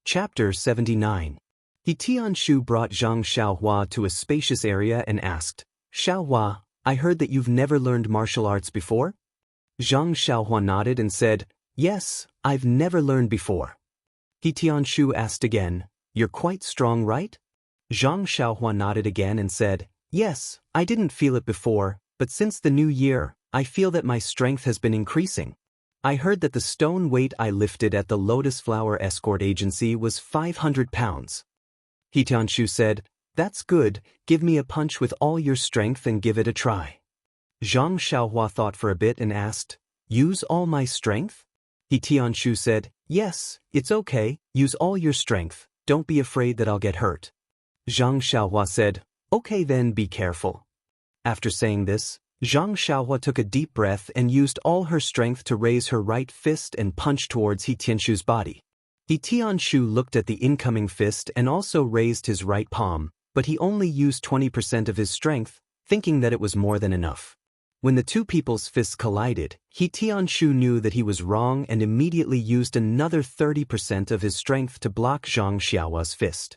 Chapter 79. He Tianshu brought Zhang Xiaohua to a spacious area and asked, "Xiaohua, I heard that you've never learned martial arts before?" Zhang Xiaohua nodded and said, "Yes, I've never learned before." He Tianshu asked again, "You're quite strong, right?" Zhang Xiaohua nodded again and said, "Yes, I didn't feel it before, but since the new year, I feel that my strength has been increasing. I heard that the stone weight I lifted at the Lotus Flower Escort Agency was 500 pounds. He Tianshu said, "That's good, give me a punch with all your strength and give it a try." Zhang Xiaohua thought for a bit and asked, "Use all my strength?" He Tianshu said, "Yes, it's okay, use all your strength, don't be afraid that I'll get hurt." Zhang Xiaohua said, "Okay then, be careful." After saying this, Zhang Xiaohua took a deep breath and used all her strength to raise her right fist and punch towards He Tianshu's body. He Tianshu looked at the incoming fist and also raised his right palm, but he only used 20% of his strength, thinking that it was more than enough. When the two people's fists collided, He Tianshu knew that he was wrong and immediately used another 30% of his strength to block Zhang Xiaohua's fist.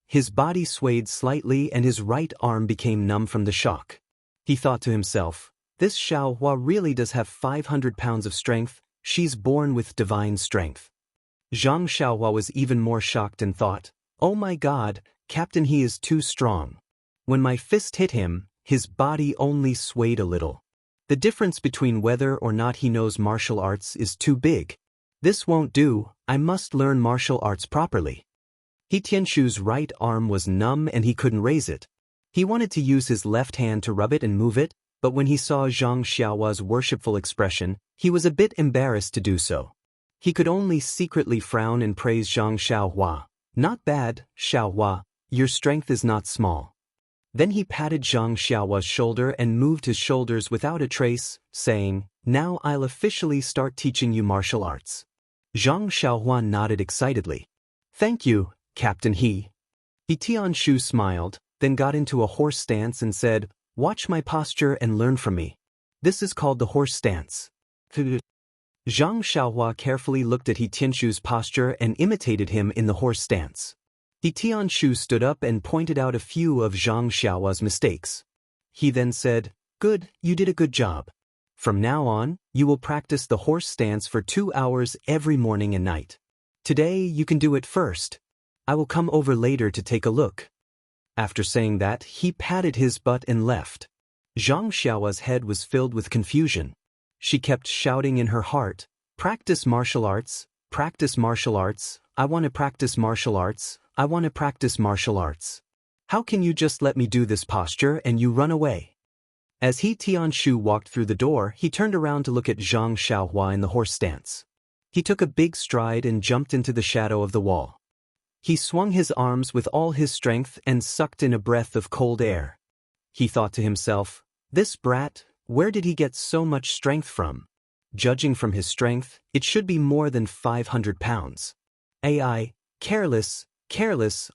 His body swayed slightly and his right arm became numb from the shock. He thought to himself, "This Xiaohua really does have 500 pounds of strength, she's born with divine strength." Zhang Xiaohua was even more shocked and thought, "Oh my God, Captain, he is too strong. When my fist hit him, his body only swayed a little. The difference between whether or not he knows martial arts is too big. This won't do, I must learn martial arts properly." He Tianshu's right arm was numb and he couldn't raise it. He wanted to use his left hand to rub it and move it, but when he saw Zhang Xiaohua's worshipful expression, he was a bit embarrassed to do so. He could only secretly frown and praise Zhang Xiaohua. "Not bad, Xiaohua, your strength is not small." Then he patted Zhang Xiaohua's shoulder and moved his shoulders without a trace, saying, "Now I'll officially start teaching you martial arts." Zhang Xiaohua nodded excitedly. "Thank you, Captain He." He Tianshu smiled, then got into a horse stance and said, "Watch my posture and learn from me. This is called the horse stance." Zhang Xiaohua carefully looked at He Tianshu's posture and imitated him in the horse stance. He Tianshu stood up and pointed out a few of Zhang Xiaohua's mistakes. He then said, "Good, you did a good job. From now on, you will practice the horse stance for 2 hours every morning and night. Today you can do it first. I will come over later to take a look." After saying that, he patted his butt and left. Zhang Xiaohua's head was filled with confusion. She kept shouting in her heart, "Practice martial arts, practice martial arts, I want to practice martial arts, I want to practice martial arts. How can you just let me do this posture and you run away?" As He Tianshu walked through the door, he turned around to look at Zhang Xiaohua in the horse stance. He took a big stride and jumped into the shadow of the wall. He swung his arms with all his strength and sucked in a breath of cold air. He thought to himself, "This brat, where did he get so much strength from? Judging from his strength, it should be more than 500 pounds. Ai, careless,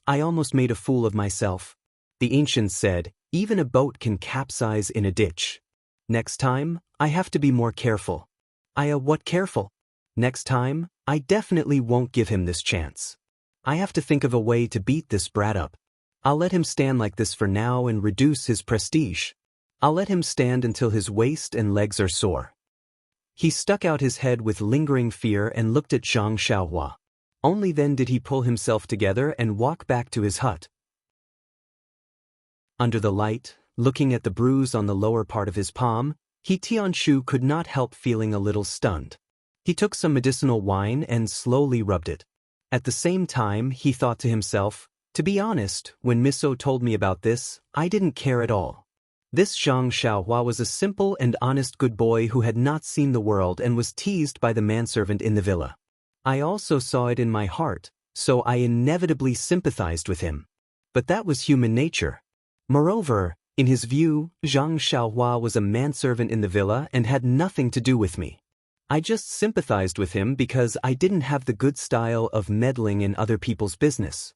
I almost made a fool of myself." The ancients said, "Even a boat can capsize in a ditch. Next time, I have to be more careful." What careful? Next time, I definitely won't give him this chance. I have to think of a way to beat this brat up. I'll let him stand like this for now and reduce his prestige. I'll let him stand until his waist and legs are sore. He stuck out his head with lingering fear and looked at Zhang Xiaohua. Only then did he pull himself together and walk back to his hut. Under the light, looking at the bruise on the lower part of his palm, He Tianshu could not help feeling a little stunned. He took some medicinal wine and slowly rubbed it. At the same time, he thought to himself, "To be honest, when Miso told me about this, I didn't care at all. This Zhang Xiaohua was a simple and honest good boy who had not seen the world and was teased by the manservant in the villa. I also saw it in my heart, so I inevitably sympathized with him. But that was human nature. Moreover, in his view, Zhang Xiaohua was a manservant in the villa and had nothing to do with me. I just sympathized with him because I didn't have the good style of meddling in other people's business."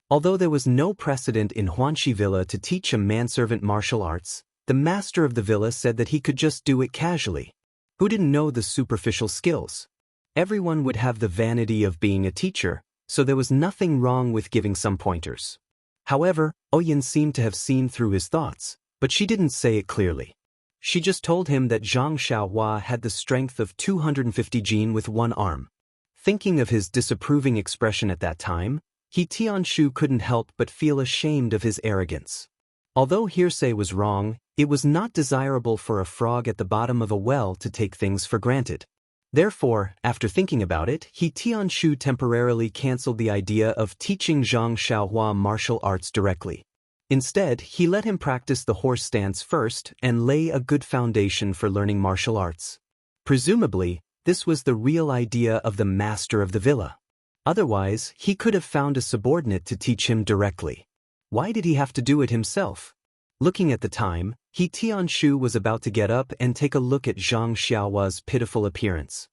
Although there was no precedent in Huanxi Villa to teach a manservant martial arts, the master of the villa said that he could just do it casually. Who didn't know the superficial skills? Everyone would have the vanity of being a teacher, so there was nothing wrong with giving some pointers. However, Oyin seemed to have seen through his thoughts, but she didn't say it clearly. She just told him that Zhang Xiaohua had the strength of 250 jin with one arm. Thinking of his disapproving expression at that time, He Tianshu couldn't help but feel ashamed of his arrogance. Although hearsay was wrong, it was not desirable for a frog at the bottom of a well to take things for granted. Therefore, after thinking about it, He Tianshu temporarily cancelled the idea of teaching Zhang Xiaohua martial arts directly. Instead, he let him practice the horse stance first and lay a good foundation for learning martial arts. Presumably, this was the real idea of the master of the villa. Otherwise, he could have found a subordinate to teach him directly. Why did he have to do it himself? Looking at the time, He Tianshu was about to get up and take a look at Zhang Xiaohua's pitiful appearance.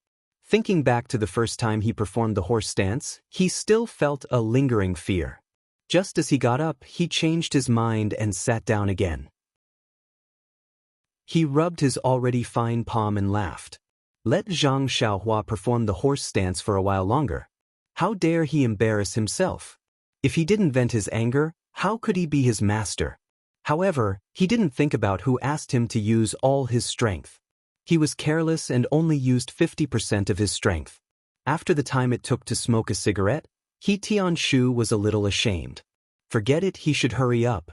Thinking back to the first time he performed the horse stance, he still felt a lingering fear. Just as he got up, he changed his mind and sat down again. He rubbed his already fine palm and laughed. Let Zhang Xiaohua perform the horse stance for a while longer. How dare he embarrass himself? If he didn't vent his anger, how could he be his master? However, he didn't think about who asked him to use all his strength. He was careless and only used 50% of his strength. After the time it took to smoke a cigarette, He Tianshu was a little ashamed. Forget it, he should hurry up.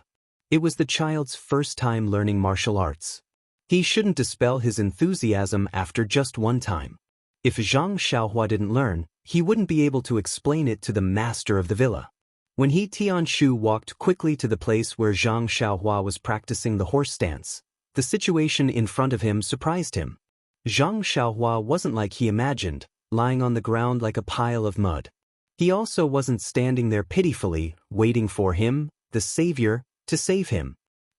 It was the child's first time learning martial arts. He shouldn't dispel his enthusiasm after just one time. If Zhang Xiaohua didn't learn, he wouldn't be able to explain it to the master of the villa. When He Tianshu walked quickly to the place where Zhang Xiaohua was practicing the horse stance, the situation in front of him surprised him. Zhang Xiaohua wasn't like he imagined, lying on the ground like a pile of mud. He also wasn't standing there pitifully, waiting for him, the savior, to save him.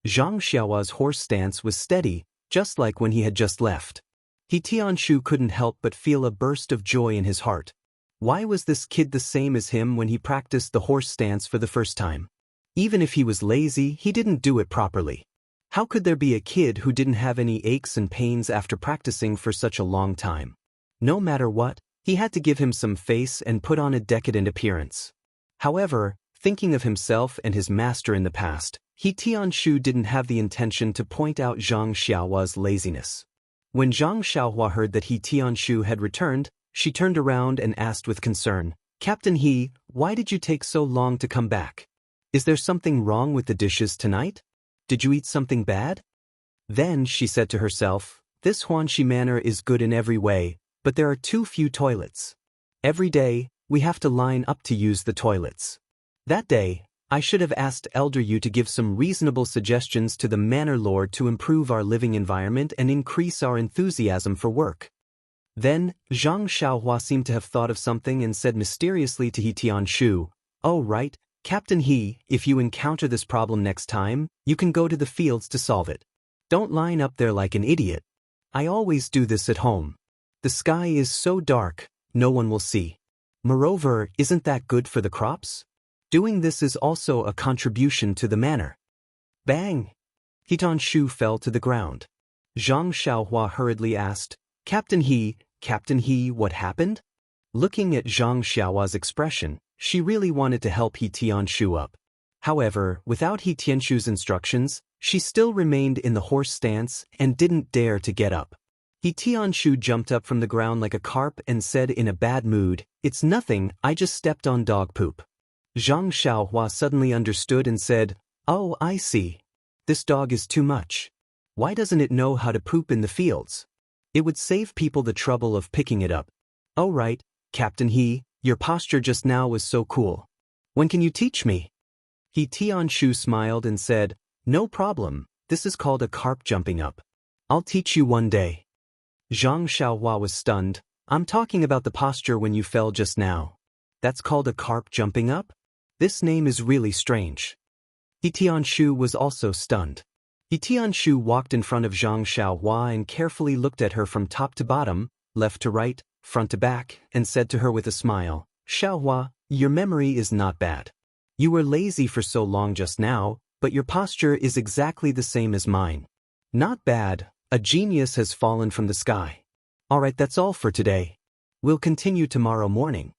Zhang Xiaohua's horse stance was steady, just like when he had just left. He Tianshu couldn't help but feel a burst of joy in his heart. Why was this kid the same as him when he practiced the horse stance for the first time? Even if he was lazy, he didn't do it properly. How could there be a kid who didn't have any aches and pains after practicing for such a long time? No matter what, he had to give him some face and put on a decadent appearance. However, thinking of himself and his master in the past, He Tianshu didn't have the intention to point out Zhang Xiaohua's laziness. When Zhang Xiaohua heard that He Tianshu had returned, she turned around and asked with concern, "Captain He, why did you take so long to come back? Is there something wrong with the dishes tonight? Did you eat something bad?" Then she said to herself, "This Huanxi manor is good in every way, but there are too few toilets. Every day, we have to line up to use the toilets. That day, I should have asked Elder Yu to give some reasonable suggestions to the manor lord to improve our living environment and increase our enthusiasm for work." Then, Zhang Xiaohua seemed to have thought of something and said mysteriously to He Tianshu, "Oh right, Captain He, if you encounter this problem next time, you can go to the fields to solve it. Don't line up there like an idiot. I always do this at home. The sky is so dark, no one will see. Moreover, isn't that good for the crops? Doing this is also a contribution to the manor." Bang! He Tianshu fell to the ground. Zhang Xiaohua hurriedly asked, Captain He, what happened?" Looking at Zhang Xiaohua's expression, she really wanted to help He Tianshu up. However, without He Tianshu's instructions, she still remained in the horse stance and didn't dare to get up. He Tianshu jumped up from the ground like a carp and said in a bad mood, "It's nothing, I just stepped on dog poop." Zhang Xiaohua suddenly understood and said, "Oh, I see. This dog is too much. Why doesn't it know how to poop in the fields? It would save people the trouble of picking it up. Oh right, Captain He, your posture just now was so cool. When can you teach me?" He Tianshu smiled and said, "No problem, this is called a carp jumping up. I'll teach you one day." Zhang Xiaohua was stunned. "I'm talking about the posture when you fell just now. That's called a carp jumping up? This name is really strange." He Tianshu was also stunned. He Tianshu walked in front of Zhang Xiaohua and carefully looked at her from top to bottom, left to right, front to back, and said to her with a smile, "Xiaohua, your memory is not bad. You were lazy for so long just now, but your posture is exactly the same as mine. Not bad, a genius has fallen from the sky. Alright, that's all for today. We'll continue tomorrow morning."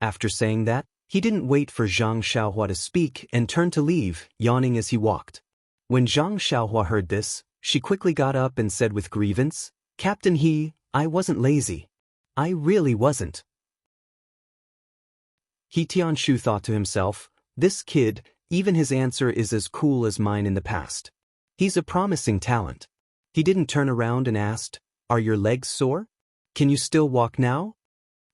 After saying that, He didn't wait for Zhang Xiaohua to speak and turned to leave, yawning as he walked. When Zhang Xiaohua heard this, she quickly got up and said with grievance, "Captain He, I wasn't lazy. I really wasn't." He Tianshu thought to himself, "This kid, even his answer is as cool as mine in the past. He's a promising talent." He didn't turn around and asked, "Are your legs sore? Can you still walk now?"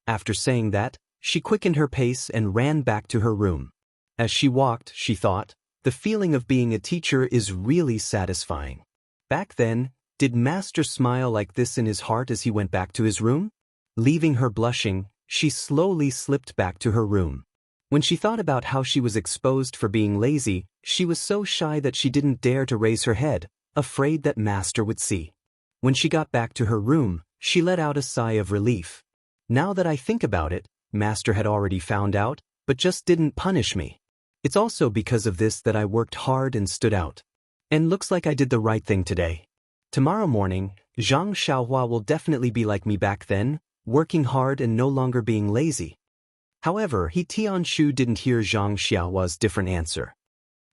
After saying that, she quickened her pace and ran back to her room. As she walked, she thought, the feeling of being a teacher is really satisfying. Back then, did Master smile like this in his heart as he went back to his room? Leaving her blushing, she slowly slipped back to her room. When she thought about how she was exposed for being lazy, she was so shy that she didn't dare to raise her head, afraid that Master would see. When she got back to her room, she let out a sigh of relief. Now that I think about it, Master had already found out, but just didn't punish me. It's also because of this that I worked hard and stood out. And looks like I did the right thing today. Tomorrow morning, Zhang Xiaohua will definitely be like me back then, working hard and no longer being lazy. However, He Tianshu didn't hear Zhang Xiaohua's different answer.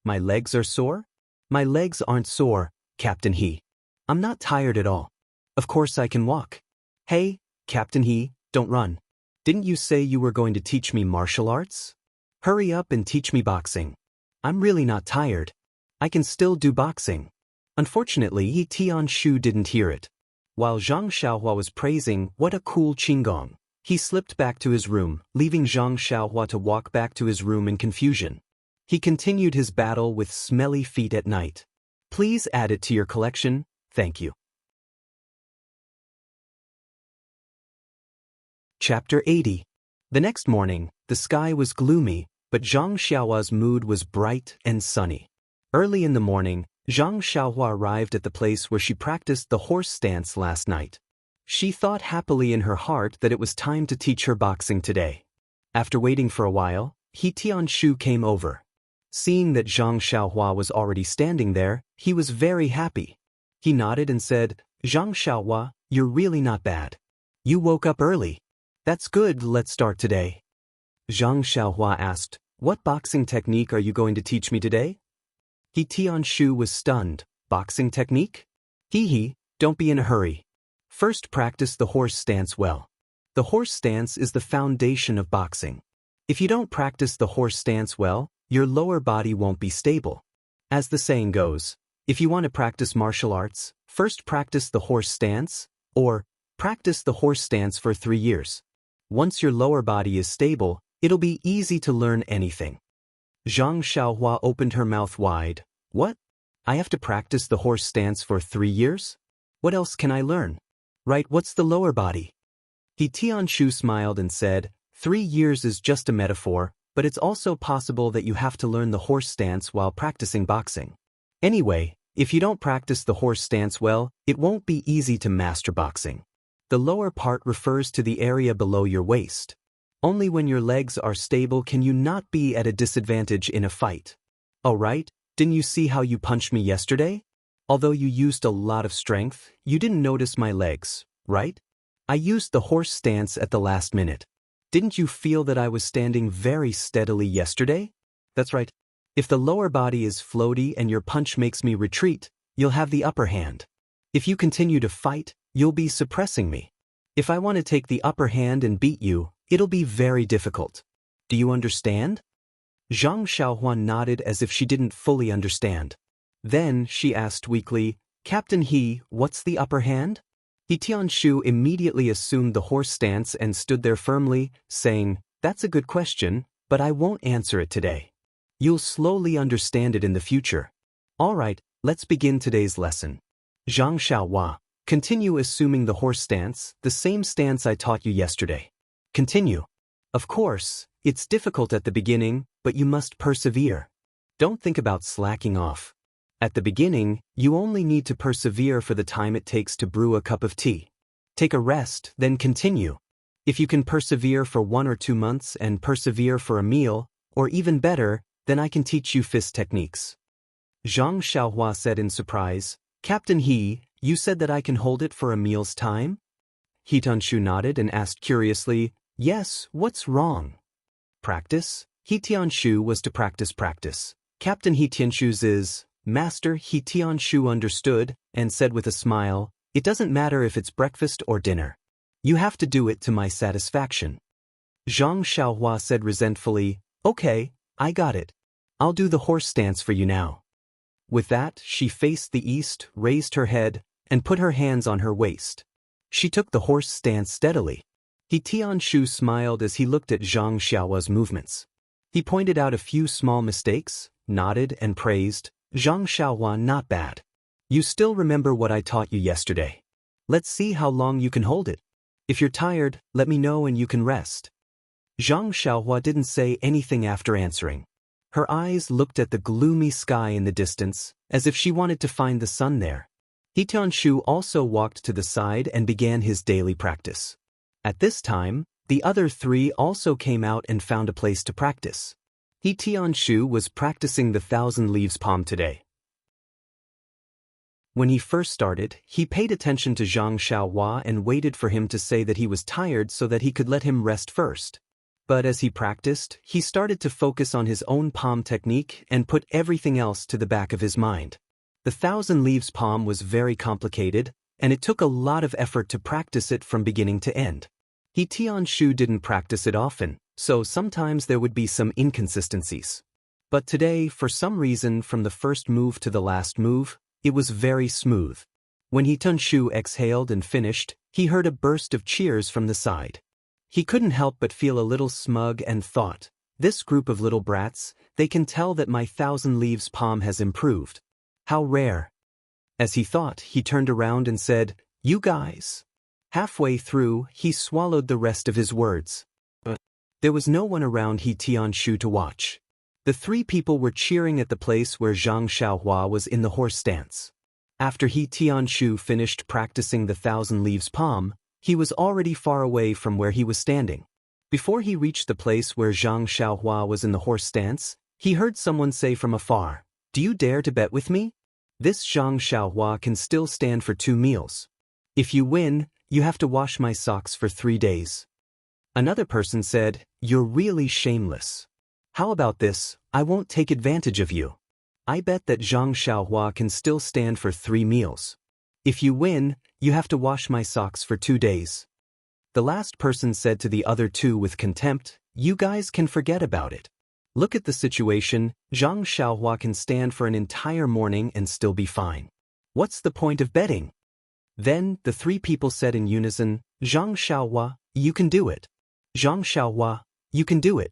"My legs are sore?" "My legs aren't sore, Captain He. I'm not tired at all. Of course I can walk." "Hey, Captain He, don't run. Didn't you say you were going to teach me martial arts? Hurry up and teach me boxing. I'm really not tired. I can still do boxing." Unfortunately, He Tianshu didn't hear it. While Zhang Xiaohua was praising what a cool qinggong, he slipped back to his room, leaving Zhang Xiaohua to walk back to his room in confusion. He continued his battle with smelly feet at night. Please add it to your collection, thank you. Chapter 80. The next morning, the sky was gloomy, but Zhang Xiaohua's mood was bright and sunny. Early in the morning, Zhang Xiaohua arrived at the place where she practiced the horse stance last night. She thought happily in her heart that it was time to teach her boxing today. After waiting for a while, He Tianshu came over. Seeing that Zhang Xiaohua was already standing there, he was very happy. He nodded and said, "Zhang Xiaohua, you're really not bad. You woke up early. That's good, let's start today." Zhang Xiaohua asked, "What boxing technique are you going to teach me today?" He Tianshu was stunned. "Boxing technique? Hee, don't be in a hurry. First practice the horse stance well. The horse stance is the foundation of boxing. If you don't practice the horse stance well, your lower body won't be stable. As the saying goes, if you want to practice martial arts, first practice the horse stance, or practice the horse stance for 3 years. Once your lower body is stable, it'll be easy to learn anything." Zhang Xiaohua opened her mouth wide. "What? I have to practice the horse stance for 3 years? What else can I learn? Right, what's the lower body?" He Tianshu smiled and said, 3 years is just a metaphor, but it's also possible that you have to learn the horse stance while practicing boxing. Anyway, if you don't practice the horse stance well, it won't be easy to master boxing. The lower part refers to the area below your waist. Only when your legs are stable can you not be at a disadvantage in a fight. Oh right, didn't you see how you punched me yesterday? Although you used a lot of strength, you didn't notice my legs, right? I used the horse stance at the last minute. Didn't you feel that I was standing very steadily yesterday? That's right. If the lower body is floaty and your punch makes me retreat, you'll have the upper hand. If you continue to fight, you'll be suppressing me. If I want to take the upper hand and beat you, it'll be very difficult. Do you understand?" Zhang Xiaohua nodded as if she didn't fully understand. Then she asked weakly, "Captain He, what's the upper hand?" He Tianshu immediately assumed the horse stance and stood there firmly, saying, "That's a good question, but I won't answer it today. You'll slowly understand it in the future. All right, let's begin today's lesson. Zhang Xiaohua, continue assuming the horse stance, the same stance I taught you yesterday. Continue. Of course, it's difficult at the beginning, but you must persevere. Don't think about slacking off. At the beginning, you only need to persevere for the time it takes to brew a cup of tea. Take a rest, then continue. If you can persevere for 1 or 2 months and persevere for a meal, or even better, then I can teach you fist techniques." Zhang Xiaohua said in surprise, "Captain He, you said that I can hold it for a meal's time?" He Tianshu nodded and asked curiously, "Yes, what's wrong?" "Practice? He Tianshu was to practice. Captain He Tianshu's is, Master He Tianshu understood, and said with a smile, it doesn't matter if it's breakfast or dinner. You have to do it to my satisfaction. Zhang Xiaohua said resentfully, okay, I got it. I'll do the horse stance for you now. With that, she faced the east, raised her head, and put her hands on her waist. She took the horse stance steadily. He Tianshu smiled as he looked at Zhang Xiaohua's movements. He pointed out a few small mistakes, nodded and praised, Zhang Xiaohua, not bad. You still remember what I taught you yesterday. Let's see how long you can hold it. If you're tired, let me know and you can rest. Zhang Xiaohua didn't say anything after answering. Her eyes looked at the gloomy sky in the distance, as if she wanted to find the sun there. He Tianshu also walked to the side and began his daily practice. At this time, the other three also came out and found a place to practice. He Tianshu was practicing the 1,000 leaves palm today. When he first started, he paid attention to Zhang Xiaohua and waited for him to say that he was tired so that he could let him rest first. But as he practiced, he started to focus on his own palm technique and put everything else to the back of his mind. The 1,000 leaves palm was very complicated, and it took a lot of effort to practice it from beginning to end. He Tianshu didn't practice it often, so sometimes there would be some inconsistencies. But today, for some reason, from the first move to the last move, it was very smooth. When He Tianshu exhaled and finished, he heard a burst of cheers from the side. He couldn't help but feel a little smug and thought, this group of little brats, they can tell that my 1,000 leaves palm has improved. How rare. As he thought, he turned around and said, you guys. Halfway through, he swallowed the rest of his words. But there was no one around He Tianshu to watch. The three people were cheering at the place where Zhang Xiaohua was in the horse stance. After He Tianshu finished practicing the 1,000 leaves palm, he was already far away from where he was standing. Before he reached the place where Zhang Xiaohua was in the horse stance, he heard someone say from afar, do you dare to bet with me? This Zhang Xiaohua can still stand for 2 meals. If you win, you have to wash my socks for 3 days. Another person said, you're really shameless. How about this, I won't take advantage of you. I bet that Zhang Xiaohua can still stand for 3 meals. If you win, you have to wash my socks for 2 days. The last person said to the other 2 with contempt, you guys can forget about it. Look at the situation, Zhang Xiaohua can stand for an entire morning and still be fine. What's the point of betting? Then, the 3 people said in unison, Zhang Xiaohua, you can do it. Zhang Xiaohua, you can do it.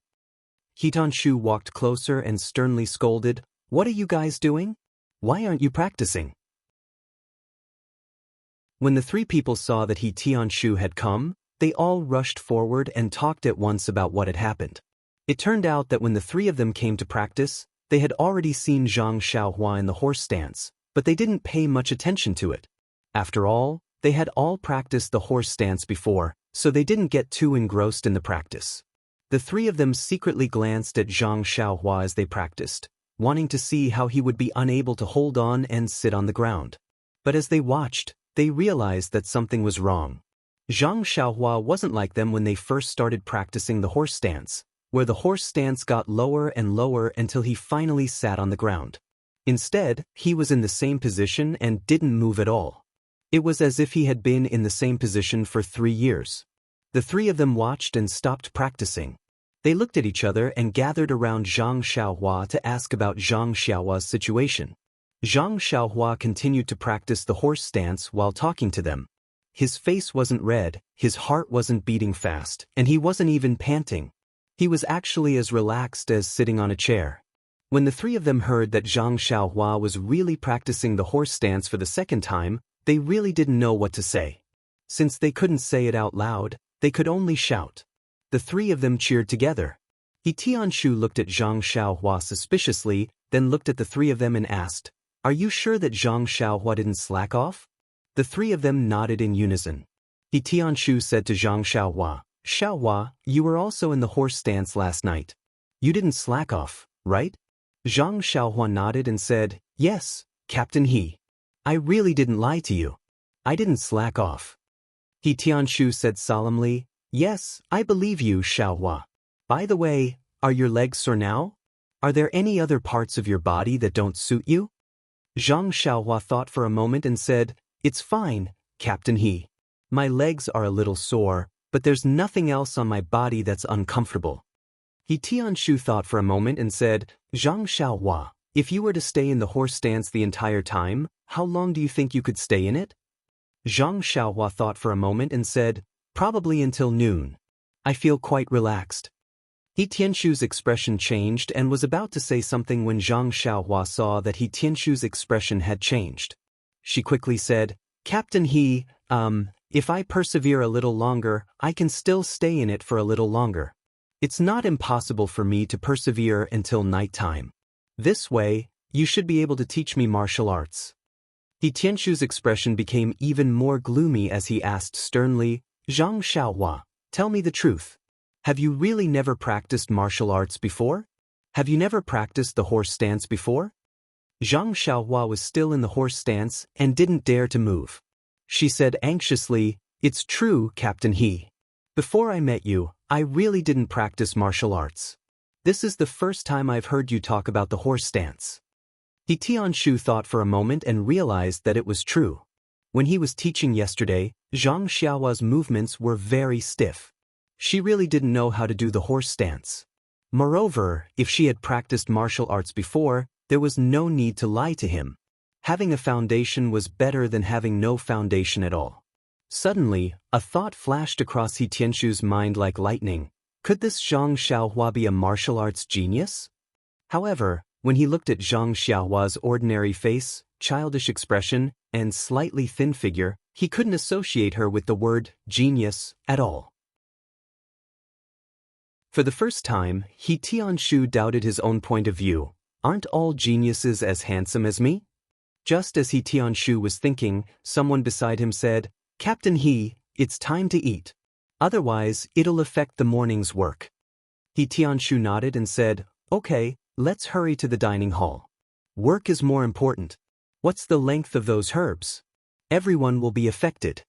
He Tianshu walked closer and sternly scolded, what are you guys doing? Why aren't you practicing? When the 3 people saw that He Tianshu had come, they all rushed forward and talked at once about what had happened. It turned out that when the 3 of them came to practice, they had already seen Zhang Xiaohua in the horse stance, but they didn't pay much attention to it. After all, they had all practiced the horse stance before, so they didn't get too engrossed in the practice. The 3 of them secretly glanced at Zhang Xiaohua as they practiced, wanting to see how he would be unable to hold on and sit on the ground. But as they watched, they realized that something was wrong. Zhang Xiaohua wasn't like them when they first started practicing the horse stance, where the horse stance got lower and lower until he finally sat on the ground. Instead, he was in the same position and didn't move at all. It was as if he had been in the same position for 3 years. The 3 of them watched and stopped practicing. They looked at each other and gathered around Zhang Xiaohua to ask about Zhang Xiaohua's situation. Zhang Xiaohua continued to practice the horse stance while talking to them. His face wasn't red, his heart wasn't beating fast, and he wasn't even panting. He was actually as relaxed as sitting on a chair. When the 3 of them heard that Zhang Xiaohua was really practicing the horse stance for the second time, they really didn't know what to say. Since they couldn't say it out loud, they could only shout. The 3 of them cheered together. He Tianshu looked at Zhang Xiaohua suspiciously, then looked at the 3 of them and asked, are you sure that Zhang Xiaohua didn't slack off? The 3 of them nodded in unison. He Tianshu said to Zhang Xiaohua, Xiaohua, you were also in the horse stance last night. You didn't slack off, right? Zhang Xiaohua nodded and said, yes, Captain He. I really didn't lie to you. I didn't slack off. He Tianshu said solemnly, yes, I believe you, Xiaohua. By the way, Are your legs sore now? Are there any other parts of your body that don't suit you? Zhang Xiaohua thought for a moment and said, It's fine, Captain He. My legs are a little sore, but there's nothing else on my body that's uncomfortable. He Tianshu thought for a moment and said, Zhang Xiaohua, if you were to stay in the horse stance the entire time, how long do you think you could stay in it? Zhang Xiaohua thought for a moment and said, Probably until noon. I feel quite relaxed. He Tianshu's expression changed and was about to say something when Zhang Xiaohua saw that He Tianshu's expression had changed. She quickly said, Captain He, if I persevere a little longer, I can still stay in it for a little longer. It's not impossible for me to persevere until nighttime. This way, you should be able to teach me martial arts. He Tianshu's expression became even more gloomy as he asked sternly, Zhang Xiaohua, tell me the truth. Have you really never practiced martial arts before? Have you never practiced the horse stance before? Zhang Xiaohua was still in the horse stance and didn't dare to move. She said anxiously, It's true, Captain He. Before I met you, I really didn't practice martial arts. This is the first time I've heard you talk about the horse stance. He Tianshu thought for a moment and realized that it was true. When he was teaching yesterday, Zhang Xiaohua's movements were very stiff. She really didn't know how to do the horse stance. Moreover, if she had practiced martial arts before, there was no need to lie to him. Having a foundation was better than having no foundation at all. Suddenly, a thought flashed across He Tianshu's mind like lightning. Could this Zhang Xiaohua be a martial arts genius? However, when he looked at Zhang Xiaohua's ordinary face, childish expression, and slightly thin figure, he couldn't associate her with the word genius at all. For the first time, He Tianshu doubted his own point of view. Aren't all geniuses as handsome as me? Just as He Tianshu was thinking, someone beside him said, Captain He, it's time to eat. Otherwise, it'll affect the morning's work. He Tianshu nodded and said, Okay, let's hurry to the dining hall. Work is more important. What's the length of those herbs? Everyone will be affected.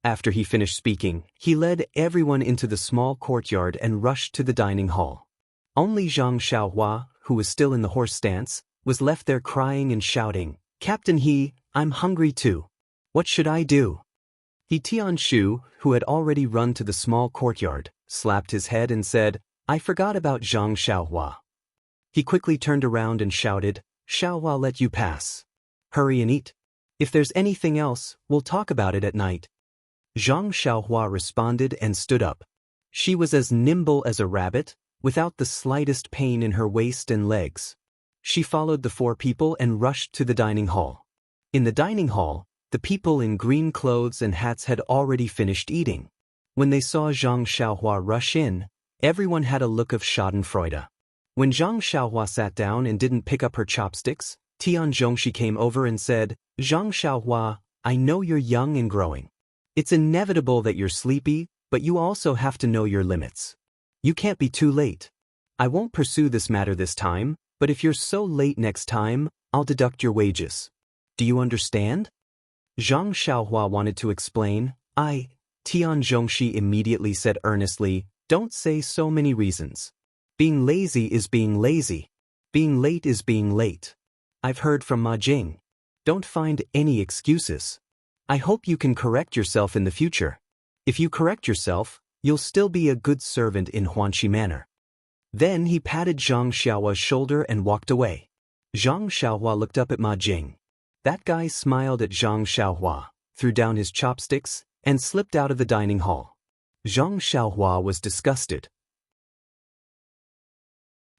After he finished speaking, he led everyone into the small courtyard and rushed to the dining hall. Only Zhang Xiaohua, who was still in the horse stance, was left there crying and shouting, Captain He, I'm hungry too. What should I do? He Tianshu, who had already run to the small courtyard, slapped his head and said, I forgot about Zhang Xiaohua. He quickly turned around and shouted, Xiaohua let you pass. Hurry and eat. If there's anything else, we'll talk about it at night. Zhang Xiaohua responded and stood up. She was as nimble as a rabbit, without the slightest pain in her waist and legs. She followed the four people and rushed to the dining hall. In the dining hall, the people in green clothes and hats had already finished eating. When they saw Zhang Xiaohua rush in, everyone had a look of schadenfreude. When Zhang Xiaohua sat down and didn't pick up her chopsticks, Tian Zhongxi came over and said, Zhang Xiaohua, I know you're young and growing. It's inevitable that you're sleepy, but you also have to know your limits. You can't be too late. I won't pursue this matter this time, but if you're so late next time, I'll deduct your wages. Do you understand? Zhang Xiaohua wanted to explain. Tian Zhongxi immediately said earnestly, Don't say so many reasons. Being lazy is being lazy. Being late is being late. I've heard from Ma Jing. Don't find any excuses. I hope you can correct yourself in the future. If you correct yourself, you'll still be a good servant in Huanxi Manor. Then he patted Zhang Xiaohua's shoulder and walked away. Zhang Xiaohua looked up at Ma Jing. That guy smiled at Zhang Xiaohua, threw down his chopsticks, and slipped out of the dining hall. Zhang Xiaohua was disgusted.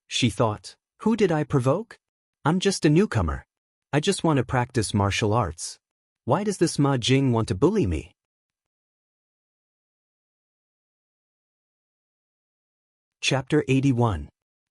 She thought, who did I provoke? I'm just a newcomer. I just want to practice martial arts. Why does this Ma Jing want to bully me? Chapter 81.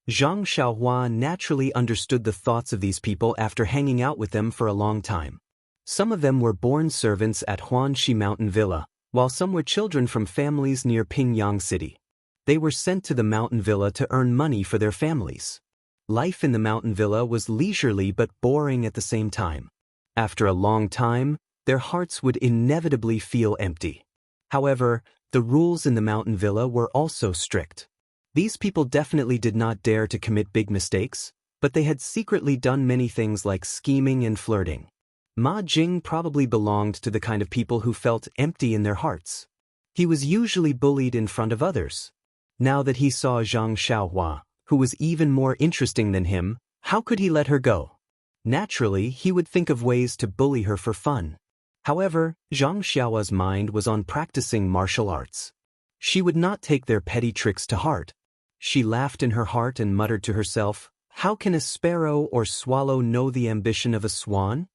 Zhang Xiaohua naturally understood the thoughts of these people after hanging out with them for a long time. Some of them were born servants at Huanxi Mountain Villa, while some were children from families near Pingyang City. They were sent to the mountain villa to earn money for their families. Life in the mountain villa was leisurely but boring at the same time. After a long time, their hearts would inevitably feel empty. However, the rules in the mountain villa were also strict. These people definitely did not dare to commit big mistakes, but they had secretly done many things like scheming and flirting. Ma Jing probably belonged to the kind of people who felt empty in their hearts. He was usually bullied in front of others. Now that he saw Zhang Xiaohua, who was even more interesting than him, how could he let her go? Naturally, he would think of ways to bully her for fun. However, Zhang Xiaohua's mind was on practicing martial arts. She would not take their petty tricks to heart. She laughed in her heart and muttered to herself, "How can a sparrow or swallow know the ambition of a swan?"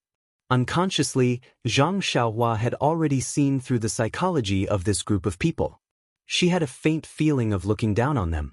Unconsciously, Zhang Xiaohua had already seen through the psychology of this group of people. She had a faint feeling of looking down on them.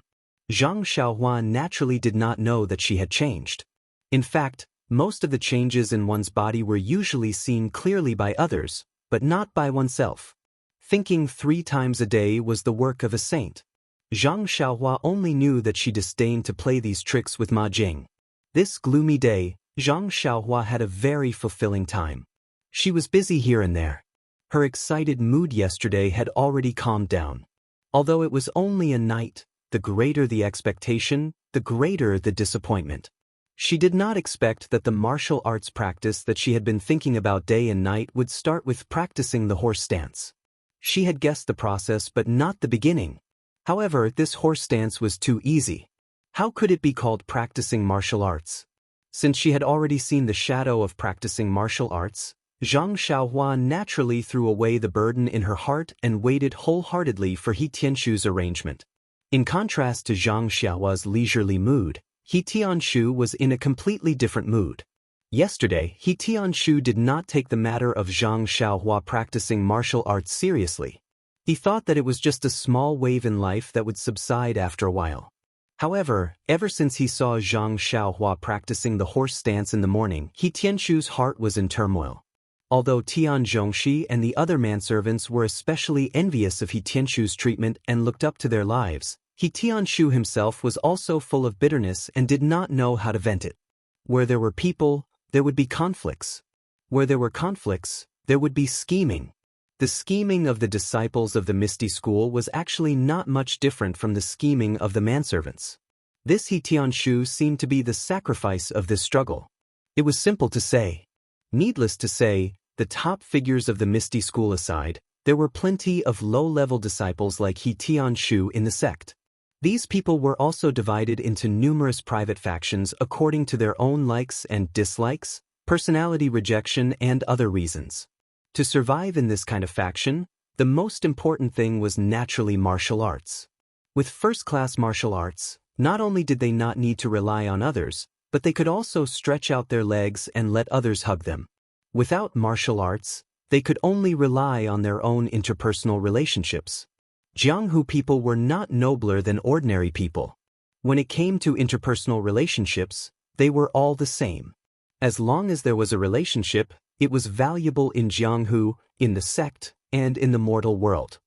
Zhang Xiaohua naturally did not know that she had changed. In fact, most of the changes in one's body were usually seen clearly by others, but not by oneself. Thinking 3 times a day was the work of a saint. Zhang Xiaohua only knew that she disdained to play these tricks with Ma Jing. This gloomy day, Zhang Xiaohua had a very fulfilling time. She was busy here and there. Her excited mood yesterday had already calmed down. Although it was only a night, the greater the expectation, the greater the disappointment. She did not expect that the martial arts practice that she had been thinking about day and night would start with practicing the horse stance. She had guessed the process but not the beginning. However, this horse stance was too easy. How could it be called practicing martial arts? Since she had already seen the shadow of practicing martial arts, Zhang Xiaohua naturally threw away the burden in her heart and waited wholeheartedly for He Tianshu's arrangement. In contrast to Zhang Xiaohua's leisurely mood, He Tianshu was in a completely different mood. Yesterday, He Tianshu did not take the matter of Zhang Xiaohua practicing martial arts seriously. He thought that it was just a small wave in life that would subside after a while. However, ever since he saw Zhang Xiaohua practicing the horse stance in the morning, He Tianshu's heart was in turmoil. Although Tian Zhongxi and the other manservants were especially envious of He Tianshu's treatment and looked up to their lives, He Tianshu himself was also full of bitterness and did not know how to vent it. Where there were people, there would be conflicts. Where there were conflicts, there would be scheming. The scheming of the disciples of the Misty School was actually not much different from the scheming of the manservants. This He Tianshu seemed to be the sacrifice of this struggle. It was simple to say. Needless to say, the top figures of the Misty School aside, there were plenty of low-level disciples like He Tianshu in the sect. These people were also divided into numerous private factions according to their own likes and dislikes, personality rejection, and other reasons. To survive in this kind of faction, the most important thing was naturally martial arts. With first-class martial arts, not only did they not need to rely on others, but they could also stretch out their legs and let others hug them. Without martial arts, they could only rely on their own interpersonal relationships. Jianghu people were not nobler than ordinary people. When it came to interpersonal relationships, they were all the same. As long as there was a relationship, it was valuable in Jianghu, in the sect, and in the mortal world.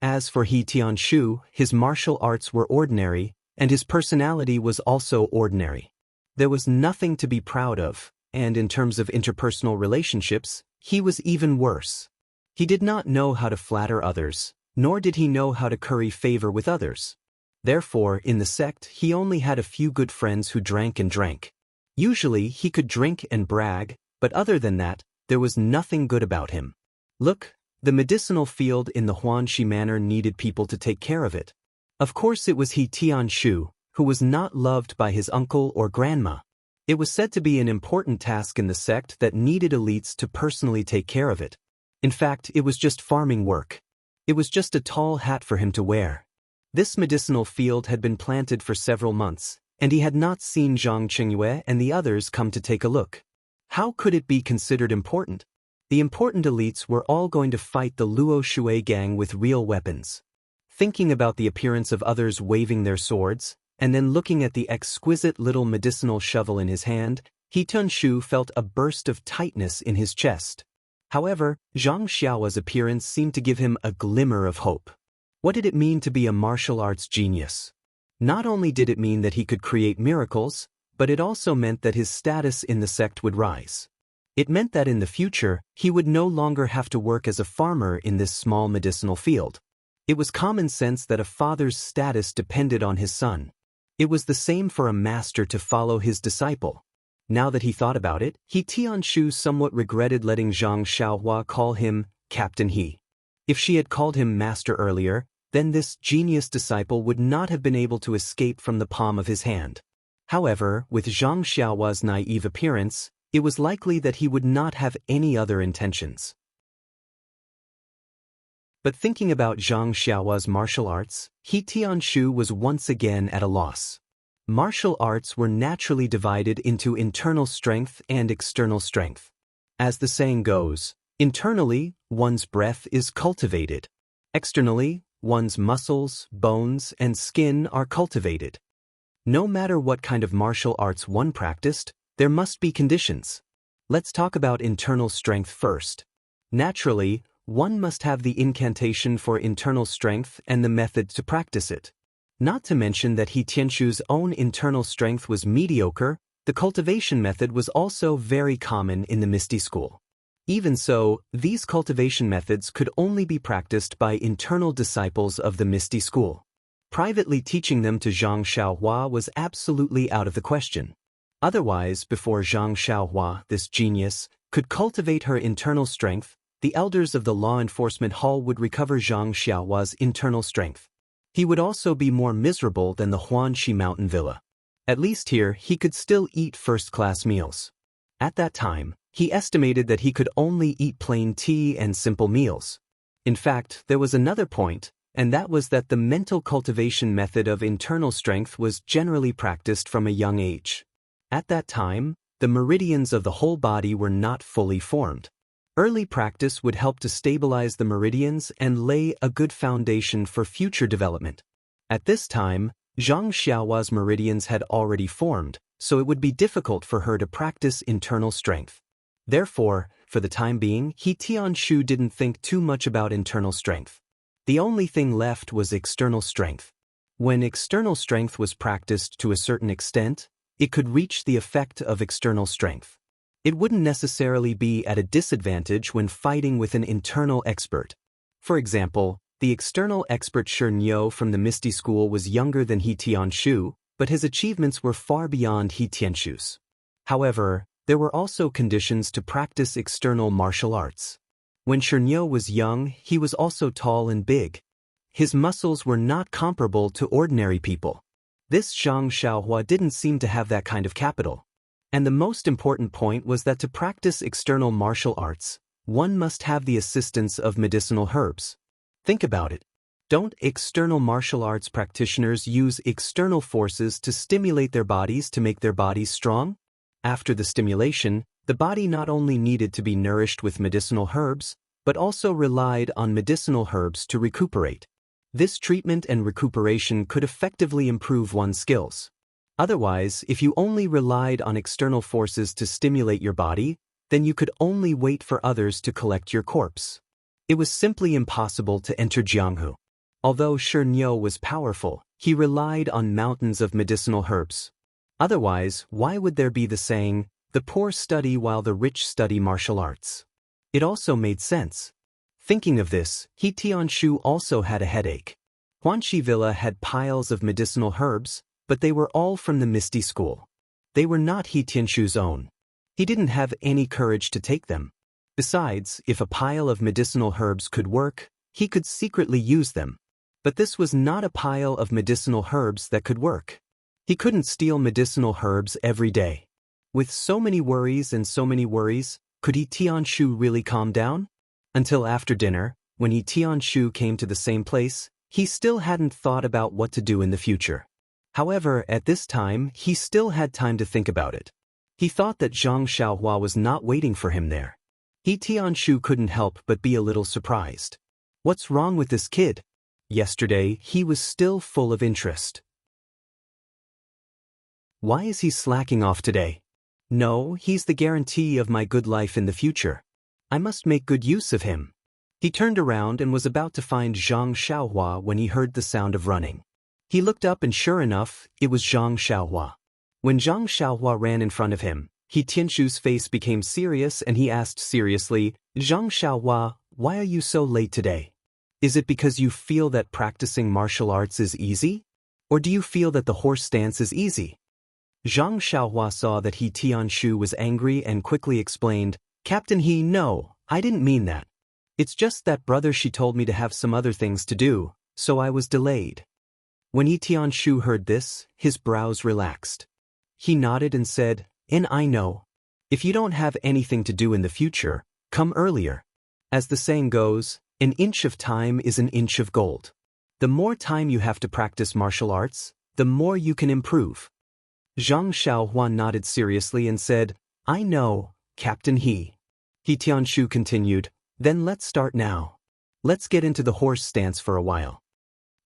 As for He Tianshu, his martial arts were ordinary, and his personality was also ordinary. There was nothing to be proud of, and in terms of interpersonal relationships, he was even worse. He did not know how to flatter others, nor did he know how to curry favor with others. Therefore, in the sect, he only had a few good friends who drank and drank. Usually, he could drink and brag, but other than that, there was nothing good about him. Look, the medicinal field in the Huanxi Manor needed people to take care of it. Of course it was He Tianshu, who was not loved by his uncle or grandma. It was said to be an important task in the sect that needed elites to personally take care of it. In fact, it was just farming work. It was just a tall hat for him to wear. This medicinal field had been planted for several months, and he had not seen Zhang Qingyue and the others come to take a look. How could it be considered important? The important elites were all going to fight the Luo Shui gang with real weapons. Thinking about the appearance of others waving their swords, and then looking at the exquisite little medicinal shovel in his hand, He Tianshu felt a burst of tightness in his chest. However, Zhang Xiaohua's appearance seemed to give him a glimmer of hope. What did it mean to be a martial arts genius? Not only did it mean that he could create miracles, but it also meant that his status in the sect would rise. It meant that in the future, he would no longer have to work as a farmer in this small medicinal field. It was common sense that a father's status depended on his son. It was the same for a master to follow his disciple. Now that he thought about it, Tianshu somewhat regretted letting Zhang Xiaohua call him Captain He. If she had called him master earlier, then this genius disciple would not have been able to escape from the palm of his hand. However, with Zhang Xiaohua's naive appearance, it was likely that he would not have any other intentions. But thinking about Zhang Xiaohua's martial arts, Tianshu was once again at a loss. Martial arts were naturally divided into internal strength and external strength. As the saying goes, internally, one's breath is cultivated. Externally, one's muscles, bones, and skin are cultivated. No matter what kind of martial arts one practiced, there must be conditions. Let's talk about internal strength first. Naturally, one must have the incantation for internal strength and the method to practice it. Not to mention that Tianshu's own internal strength was mediocre, the cultivation method was also very common in the Misty School. Even so, these cultivation methods could only be practiced by internal disciples of the Misty School. Privately teaching them to Zhang Xiaohua was absolutely out of the question. Otherwise, before Zhang Xiaohua, this genius, could cultivate her internal strength, the elders of the law enforcement hall would recover Zhang Xiaohua's internal strength. He would also be more miserable than the Huanxi mountain villa. At least here, he could still eat first-class meals. At that time, he estimated that he could only eat plain tea and simple meals. In fact, there was another point, and that was that the mental cultivation method of internal strength was generally practiced from a young age. At that time, the meridians of the whole body were not fully formed. Early practice would help to stabilize the meridians and lay a good foundation for future development. At this time, Zhang Xiaohua's meridians had already formed, so it would be difficult for her to practice internal strength. Therefore, for the time being, Tianshu didn't think too much about internal strength. The only thing left was external strength. When external strength was practiced to a certain extent, it could reach the effect of external strength. It wouldn't necessarily be at a disadvantage when fighting with an internal expert. For example, the external expert Xianxia from the Misty School was younger than Tianshu, but his achievements were far beyond Tianshu's. However, there were also conditions to practice external martial arts. When Xianxia was young, he was also tall and big. His muscles were not comparable to ordinary people. This Zhang Xiaohua didn't seem to have that kind of capital. And the most important point was that to practice external martial arts, one must have the assistance of medicinal herbs. Think about it. Don't external martial arts practitioners use external forces to stimulate their bodies to make their bodies strong? After the stimulation, the body not only needed to be nourished with medicinal herbs, but also relied on medicinal herbs to recuperate. This treatment and recuperation could effectively improve one's skills. Otherwise, if you only relied on external forces to stimulate your body, then you could only wait for others to collect your corpse. It was simply impossible to enter Jianghu. Although Xianxia was powerful, he relied on mountains of medicinal herbs. Otherwise, why would there be the saying, the poor study while the rich study martial arts? It also made sense. Thinking of this, Tianshu also had a headache. Huanxi Villa had piles of medicinal herbs, but they were all from the Misty School. They were not Tianshu's own. He didn't have any courage to take them. Besides, if a pile of medicinal herbs could work, he could secretly use them. But this was not a pile of medicinal herbs that could work. He couldn't steal medicinal herbs every day. With so many worries, could Tianshu really calm down? Until after dinner, when Tianshu came to the same place, he still hadn't thought about what to do in the future. However, at this time, he still had time to think about it. He thought that Zhang Xiaohua was not waiting for him there. Tianshu couldn't help but be a little surprised. What's wrong with this kid? Yesterday, he was still full of interest. Why is he slacking off today? No, he's the guarantee of my good life in the future. I must make good use of him. He turned around and was about to find Zhang Xiaohua when he heard the sound of running. He looked up and sure enough, it was Zhang Xiaohua. When Zhang Xiaohua ran in front of him, Tianshu's face became serious and he asked seriously, Zhang Xiaohua, why are you so late today? Is it because you feel that practicing martial arts is easy? Or do you feel that the horse stance is easy? Zhang Xiaohua saw that He Tianshu was angry and quickly explained, Captain He, no, I didn't mean that. It's just that brother she told me to have some other things to do, so I was delayed. When He Tianshu heard this, his brows relaxed. He nodded and said, I know. If you don't have anything to do in the future, come earlier. As the saying goes, an inch of time is an inch of gold. The more time you have to practice martial arts, the more you can improve. Zhang Xiaohua nodded seriously and said, I know, Captain He. He Tianshu continued, then let's start now. Let's get into the horse stance for a while.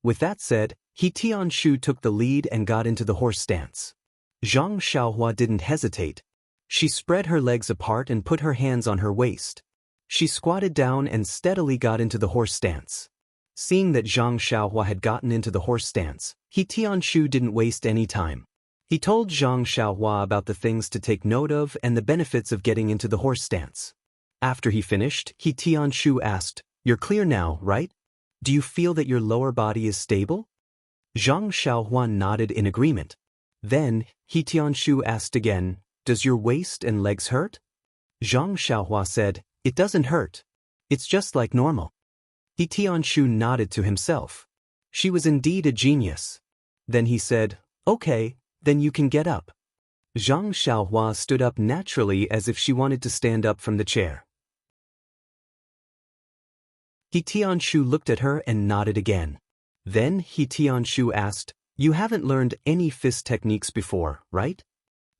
With that said, He Tianshu took the lead and got into the horse stance. Zhang Xiaohua didn't hesitate. She spread her legs apart and put her hands on her waist. She squatted down and steadily got into the horse stance. Seeing that Zhang Xiaohua had gotten into the horse stance, He Tianshu didn't waste any time. He told Zhang Xiaohua about the things to take note of and the benefits of getting into the horse stance. After he finished, He Tianshu asked, You're clear now, right? Do you feel that your lower body is stable? Zhang Xiaohua nodded in agreement. Then, He Tianshu asked again, Does your waist and legs hurt? Zhang Xiaohua said, It doesn't hurt. It's just like normal. He Tianshu nodded to himself. She was indeed a genius. Then he said, Okay, then you can get up. Zhang Xiaohua stood up naturally as if she wanted to stand up from the chair. He Tianshu looked at her and nodded again. Then He Tianshu asked, You haven't learned any fist techniques before, right?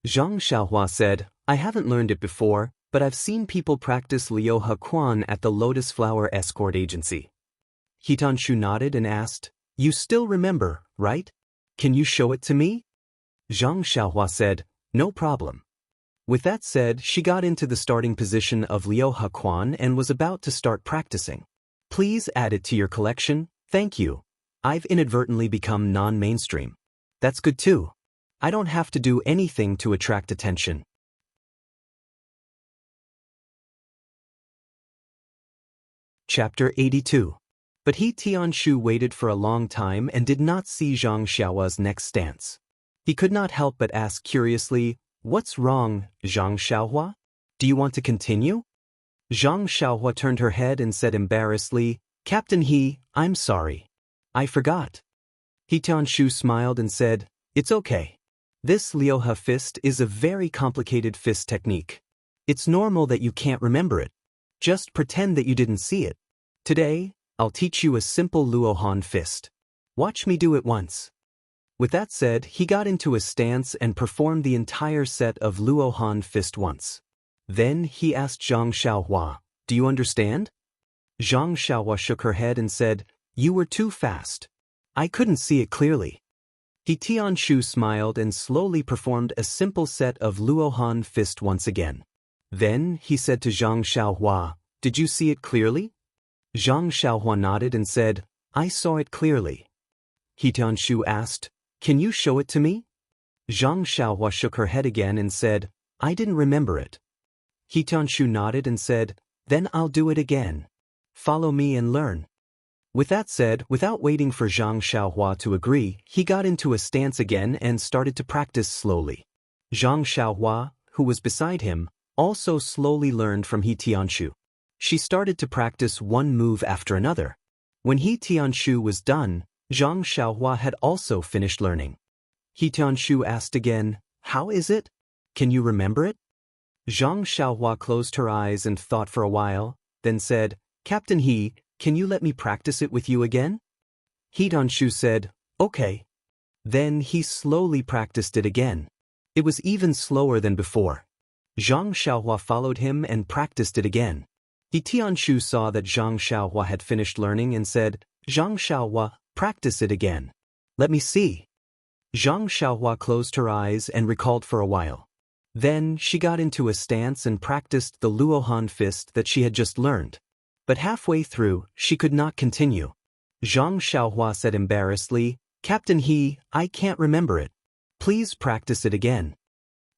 Zhang Xiaohua said, I haven't learned it before, but I've seen people practice Liu Hequan at the Lotus Flower Escort Agency. He Tianshu nodded and asked, You still remember, right? Can you show it to me? Zhang Xiaohua said, No problem. With that said, she got into the starting position of Liu Hequan and was about to start practicing. Please add it to your collection, thank you. I've inadvertently become non-mainstream. That's good too. I don't have to do anything to attract attention. Chapter 82. But He Tianshu waited for a long time and did not see Zhang Xiaohua's next stance. He could not help but ask curiously, What's wrong, Zhang Xiaohua? Do you want to continue? Zhang Xiaohua turned her head and said embarrassedly, Captain He, I'm sorry. I forgot. He Tianshu smiled and said, It's okay. This Liuhe fist is a very complicated fist technique. It's normal that you can't remember it. Just pretend that you didn't see it. Today, I'll teach you a simple Luohan fist. Watch me do it once. With that said, he got into a stance and performed the entire set of Luohan fist once. Then he asked Zhang Xiaohua, Do you understand? Zhang Xiaohua shook her head and said, You were too fast. I couldn't see it clearly. He Tianshu smiled and slowly performed a simple set of Luohan fist once again. Then he said to Zhang Xiaohua, Did you see it clearly? Zhang Xiaohua nodded and said, I saw it clearly. He Tianshu asked, Can you show it to me? Zhang Xiaohua shook her head again and said, I didn't remember it. He Tianshu nodded and said, Then I'll do it again. Follow me and learn. With that said, without waiting for Zhang Xiaohua to agree, he got into a stance again and started to practice slowly. Zhang Xiaohua, who was beside him, also slowly learned from He Tianshu. She started to practice one move after another. When He Tianshu was done, Zhang Xiaohua had also finished learning. He Tianshu asked again, How is it? Can you remember it? Zhang Xiaohua closed her eyes and thought for a while, then said, Captain He, can you let me practice it with you again? He Tianshu said, Okay. Then he slowly practiced it again. It was even slower than before. Zhang Xiaohua followed him and practiced it again. He Tianshu saw that Zhang Xiaohua had finished learning and said, Zhang Xiaohua, practice it again. Let me see. Zhang Xiaohua closed her eyes and recalled for a while. Then she got into a stance and practiced the Luohan fist that she had just learned. But halfway through, she could not continue. Zhang Xiaohua said embarrassedly, Captain He, I can't remember it. Please practice it again.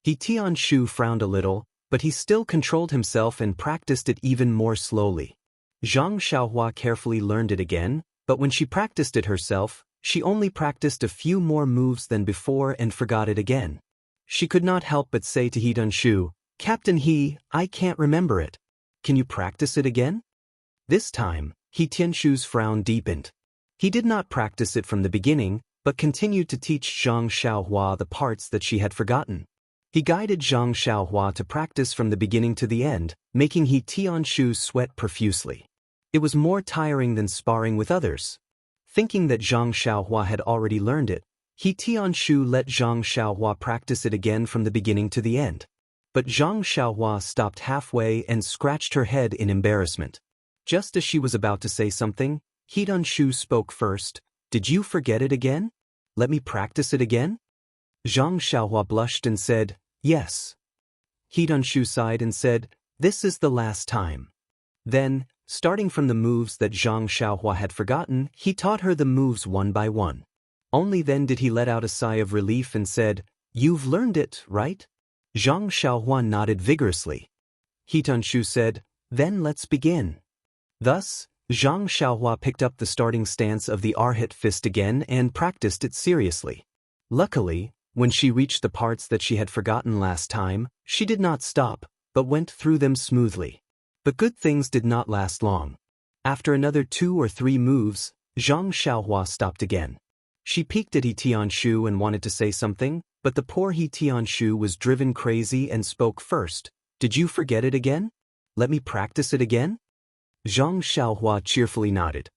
He Tianshu frowned a little, but he still controlled himself and practiced it even more slowly. Zhang Xiaohua carefully learned it again, but when she practiced it herself, she only practiced a few more moves than before and forgot it again. She could not help but say to He Dunshu, "Captain He, I can't remember it. Can you practice it again?" This time, He Tianshu's frown deepened. He did not practice it from the beginning, but continued to teach Zhang Xiaohua the parts that she had forgotten. He guided Zhang Xiaohua to practice from the beginning to the end, making He Tianshu sweat profusely. It was more tiring than sparring with others. Thinking that Zhang Xiaohua had already learned it, He Tianshu let Zhang Xiaohua practice it again from the beginning to the end. But Zhang Xiaohua stopped halfway and scratched her head in embarrassment. Just as she was about to say something, He Dunshu spoke first. "Did you forget it again? Let me practice it again?" Zhang Xiaohua blushed and said, "Yes." He Dunshu sighed and said, "This is the last time." Then, starting from the moves that Zhang Xiaohua had forgotten, he taught her the moves one by one. Only then did he let out a sigh of relief and said, "You've learned it, right?" Zhang Xiaohua nodded vigorously. He Dunshu said, "Then let's begin." Thus, Zhang Xiaohua picked up the starting stance of the Arhat fist again and practiced it seriously. Luckily, when she reached the parts that she had forgotten last time, she did not stop, but went through them smoothly. But good things did not last long. After another 2 or 3 moves, Zhang Xiaohua stopped again. She peeked at He Tianshu and wanted to say something, but the poor He Tianshu was driven crazy and spoke first. "Did you forget it again? Let me practice it again?" Zhang Xiaohua cheerfully nodded.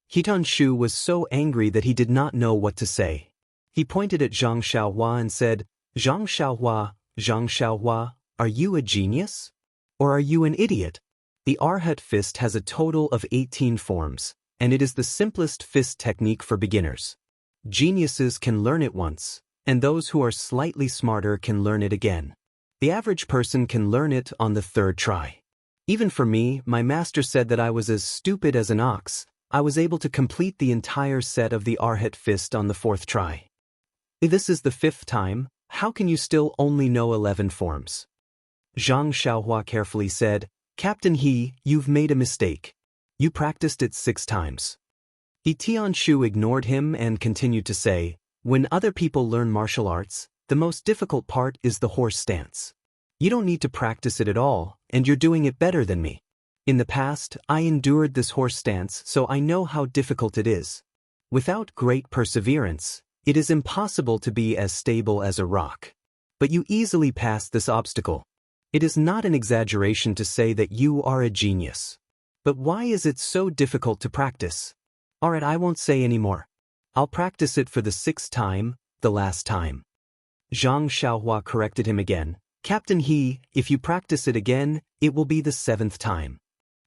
He Dunshu was so angry that he did not know what to say. He pointed at Zhang Xiaohua and said, Zhang Xiaohua, are you a genius? Or are you an idiot? The Arhat fist has a total of 18 forms, and it is the simplest fist technique for beginners. Geniuses can learn it once, and those who are slightly smarter can learn it again. The average person can learn it on the 3rd try. Even for me, my master said that I was as stupid as an ox. I was able to complete the entire set of the Arhat fist on the 4th try. If this is the 5th time, how can you still only know 11 forms? Zhang Xiaohua carefully said, "Captain He, you've made a mistake. You practiced it 6 times. He Tianshu ignored him and continued to say, "When other people learn martial arts, the most difficult part is the horse stance. You don't need to practice it at all, and you're doing it better than me. In the past, I endured this horse stance, so I know how difficult it is. Without great perseverance, it is impossible to be as stable as a rock. But you easily passed this obstacle. It is not an exaggeration to say that you are a genius. But why is it so difficult to practice? Alright, I won't say any more. I'll practice it for the 6th time, the last time." Zhang Xiaohua corrected him again. "Captain He, if you practice it again, it will be the 7th time."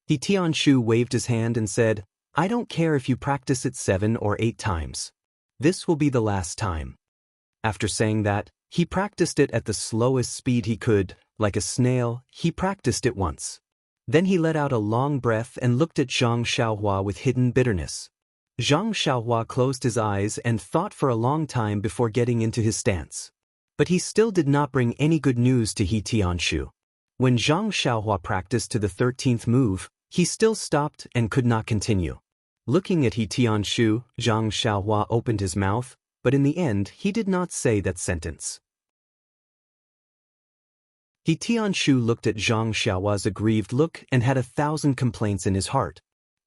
He Tianshu waved his hand and said, "I don't care if you practice it 7 or 8 times. This will be the last time." After saying that, he practiced it at the slowest speed he could. Like a snail, he practiced it once. Then he let out a long breath and looked at Zhang Xiaohua with hidden bitterness. Zhang Xiaohua closed his eyes and thought for a long time before getting into his stance. But he still did not bring any good news to He Tianshu. When Zhang Xiaohua practiced to the 13th move, he still stopped and could not continue. Looking at He Tianshu, Zhang Xiaohua opened his mouth, but in the end he did not say that sentence. He Tianshu looked at Zhang Xiaohua's aggrieved look and had 1,000 complaints in his heart.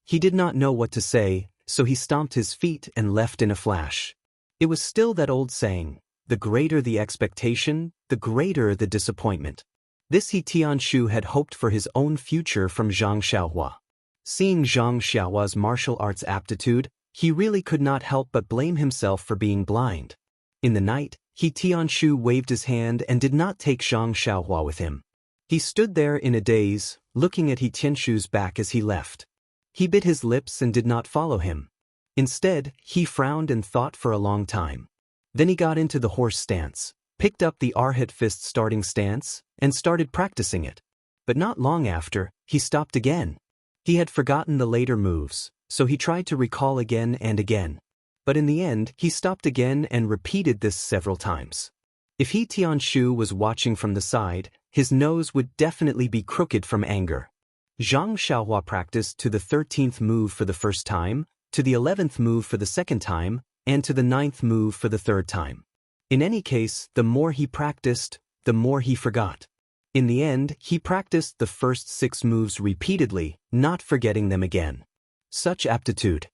He did not know what to say, so he stomped his feet and left in a flash. It was still that old saying, the greater the expectation, the greater the disappointment. This He Tianshu had hoped for his own future from Zhang Xiaohua. Seeing Zhang Xiaohua's martial arts aptitude, he really could not help but blame himself for being blind. In the night, He Tianshu waved his hand and did not take Zhang Xiaohua with him. He stood there in a daze, looking at He Tianshu's back as he left. He bit his lips and did not follow him. Instead, he frowned and thought for a long time. Then he got into the horse stance, picked up the Arhat fist starting stance, and started practicing it. But not long after, he stopped again. He had forgotten the later moves, so he tried to recall again and again. But in the end, he stopped again and repeated this several times. If He Tianshu was watching from the side, his nose would definitely be crooked from anger. Zhang Xiaohua practiced to the 13th move for the first time, to the 11th move for the second time, and to the 9th move for the third time. In any case, the more he practiced, the more he forgot. In the end, he practiced the first 6 moves repeatedly, not forgetting them again. Such aptitude.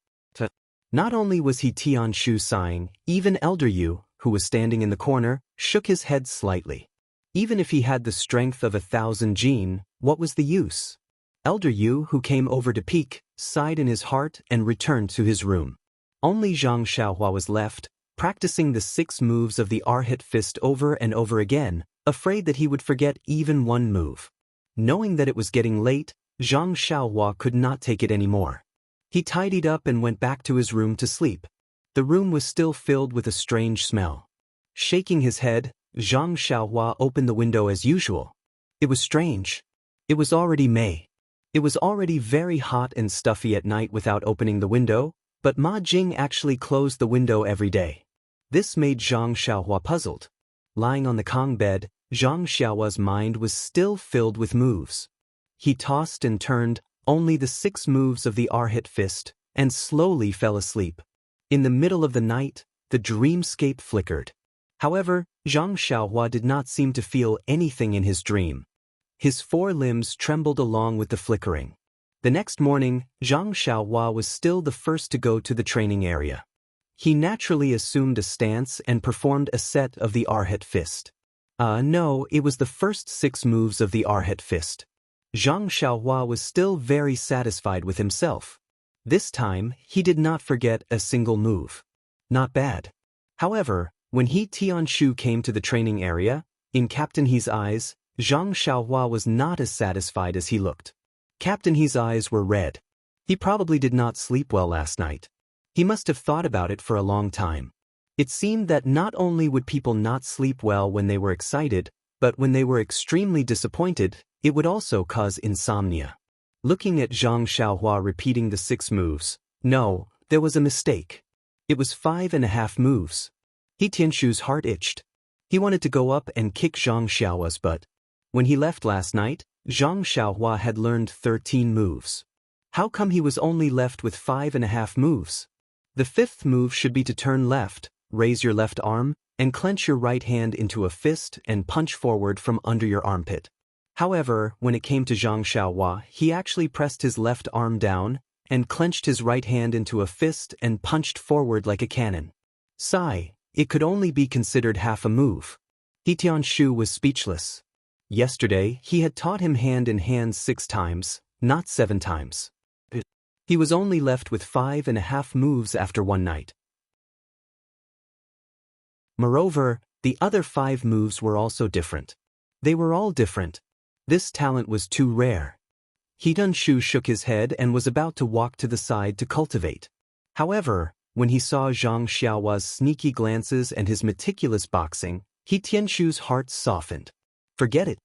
Not only was he Tianshu sighing, even Elder Yu, who was standing in the corner, shook his head slightly. Even if he had the strength of 1,000 jin, what was the use? Elder Yu, who came over to peek, sighed in his heart and returned to his room. Only Zhang Xiaohua was left, practicing the 6 moves of the Arhat fist over and over again, afraid that he would forget even one move. Knowing that it was getting late, Zhang Xiaohua could not take it anymore. He tidied up and went back to his room to sleep. The room was still filled with a strange smell. Shaking his head, Zhang Xiaohua opened the window as usual. It was strange. It was already May. It was already very hot and stuffy at night without opening the window, but Ma Jing actually closed the window every day. This made Zhang Xiaohua puzzled. Lying on the Kong bed, Zhang Xiaohua's mind was still filled with moves. He tossed and turned, only the 6 moves of the Arhat fist, and slowly fell asleep. In the middle of the night, the dreamscape flickered. However, Zhang Xiaohua did not seem to feel anything in his dream. His 4 limbs trembled along with the flickering. The next morning, Zhang Xiaohua was still the first to go to the training area. He naturally assumed a stance and performed a set of the Arhat fist. No, it was the first 6 moves of the Arhat fist. Zhang Xiaohua was still very satisfied with himself. This time, he did not forget a single move. Not bad. However, when Tianshu came to the training area, in Captain He's eyes, Zhang Xiaohua was not as satisfied as he looked. Captain He's eyes were red. He probably did not sleep well last night. He must have thought about it for a long time. It seemed that not only would people not sleep well when they were excited, but when they were extremely disappointed, it would also cause insomnia. Looking at Zhang Xiaohua repeating the 6 moves, no, there was a mistake. It was 5.5 moves. Tianshu's heart itched. He wanted to go up and kick Zhang Xiaohua's butt. When he left last night, Zhang Xiaohua had learned 13 moves. How come he was only left with 5.5 moves? The 5th move should be to turn left, raise your left arm, and clench your right hand into a fist and punch forward from under your armpit. However, when it came to Zhang Xiaohua, he actually pressed his left arm down and clenched his right hand into a fist and punched forward like a cannon. Sigh, it could only be considered half a move. Tianshu was speechless. Yesterday, he had taught him hand in hand 6 times, not 7 times. He was only left with 5.5 moves after one night. Moreover, the other 5 moves were also different. They were all different. This talent was too rare. Tianshu shook his head and was about to walk to the side to cultivate. However, when he saw Zhang Xiaohua's sneaky glances and his meticulous boxing, Tianshu's heart softened. Forget it.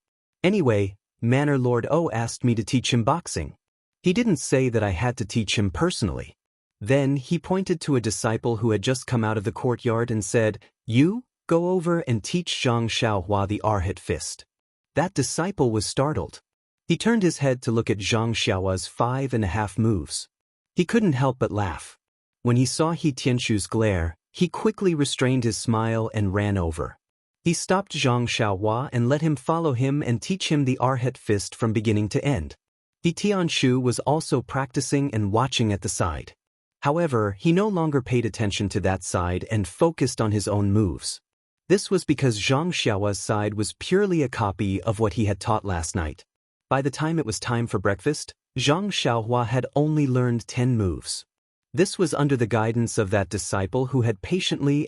Anyway, Manor Lord O asked me to teach him boxing. He didn't say that I had to teach him personally. Then he pointed to a disciple who had just come out of the courtyard and said, "You, go over and teach Zhang Xiaohua the Arhat fist." That disciple was startled. He turned his head to look at Zhang Xiaohua's 5.5 moves. He couldn't help but laugh. When he saw Tianshu's glare, he quickly restrained his smile and ran over. He stopped Zhang Xiaohua and let him follow him and teach him the Arhat fist from beginning to end. Tianshu was also practicing and watching at the side. However, he no longer paid attention to that side and focused on his own moves. This was because Zhang Xiaohua's side was purely a copy of what he had taught last night. By the time it was time for breakfast, Zhang Xiaohua had only learned 10 moves. This was under the guidance of that disciple who had patiently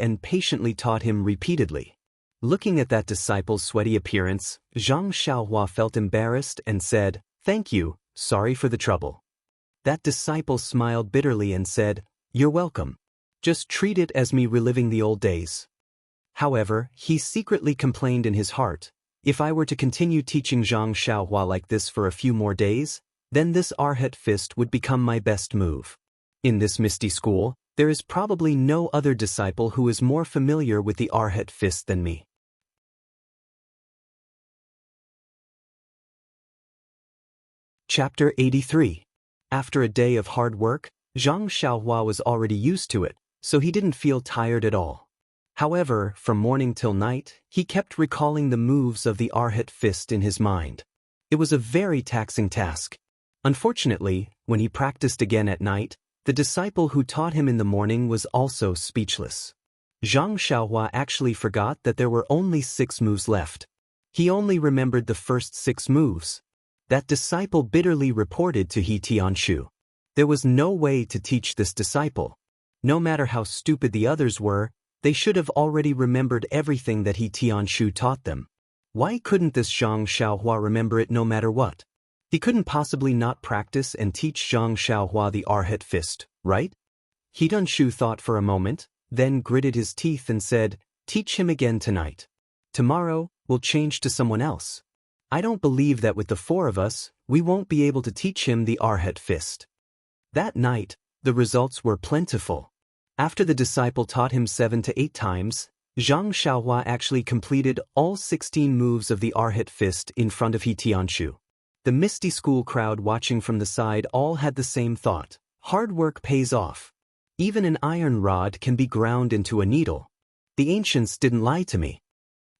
taught him repeatedly. Looking at that disciple's sweaty appearance, Zhang Xiaohua felt embarrassed and said, "Thank you, sorry for the trouble." That disciple smiled bitterly and said, "You're welcome. Just treat it as me reliving the old days." However, he secretly complained in his heart, if I were to continue teaching Zhang Xiaohua like this for a few more days, then this Arhat fist would become my best move. In this misty school, there is probably no other disciple who is more familiar with the Arhat fist than me. Chapter 83. After a day of hard work, Zhang Xiaohua was already used to it, so he didn't feel tired at all. However, from morning till night, he kept recalling the moves of the Arhat fist in his mind. It was a very taxing task. Unfortunately, when he practiced again at night, the disciple who taught him in the morning was also speechless. Zhang Xiaohua actually forgot that there were only 6 moves left. He only remembered the first 6 moves. That disciple bitterly reported to He Tianshu. There was no way to teach this disciple. No matter how stupid the others were, they should have already remembered everything that He Tianshu taught them. Why couldn't this Zhang Xiaohua remember it no matter what? He couldn't possibly not practice and teach Zhang Xiaohua the Arhat fist, right? He Tianshu thought for a moment, then gritted his teeth and said, "Teach him again tonight. Tomorrow, we'll change to someone else. I don't believe that with the 4 of us, we won't be able to teach him the Arhat fist." That night, the results were plentiful. After the disciple taught him 7 to 8 times, Zhang Xiaohua actually completed all 16 moves of the Arhat fist in front of He Tianshu. The misty school crowd watching from the side all had the same thought: hard work pays off. Even an iron rod can be ground into a needle. The ancients didn't lie to me.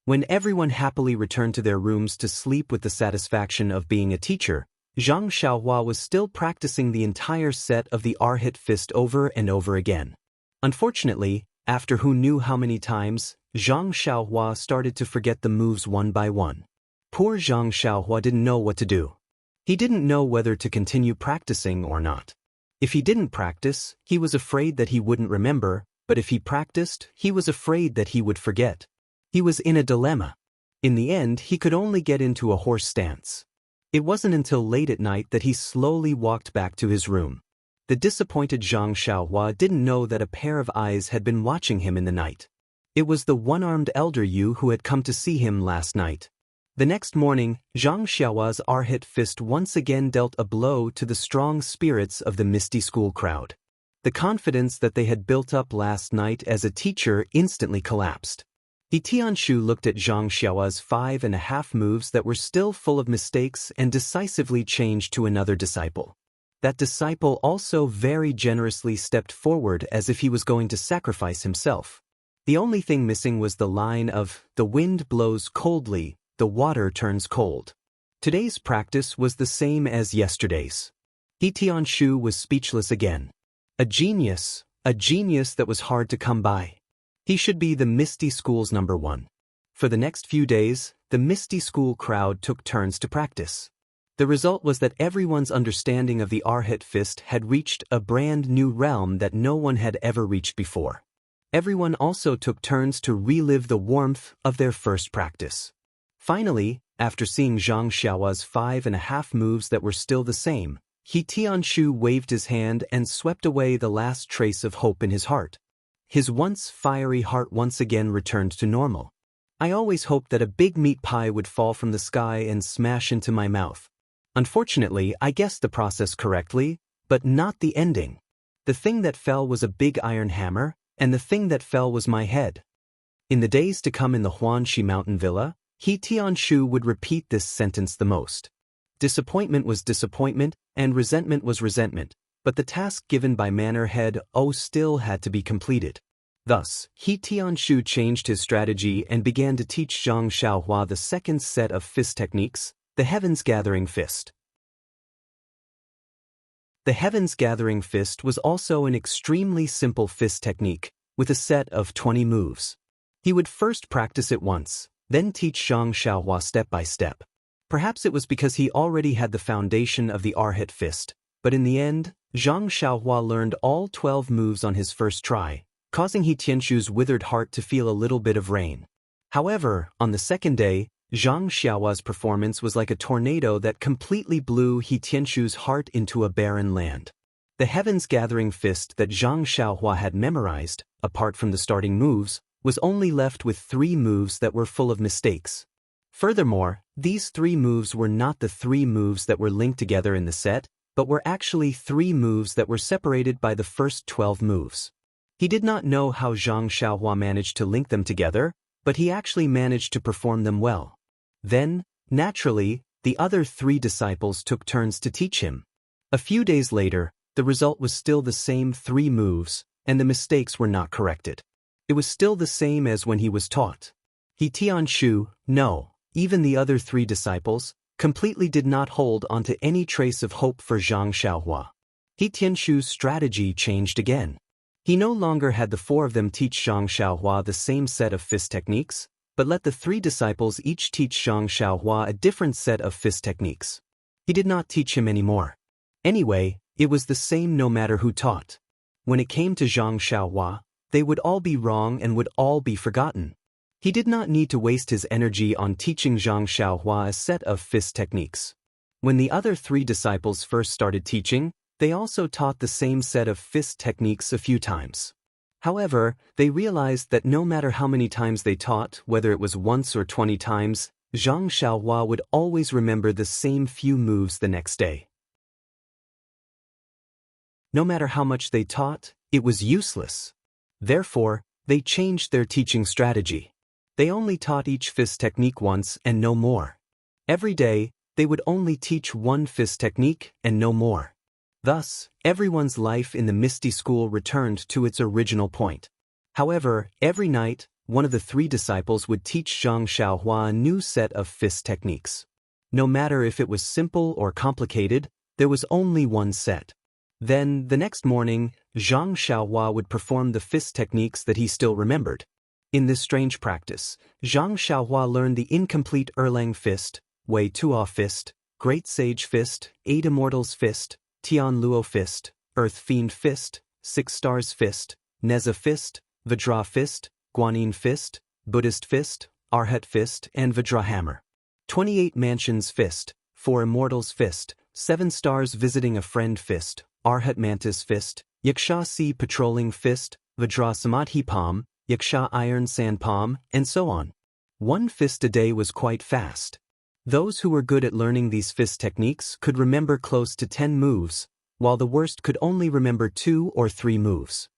When everyone happily returned to their rooms to sleep with the satisfaction of being a teacher, Zhang Xiaohua was still practicing the entire set of the Arhat fist over and over again. Unfortunately, after who knew how many times, Zhang Xiaohua started to forget the moves one by one. Poor Zhang Xiaohua didn't know what to do. He didn't know whether to continue practicing or not. If he didn't practice, he was afraid that he wouldn't remember, but if he practiced, he was afraid that he would forget. He was in a dilemma. In the end, he could only get into a horse stance. It wasn't until late at night that he slowly walked back to his room. The disappointed Zhang Xiaohua didn't know that a pair of eyes had been watching him in the night. It was the one-armed elder Yu who had come to see him last night. The next morning, Zhang Xiaohua's Arhat fist once again dealt a blow to the strong spirits of the misty school crowd. The confidence that they had built up last night as a teacher instantly collapsed. He Tianshu looked at Zhang Xiaohua's 5.5 moves that were still full of mistakes and decisively changed to another disciple. That disciple also very generously stepped forward as if he was going to sacrifice himself. The only thing missing was the line of, "The wind blows coldly, the water turns cold." Today's practice was the same as yesterday's. He Tianshu was speechless again. A genius that was hard to come by. He should be the Misty School's number 1. For the next few days, the Misty School crowd took turns to practice. The result was that everyone's understanding of the Arhat fist had reached a brand new realm that no one had ever reached before. Everyone also took turns to relive the warmth of their first practice. Finally, after seeing Zhang Xiaohua's 5.5 moves that were still the same, He Tianshu waved his hand and swept away the last trace of hope in his heart. His once fiery heart once again returned to normal. I always hoped that a big meat pie would fall from the sky and smash into my mouth. Unfortunately, I guessed the process correctly, but not the ending. The thing that fell was a big iron hammer, and the thing that fell was my head. In the days to come in the Huanxi mountain villa, He Tianshu would repeat this sentence the most. Disappointment was disappointment, and resentment was resentment, but the task given by Manor Head O still had to be completed. Thus, He Tianshu changed his strategy and began to teach Zhang Xiaohua the second set of fist techniques, the Heavens Gathering Fist. The Heavens Gathering Fist was also an extremely simple fist technique, with a set of 20 moves. He would first practice it once, then teach Zhang Xiaohua step by step. Perhaps it was because he already had the foundation of the Arhat fist, but in the end, Zhang Xiaohua learned all 12 moves on his first try, causing He Tianshu's withered heart to feel a little bit of rain. However, on the second day, Zhang Xiaohua's performance was like a tornado that completely blew He Tianshu's heart into a barren land. The Heavens Gathering Fist that Zhang Xiaohua had memorized, apart from the starting moves, was only left with 3 moves that were full of mistakes. Furthermore, these 3 moves were not the 3 moves that were linked together in the set, but were actually 3 moves that were separated by the first 12 moves. He did not know how Zhang Xiaohua managed to link them together, but he actually managed to perform them well. Then, naturally, the other 3 disciples took turns to teach him. A few days later, the result was still the same 3 moves, and the mistakes were not corrected. It was still the same as when he was taught. He Tianshu, no, even the other 3 disciples, completely did not hold onto any trace of hope for Zhang Xiaohua. He Tianshu's strategy changed again. He no longer had the 4 of them teach Zhang Xiaohua the same set of fist techniques, but let the 3 disciples each teach Zhang Xiaohua a different set of fist techniques. He did not teach him anymore. Anyway, it was the same no matter who taught. When it came to Zhang Xiaohua, they would all be wrong and would all be forgotten. He did not need to waste his energy on teaching Zhang Xiaohua a set of fist techniques. When the other 3 disciples first started teaching, they also taught the same set of fist techniques a few times. However, they realized that no matter how many times they taught, whether it was once or 20 times, Zhang Xiaohua would always remember the same few moves the next day. No matter how much they taught, it was useless. Therefore, they changed their teaching strategy. They only taught each fist technique once and no more. Every day, they would only teach 1 fist technique and no more. Thus, everyone's life in the Misty School returned to its original point. However, every night, one of the 3 disciples would teach Zhang Xiaohua a new set of fist techniques. No matter if it was simple or complicated, there was only 1 set. Then, the next morning, Zhang Xiaohua would perform the fist techniques that he still remembered. In this strange practice, Zhang Xiaohua learned the incomplete Erlang fist, Wei Tuo fist, Great Sage fist, 8 Immortals fist, Tian Luo fist, Earth Fiend fist, 6 Stars fist, Neza fist, Vajra fist, Guanyin fist, Buddhist fist, Arhat fist, and Vajra hammer. 28 Mansions fist, 4 Immortals fist, 7 Stars visiting a friend fist, Arhat Mantis fist, Yaksha Sea patrolling fist, Vajra Samadhi palm, Yaksha iron sand palm, and so on. 1 fist a day was quite fast. Those who were good at learning these fist techniques could remember close to 10 moves, while the worst could only remember 2 or 3 moves.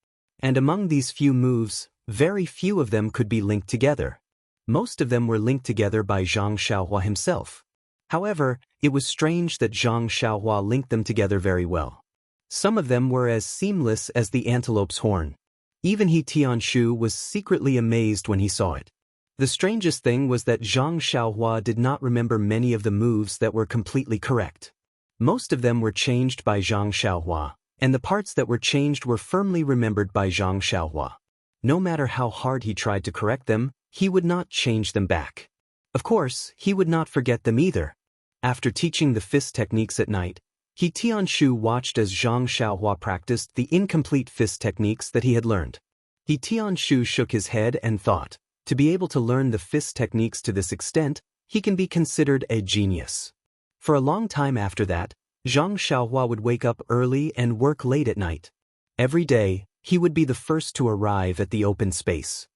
And among these few moves, very few of them could be linked together. Most of them were linked together by Zhang Xiaohua himself. However, it was strange that Zhang Xiaohua linked them together very well. Some of them were as seamless as the antelope's horn. Even He Tianshu was secretly amazed when he saw it. The strangest thing was that Zhang Xiaohua did not remember many of the moves that were completely correct. Most of them were changed by Zhang Xiaohua, and the parts that were changed were firmly remembered by Zhang Xiaohua. No matter how hard he tried to correct them, he would not change them back. Of course, he would not forget them either. After teaching the fist techniques at night, He Tianshu watched as Zhang Xiaohua practiced the incomplete fist techniques that he had learned. He Tianshu shook his head and thought, to be able to learn the fist techniques to this extent, he can be considered a genius. For a long time after that, Zhang Xiaohua would wake up early and work late at night. Every day, he would be the first to arrive at the open space.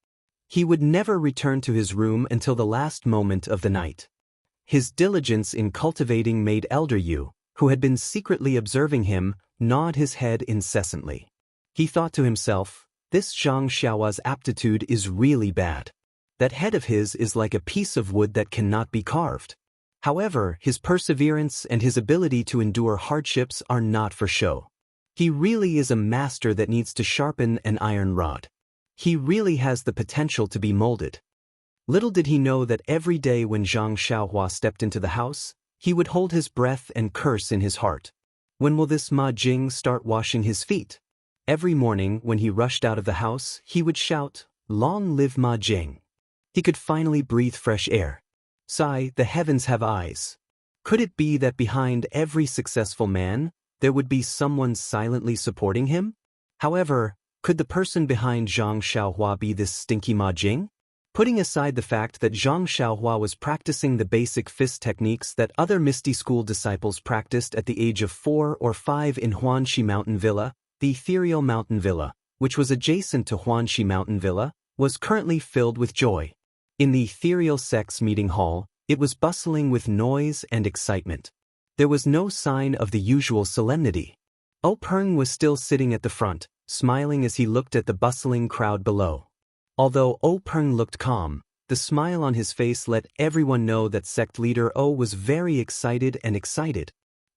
He would never return to his room until the last moment of the night. His diligence in cultivating made Elder Yu, who had been secretly observing him, nod his head incessantly. He thought to himself, this Zhang Xiaohua's aptitude is really bad. That head of his is like a piece of wood that cannot be carved. However, his perseverance and his ability to endure hardships are not for show. He really is a master that needs to sharpen an iron rod. He really has the potential to be molded. Little did he know that every day when Zhang Xiaohua stepped into the house, he would hold his breath and curse in his heart. When will this Ma Jing start washing his feet? Every morning when he rushed out of the house, he would shout, "Long live Ma Jing." He could finally breathe fresh air. Sigh, the heavens have eyes. Could it be that behind every successful man, there would be someone silently supporting him? However, could the person behind Zhang Xiaohua be this stinky Ma Jing? Putting aside the fact that Zhang Xiaohua was practicing the basic fist techniques that other Misty School disciples practiced at the age of 4 or 5 in Huanxi Mountain Villa, the ethereal mountain villa, which was adjacent to Huanxi Mountain Villa, was currently filled with joy. In the ethereal sex meeting hall, it was bustling with noise and excitement. There was no sign of the usual solemnity. O Peng was still sitting at the front, smiling as he looked at the bustling crowd below. Although O Peng looked calm, The smile on his face let everyone know that sect leader O was very excited.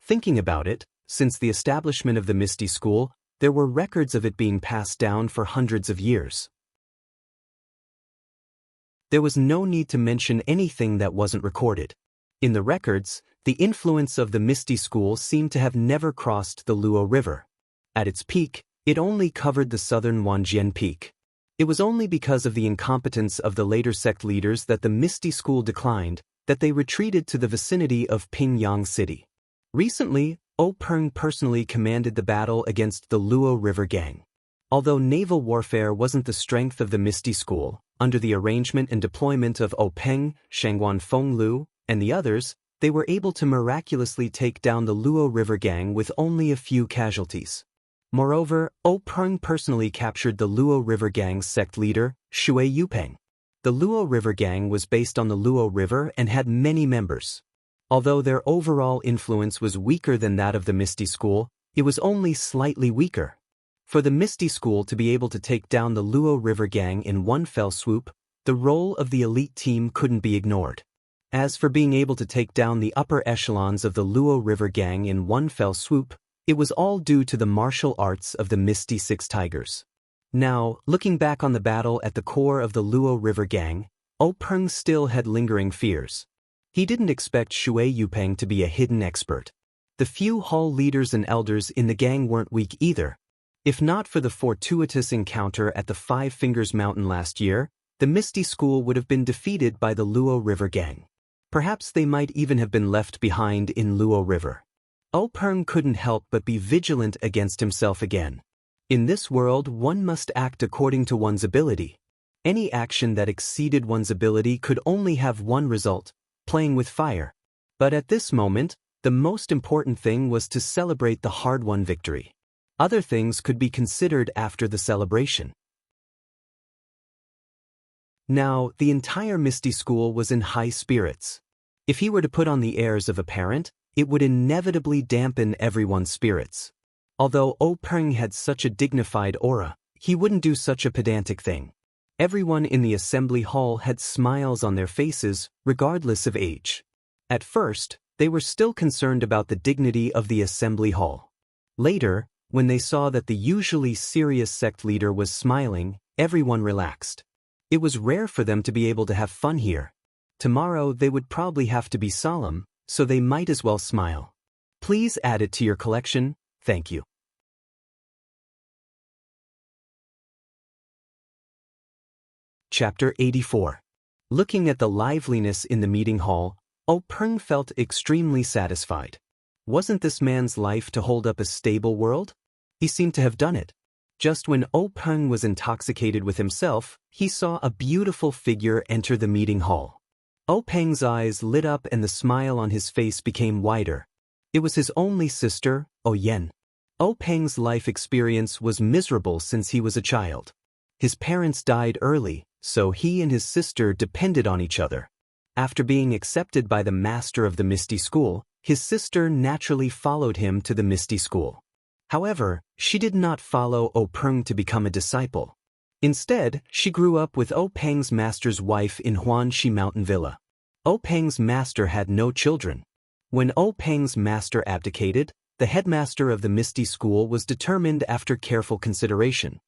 Thinking about it, since the establishment of the Misty School, there were records of it being passed down for hundreds of years. There was no need to mention anything that wasn't recorded. In the records, the influence of the Misty School seemed to have never crossed the Luo River. At its peak, it only covered the southern Wanjian Peak. It was only because of the incompetence of the later sect leaders that the Misty School declined, that they retreated to the vicinity of Pingyang City. Recently, O Peng personally commanded the battle against the Luo River Gang. Although naval warfare wasn't the strength of the Misty School, under the arrangement and deployment of O Peng, Shangguan Fenglu, and the others, they were able to miraculously take down the Luo River Gang with only a few casualties. Moreover, O Peng personally captured the Luo River Gang's sect leader, Shui Yupeng. The Luo River Gang was based on the Luo River and had many members. Although their overall influence was weaker than that of the Misty School, it was only slightly weaker. For the Misty School to be able to take down the Luo River Gang in one fell swoop, the role of the elite team couldn't be ignored. As for being able to take down the upper echelons of the Luo River Gang in one fell swoop, it was all due to the martial arts of the Misty Six Tigers. Now, looking back on the battle at the core of the Luo River Gang, O Peng still had lingering fears. He didn't expect Shui Yupeng to be a hidden expert. The few hall leaders and elders in the gang weren't weak either. If not for the fortuitous encounter at the Five Fingers Mountain last year, the Misty School would have been defeated by the Luo River Gang. Perhaps they might even have been left behind in Luo River. O Peng couldn't help but be vigilant against himself again. In this world, one must act according to one's ability. Any action that exceeded one's ability could only have one result: playing with fire. But at this moment, the most important thing was to celebrate the hard-won victory. Other things could be considered after the celebration. Now, the entire Misty School was in high spirits. If he were to put on the airs of a parent, it would inevitably dampen everyone's spirits. Although O Peng had such a dignified aura, he wouldn't do such a pedantic thing. Everyone in the assembly hall had smiles on their faces, regardless of age. At first, they were still concerned about the dignity of the assembly hall. Later, when they saw that the usually serious sect leader was smiling, everyone relaxed. It was rare for them to be able to have fun here. Tomorrow they would probably have to be solemn, so they might as well smile. Please add it to your collection, thank you. Chapter 84. Looking at the liveliness in the meeting hall, O Peng felt extremely satisfied. Wasn't this man's life to hold up a stable world? He seemed to have done it. Just when O Peng was intoxicated with himself, he saw a beautiful figure enter the meeting hall. O Peng's eyes lit up and the smile on his face became wider. It was his only sister, O Yen. O Peng's life experience was miserable since he was a child. His parents died early, so he and his sister depended on each other. After being accepted by the master of the Misty School, his sister naturally followed him to the Misty School. However, she did not follow O Peng to become a disciple. Instead, she grew up with O Peng's master's wife in Huanxi Mountain Villa. O Peng's master had no children. When O Peng's master abdicated, the headmaster of the Misty School was determined after careful consideration.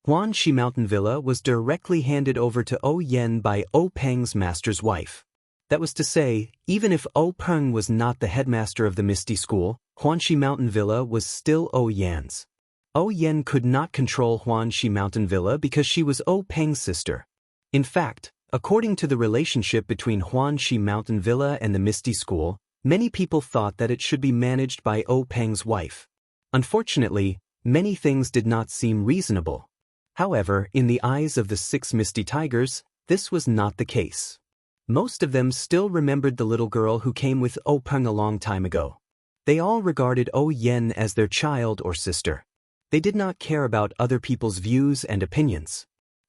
Huanxi Mountain Villa was directly handed over to O Yen by O Peng's master's wife. That was to say, even if O Peng was not the headmaster of the Misty School, Huanxi Mountain Villa was still O Yan's. O Yen could not control Huanxi Mountain Villa because she was O Peng's sister. In fact, according to the relationship between Huanxi Mountain Villa and the Misty School, many people thought that it should be managed by O Peng's wife. Unfortunately, many things did not seem reasonable. However, in the eyes of the 6 Misty Tigers, this was not the case. Most of them still remembered the little girl who came with O Peng a long time ago. They all regarded O Yen as their child or sister. They did not care about other people's views and opinions.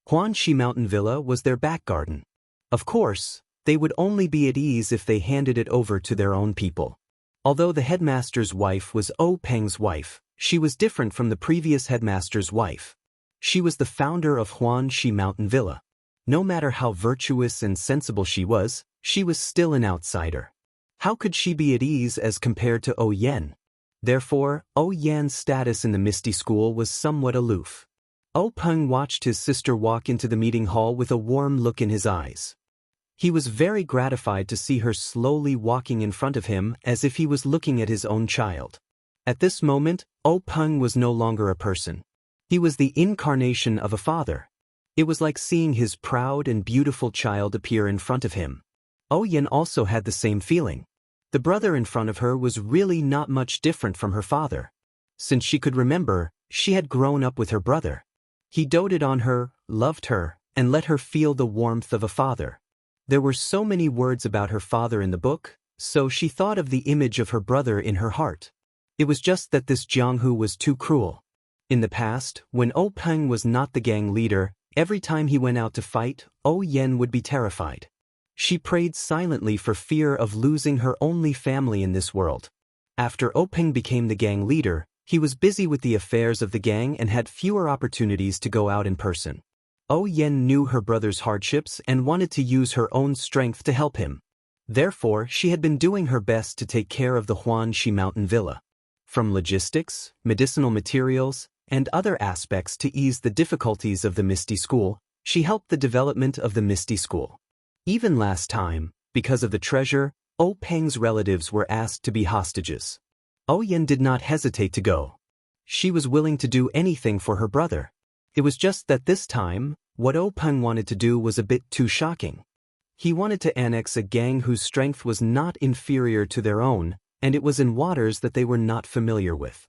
Huanxi Mountain Villa was their back garden. Of course, they would only be at ease if they handed it over to their own people. Although the headmaster's wife was O Peng's wife, she was different from the previous headmaster's wife. She was the founder of Huanxi Mountain Villa. No matter how virtuous and sensible she was still an outsider. How could she be at ease as compared to Yen? Therefore, Yan's status in the Misty School was somewhat aloof. Peng watched his sister walk into the meeting hall with a warm look in his eyes. He was very gratified to see her slowly walking in front of him as if he was looking at his own child. At this moment, Peng was no longer a person. He was the incarnation of a father. It was like seeing his proud and beautiful child appear in front of him. Yen also had the same feeling. The brother in front of her was really not much different from her father. Since she could remember, she had grown up with her brother. He doted on her, loved her, and let her feel the warmth of a father. There were so many words about her father in the book, so she thought of the image of her brother in her heart. It was just that this Jianghu was too cruel. In the past, when Peng was not the gang leader, every time he went out to fight, Yen would be terrified. She prayed silently for fear of losing her only family in this world. After Peng became the gang leader, he was busy with the affairs of the gang and had fewer opportunities to go out in person. Yen knew her brother's hardships and wanted to use her own strength to help him. Therefore, she had been doing her best to take care of the Huanxi Mountain Villa. From logistics, medicinal materials, and other aspects to ease the difficulties of the Misty School, she helped the development of the Misty School. Even last time, because of the treasure, Peng's relatives were asked to be hostages. Yen did not hesitate to go. She was willing to do anything for her brother. It was just that this time, what Peng wanted to do was a bit too shocking. He wanted to annex a gang whose strength was not inferior to their own, and it was in waters that they were not familiar with.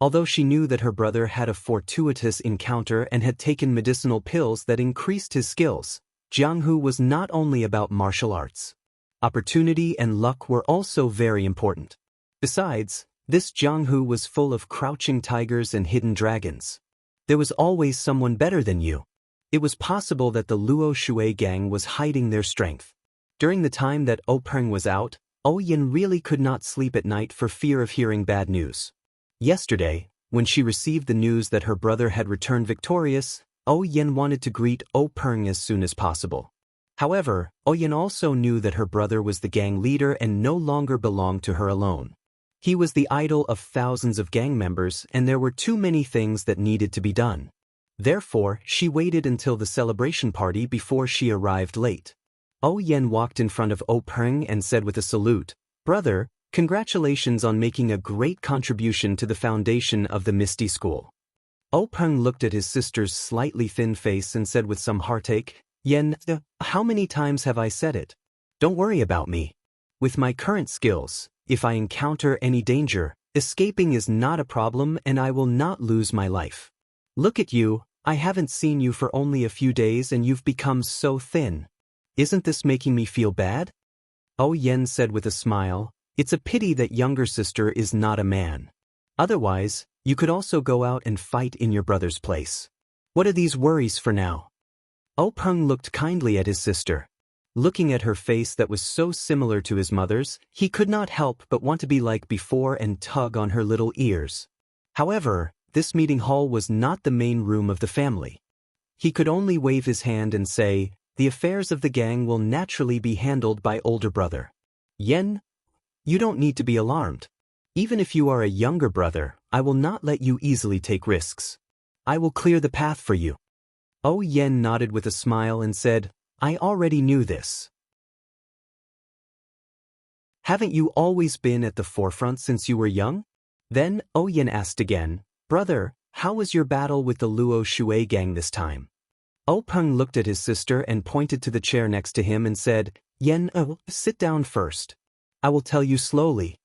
Although she knew that her brother had a fortuitous encounter and had taken medicinal pills that increased his skills, Jianghu was not only about martial arts. Opportunity and luck were also very important. Besides, this Jianghu was full of crouching tigers and hidden dragons. There was always someone better than you. It was possible that the Luo Shui gang was hiding their strength. During the time that Peng was out, Yen really could not sleep at night for fear of hearing bad news. Yesterday, when she received the news that her brother had returned victorious, Yen wanted to greet Peng as soon as possible. However, Yen also knew that her brother was the gang leader and no longer belonged to her alone. He was the idol of thousands of gang members and there were too many things that needed to be done. Therefore, she waited until the celebration party before she arrived late. Yen walked in front of Peng and said with a salute, "Brother, congratulations on making a great contribution to the foundation of the Misty School." Peng looked at his sister's slightly thin face and said with some heartache, "Yen, how many times have I said it? Don't worry about me. With my current skills, if I encounter any danger, escaping is not a problem and I will not lose my life. Look at you, I haven't seen you for only a few days and you've become so thin. Isn't this making me feel bad?" Yen said with a smile, "It's a pity that younger sister is not a man. Otherwise, you could also go out and fight in your brother's place. What are these worries for now?" Peng looked kindly at his sister. Looking at her face that was so similar to his mother's, he could not help but want to be like before and tug on her little ears. However, this meeting hall was not the main room of the family. He could only wave his hand and say, "The affairs of the gang will naturally be handled by older brother. Yen, you don't need to be alarmed. Even if you are a younger brother, I will not let you easily take risks. I will clear the path for you." Yen nodded with a smile and said, "I already knew this." "Haven't you always been at the forefront since you were young?" Then Yen asked again, "Brother, how was your battle with the Luo Shui gang this time?" Peng looked at his sister and pointed to the chair next to him and said, "Yen, sit down first. I will tell you slowly."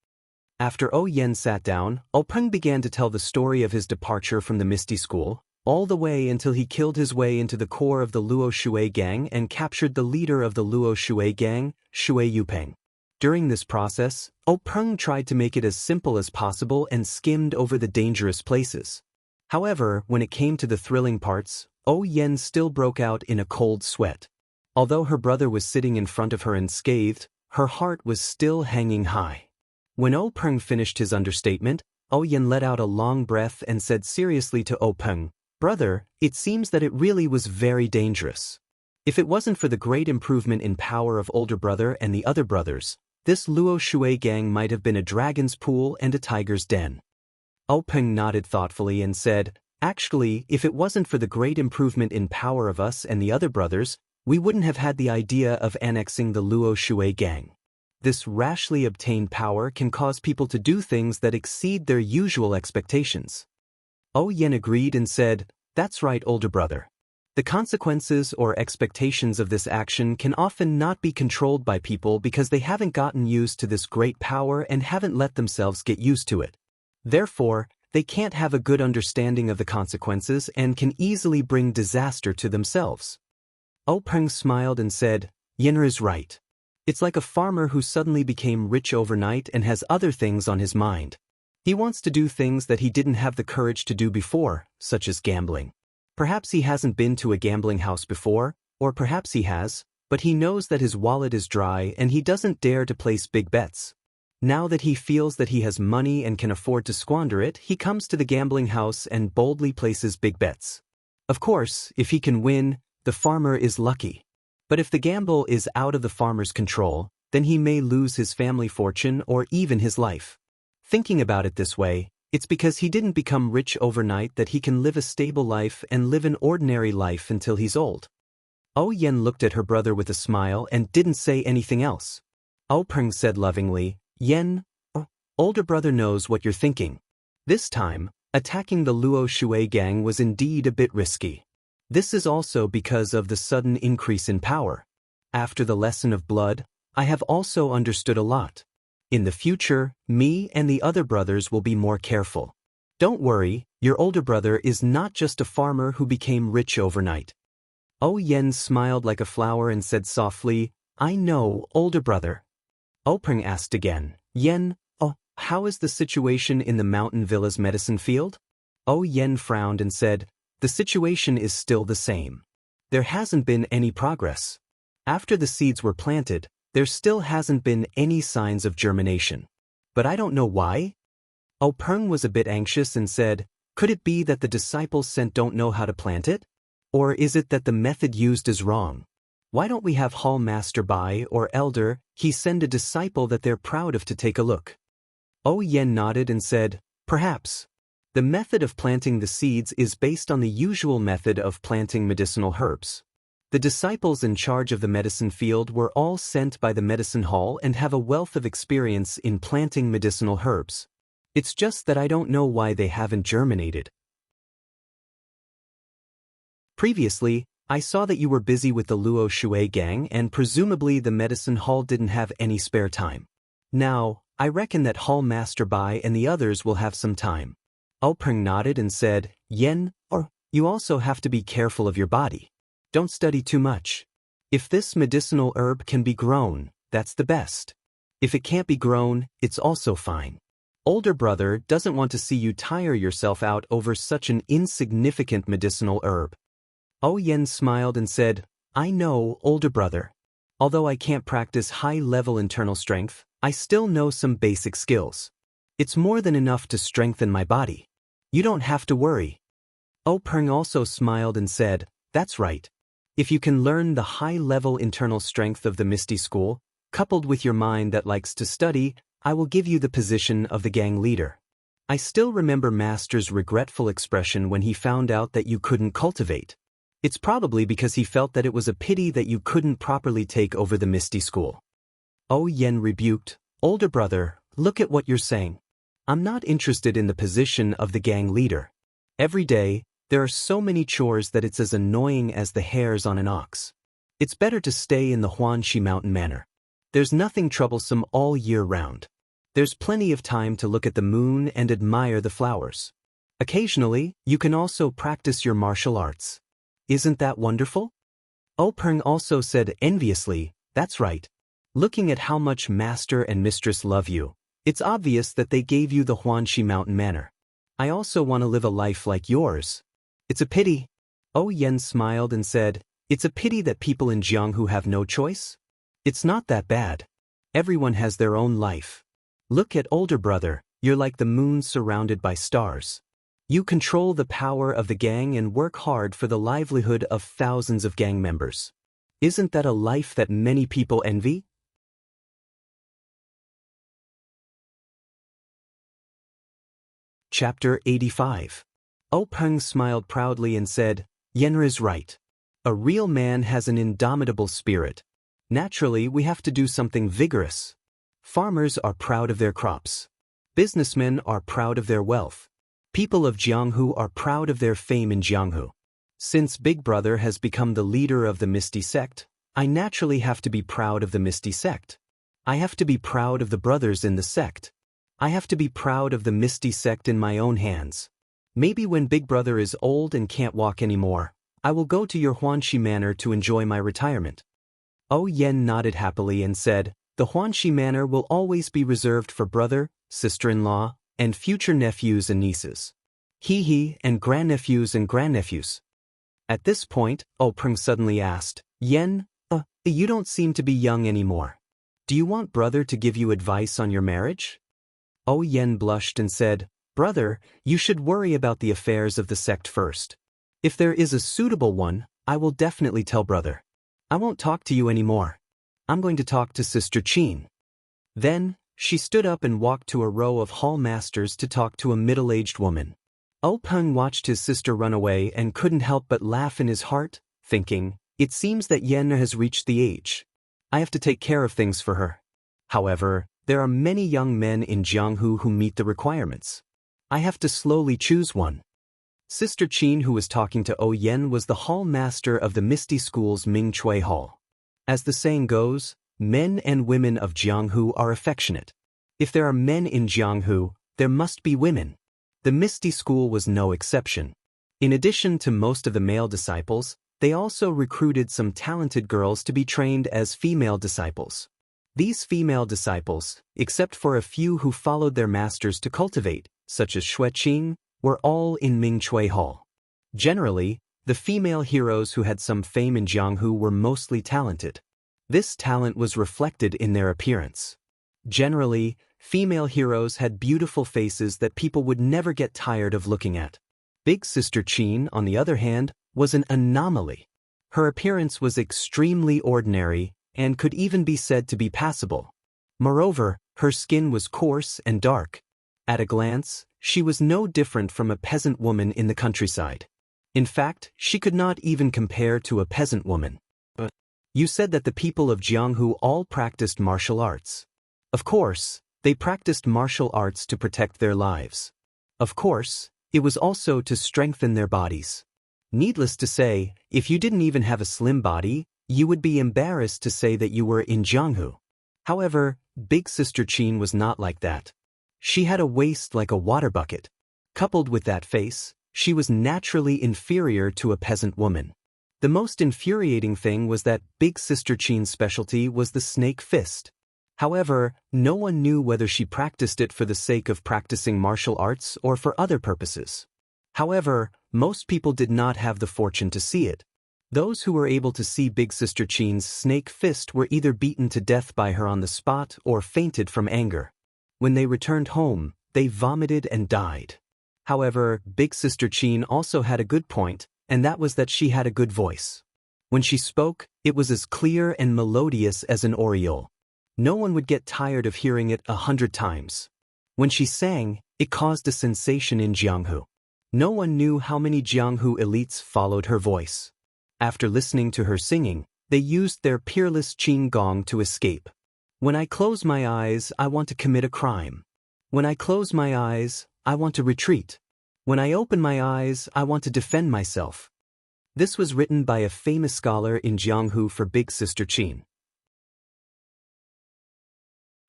After Yen sat down, Peng began to tell the story of his departure from the Misty School, all the way until he killed his way into the core of the Luo Shui gang and captured the leader of the Luo Shui gang, Shui Yupeng. During this process, Peng tried to make it as simple as possible and skimmed over the dangerous places. However, when it came to the thrilling parts, Yen still broke out in a cold sweat. Although her brother was sitting in front of her unscathed, her heart was still hanging high. When Peng finished his understatement, Yen let out a long breath and said seriously to Peng, Brother, it seems that it really was very dangerous. If it wasn't for the great improvement in power of older brother and the other brothers, this Luo Shui gang might have been a dragon's pool and a tiger's den. Peng nodded thoughtfully and said, actually, if it wasn't for the great improvement in power of us and the other brothers, we wouldn't have had the idea of annexing the Luo Shui gang. This rashly obtained power can cause people to do things that exceed their usual expectations. Yen agreed and said, that's right, older brother. The consequences or expectations of this action can often not be controlled by people because they haven't gotten used to this great power and haven't let themselves get used to it. Therefore, they can't have a good understanding of the consequences and can easily bring disaster to themselves. Peng smiled and said, Yenr is right. It's like a farmer who suddenly became rich overnight and has other things on his mind. He wants to do things that he didn't have the courage to do before, such as gambling. Perhaps he hasn't been to a gambling house before, or perhaps he has, but he knows that his wallet is dry and he doesn't dare to place big bets. Now that he feels that he has money and can afford to squander it, he comes to the gambling house and boldly places big bets. Of course, if he can win, the farmer is lucky. But if the gamble is out of the farmer's control, then he may lose his family fortune or even his life. Thinking about it this way, it's because he didn't become rich overnight that he can live a stable life and live an ordinary life until he's old. Yen looked at her brother with a smile and didn't say anything else. Peng said lovingly, Yen, older brother knows what you're thinking. This time, attacking the Luo Shui gang was indeed a bit risky. This is also because of the sudden increase in power. After the lesson of blood, I have also understood a lot. In the future, me and the other brothers will be more careful. Don't worry, your older brother is not just a farmer who became rich overnight. Yen smiled like a flower and said softly, I know, older brother. Peng asked again, Yen, how is the situation in the mountain villa's medicine field? Yen frowned and said, the situation is still the same. There hasn't been any progress. After the seeds were planted, there still hasn't been any signs of germination. But I don't know why. Peng was a bit anxious and said, could it be that the disciples sent don't know how to plant it? Or is it that the method used is wrong? Why don't we have Hall Master Bai or Elder, he send a disciple that they're proud of to take a look? Yen nodded and said, perhaps. The method of planting the seeds is based on the usual method of planting medicinal herbs. The disciples in charge of the medicine field were all sent by the medicine hall and have a wealth of experience in planting medicinal herbs. It's just that I don't know why they haven't germinated. Previously, I saw that you were busy with the Luo Shui gang and presumably the medicine hall didn't have any spare time. Now, I reckon that Hall Master Bai and the others will have some time. Peng nodded and said, Yen, you also have to be careful of your body. Don't study too much. If this medicinal herb can be grown, that's the best. If it can't be grown, it's also fine. Older brother doesn't want to see you tire yourself out over such an insignificant medicinal herb. Yen smiled and said, I know, older brother. Although I can't practice high-level internal strength, I still know some basic skills. It's more than enough to strengthen my body. You don't have to worry. Peng also smiled and said, that's right. If you can learn the high-level internal strength of the Misty School, coupled with your mind that likes to study, I will give you the position of the gang leader. I still remember Master's regretful expression when he found out that you couldn't cultivate. It's probably because he felt that it was a pity that you couldn't properly take over the Misty School. Yen rebuked, older brother, look at what you're saying. I'm not interested in the position of the gang leader. Every day, there are so many chores that it's as annoying as the hairs on an ox. It's better to stay in the Huanxi Mountain Manor. There's nothing troublesome all year round. There's plenty of time to look at the moon and admire the flowers. Occasionally, you can also practice your martial arts. Isn't that wonderful? Peng also said enviously, that's right. Looking at how much Master and Mistress love you, it's obvious that they gave you the Huanxi Mountain Manor. I also want to live a life like yours. It's a pity. Yen smiled and said, it's a pity that people in Jianghu have no choice. It's not that bad. Everyone has their own life. Look at older brother, you're like the moon surrounded by stars. You control the power of the gang and work hard for the livelihood of thousands of gang members. Isn't that a life that many people envy? Chapter 85. Peng smiled proudly and said, Yenra's right. A real man has an indomitable spirit. Naturally, we have to do something vigorous. Farmers are proud of their crops. Businessmen are proud of their wealth. People of Jianghu are proud of their fame in Jianghu. Since Big Brother has become the leader of the Misty Sect, I naturally have to be proud of the Misty Sect. I have to be proud of the brothers in the sect. I have to be proud of the Misty Sect in my own hands. Maybe when Big Brother is old and can't walk anymore, I will go to your Huanxi Manor to enjoy my retirement. Yen nodded happily and said, the Huanxi Manor will always be reserved for brother, sister-in-law, and future nephews and nieces. And grandnephews and grandnephews. At this point, Peng suddenly asked, Yen, you don't seem to be young anymore. Do you want brother to give you advice on your marriage? Yen blushed and said, Brother, you should worry about the affairs of the sect first. If there is a suitable one, I will definitely tell brother. I won't talk to you anymore. I'm going to talk to Sister Qin. Then, she stood up and walked to a row of hall masters to talk to a middle-aged woman. Peng watched his sister run away and couldn't help but laugh in his heart, thinking, it seems that Yen has reached the age. I have to take care of things for her. However, there are many young men in Jianghu who meet the requirements. I have to slowly choose one. Sister Qin, who was talking to Yen, was the hall master of the Misty School's Ming Chui Hall. As the saying goes, men and women of Jianghu are affectionate. If there are men in Jianghu, there must be women. The Misty School was no exception. In addition to most of the male disciples, they also recruited some talented girls to be trained as female disciples. These female disciples, except for a few who followed their masters to cultivate, such as Xueqing, were all in Ming Chui Hall. Generally, the female heroes who had some fame in Jianghu were mostly talented. This talent was reflected in their appearance. Generally, female heroes had beautiful faces that people would never get tired of looking at. Big Sister Qin, on the other hand, was an anomaly. Her appearance was extremely ordinary and could even be said to be passable. Moreover, her skin was coarse and dark. At a glance, she was no different from a peasant woman in the countryside. In fact, she could not even compare to a peasant woman. But you said that the people of Jianghu all practiced martial arts. Of course, they practiced martial arts to protect their lives. Of course, it was also to strengthen their bodies. Needless to say, if you didn't even have a slim body, you would be embarrassed to say that you were in Jianghu. However, Big Sister Qin was not like that. She had a waist like a water bucket. Coupled with that face, she was naturally inferior to a peasant woman. The most infuriating thing was that Big Sister Qin's specialty was the snake fist. However, no one knew whether she practiced it for the sake of practicing martial arts or for other purposes. However, most people did not have the fortune to see it. Those who were able to see Big Sister Qin's snake fist were either beaten to death by her on the spot or fainted from anger. When they returned home, they vomited and died. However, Big Sister Qin also had a good point, and that was that she had a good voice. When she spoke, it was as clear and melodious as an oriole. No one would get tired of hearing it 100 times. When she sang, it caused a sensation in Jianghu. No one knew how many Jianghu elites followed her voice. After listening to her singing, they used their peerless Qin Gong to escape. When I close my eyes, I want to commit a crime. When I close my eyes, I want to retreat. When I open my eyes, I want to defend myself. This was written by a famous scholar in Jianghu for Big Sister Qin.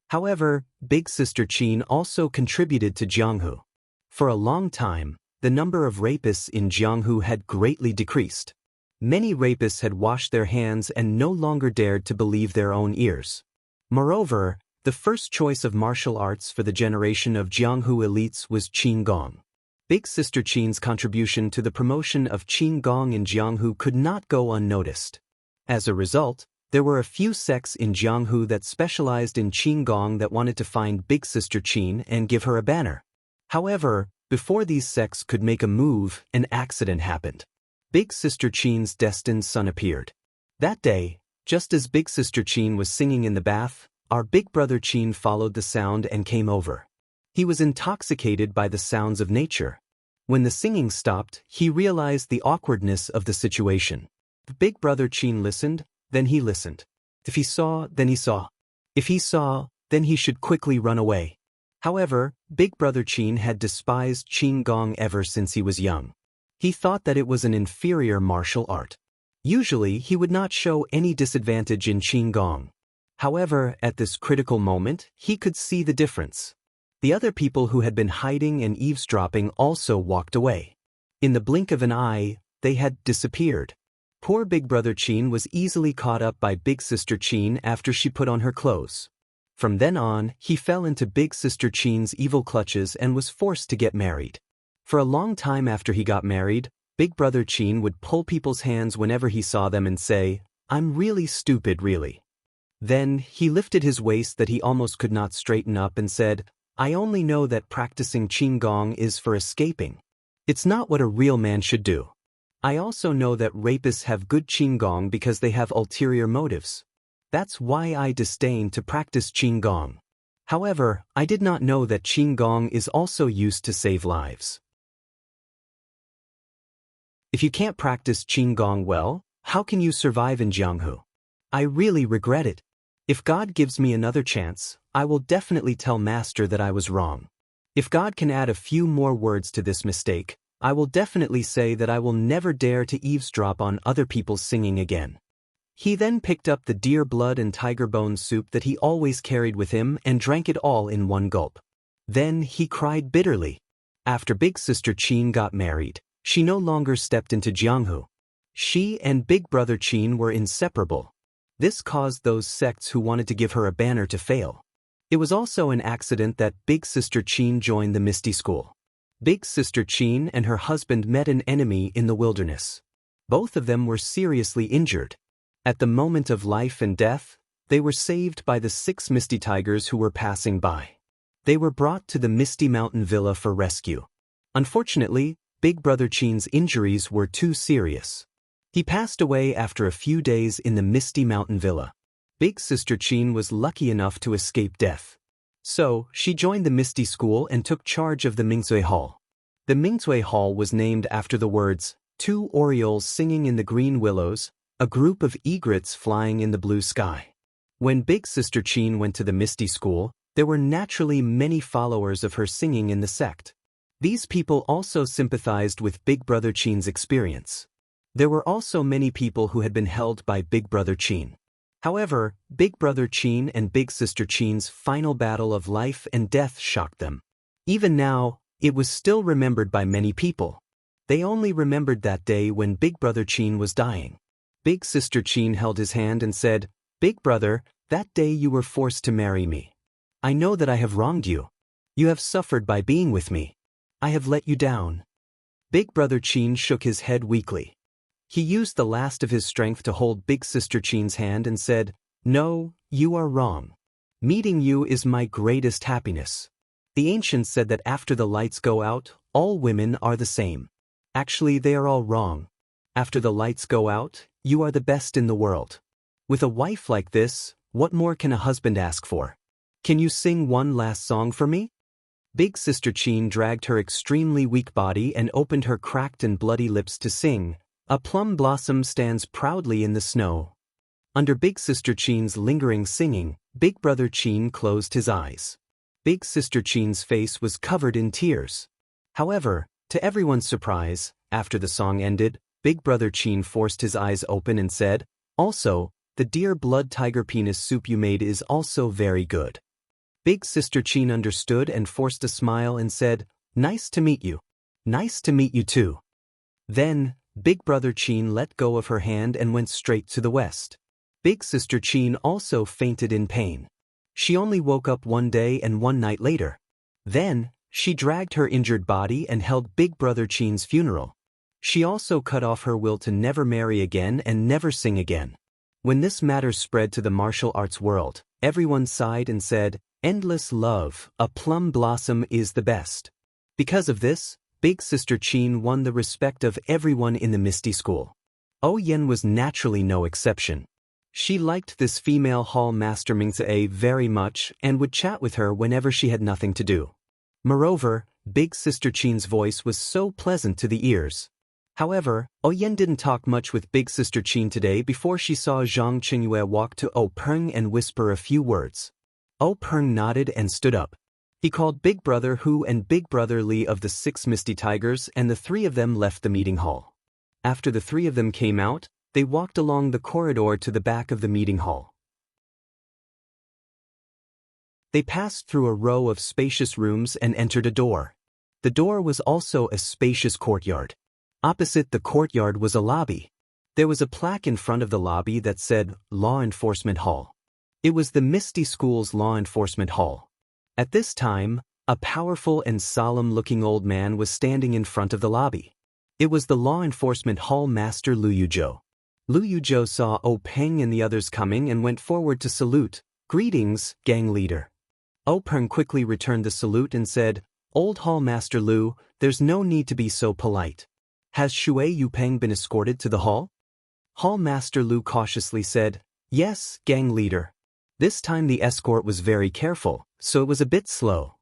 However, Big Sister Qin also contributed to Jianghu. For a long time, the number of rapists in Jianghu had greatly decreased. Many rapists had washed their hands and no longer dared to believe their own ears. Moreover, the first choice of martial arts for the generation of Jianghu elites was Qin Gong. Big Sister Qin's contribution to the promotion of Qin Gong in Jianghu could not go unnoticed. As a result, there were a few sects in Jianghu that specialized in Qin Gong that wanted to find Big Sister Qin and give her a banner. However, before these sects could make a move, an accident happened. Big Sister Qin's destined son appeared. That day, just as Big Sister Qin was singing in the bath, our big brother Qin followed the sound and came over. He was intoxicated by the sounds of nature. When the singing stopped, he realized the awkwardness of the situation. Big brother Qin listened, then he listened. If he saw, then he saw. If he saw, then he should quickly run away. However, Big brother Qin had despised Qigong ever since he was young. He thought that it was an inferior martial art. Usually, he would not show any disadvantage in Qigong. However, at this critical moment, he could see the difference. The other people who had been hiding and eavesdropping also walked away. In the blink of an eye, they had disappeared. Poor Big brother Qin was easily caught up by Big Sister Qin after she put on her clothes. From then on, he fell into Big Sister Qin's evil clutches and was forced to get married. For a long time after he got married, Big brother Qin would pull people's hands whenever he saw them and say, "I'm really stupid, really." Then, he lifted his waist that he almost could not straighten up and said, "I only know that practicing Qigong is for escaping. It's not what a real man should do. I also know that rapists have good Qigong because they have ulterior motives. That's why I disdain to practice Qigong. However, I did not know that Qigong is also used to save lives." If you can't practice Qigong well, how can you survive in Jianghu? I really regret it. If God gives me another chance, I will definitely tell Master that I was wrong. If God can add a few more words to this mistake, I will definitely say that I will never dare to eavesdrop on other people's singing again. He then picked up the deer blood and tiger bone soup that he always carried with him and drank it all in one gulp. Then he cried bitterly. After Big Sister Qin got married, she no longer stepped into Jianghu. She and Big brother Qin were inseparable. This caused those sects who wanted to give her a banner to fail. It was also an accident that Big Sister Qin joined the Misty School. Big Sister Qin and her husband met an enemy in the wilderness. Both of them were seriously injured. At the moment of life and death, they were saved by the 6 Misty Tigers who were passing by. They were brought to the Misty Mountain Villa for rescue. Unfortunately, Big brother Qin's injuries were too serious. He passed away after a few days in the Misty Mountain Villa. Big Sister Qin was lucky enough to escape death. So, she joined the Misty School and took charge of the Mingzui Hall. The Mingzui Hall was named after the words, 2 orioles singing in the green willows, a group of egrets flying in the blue sky. When Big Sister Qin went to the Misty School, there were naturally many followers of her singing in the sect. These people also sympathized with Big brother Qin's experience. There were also many people who had been held by Big brother Qin. However, Big brother Qin and Big Sister Qin's final battle of life and death shocked them. Even now, it was still remembered by many people. They only remembered that day when Big brother Qin was dying. Big Sister Qin held his hand and said, "Big brother, that day you were forced to marry me. I know that I have wronged you. You have suffered by being with me. I have let you down." Big brother Qin shook his head weakly. He used the last of his strength to hold Big Sister Qin's hand and said, "No, you are wrong. Meeting you is my greatest happiness. The ancients said that after the lights go out, all women are the same. Actually, they are all wrong. After the lights go out, you are the best in the world. With a wife like this, what more can a husband ask for? Can you sing one last song for me?" Big Sister Qin dragged her extremely weak body and opened her cracked and bloody lips to sing, "A plum blossom stands proudly in the snow." Under Big Sister Qin's lingering singing, Big brother Qin closed his eyes. Big Sister Qin's face was covered in tears. However, to everyone's surprise, after the song ended, Big brother Qin forced his eyes open and said, "Also, the deer blood tiger penis soup you made is also very good." Big Sister Qin understood and forced a smile and said, "Nice to meet you. Nice to meet you too." Then, Big brother Qin let go of her hand and went straight to the west. Big Sister Qin also fainted in pain. She only woke up one day and one night later. Then, she dragged her injured body and held Big brother Qin's funeral. She also cut off her will to never marry again and never sing again. When this matter spread to the martial arts world, everyone sighed and said, "Endless love, a plum blossom is the best." Because of this, Big Sister Qin won the respect of everyone in the Misty School. Yen was naturally no exception. She liked this female hall master Mingzi very much and would chat with her whenever she had nothing to do. Moreover, Big Sister Qin's voice was so pleasant to the ears. However, Yen didn't talk much with Big Sister Qin today before she saw Zhang Qingyue walk to Peng and whisper a few words. Peng nodded and stood up. He called Big Brother Hu and Big Brother Li of the 6 Misty Tigers, and the 3 of them left the meeting hall. After the 3 of them came out, they walked along the corridor to the back of the meeting hall. They passed through a row of spacious rooms and entered a door. The door was also a spacious courtyard. Opposite the courtyard was a lobby. There was a plaque in front of the lobby that said, Law Enforcement Hall. It was the Misty School's Law Enforcement Hall. At this time, a powerful and solemn-looking old man was standing in front of the lobby. It was the Law Enforcement Hall Master Lu Yuzhou. Lu Yuzhou saw Peng and the others coming and went forward to salute. Greetings, gang leader. Peng quickly returned the salute and said, Old Hall Master Lu, there's no need to be so polite. Has Shui Yupeng been escorted to the hall? Hall Master Lu cautiously said, Yes, gang leader. This time the escort was very careful, so it was a bit slow.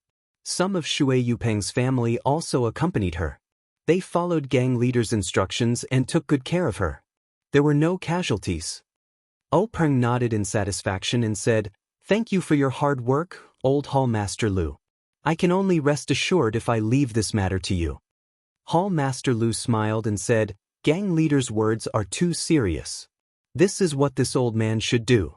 Some of Shui Yupeng's family also accompanied her. They followed gang leader's instructions and took good care of her. There were no casualties. Peng nodded in satisfaction and said, Thank you for your hard work, Old Hall Master Lu. I can only rest assured if I leave this matter to you. Hall Master Lu smiled and said, Gang leader's words are too serious. This is what this old man should do.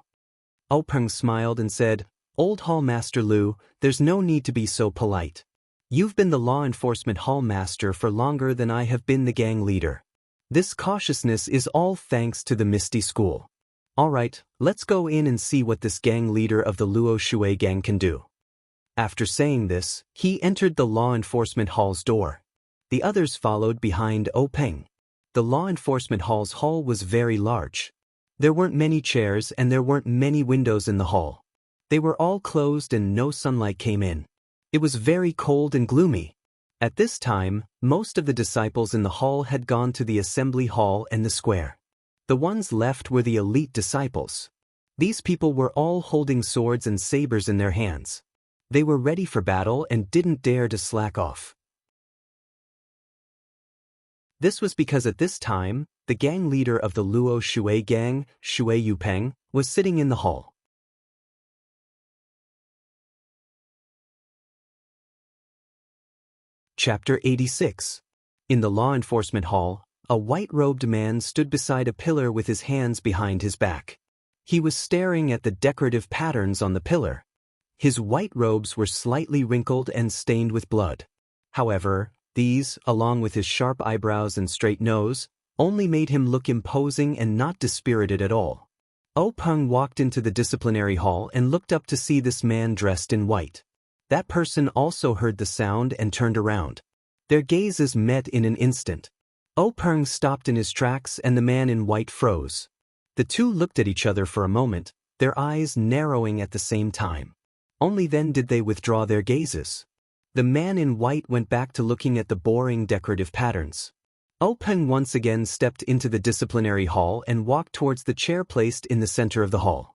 Peng smiled and said, Old Hall Master Lu, there's no need to be so polite. You've been the law enforcement hall master for longer than I have been the gang leader. This cautiousness is all thanks to the Misty School. Alright, let's go in and see what this gang leader of the Luo Shui gang can do. After saying this, he entered the law enforcement hall's door. The others followed behind Peng. The law enforcement hall's hall was very large. There weren't many chairs and there weren't many windows in the hall. They were all closed and no sunlight came in. It was very cold and gloomy. At this time, most of the disciples in the hall had gone to the assembly hall and the square. The ones left were the elite disciples. These people were all holding swords and sabers in their hands. They were ready for battle and didn't dare to slack off. This was because at this time, the gang leader of the Luo Shui gang, Shui Yupeng, was sitting in the hall. Chapter 86. In the law enforcement hall, a white-robed man stood beside a pillar with his hands behind his back. He was staring at the decorative patterns on the pillar. His white robes were slightly wrinkled and stained with blood. However, these, along with his sharp eyebrows and straight nose, only made him look imposing and not dispirited at all. Peng walked into the disciplinary hall and looked up to see this man dressed in white. That person also heard the sound and turned around. Their gazes met in an instant. Peng stopped in his tracks and the man in white froze. The two looked at each other for a moment, their eyes narrowing at the same time. Only then did they withdraw their gazes. The man in white went back to looking at the boring decorative patterns. Peng once again stepped into the disciplinary hall and walked towards the chair placed in the center of the hall.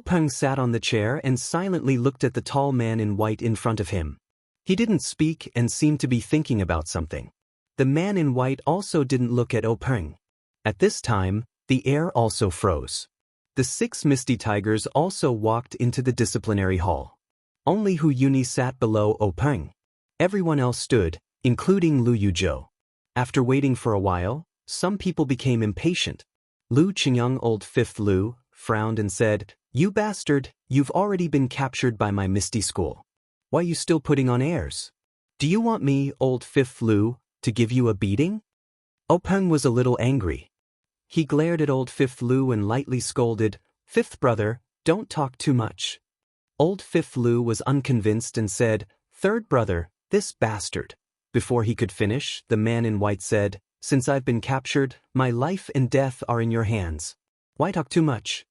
Peng sat on the chair and silently looked at the tall man in white in front of him. He didn't speak and seemed to be thinking about something. The man in white also didn't look at Peng. At this time, the air also froze. The 6 Misty Tigers also walked into the disciplinary hall. Only Hu Yuni sat below Peng. Everyone else stood, including Lu Yuzhou. After waiting for a while, some people became impatient. Lu Qingyang, old 5th Lu, frowned and said, You bastard, you've already been captured by my Misty School. Why are you still putting on airs? Do you want me, old 5th Lu, to give you a beating? Peng was a little angry. He glared at old 5th Lu and lightly scolded, 5th brother, don't talk too much. Old 5th Lu was unconvinced and said, 3rd brother, this bastard. Before he could finish, the man in white said, Since I've been captured, my life and death are in your hands. Why talk too much?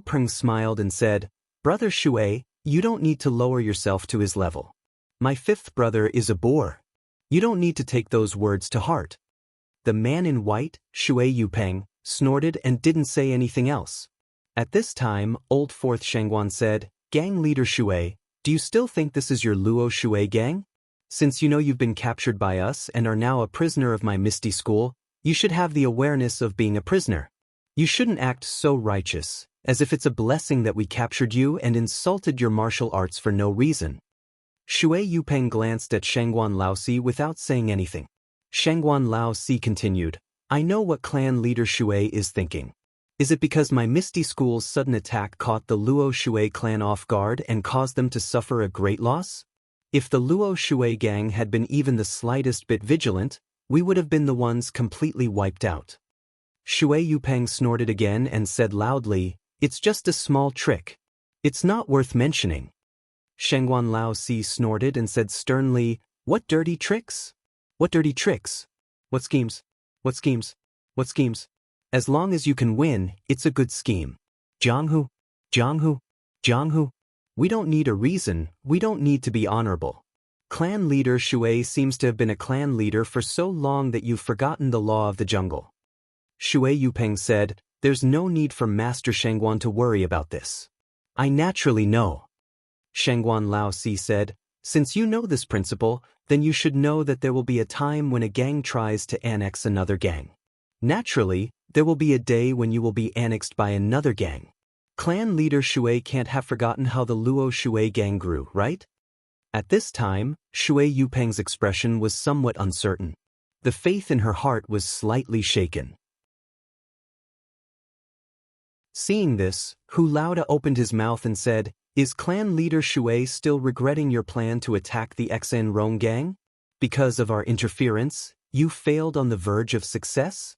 Peng smiled and said, Brother Shui, you don't need to lower yourself to his level. My fifth brother is a boor. You don't need to take those words to heart. The man in white, Shui Yupeng, snorted and didn't say anything else. At this time, old fourth Shangguan said, Gang leader Shui, do you still think this is your Luo Shui gang? Since you know you've been captured by us and are now a prisoner of my Misty School, you should have the awareness of being a prisoner. You shouldn't act so righteous, as if it's a blessing that we captured you and insulted your martial arts for no reason. Shui Yupeng glanced at Shangguan Laosi without saying anything. Shangguan Laosi continued, I know what clan leader Shui is thinking. Is it because my Misty School's sudden attack caught the Luo Shui clan off guard and caused them to suffer a great loss? If the Luo Shui gang had been even the slightest bit vigilant, we would have been the ones completely wiped out. Shui Yupeng snorted again and said loudly, It's just a small trick. It's not worth mentioning. Shangguan Laosi snorted and said sternly, What dirty tricks? What dirty tricks? What schemes? What schemes? What schemes? As long as you can win, it's a good scheme. Jianghu? Jianghu? Jianghu? We don't need a reason, we don't need to be honorable. Clan leader Shui seems to have been a clan leader for so long that you've forgotten the law of the jungle. Shui Yupeng said, There's no need for Master Shangguan to worry about this. I naturally know. Shangguan Laosi said, Since you know this principle, then you should know that there will be a time when a gang tries to annex another gang. Naturally, there will be a day when you will be annexed by another gang. Clan leader Shui can't have forgotten how the Luo Shui gang grew, right? At this time, Shui Yupeng's expression was somewhat uncertain. The faith in her heart was slightly shaken. Seeing this, Hu Laoda opened his mouth and said, Is clan leader Shui still regretting your plan to attack the Xen Rong gang? Because of our interference, you failed on the verge of success?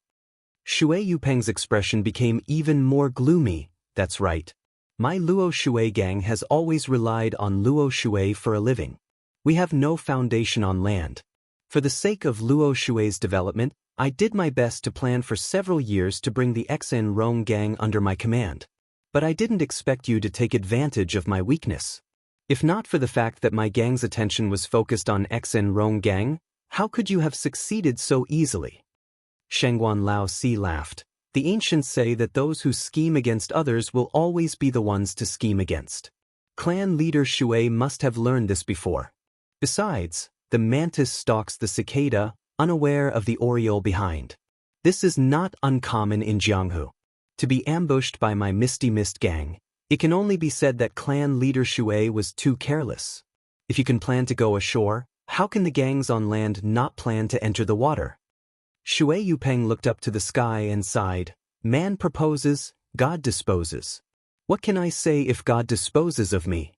Shui Yupeng's expression became even more gloomy. That's right. My Luo Shui gang has always relied on Luo Shui for a living. We have no foundation on land. For the sake of Luo Shui's development, I did my best to plan for several years to bring the Xen Rong gang under my command. But I didn't expect you to take advantage of my weakness. If not for the fact that my gang's attention was focused on Xen Rong gang, how could you have succeeded so easily? Shangguan Laosi laughed. The ancients say that those who scheme against others will always be the ones to scheme against. Clan leader Shui must have learned this before. Besides, the mantis stalks the cicada, unaware of the oriole behind. This is not uncommon in Jianghu. To be ambushed by my Misty Mist gang, it can only be said that clan leader Shui was too careless. If you can plan to go ashore, how can the gangs on land not plan to enter the water? Shui Yupeng looked up to the sky and sighed, Man proposes, God disposes. What can I say if God disposes of me?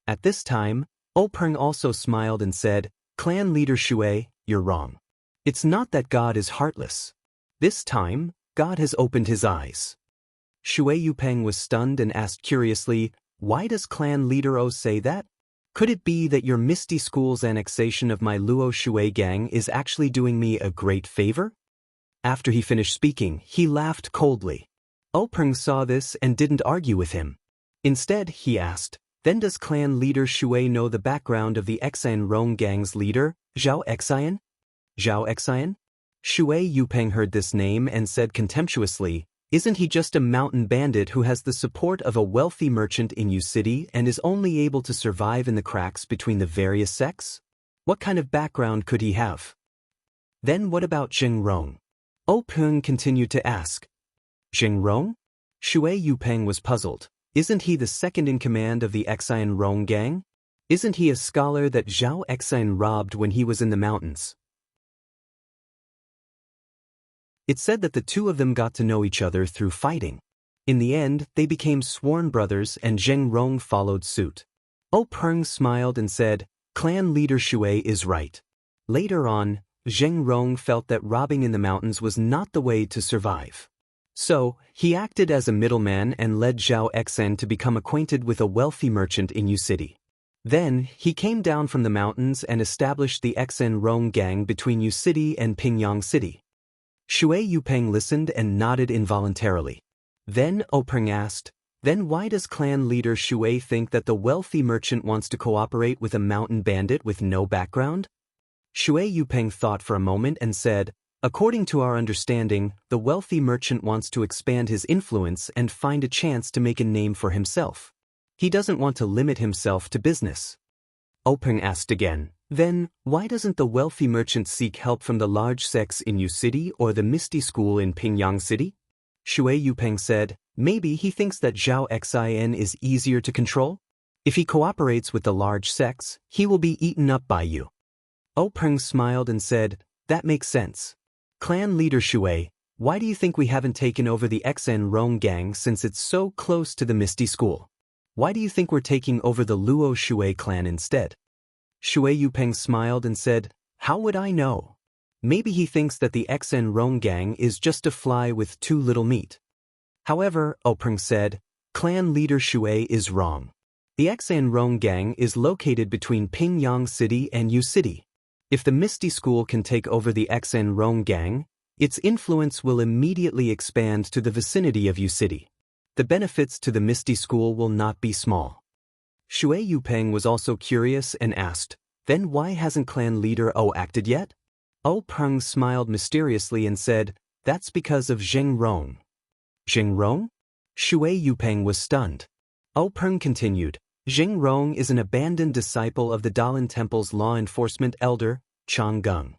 At this time, Openg also smiled and said, Clan leader Shui, you're wrong. It's not that God is heartless. This time, God has opened his eyes. Shui Yupeng was stunned and asked curiously, Why does clan leader O say that? Could it be that your Misty School's annexation of my Luo Shui gang is actually doing me a great favor? After he finished speaking, he laughed coldly. Openg saw this and didn't argue with him. Instead, he asked, Then does clan leader Shui know the background of the Xen Rong gang's leader, Zhao Xian? Zhao Xian? Shui Yupeng heard this name and said contemptuously, Isn't he just a mountain bandit who has the support of a wealthy merchant in Yu City and is only able to survive in the cracks between the various sects? What kind of background could he have? Then what about Zheng Rong? Openg continued to ask. Zheng Rong? Shui Yupeng was puzzled. Isn't he the second in command of the Xen Rong gang? Isn't he a scholar that Zhao Xian robbed when he was in the mountains? It said that the two of them got to know each other through fighting. In the end, they became sworn brothers and Zheng Rong followed suit. Openg smiled and said, Clan leader Shui is right. Later on, Zheng Rong felt that robbing in the mountains was not the way to survive. So, he acted as a middleman and led Zhao Xian to become acquainted with a wealthy merchant in Yu City. Then, he came down from the mountains and established the Xen Rong gang between Yu City and Pingyang City. Shui Yupeng listened and nodded involuntarily. Then Openg asked, Then why does clan leader Shui think that the wealthy merchant wants to cooperate with a mountain bandit with no background? Shui Yupeng thought for a moment and said, according to our understanding, the wealthy merchant wants to expand his influence and find a chance to make a name for himself. He doesn't want to limit himself to business. Openg asked again, then, why doesn't the wealthy merchant seek help from the large sects in Yu City or the Misty School in Pingyang City? Shui Yupeng said, maybe he thinks that Zhao Xin is easier to control? If he cooperates with the large sects, he will be eaten up by you. Openg smiled and said, that makes sense. Clan leader Shui, why do you think we haven't taken over the Xen Rong gang since it's so close to the Misty School? Why do you think we're taking over the Luo Shui clan instead? Shui Yupeng smiled and said, how would I know? Maybe he thinks that the Xen Rong gang is just a fly with too little meat. However, Openg said, clan leader Shui is wrong. The Xen Rong gang is located between Pingyang City and Yu City. If the Misty School can take over the Xen Rong gang, its influence will immediately expand to the vicinity of Yu City. The benefits to the Misty School will not be small. Shui Yupeng was also curious and asked, then why hasn't clan leader O acted yet? Openg smiled mysteriously and said, that's because of Zheng Rong. Zheng Rong? Shui Yupeng was stunned. Openg continued, Zheng Rong is an abandoned disciple of the Daoist Temple's law enforcement elder, Chang Gung.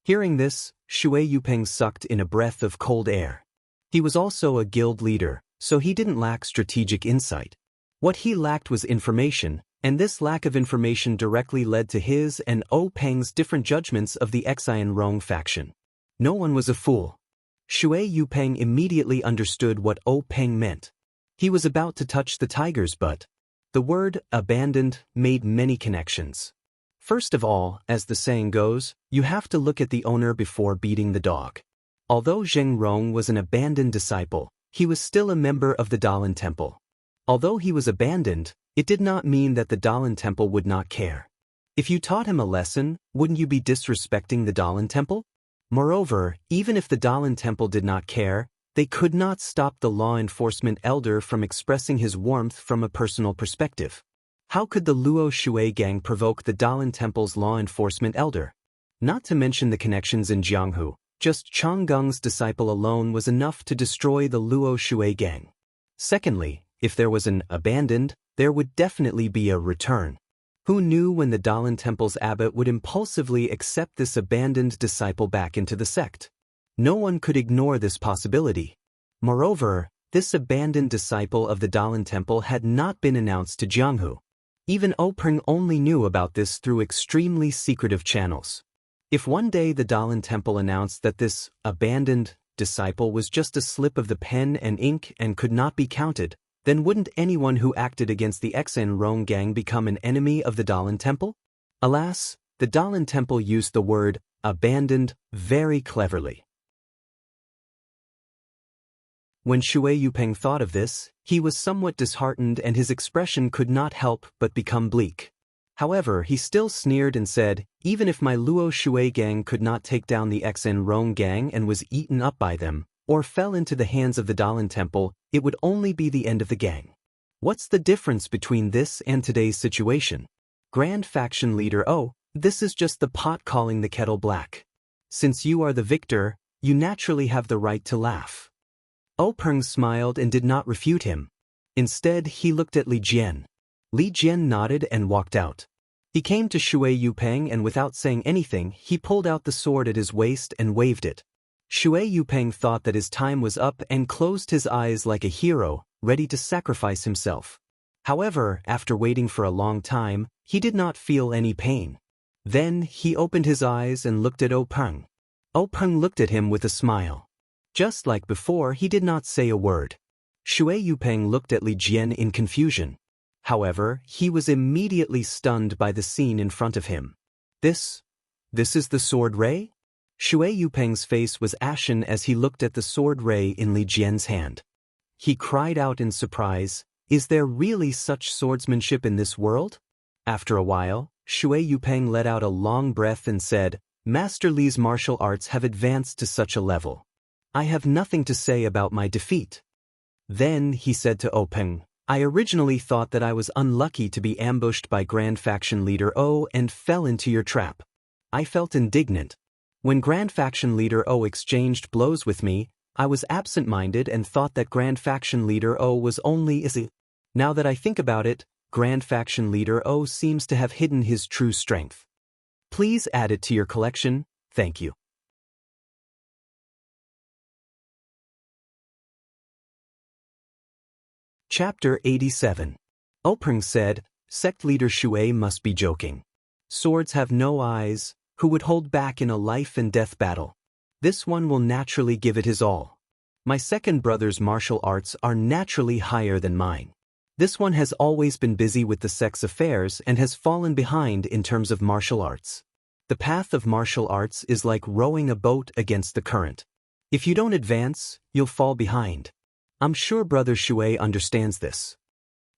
Hearing this, Shui Yupeng sucked in a breath of cold air. He was also a guild leader, so he didn't lack strategic insight. What he lacked was information, and this lack of information directly led to his and Openg's different judgments of the Xen Rong faction. No one was a fool. Shui Yupeng immediately understood what Openg meant. He was about to touch the tigers, but the word abandoned made many connections. First of all, as the saying goes, you have to look at the owner before beating the dog. Although Zheng Rong was an abandoned disciple, he was still a member of the Daoist Temple. Although he was abandoned, it did not mean that the Daoist Temple would not care. If you taught him a lesson, wouldn't you be disrespecting the Daoist Temple? Moreover, even if the Daoist Temple did not care, they could not stop the law enforcement elder from expressing his warmth from a personal perspective. How could the Luo Shui gang provoke the Daoist Temple's law enforcement elder? Not to mention the connections in Jianghu, just Chang Gung's disciple alone was enough to destroy the Luo Shui gang. Secondly, if there was an abandoned, there would definitely be a return. Who knew when the Daoist Temple's abbot would impulsively accept this abandoned disciple back into the sect? No one could ignore this possibility. Moreover, this abandoned disciple of the Daoist Temple had not been announced to Jianghu. Even Openg only knew about this through extremely secretive channels. If one day the Daoist Temple announced that this abandoned disciple was just a slip of the pen and ink and could not be counted, then wouldn't anyone who acted against the Xen Rong gang become an enemy of the Daoist Temple? Alas, the Daoist Temple used the word abandoned very cleverly. When Shui Yupeng thought of this, he was somewhat disheartened and his expression could not help but become bleak. However, he still sneered and said, even if my Luo Shui gang could not take down the Xen Rong gang and was eaten up by them, or fell into the hands of the Daoist Temple, it would only be the end of the gang. What's the difference between this and today's situation? Grand Faction Leader O, this is just the pot calling the kettle black. Since you are the victor, you naturally have the right to laugh. Openg smiled and did not refute him. Instead, he looked at Li Jian. Li Jian nodded and walked out. He came to Shui Yupeng and without saying anything, he pulled out the sword at his waist and waved it. Shui Yupeng thought that his time was up and closed his eyes like a hero, ready to sacrifice himself. However, after waiting for a long time, he did not feel any pain. Then, he opened his eyes and looked at Openg. Openg looked at him with a smile. Just like before, he did not say a word. Shui Yupeng looked at Li Jian in confusion. However, he was immediately stunned by the scene in front of him. This is the sword ray? Shui Yupeng's face was ashen as he looked at the sword ray in Li Jian's hand. He cried out in surprise, is there really such swordsmanship in this world? After a while, Shui Yupeng let out a long breath and said, Master Li's martial arts have advanced to such a level. I have nothing to say about my defeat. Then he said to Openg, I originally thought that I was unlucky to be ambushed by Grand Faction Leader O and fell into your trap. I felt indignant. When Grand Faction Leader O exchanged blows with me, I was absent-minded and thought that Grand Faction Leader O was only a... Now that I think about it, Grand Faction Leader O seems to have hidden his true strength. Please add it to your collection, thank you. Chapter 87. Openg said, Sect Leader Shui must be joking. Swords have no eyes, who would hold back in a life-and-death battle? This one will naturally give it his all. My second brother's martial arts are naturally higher than mine. This one has always been busy with the sect's affairs and has fallen behind in terms of martial arts. The path of martial arts is like rowing a boat against the current. If you don't advance, you'll fall behind. I'm sure Brother Shui understands this.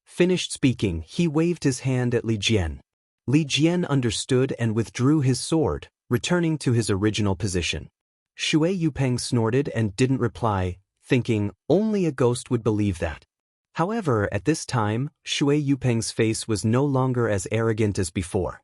Finished speaking, he waved his hand at Li Jian. Li Jian understood and withdrew his sword, returning to his original position. Shui Yupeng snorted and didn't reply, thinking, only a ghost would believe that. However, at this time, Shui Yupeng's face was no longer as arrogant as before.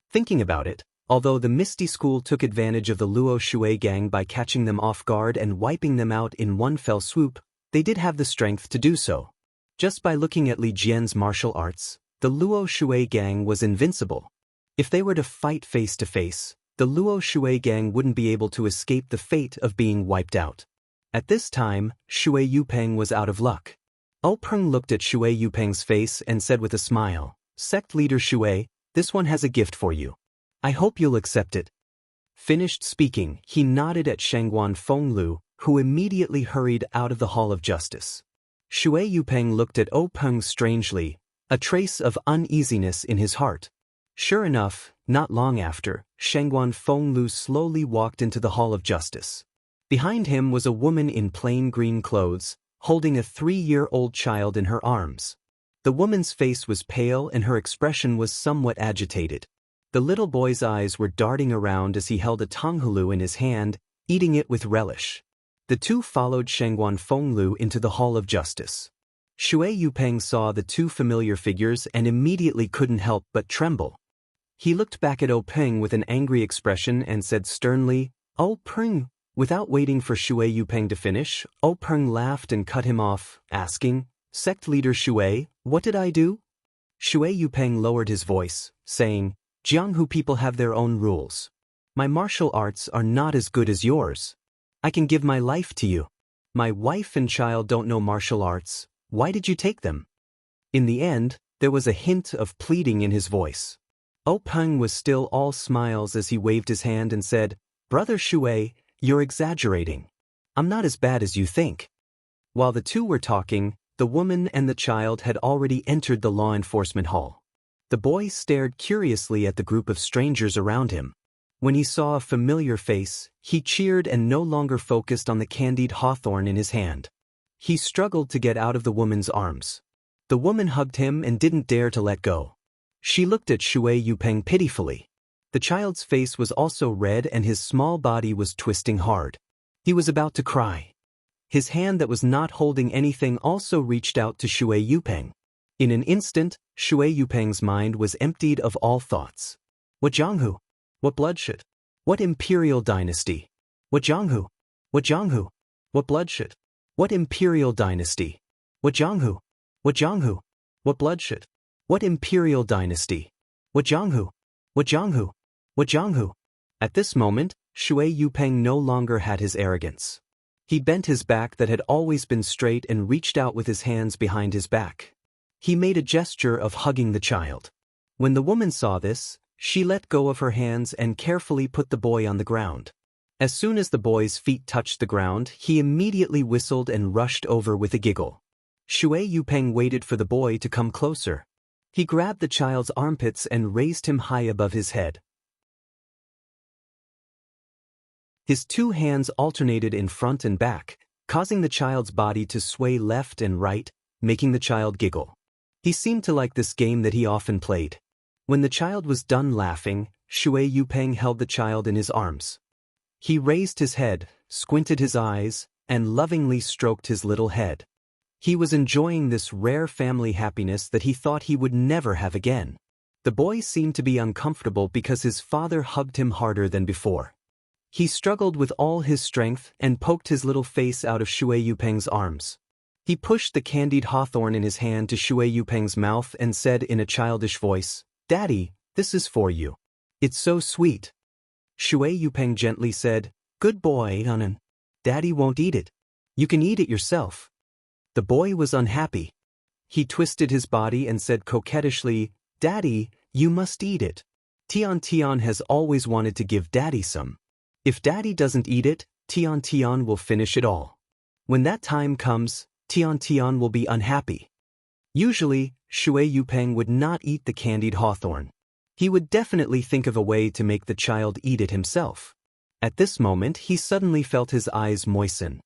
Thinking about it, although the Misty School took advantage of the Luo Shui gang by catching them off guard and wiping them out in one fell swoop, they did have the strength to do so. Just by looking at Li Jian's martial arts, the Luo Shui gang was invincible. If they were to fight face to face, the Luo Shui gang wouldn't be able to escape the fate of being wiped out. At this time, Shui Yupeng was out of luck. Openg looked at Shui Yupeng's face and said with a smile, Sect Leader Shui, this one has a gift for you. I hope you'll accept it. Finished speaking, he nodded at Shangguan Fenglu, who immediately hurried out of the Hall of Justice. Shui Yupeng looked at Openg strangely, a trace of uneasiness in his heart. Sure enough, not long after, Shangguan Fenglu slowly walked into the Hall of Justice. Behind him was a woman in plain green clothes, holding a 3-year-old child in her arms. The woman's face was pale and her expression was somewhat agitated. The little boy's eyes were darting around as he held a tonghalu in his hand, eating it with relish. The two followed Shangguan Fenglu into the Hall of Justice. Shui Yupeng saw the two familiar figures and immediately couldn't help but tremble. He looked back at Openg with an angry expression and said sternly, Openg. Without waiting for Shui Yupeng to finish, Openg laughed and cut him off, asking, Sect Leader Shui, what did I do? Shui Yupeng lowered his voice, saying, Jianghu people have their own rules. My martial arts are not as good as yours. I can give my life to you. My wife and child don't know martial arts. Why did you take them? In the end, there was a hint of pleading in his voice. Openg was still all smiles as he waved his hand and said, Brother Shui, you're exaggerating. I'm not as bad as you think. While the two were talking, the woman and the child had already entered the law enforcement hall. The boy stared curiously at the group of strangers around him. When he saw a familiar face, he cheered and no longer focused on the candied hawthorn in his hand. He struggled to get out of the woman's arms. The woman hugged him and didn't dare to let go. She looked at Shui Yupeng pitifully. The child's face was also red and his small body was twisting hard. He was about to cry. His hand that was not holding anything also reached out to Shui Yupeng. In an instant, Shui Yupeng's mind was emptied of all thoughts. What Jianghu? What bloodshed? What imperial dynasty? What Jianghu? What Jianghu? What bloodshed? What imperial dynasty? What Jianghu? What Jianghu? What bloodshed? What imperial dynasty? What Jianghu? What Jianghu? What Jianghu? At this moment, Shui Yupeng no longer had his arrogance. He bent his back that had always been straight and reached out with his hands behind his back. He made a gesture of hugging the child. When the woman saw this, she let go of her hands and carefully put the boy on the ground. As soon as the boy's feet touched the ground, he immediately whistled and rushed over with a giggle. Shui Yupeng waited for the boy to come closer. He grabbed the child's armpits and raised him high above his head. His two hands alternated in front and back, causing the child's body to sway left and right, making the child giggle. He seemed to like this game that he often played. When the child was done laughing, Shui Yupeng held the child in his arms. He raised his head, squinted his eyes, and lovingly stroked his little head. He was enjoying this rare family happiness that he thought he would never have again. The boy seemed to be uncomfortable because his father hugged him harder than before. He struggled with all his strength and poked his little face out of Shui Yupeng's arms. He pushed the candied hawthorn in his hand to Shui Yupeng's mouth and said in a childish voice, "Daddy, this is for you. It's so sweet." Shui Yupeng gently said, "Good boy, Anan. Daddy won't eat it. You can eat it yourself." The boy was unhappy. He twisted his body and said coquettishly, "Daddy, you must eat it. Tian Tian has always wanted to give Daddy some. If Daddy doesn't eat it, Tian Tian will finish it all. When that time comes, Tian Tian will be unhappy." Usually, Shui Yupeng would not eat the candied hawthorn. He would definitely think of a way to make the child eat it himself. At this moment, he suddenly felt his eyes moisten.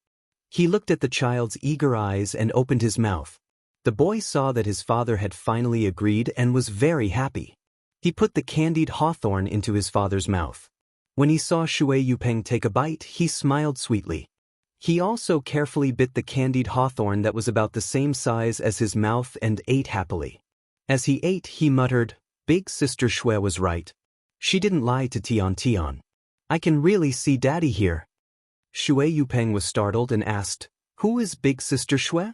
He looked at the child's eager eyes and opened his mouth. The boy saw that his father had finally agreed and was very happy. He put the candied hawthorn into his father's mouth. When he saw Shui Yupeng take a bite, he smiled sweetly. He also carefully bit the candied hawthorn that was about the same size as his mouth and ate happily. As he ate, he muttered, "Big Sister Shui was right. She didn't lie to Tian Tian. I can really see Daddy here." Shui Yupeng was startled and asked, "Who is Big Sister Shui?"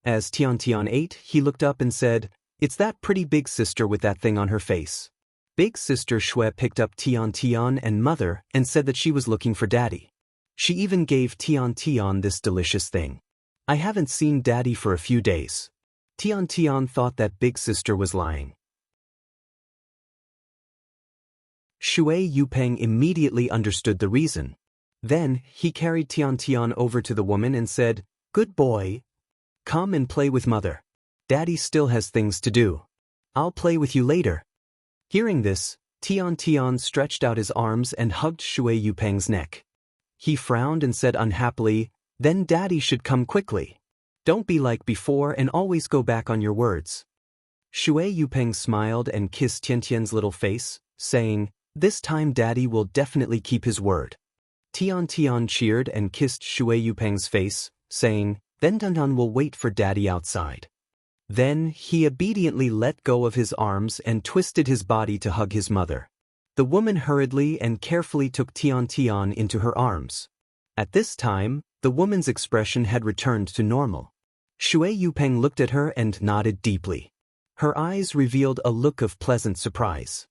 As Tian Tian ate, he looked up and said, "It's that pretty big sister with that thing on her face." Big Sister Shui picked up Tian Tian and Mother and said that she was looking for Daddy. She even gave Tian Tian this delicious thing. "I haven't seen Daddy for a few days." Tian Tian thought that Big Sister was lying. Shui Yupeng immediately understood the reason. Then, he carried Tian Tian over to the woman and said, "Good boy. Come and play with Mother. Daddy still has things to do. I'll play with you later." Hearing this, Tian Tian stretched out his arms and hugged Shui Yupeng's neck. He frowned and said unhappily, "Then Daddy should come quickly. Don't be like before and always go back on your words." Shui Yupeng smiled and kissed Tiantian's little face, saying, "This time Daddy will definitely keep his word." Tian Tian cheered and kissed Shui Yupeng's face, saying, "Then Dandan will wait for Daddy outside." Then, he obediently let go of his arms and twisted his body to hug his mother. The woman hurriedly and carefully took Tian Tian into her arms. At this time, the woman's expression had returned to normal. Shui Yupeng looked at her and nodded deeply. Her eyes revealed a look of pleasant surprise.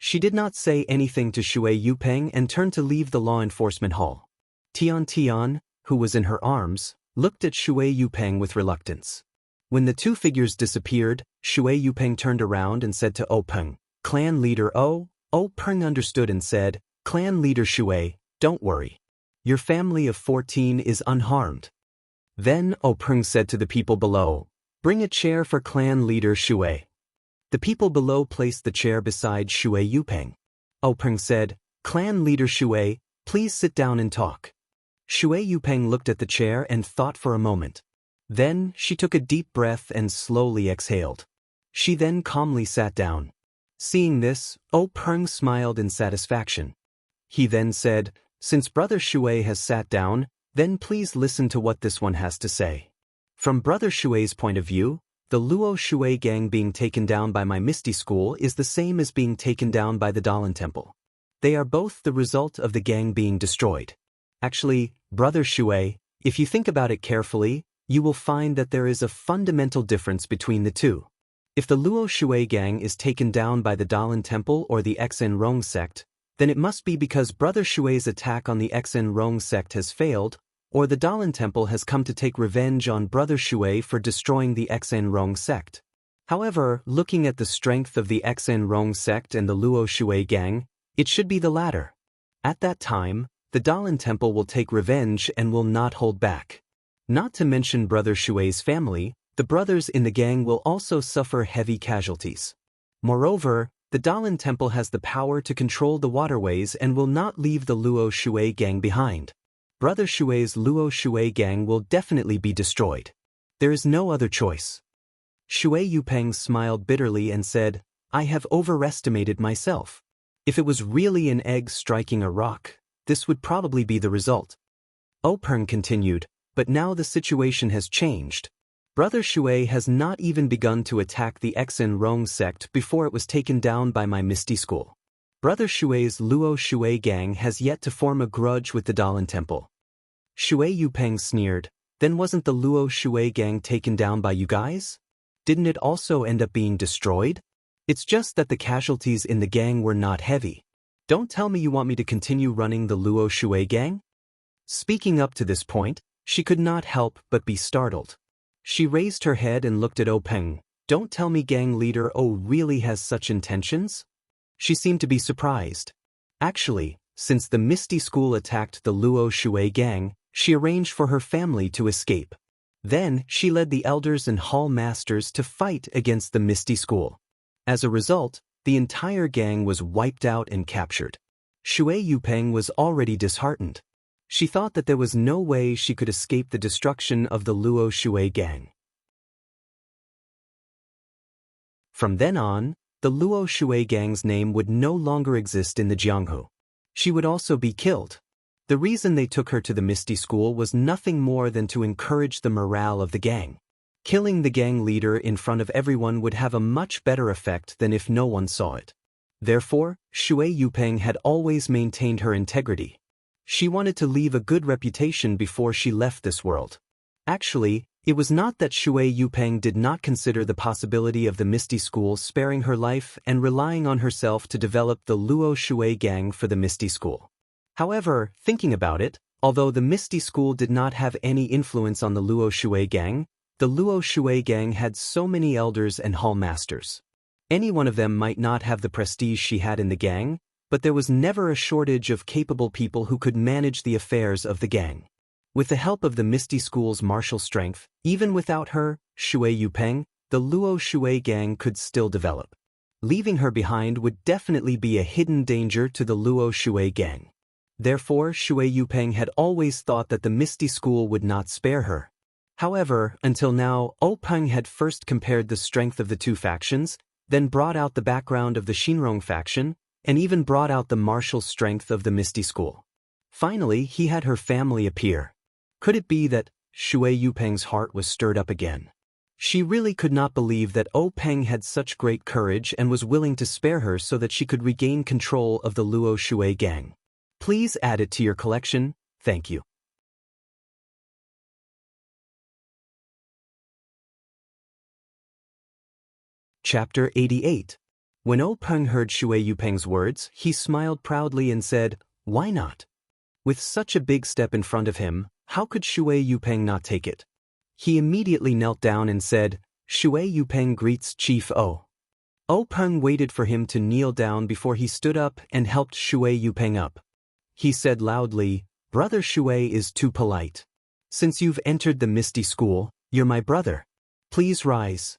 She did not say anything to Shui Yupeng and turned to leave the law enforcement hall. Tian Tian, who was in her arms, looked at Shui Yupeng with reluctance. When the two figures disappeared, Shui Yupeng turned around and said to O Peng, "Clan leader O." O Peng understood and said, "Clan leader Shui, don't worry. Your family of 14 is unharmed." Then O Peng said to the people below, "Bring a chair for clan leader Shui." The people below placed the chair beside Shui Yupeng. O Peng said, "Clan leader Shui, please sit down and talk." Shui Yupeng looked at the chair and thought for a moment. Then, she took a deep breath and slowly exhaled. She then calmly sat down. Seeing this, O Peng smiled in satisfaction. He then said, "Since Brother Shui has sat down, then please listen to what this one has to say. From Brother Shui's point of view, the Luo Shui gang being taken down by my Misty School is the same as being taken down by the Daoist Temple. They are both the result of the gang being destroyed. Actually, Brother Shui, if you think about it carefully, you will find that there is a fundamental difference between the two. If the Luo Shui gang is taken down by the Daoist Temple or the Xen Rong sect, then it must be because Brother Shui's attack on the Xen Rong sect has failed, or the Daoist Temple has come to take revenge on Brother Shui for destroying the Xen Rong sect. However, looking at the strength of the Xen Rong sect and the Luo Shui gang, it should be the latter. At that time, the Daoist Temple will take revenge and will not hold back. Not to mention Brother Shui's family, the brothers in the gang will also suffer heavy casualties. Moreover, the Daoist Temple has the power to control the waterways and will not leave the Luo Shui gang behind. Brother Shui's Luo Shui gang will definitely be destroyed. There is no other choice. Shui Yupeng smiled bitterly and said, "I have overestimated myself. If it was really an egg striking a rock, this would probably be the result." O Peng continued, "But now the situation has changed. Brother Shui has not even begun to attack the Xen Rong sect before it was taken down by my Misty School. Brother Shui's Luo Shui gang has yet to form a grudge with the Daoist Temple. Shui Yupeng sneered, then wasn't the Luo Shui gang taken down by you guys? Didn't it also end up being destroyed? It's just that the casualties in the gang were not heavy. Don't tell me you want me to continue running the Luo Shui gang? Speaking up to this point, she could not help but be startled. She raised her head and looked at O Peng. Don't tell me gang leader O really has such intentions? She seemed to be surprised. Actually, since the Misty School attacked the Luo Shui gang, she arranged for her family to escape. Then, she led the elders and hall masters to fight against the Misty School. As a result, the entire gang was wiped out and captured. Shui Yupeng was already disheartened. She thought that there was no way she could escape the destruction of the Luo Shui gang. From then on, the Luo Shui gang's name would no longer exist in the Jianghu. She would also be killed. The reason they took her to the Misty School was nothing more than to encourage the morale of the gang. Killing the gang leader in front of everyone would have a much better effect than if no one saw it. Therefore, Shui Yupeng had always maintained her integrity. She wanted to leave a good reputation before she left this world. Actually, it was not that Shui Yupeng did not consider the possibility of the Misty School sparing her life and relying on herself to develop the Luo Shui gang for the Misty School. However, thinking about it, although the Misty School did not have any influence on the Luo Shui gang, the Luo Shui gang had so many elders and hall masters. Any one of them might not have the prestige she had in the gang, but there was never a shortage of capable people who could manage the affairs of the gang. With the help of the Misty School's martial strength, even without her, Shui Yupeng, the Luo Shui gang could still develop. Leaving her behind would definitely be a hidden danger to the Luo Shui gang. Therefore, Shui Yupeng had always thought that the Misty School would not spare her. However, until now, O Peng had first compared the strength of the two factions, then brought out the background of the Xinrong faction, and even brought out the martial strength of the Misty School. Finally, he had her family appear. Could it be that Shui Yupeng's heart was stirred up again? She really could not believe that O Peng had such great courage and was willing to spare her so that she could regain control of the Luo Shui gang. Please add it to your collection, thank you. Chapter 88. When O Peng heard Shui Yupeng's words, he smiled proudly and said, "Why not?" With such a big step in front of him, how could Shui Yupeng not take it? He immediately knelt down and said, "Shui Yupeng greets Chief O." O Peng waited for him to kneel down before he stood up and helped Shui Yupeng up. He said loudly, "Brother Shui is too polite. Since you've entered the Misty School, you're my brother. Please rise."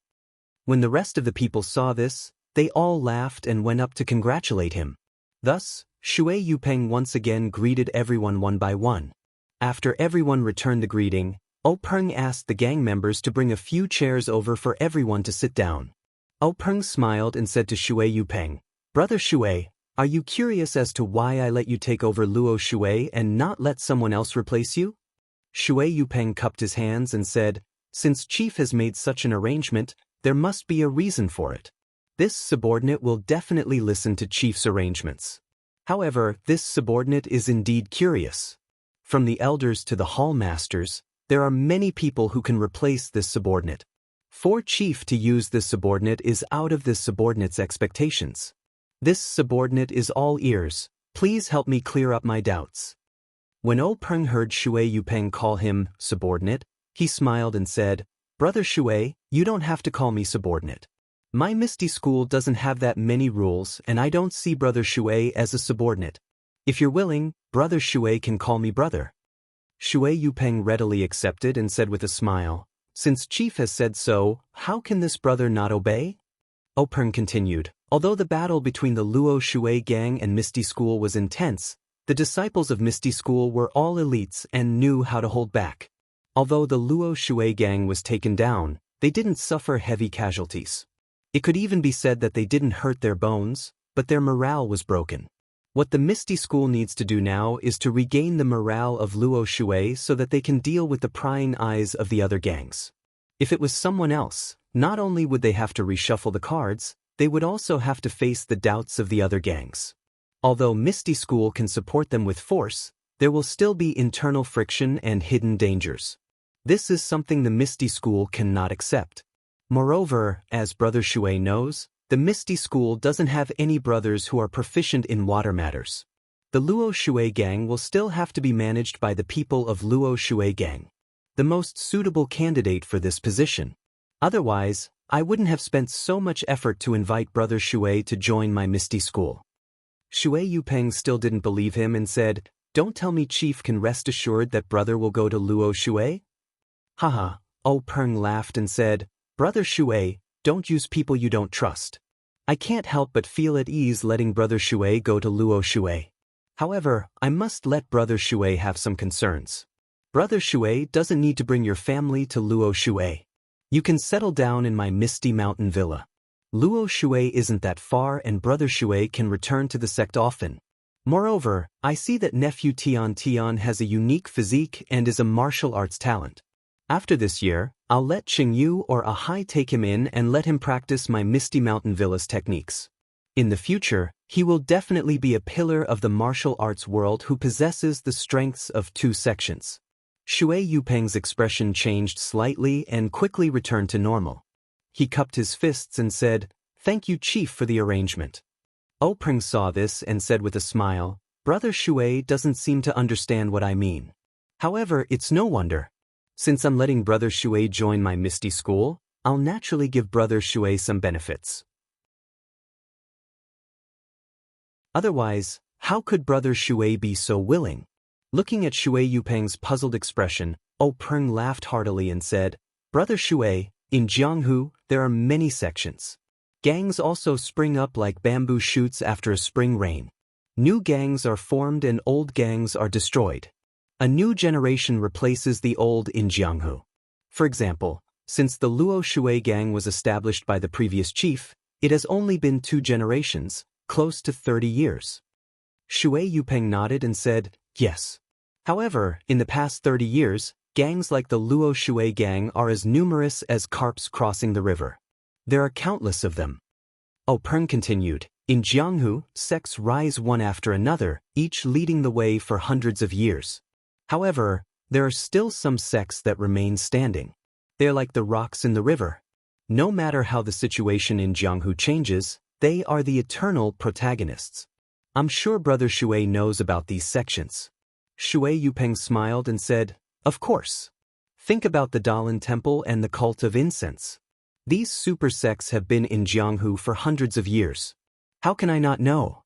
When the rest of the people saw this, they all laughed and went up to congratulate him. Thus, Shui Yupeng once again greeted everyone one by one. After everyone returned the greeting, O Peng asked the gang members to bring a few chairs over for everyone to sit down. O Peng smiled and said to Shui Yupeng, "Brother Shui, are you curious as to why I let you take over Luo Shui and not let someone else replace you?" Shui Yupeng cupped his hands and said, "Since Chief has made such an arrangement, there must be a reason for it. This subordinate will definitely listen to Chief's arrangements. However, this subordinate is indeed curious. From the elders to the hall masters, there are many people who can replace this subordinate. For Chief to use this subordinate is out of this subordinate's expectations. This subordinate is all ears. Please help me clear up my doubts." When O Peng heard Shui Yupeng call him subordinate, he smiled and said, "Brother Shui, you don't have to call me subordinate. My Misty School doesn't have that many rules and I don't see Brother Shui as a subordinate. If you're willing, Brother Shui can call me brother." Shui Yupeng readily accepted and said with a smile, "Since Chief has said so, how can this brother not obey?" O Peng continued, "Although the battle between the Luo Shui gang and Misty School was intense, the disciples of Misty School were all elites and knew how to hold back. Although the Luo Shui gang was taken down, they didn't suffer heavy casualties. It could even be said that they didn't hurt their bones, but their morale was broken. What the Misty School needs to do now is to regain the morale of Luo Shui so that they can deal with the prying eyes of the other gangs. If it was someone else, not only would they have to reshuffle the cards, they would also have to face the doubts of the other gangs. Although Misty School can support them with force, there will still be internal friction and hidden dangers. This is something the Misty School cannot accept. Moreover, as Brother Shui knows, the Misty School doesn't have any brothers who are proficient in water matters. The Luo Shui gang will still have to be managed by the people of Luo Shui gang, the most suitable candidate for this position. Otherwise, I wouldn't have spent so much effort to invite Brother Shui to join my Misty School. Shui Yupeng still didn't believe him and said, "Don't tell me Chief can rest assured that brother will go to Luo Shui?" Haha, Peng laughed and said, "Brother Shui, don't use people you don't trust. I can't help but feel at ease letting Brother Shui go to Luo Shui. However, I must let Brother Shui have some concerns. Brother Shui doesn't need to bring your family to Luo Shui. You can settle down in my Misty Mountain Villa. Luo Shui isn't that far and Brother Shui can return to the sect often. Moreover, I see that nephew Tian has a unique physique and is a martial arts talent. After this year, I'll let Qingyu or Ahai take him in and let him practice my Misty Mountain Villa's techniques. In the future, he will definitely be a pillar of the martial arts world who possesses the strengths of two sections." Shui Yupeng's expression changed slightly and quickly returned to normal. He cupped his fists and said, "Thank you, Chief, for the arrangement." Peng saw this and said with a smile, "Brother Shui doesn't seem to understand what I mean. However, it's no wonder. Since I'm letting Brother Shui join my Misty School, I'll naturally give Brother Shui some benefits. Otherwise, how could Brother Shui be so willing?" Looking at Shui Yupeng's puzzled expression, Peng laughed heartily and said, "Brother Shui, in Jianghu, there are many sections. Gangs also spring up like bamboo shoots after a spring rain. New gangs are formed and old gangs are destroyed. A new generation replaces the old in Jianghu. For example, since the Luo Shui gang was established by the previous chief, it has only been 2 generations, close to 30 years. Shui Yupeng nodded and said, "Yes. However, in the past 30 years, gangs like the Luo Shui gang are as numerous as carps crossing the river. There are countless of them." Peng continued, "In Jianghu, sects rise one after another, each leading the way for hundreds of years. However, there are still some sects that remain standing. They are like the rocks in the river. No matter how the situation in Jianghu changes, they are the eternal protagonists. I'm sure Brother Shui knows about these sections." Shui Yupeng smiled and said, "Of course. Think about the Daoist Temple and the cult of incense. These super sects have been in Jianghu for hundreds of years. How can I not know?"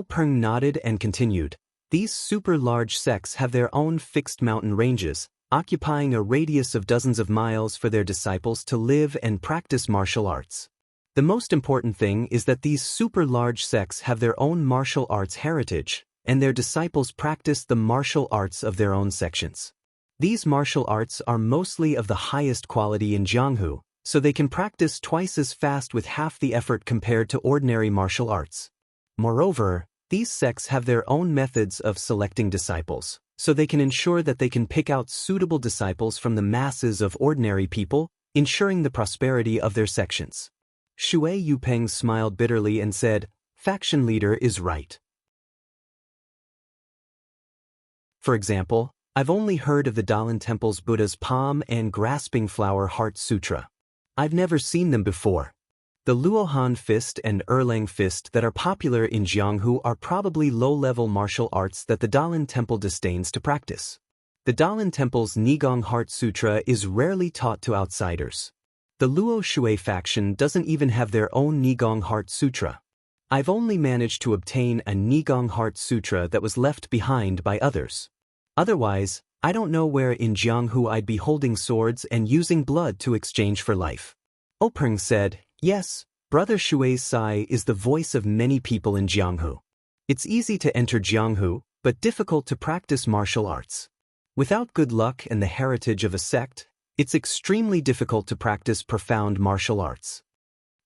Peng nodded and continued, "These super large sects have their own fixed mountain ranges, occupying a radius of dozens of miles for their disciples to live and practice martial arts. The most important thing is that these super large sects have their own martial arts heritage, and their disciples practice the martial arts of their own sections. These martial arts are mostly of the highest quality in Jianghu, so they can practice twice as fast with half the effort compared to ordinary martial arts. Moreover, these sects have their own methods of selecting disciples, so they can ensure that they can pick out suitable disciples from the masses of ordinary people, ensuring the prosperity of their sections." Shui Yupeng smiled bitterly and said, "Faction leader is right. For example, I've only heard of the Daoist Temple's Buddha's Palm and Grasping Flower Heart Sutra. I've never seen them before. The Luohan Fist and Erlang Fist that are popular in Jianghu are probably low-level martial arts that the Daoist Temple disdains to practice. The Daoist Temple's Nigong Heart Sutra is rarely taught to outsiders. The Luo Shui faction doesn't even have their own Nigong Heart Sutra. I've only managed to obtain a Nigong Heart Sutra that was left behind by others. Otherwise, I don't know where in Jianghu I'd be holding swords and using blood to exchange for life." Peng said, "Yes, Brother Shui's Sai is the voice of many people in Jianghu. It's easy to enter Jianghu, but difficult to practice martial arts. Without good luck and the heritage of a sect, it's extremely difficult to practice profound martial arts."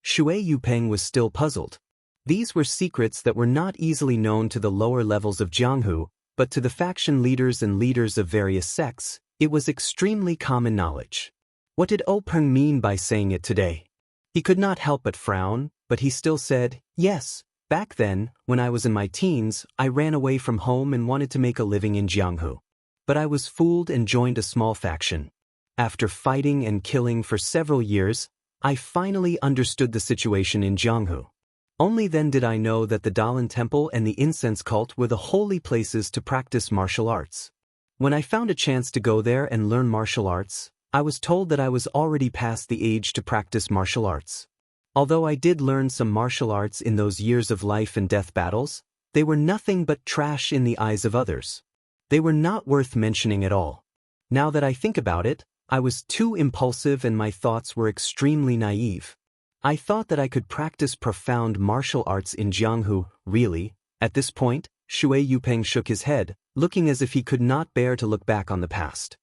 Shui Yupeng was still puzzled. These were secrets that were not easily known to the lower levels of Jianghu, but to the faction leaders and leaders of various sects, it was extremely common knowledge. What did Peng mean by saying it today? He could not help but frown, but he still said, yes, back then, when I was in my teens, I ran away from home and wanted to make a living in Jianghu. But I was fooled and joined a small faction. After fighting and killing for several years, I finally understood the situation in Jianghu. Only then did I know that the Daoist temple and the incense cult were the holy places to practice martial arts. When I found a chance to go there and learn martial arts, I was told that I was already past the age to practice martial arts. Although I did learn some martial arts in those years of life and death battles, they were nothing but trash in the eyes of others. They were not worth mentioning at all. Now that I think about it, I was too impulsive and my thoughts were extremely naive. I thought that I could practice profound martial arts in Jianghu, really. At this point, Shui Yupeng shook his head, looking as if he could not bear to look back on the past.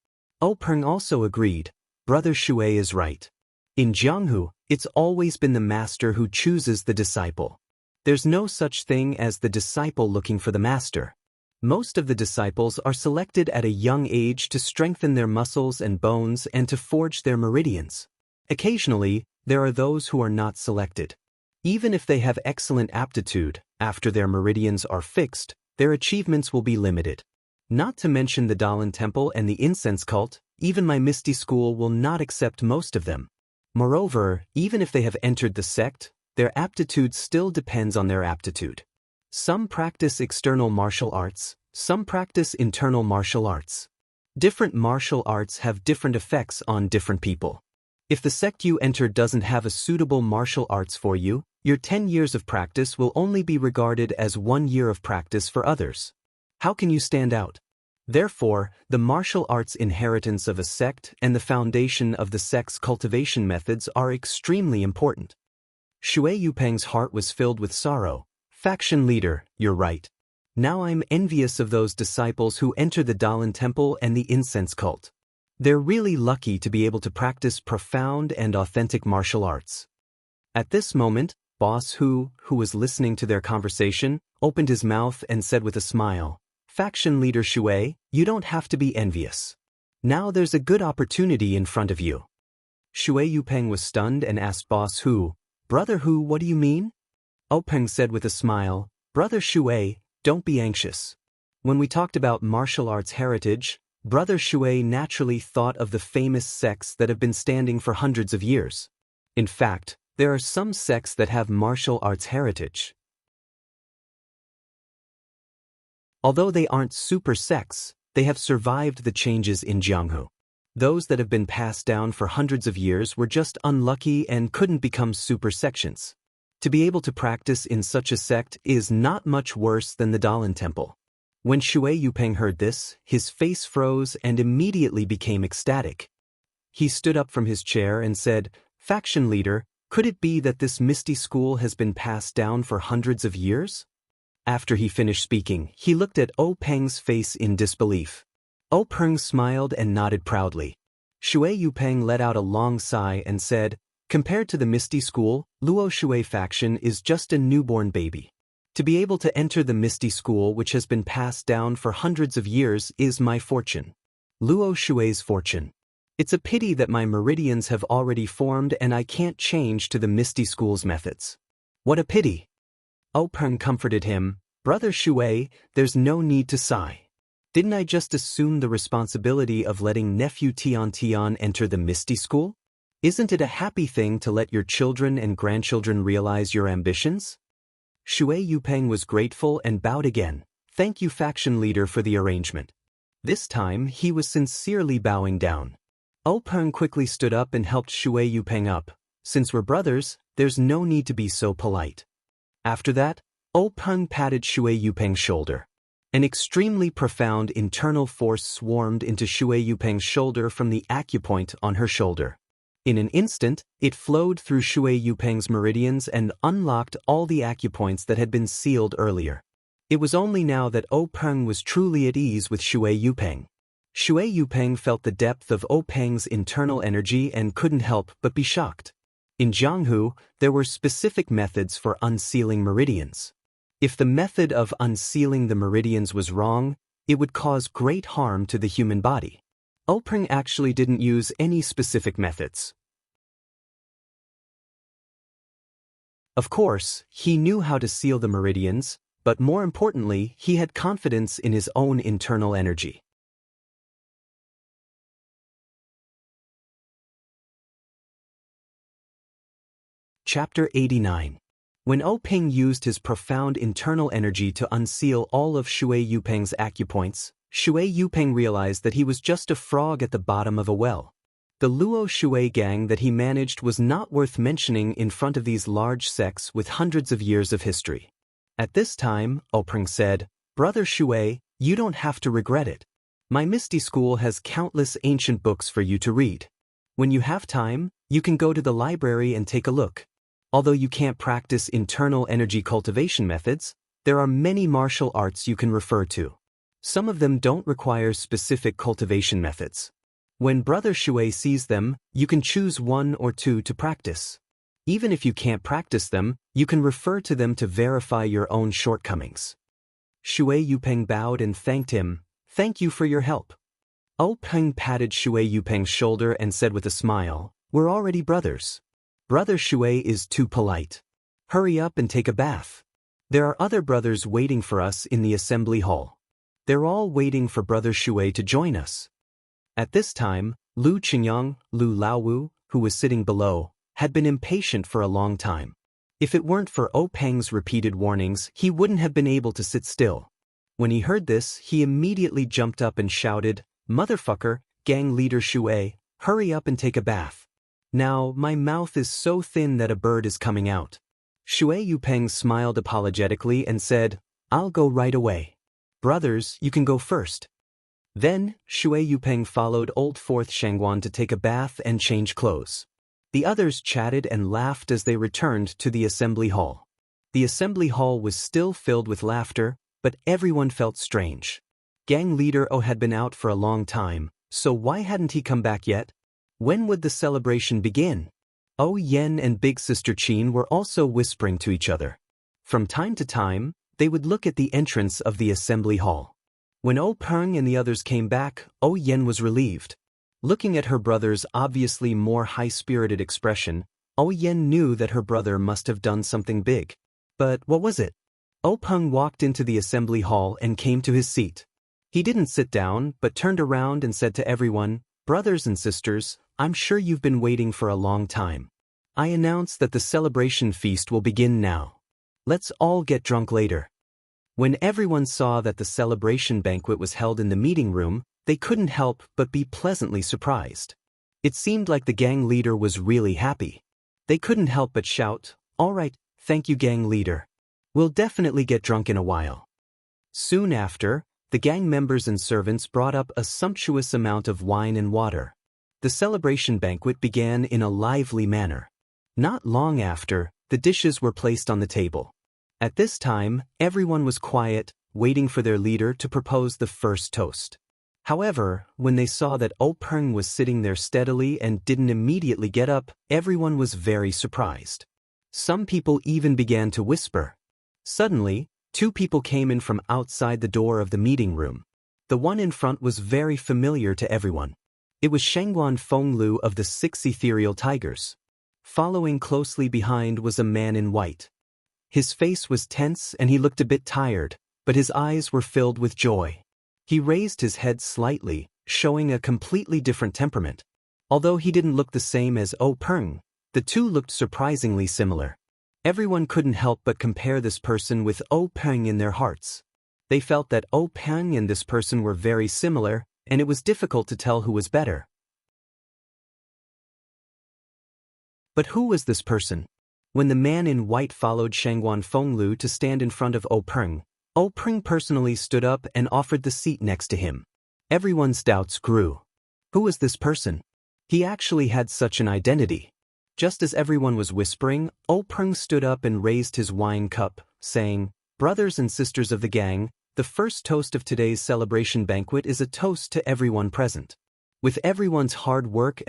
Peng also agreed. Brother Shui is right. In Jianghu, it's always been the master who chooses the disciple. There's no such thing as the disciple looking for the master. Most of the disciples are selected at a young age to strengthen their muscles and bones and to forge their meridians. Occasionally, there are those who are not selected. Even if they have excellent aptitude, after their meridians are fixed, their achievements will be limited. Not to mention the Daoist temple and the incense cult, even my Misty school will not accept most of them. Moreover, even if they have entered the sect, their aptitude still depends on their aptitude. Some practice external martial arts, some practice internal martial arts. Different martial arts have different effects on different people. If the sect you enter doesn't have a suitable martial arts for you, your 10 years of practice will only be regarded as 1 year of practice for others. How can you stand out? Therefore, the martial arts inheritance of a sect and the foundation of the sect's cultivation methods are extremely important. Shui Yupeng's heart was filled with sorrow. Faction leader, you're right. Now I'm envious of those disciples who enter the Daoist temple and the incense cult. They're really lucky to be able to practice profound and authentic martial arts. At this moment, Boss who was listening to their conversation, opened his mouth and said with a smile, Faction leader Shui, you don't have to be envious. Now there's a good opportunity in front of you. Shui Yupeng was stunned and asked Boss Hu, Brother Hu, what do you mean? Peng said with a smile, Brother Shui, don't be anxious. When we talked about martial arts heritage, Brother Shui naturally thought of the famous sects that have been standing for hundreds of years. In fact, there are some sects that have martial arts heritage. Although they aren't super sects, they have survived the changes in Jianghu. Those that have been passed down for hundreds of years were just unlucky and couldn't become super sections. To be able to practice in such a sect is not much worse than the Daoist temple. When Shui Yupeng heard this, his face froze and immediately became ecstatic. He stood up from his chair and said, Faction leader, could it be that this Misty school has been passed down for hundreds of years? After he finished speaking, he looked at Peng's face in disbelief. Peng smiled and nodded proudly. Shui Yupeng let out a long sigh and said, Compared to the Misty school, Luo Shui faction is just a newborn baby. To be able to enter the Misty school which has been passed down for hundreds of years is my fortune. Luo Shui's fortune. It's a pity that my meridians have already formed and I can't change to the Misty school's methods. What a pity. Peng comforted him, Brother Shui, there's no need to sigh. Didn't I just assume the responsibility of letting nephew Tian enter the Misty school? Isn't it a happy thing to let your children and grandchildren realize your ambitions? Shui Yupeng was grateful and bowed again. Thank you, faction leader, for the arrangement. This time, he was sincerely bowing down. Peng quickly stood up and helped Shui Yupeng up. Since we're brothers, there's no need to be so polite. After that, Peng patted Shui Yupeng's shoulder. An extremely profound internal force swarmed into Shui Yupeng's shoulder from the acupoint on her shoulder. In an instant, it flowed through Shui Yupeng's meridians and unlocked all the acupoints that had been sealed earlier. It was only now that Peng was truly at ease with Shui Yupeng. Shui Yupeng felt the depth of Peng's internal energy and couldn't help but be shocked. In Jianghu, there were specific methods for unsealing meridians. If the method of unsealing the meridians was wrong, it would cause great harm to the human body. Openg actually didn't use any specific methods. Of course, he knew how to seal the meridians, but more importantly, he had confidence in his own internal energy. Chapter 89. When Openg used his profound internal energy to unseal all of Shui Yupeng's acupoints, Shui Yupeng realized that he was just a frog at the bottom of a well. The Luo Shui gang that he managed was not worth mentioning in front of these large sects with hundreds of years of history. At this time, Openg said, "Brother Shui, you don't have to regret it. My Misty School has countless ancient books for you to read. When you have time, you can go to the library and take a look. Although you can't practice internal energy cultivation methods, there are many martial arts you can refer to. Some of them don't require specific cultivation methods. When Brother Shui sees them, you can choose one or two to practice. Even if you can't practice them, you can refer to them to verify your own shortcomings." Shui Yupeng bowed and thanked him. "Thank you for your help." Openg patted Shui Yupeng's shoulder and said with a smile, "We're already brothers. Brother Shui is too polite. Hurry up and take a bath. There are other brothers waiting for us in the assembly hall. They're all waiting for Brother Shui to join us." At this time, Lu Qingyang, Lu Laowu, who was sitting below, had been impatient for a long time. If it weren't for Openg's repeated warnings, he wouldn't have been able to sit still. When he heard this, he immediately jumped up and shouted, "Motherfucker, gang leader Shui, hurry up and take a bath. Now, my mouth is so thin that a bird is coming out." Shui Yupeng smiled apologetically and said, "I'll go right away. Brothers, you can go first." Then, Shui Yupeng followed old Fourth Shangguan to take a bath and change clothes. The others chatted and laughed as they returned to the assembly hall. The assembly hall was still filled with laughter, but everyone felt strange. Gang leader O had been out for a long time, so why hadn't he come back yet? When would the celebration begin? O Yen and Big Sister Qin were also whispering to each other. From time to time, they would look at the entrance of the assembly hall. When Openg and the others came back, O Yen was relieved. Looking at her brother's obviously more high-spirited expression, O Yen knew that her brother must have done something big. But what was it? Openg walked into the assembly hall and came to his seat. He didn't sit down, but turned around and said to everyone, "Brothers and sisters, I'm sure you've been waiting for a long time. I announce that the celebration feast will begin now. Let's all get drunk later." When everyone saw that the celebration banquet was held in the meeting room, they couldn't help but be pleasantly surprised. It seemed like the gang leader was really happy. They couldn't help but shout, "All right, thank you, gang leader. We'll definitely get drunk in a while." Soon after, the gang members and servants brought up a sumptuous amount of wine and water. The celebration banquet began in a lively manner. Not long after, the dishes were placed on the table. At this time, everyone was quiet, waiting for their leader to propose the first toast. However, when they saw that Openg was sitting there steadily and didn't immediately get up, everyone was very surprised. Some people even began to whisper. Suddenly, two people came in from outside the door of the meeting room. The one in front was very familiar to everyone. It was Shangguan Fenglu of the 6 Ethereal Tigers. Following closely behind was a man in white. His face was tense and he looked a bit tired, but his eyes were filled with joy. He raised his head slightly, showing a completely different temperament. Although he didn't look the same as Openg, the two looked surprisingly similar. Everyone couldn't help but compare this person with Openg in their hearts. They felt that Openg and this person were very similar, and it was difficult to tell who was better. But who was this person? When the man in white followed Shangguan Fenglu to stand in front of Openg, Openg personally stood up and offered the seat next to him. Everyone's doubts grew. Who was this person? He actually had such an identity. Just as everyone was whispering, Openg stood up and raised his wine cup, saying, "Brothers and sisters of the gang, the first toast of today's celebration banquet is a toast to everyone present. With everyone's hard work,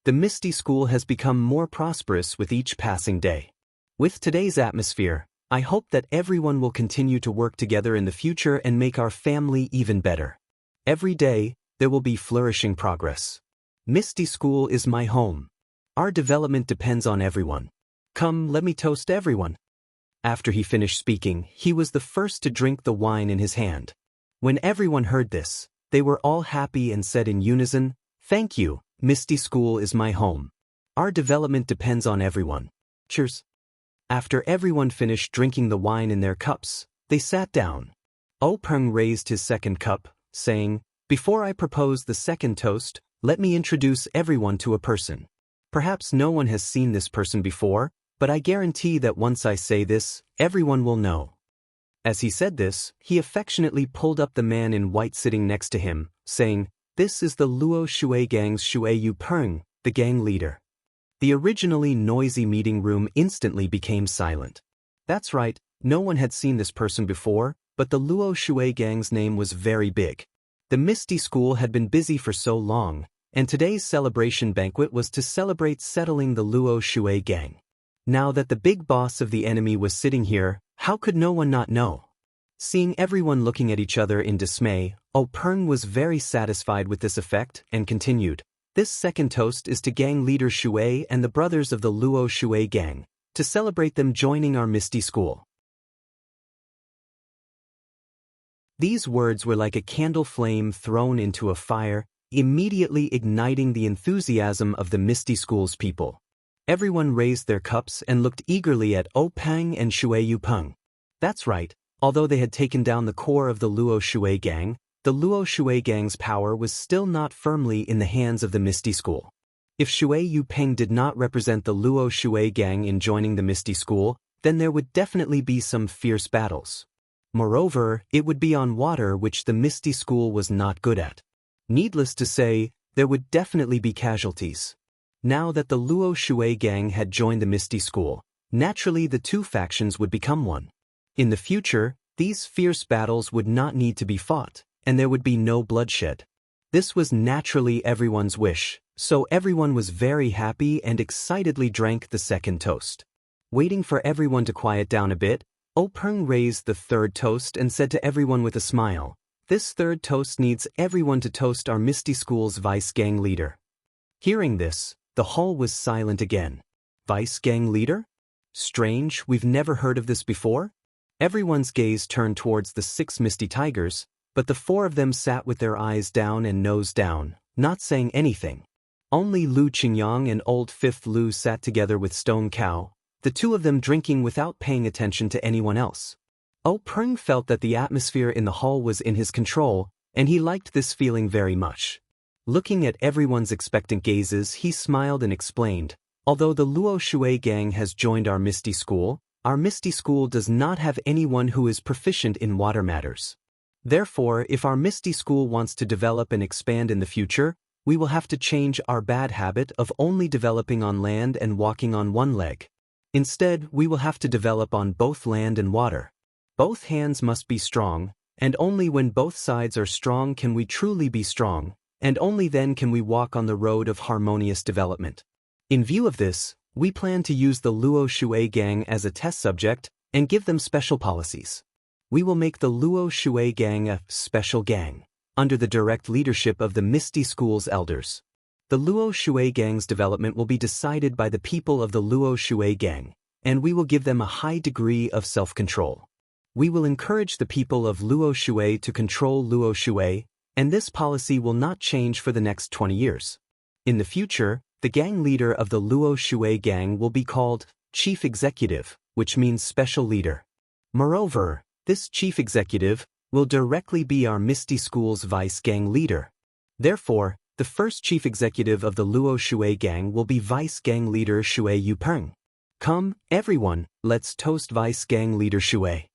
the Misty School has become more prosperous with each passing day. With today's atmosphere, I hope that everyone will continue to work together in the future and make our family even better. Every day, there will be flourishing progress. Misty School is my home. Our development depends on everyone. Come, let me toast everyone. After he finished speaking, he was the first to drink the wine in his hand. When everyone heard this, they were all happy and said in unison, "Thank you, Misty School is my home. Our development depends on everyone. Cheers." After everyone finished drinking the wine in their cups, they sat down. Peng raised his second cup, saying, "Before I propose the second toast, let me introduce everyone to a person. Perhaps no one has seen this person before, but I guarantee that once I say this, everyone will know." As he said this, he affectionately pulled up the man in white sitting next to him, saying, "This is the Luo Shui Gang's Shui Yu Peng, the gang leader." The originally noisy meeting room instantly became silent. That's right, no one had seen this person before, but the Luo Shui Gang's name was very big. The Misty School had been busy for so long, and today's celebration banquet was to celebrate settling the Luo Shui Gang. Now that the big boss of the enemy was sitting here, how could no one not know? Seeing everyone looking at each other in dismay, Peng was very satisfied with this effect and continued, "This second toast is to gang leader Shui and the brothers of the Luo Shui Gang, to celebrate them joining our Misty School." These words were like a candle flame thrown into a fire, immediately igniting the enthusiasm of the Misty School's people. Everyone raised their cups and looked eagerly at Peng and Shui Yu Peng. That's right, although they had taken down the core of the Luo Shui Gang, the Luo Shui Gang's power was still not firmly in the hands of the Misty School. If Shui Yu Peng did not represent the Luo Shui Gang in joining the Misty School, then there would definitely be some fierce battles. Moreover, it would be on water, which the Misty School was not good at. Needless to say, there would definitely be casualties. Now that the Luo Shui Gang had joined the Misty School, naturally the two factions would become one. In the future, these fierce battles would not need to be fought, and there would be no bloodshed. This was naturally everyone's wish, so everyone was very happy and excitedly drank the second toast. Waiting for everyone to quiet down a bit, Peng raised the third toast and said to everyone with a smile, "This third toast needs everyone to toast our Misty School's vice gang leader." Hearing this, the hall was silent again. Vice gang leader? Strange, we've never heard of this before? Everyone's gaze turned towards the 6 Misty Tigers, but the 4 of them sat with their eyes down and nose down, not saying anything. Only Lu Qingyang and Old Fifth Lu sat together with Stone Cow, the 2 of them drinking without paying attention to anyone else. Peng felt that the atmosphere in the hall was in his control, and he liked this feeling very much. Looking at everyone's expectant gazes, he smiled and explained, "Although the Luo Shui Gang has joined our Misty School does not have anyone who is proficient in water matters. Therefore, if our Misty School wants to develop and expand in the future, we will have to change our bad habit of only developing on land and walking on one leg. Instead, we will have to develop on both land and water. Both hands must be strong, and only when both sides are strong can we truly be strong, and only then can we walk on the road of harmonious development. In view of this, we plan to use the Luo Shui Gang as a test subject and give them special policies. We will make the Luo Shui Gang a special gang, under the direct leadership of the Misty School's elders. The Luo Shui Gang's development will be decided by the people of the Luo Shui Gang, and we will give them a high degree of self-control. We will encourage the people of Luo Shui to control Luo Shui, and this policy will not change for the next 20 years. In the future, the gang leader of the Luo Shui Gang will be called Chief Executive, which means special leader. Moreover, this Chief Executive will directly be our Misty School's vice gang leader. Therefore, the first Chief Executive of the Luo Shui Gang will be Vice Gang Leader Shui Yu Peng. Come, everyone, let's toast Vice Gang Leader Shui.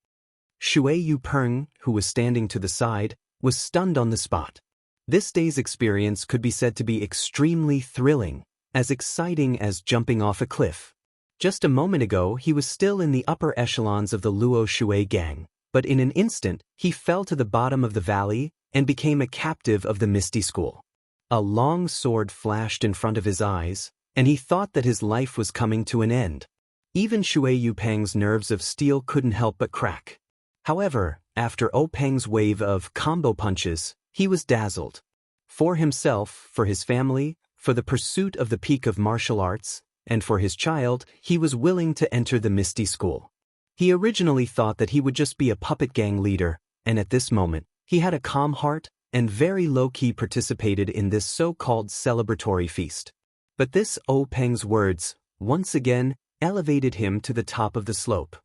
Shui Yu Peng, who was standing to the side, was stunned on the spot. This day's experience could be said to be extremely thrilling, as exciting as jumping off a cliff. Just a moment ago, he was still in the upper echelons of the Luo Shui Gang, but in an instant, he fell to the bottom of the valley and became a captive of the Misty School. A long sword flashed in front of his eyes, and he thought that his life was coming to an end. Even Shui Yu Peng's nerves of steel couldn't help but crack. However, after Peng's wave of combo punches, he was dazzled. For himself, for his family, for the pursuit of the peak of martial arts, and for his child, he was willing to enter the Misty School. He originally thought that he would just be a puppet gang leader, and at this moment, he had a calm heart and very low-key participated in this so-called celebratory feast. But this Peng's words, once again, elevated him to the top of the slope.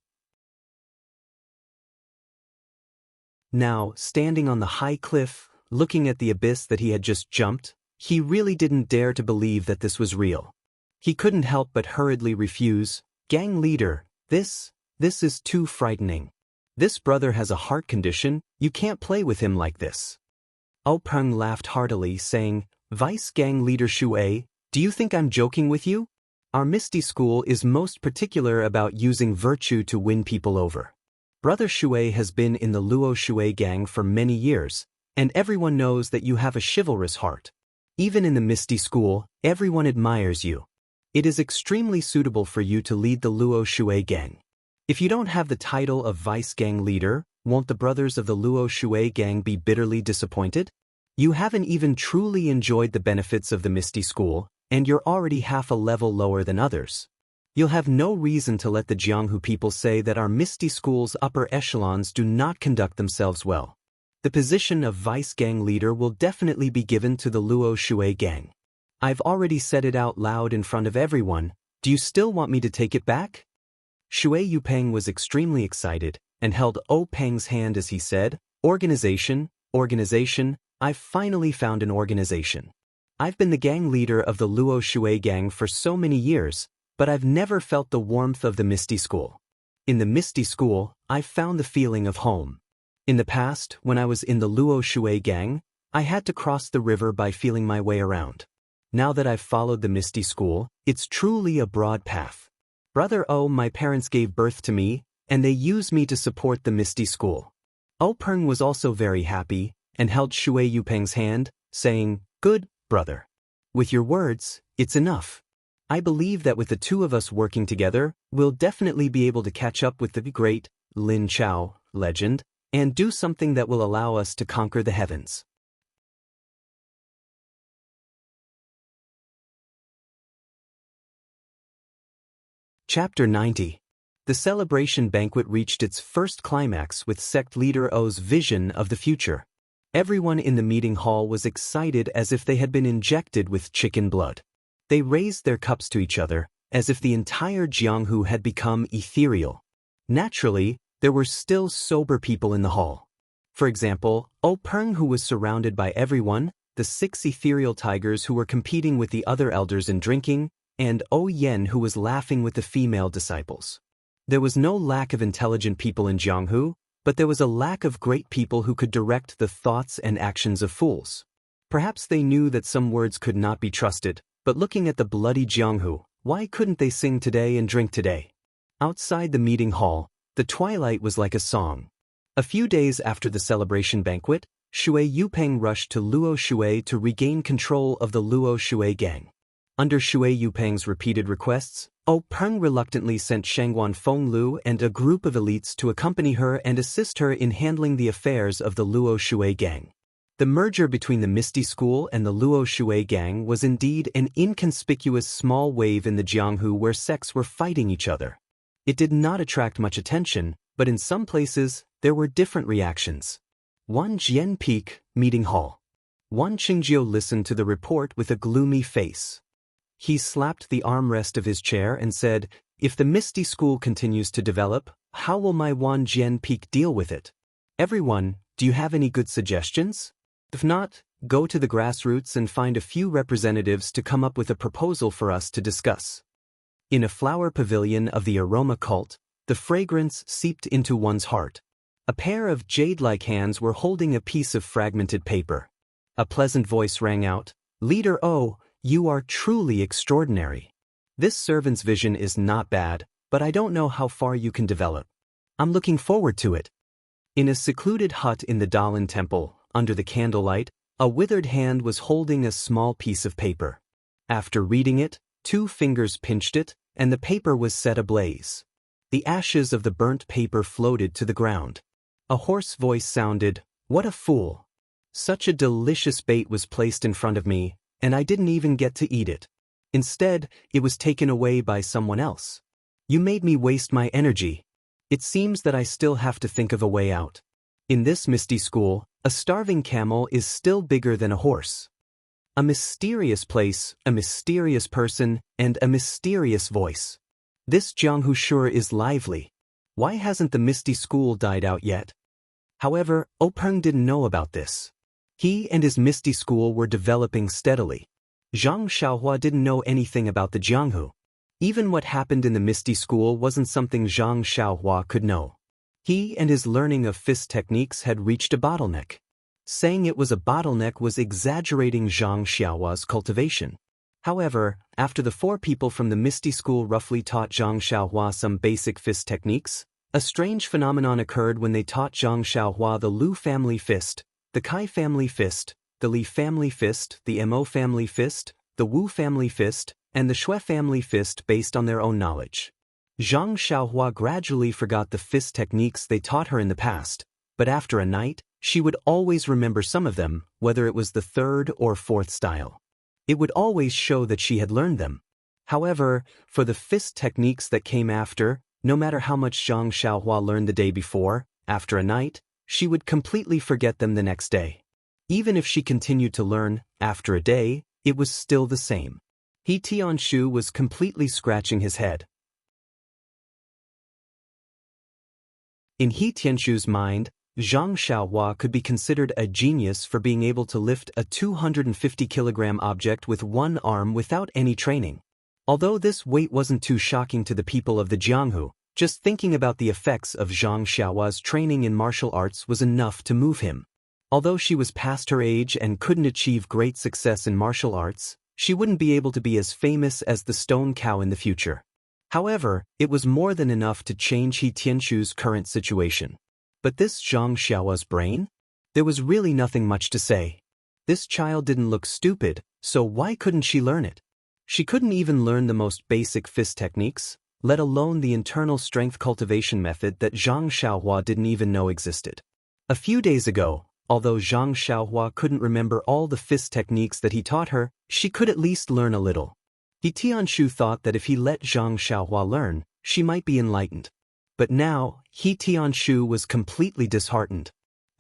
Now, standing on the high cliff, looking at the abyss that he had just jumped, he really didn't dare to believe that this was real. He couldn't help but hurriedly refuse. Gang leader, this is too frightening. This brother has a heart condition, you can't play with him like this. Peng laughed heartily, saying, Vice Gang Leader Shui, do you think I'm joking with you? Our Misty School is most particular about using virtue to win people over. Brother Shui has been in the Luo Shui gang for many years, and everyone knows that you have a chivalrous heart. Even in the Misty School, everyone admires you. It is extremely suitable for you to lead the Luo Shui gang. If you don't have the title of Vice Gang Leader, won't the brothers of the Luo Shui gang be bitterly disappointed? You haven't even truly enjoyed the benefits of the Misty School, and you're already half a level lower than others. You'll have no reason to let the Jianghu people say that our Misty School's upper echelons do not conduct themselves well. The position of Vice Gang Leader will definitely be given to the Luo Shui gang. I've already said it out loud in front of everyone, do you still want me to take it back? Shui Yupeng was extremely excited, and held Peng's hand as he said, Organization, I've finally found an organization. I've been the gang leader of the Luo Shui gang for so many years, but I've never felt the warmth of the Misty School. In the Misty School, I've found the feeling of home. In the past, when I was in the Luo Shui gang, I had to cross the river by feeling my way around. Now that I've followed the Misty School, it's truly a broad path. Brother my parents gave birth to me, and they use me to support the Misty School. Peng was also very happy, and held Shui Yupeng's hand, saying, Good, brother. With your words, it's enough. I believe that with the two of us working together, we'll definitely be able to catch up with the great Lin Chao legend, and do something that will allow us to conquer the heavens. Chapter 90. The celebration banquet reached its first climax with sect leader O's vision of the future. Everyone in the meeting hall was excited as if they had been injected with chicken blood. They raised their cups to each other, as if the entire Jianghu had become ethereal. Naturally, there were still sober people in the hall. For example, Peng, who was surrounded by everyone, the 6 ethereal tigers who were competing with the other elders in drinking, and Yen, who was laughing with the female disciples. There was no lack of intelligent people in Jianghu, but there was a lack of great people who could direct the thoughts and actions of fools. Perhaps they knew that some words could not be trusted, but looking at the bloody Jianghu, why couldn't they sing today and drink today? Outside the meeting hall, the twilight was like a song. A few days after the celebration banquet, Shui Yupeng rushed to Luo Shui to regain control of the Luo Shui gang. Under Shui Yupeng's repeated requests, Peng reluctantly sent Shangguan Fenglu and a group of elites to accompany her and assist her in handling the affairs of the Luo Shui gang. The merger between the Misty School and the Luo Shui gang was indeed an inconspicuous small wave in the Jianghu where sects were fighting each other. It did not attract much attention, but in some places, there were different reactions. Wanjian Peak, Meeting Hall. Wan Qingjiu listened to the report with a gloomy face. He slapped the armrest of his chair and said, If the Misty School continues to develop, how will my Wanjian Peak deal with it? Everyone, do you have any good suggestions? If not, go to the grassroots and find a few representatives to come up with a proposal for us to discuss. In a flower pavilion of the aroma cult, the fragrance seeped into one's heart. A pair of jade-like hands were holding a piece of fragmented paper. A pleasant voice rang out, Leader you are truly extraordinary. This servant's vision is not bad, but I don't know how far you can develop. I'm looking forward to it. In a secluded hut in the Dalin Temple, under the candlelight, a withered hand was holding a small piece of paper. After reading it, 2 fingers pinched it, and the paper was set ablaze. The ashes of the burnt paper floated to the ground. A hoarse voice sounded, What a fool! Such a delicious bait was placed in front of me, and I didn't even get to eat it. Instead, it was taken away by someone else. You made me waste my energy. It seems that I still have to think of a way out. In this misty school, a starving camel is still bigger than a horse. A mysterious place, a mysterious person, and a mysterious voice. This Jianghu sure is lively. Why hasn't the misty school died out yet? However, Openg didn't know about this. He and his misty school were developing steadily. Zhang Xiaohua didn't know anything about the Jianghu. Even what happened in the misty school wasn't something Zhang Xiaohua could know. He and his learning of fist techniques had reached a bottleneck. Saying it was a bottleneck was exaggerating Zhang Xiaohua's cultivation. However, after the 4 people from the Misty School roughly taught Zhang Xiaohua some basic fist techniques, a strange phenomenon occurred when they taught Zhang Xiaohua the Lu family fist, the Kai family fist, the Li family fist, the Mo family fist, the Wu family fist, and the Shui family fist based on their own knowledge. Zhang Xiaohua gradually forgot the fist techniques they taught her in the past, but after a night, she would always remember some of them, whether it was the 3rd or 4th style. It would always show that she had learned them. However, for the fist techniques that came after, no matter how much Zhang Xiaohua learned the day before, after a night, she would completely forget them the next day. Even if she continued to learn, after a day, it was still the same. He Tianshu was completely scratching his head. In He Tianshu's mind, Zhang Xiaohua could be considered a genius for being able to lift a 250-kilogram object with one arm without any training. Although this weight wasn't too shocking to the people of the Jianghu, just thinking about the effects of Zhang Xiaohua's training in martial arts was enough to move him. Although she was past her age and couldn't achieve great success in martial arts, she wouldn't be able to be as famous as the stone cow in the future. However, it was more than enough to change He Tianshu's current situation. But this Zhang Xiaohua's brain? There was really nothing much to say. This child didn't look stupid, so why couldn't she learn it? She couldn't even learn the most basic fist techniques, let alone the internal strength cultivation method that Zhang Xiaohua didn't even know existed. A few days ago, although Zhang Xiaohua couldn't remember all the fist techniques that he taught her, she could at least learn a little. He Tianshu thought that if he let Zhang Xiaohua learn, she might be enlightened. But now, He Tianshu was completely disheartened.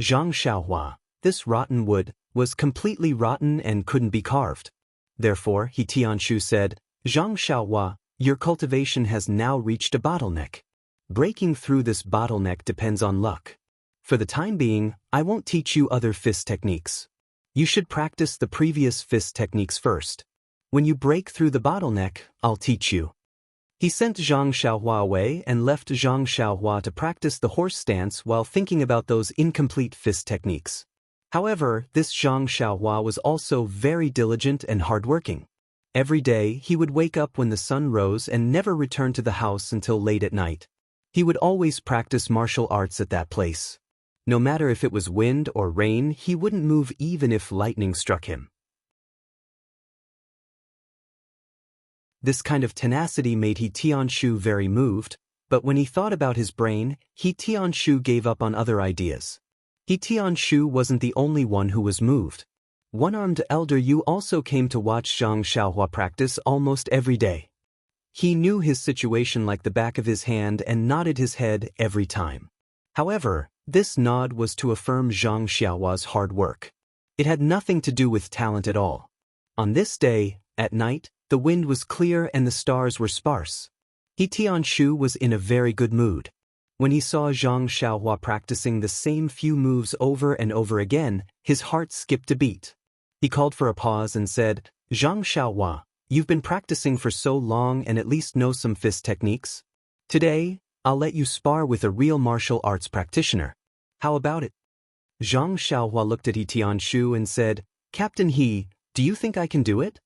Zhang Xiaohua, this rotten wood, was completely rotten and couldn't be carved. Therefore, He Tianshu said, Zhang Xiaohua, your cultivation has now reached a bottleneck. Breaking through this bottleneck depends on luck. For the time being, I won't teach you other fist techniques. You should practice the previous fist techniques first. When you break through the bottleneck, I'll teach you. He sent Zhang Xiaohua away and left Zhang Xiaohua to practice the horse stance while thinking about those incomplete fist techniques. However, this Zhang Xiaohua was also very diligent and hardworking. Every day, he would wake up when the sun rose and never return to the house until late at night. He would always practice martial arts at that place. No matter if it was wind or rain, he wouldn't move even if lightning struck him. This kind of tenacity made He Tianshu very moved, but when he thought about his brain, He Tianshu gave up on other ideas. He Tianshu wasn't the only one who was moved. One-armed elder Yu also came to watch Zhang Xiaohua practice almost every day. He knew his situation like the back of his hand and nodded his head every time. However, this nod was to affirm Zhang Xiaohua's hard work. It had nothing to do with talent at all. On this day, at night, the wind was clear and the stars were sparse. He Tianshu was in a very good mood. When he saw Zhang Xiaohua practicing the same few moves over and over again, his heart skipped a beat. He called for a pause and said, Zhang Xiaohua, you've been practicing for so long and at least know some fist techniques. Today, I'll let you spar with a real martial arts practitioner. How about it? Zhang Xiaohua looked at He Tianshu and said, Captain He, do you think I can do it?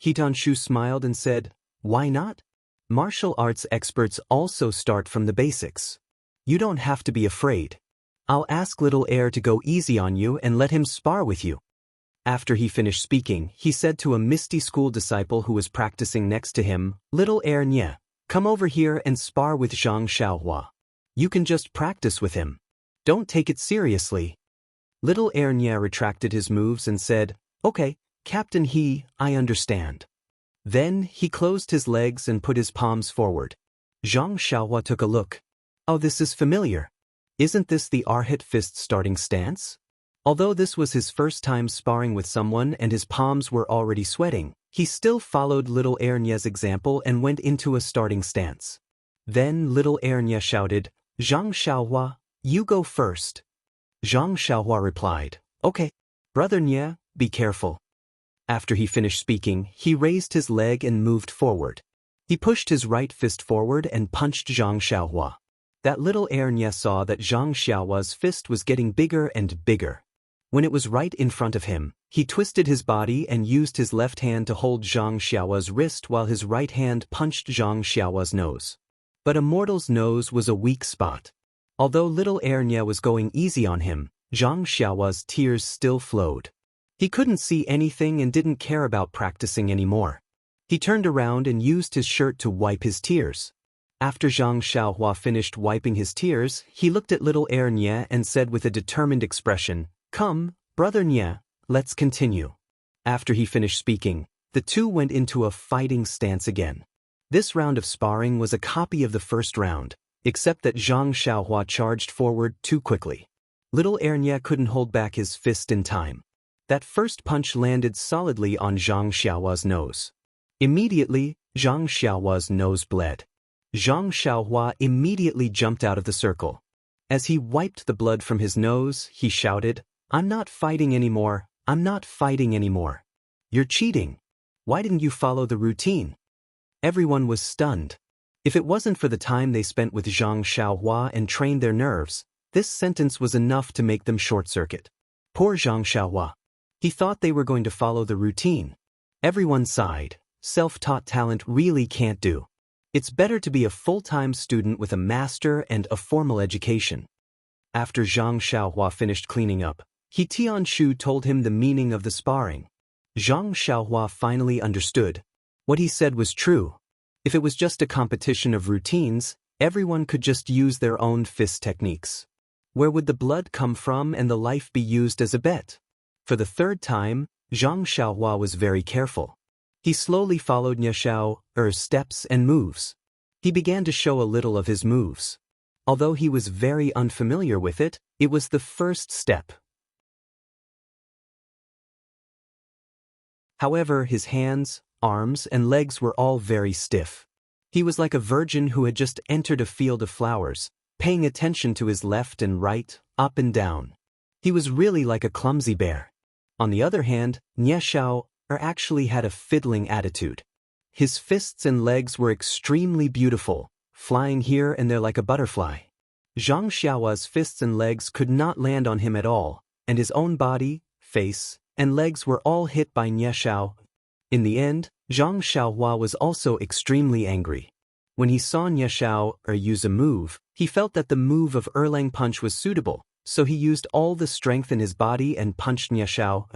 He Tianshu smiled and said, Why not? Martial arts experts also start from the basics. You don't have to be afraid. I'll ask little heir to go easy on you and let him spar with you. After he finished speaking, he said to a Misty School disciple who was practicing next to him, Little heir Nye, come over here and spar with Zhang Xiaohua. You can just practice with him. Don't take it seriously. Little Ernia retracted his moves and said, "Okay, Captain I understand." Then he closed his legs and put his palms forward. Zhang Xiaohua took a look. "Oh, this is familiar. Isn't this the Arhat fist starting stance?" Although this was his first time sparring with someone and his palms were already sweating, he still followed Little Ernia's example and went into a starting stance. Then Little Ernia shouted, "Zhang Xiaohua, you go first." Zhang Xiaohua replied, "Okay. Brother Nia, be careful." After he finished speaking, he raised his leg and moved forward. He pushed his right fist forward and punched Zhang Xiaohua. That Little Ernia saw that Zhang Xiaohua's fist was getting bigger and bigger. When it was right in front of him, he twisted his body and used his left hand to hold Zhang Xiaohua's wrist while his right hand punched Zhang Xiaohua's nose. But Immortal's nose was a weak spot. Although Little Ernia was going easy on him, Zhang Xiaohua's tears still flowed. He couldn't see anything and didn't care about practicing anymore. He turned around and used his shirt to wipe his tears. After Zhang Xiaohua finished wiping his tears, he looked at Little Ernia and said with a determined expression, "Come, Brother Nia, let's continue." After he finished speaking, the two went into a fighting stance again. This round of sparring was a copy of the first round, except that Zhang Xiaohua charged forward too quickly. Little Ernia couldn't hold back his fist in time. That first punch landed solidly on Zhang Xiaohua's nose. Immediately, Zhang Xiaohua's nose bled. Zhang Xiaohua immediately jumped out of the circle. As he wiped the blood from his nose, he shouted, "I'm not fighting anymore, I'm not fighting anymore. You're cheating. Why didn't you follow the routine?" Everyone was stunned. If it wasn't for the time they spent with Zhang Xiaohua and trained their nerves, this sentence was enough to make them short-circuit. Poor Zhang Xiaohua. He thought they were going to follow the routine. Everyone sighed. Self-taught talent really can't do. It's better to be a full-time student with a master and a formal education. After Zhang Xiaohua finished cleaning up, Tianshu told him the meaning of the sparring. Zhang Xiaohua finally understood. What he said was true. If it was just a competition of routines, everyone could just use their own fist techniques. Where would the blood come from and the life be used as a bet? For the third time, Zhang Xiaohua was very careful. He slowly followed Xiao's steps and moves. He began to show a little of his moves. Although he was very unfamiliar with it, it was the first step. However, his hands, arms, and legs were all very stiff. He was like a virgin who had just entered a field of flowers, paying attention to his left and right, up and down. He was really like a clumsy bear. On the other hand, Xiao actually had a fiddling attitude. His fists and legs were extremely beautiful, flying here and there like a butterfly. Zhang Xiaohua's fists and legs could not land on him at all, and his own body, face, and legs were all hit by Xiao. In the end, Zhang Xiaohua was also extremely angry. When he saw Xiao use a move, he felt that the move of Erlang punch was suitable, so he used all the strength in his body and punched Xiao.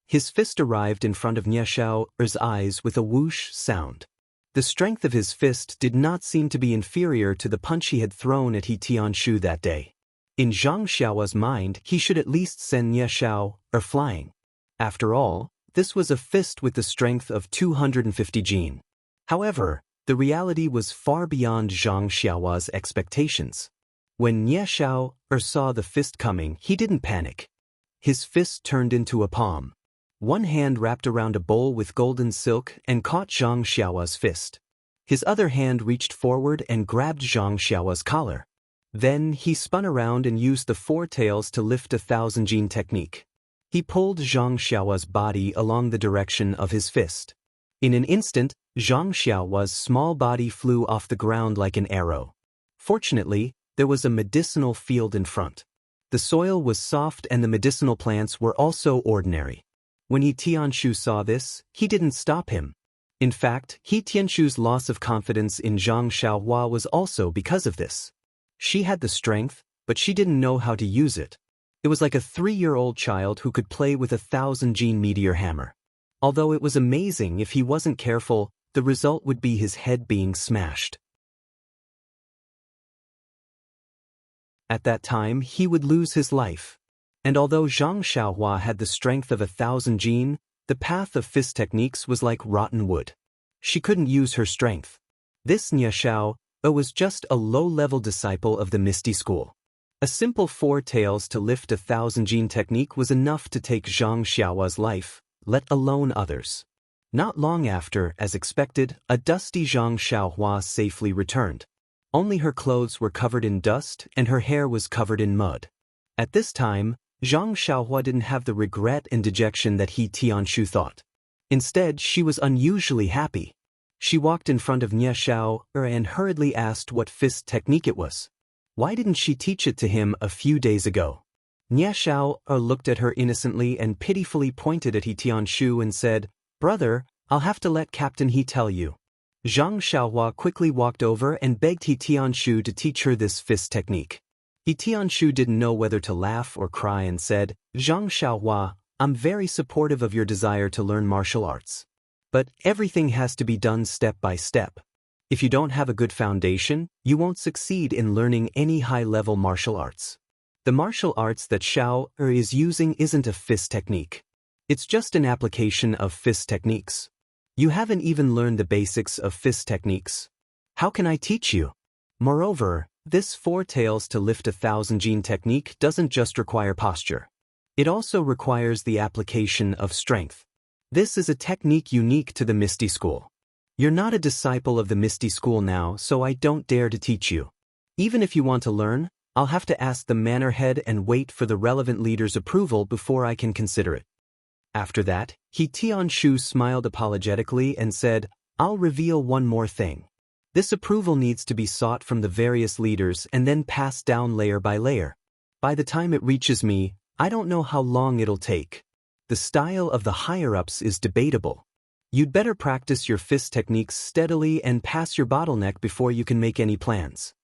His fist arrived in front of Xiao's eyes with a whoosh sound. The strength of his fist did not seem to be inferior to the punch he had thrown at Tianshu that day. In Zhang Xiaohua's mind, he should at least send Xiao flying. After all, this was a fist with the strength of 250 jin. However, the reality was far beyond Zhang Xiaohua's expectations. When Xiao saw the fist coming, he didn't panic. His fist turned into a palm. One hand wrapped around a bowl with golden silk and caught Zhang Xiaohua's fist. His other hand reached forward and grabbed Zhang Xiaohua's collar. Then he spun around and used the four tails to lift 1,000 jin technique. He pulled Zhang Xiaohua's body along the direction of his fist. In an instant, Zhang Xiaohua's small body flew off the ground like an arrow. Fortunately, there was a medicinal field in front. The soil was soft and the medicinal plants were also ordinary. When Tianshu saw this, he didn't stop him. In fact, Tianshu's loss of confidence in Zhang Xiaohua was also because of this. She had the strength, but she didn't know how to use it. It was like a 3-year-old child who could play with 1,000 jin meteor hammer. Although it was amazing, if he wasn't careful, the result would be his head being smashed. At that time, he would lose his life. And although Zhang Xiaohua had the strength of 1,000 jin, the path of fist techniques was like rotten wood. She couldn't use her strength. This Nie Xiao was just a low-level disciple of the Misty School. A simple 4 taels to lift 1,000 jin technique was enough to take Zhang Xiaohua's life, let alone others. Not long after, as expected, a dusty Zhang Xiaohua safely returned. Only her clothes were covered in dust and her hair was covered in mud. At this time, Zhang Xiaohua didn't have the regret and dejection that he Tianshu thought. Instead, she was unusually happy. She walked in front of Nie Xiao and hurriedly asked what fist technique it was. Why didn't she teach it to him a few days ago? Nie Xiao looked at her innocently and pitifully pointed at He Tianshu and said, "Brother, I'll have to let Captain He tell you." Zhang Xiaohua quickly walked over and begged He Tianshu to teach her this fist technique. He Tianshu didn't know whether to laugh or cry and said, "Zhang Xiaohua, I'm very supportive of your desire to learn martial arts. But everything has to be done step by step. If you don't have a good foundation, you won't succeed in learning any high-level martial arts. The martial arts that Xiao is using isn't a fist technique. It's just an application of fist techniques. You haven't even learned the basics of fist techniques. How can I teach you? Moreover, this 4 taels to lift 1,000 jin technique doesn't just require posture. It also requires the application of strength. This is a technique unique to the Misty School. You're not a disciple of the Misty School now, so I don't dare to teach you. Even if you want to learn, I'll have to ask the manor head and wait for the relevant leader's approval before I can consider it." After that, He Tianshu smiled apologetically and said, "I'll reveal one more thing. This approval needs to be sought from the various leaders and then passed down layer by layer. By the time it reaches me, I don't know how long it'll take. The style of the higher-ups is debatable. You'd better practice your fist techniques steadily and pass your bottleneck before you can make any plans."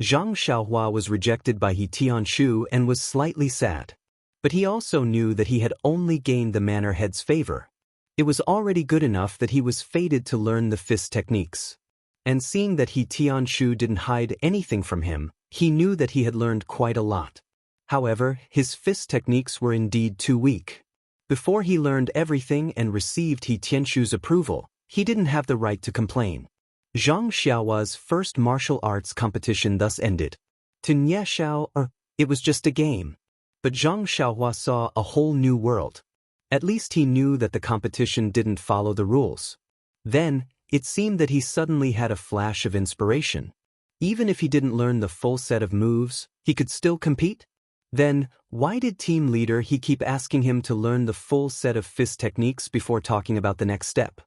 Zhang Xiaohua was rejected by He Tianshu and was slightly sad. But he also knew that he had only gained the manor head's favor. It was already good enough that he was fated to learn the fist techniques. And seeing that He Tianshu didn't hide anything from him, he knew that he had learned quite a lot. However, his fist techniques were indeed too weak. Before he learned everything and received He Tianshu's approval, he didn't have the right to complain. Zhang Xiaohua's first martial arts competition thus ended. To Nie Xiao, it was just a game. But Zhang Xiaohua saw a whole new world. At least he knew that the competition didn't follow the rules. Then, it seemed that he suddenly had a flash of inspiration. Even if he didn't learn the full set of moves, he could still compete? Then, why did team leader He keep asking him to learn the full set of fist techniques before talking about the next step?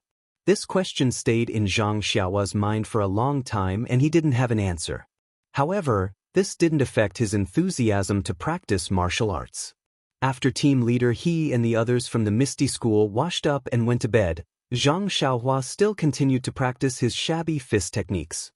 This question stayed in Zhang Xiaohua's mind for a long time and he didn't have an answer. However, this didn't affect his enthusiasm to practice martial arts. After team leader He and the others from the Misty School washed up and went to bed, Zhang Xiaohua still continued to practice his shabby fist techniques.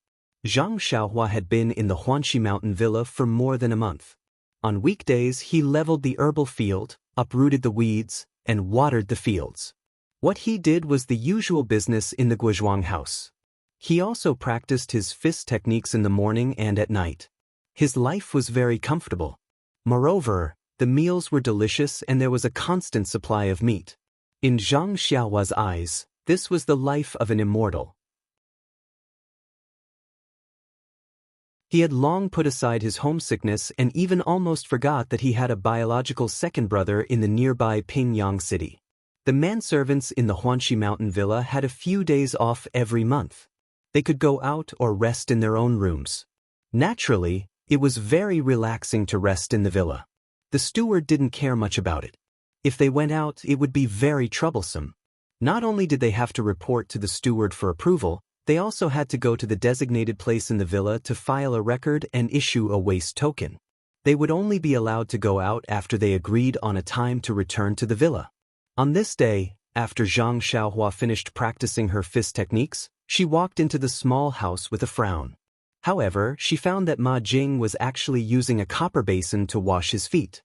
Zhang Xiaohua had been in the Huanxi Mountain Villa for more than a month. On weekdays he leveled the herbal field, uprooted the weeds, and watered the fields. What he did was the usual business in the Guizhuang house. He also practiced his fist techniques in the morning and at night. His life was very comfortable. Moreover, the meals were delicious and there was a constant supply of meat. In Zhang Xiaohua's eyes, this was the life of an immortal. He had long put aside his homesickness and even almost forgot that he had a biological second brother in the nearby Pingyang city. The manservants in the Huanxi Mountain Villa had a few days off every month. They could go out or rest in their own rooms. Naturally, it was very relaxing to rest in the villa. The steward didn't care much about it. If they went out, it would be very troublesome. Not only did they have to report to the steward for approval, they also had to go to the designated place in the villa to file a record and issue a waste token. They would only be allowed to go out after they agreed on a time to return to the villa. On this day, after Zhang Xiaohua finished practicing her fist techniques, she walked into the small house with a frown. However, she found that Ma Jing was actually using a copper basin to wash his feet.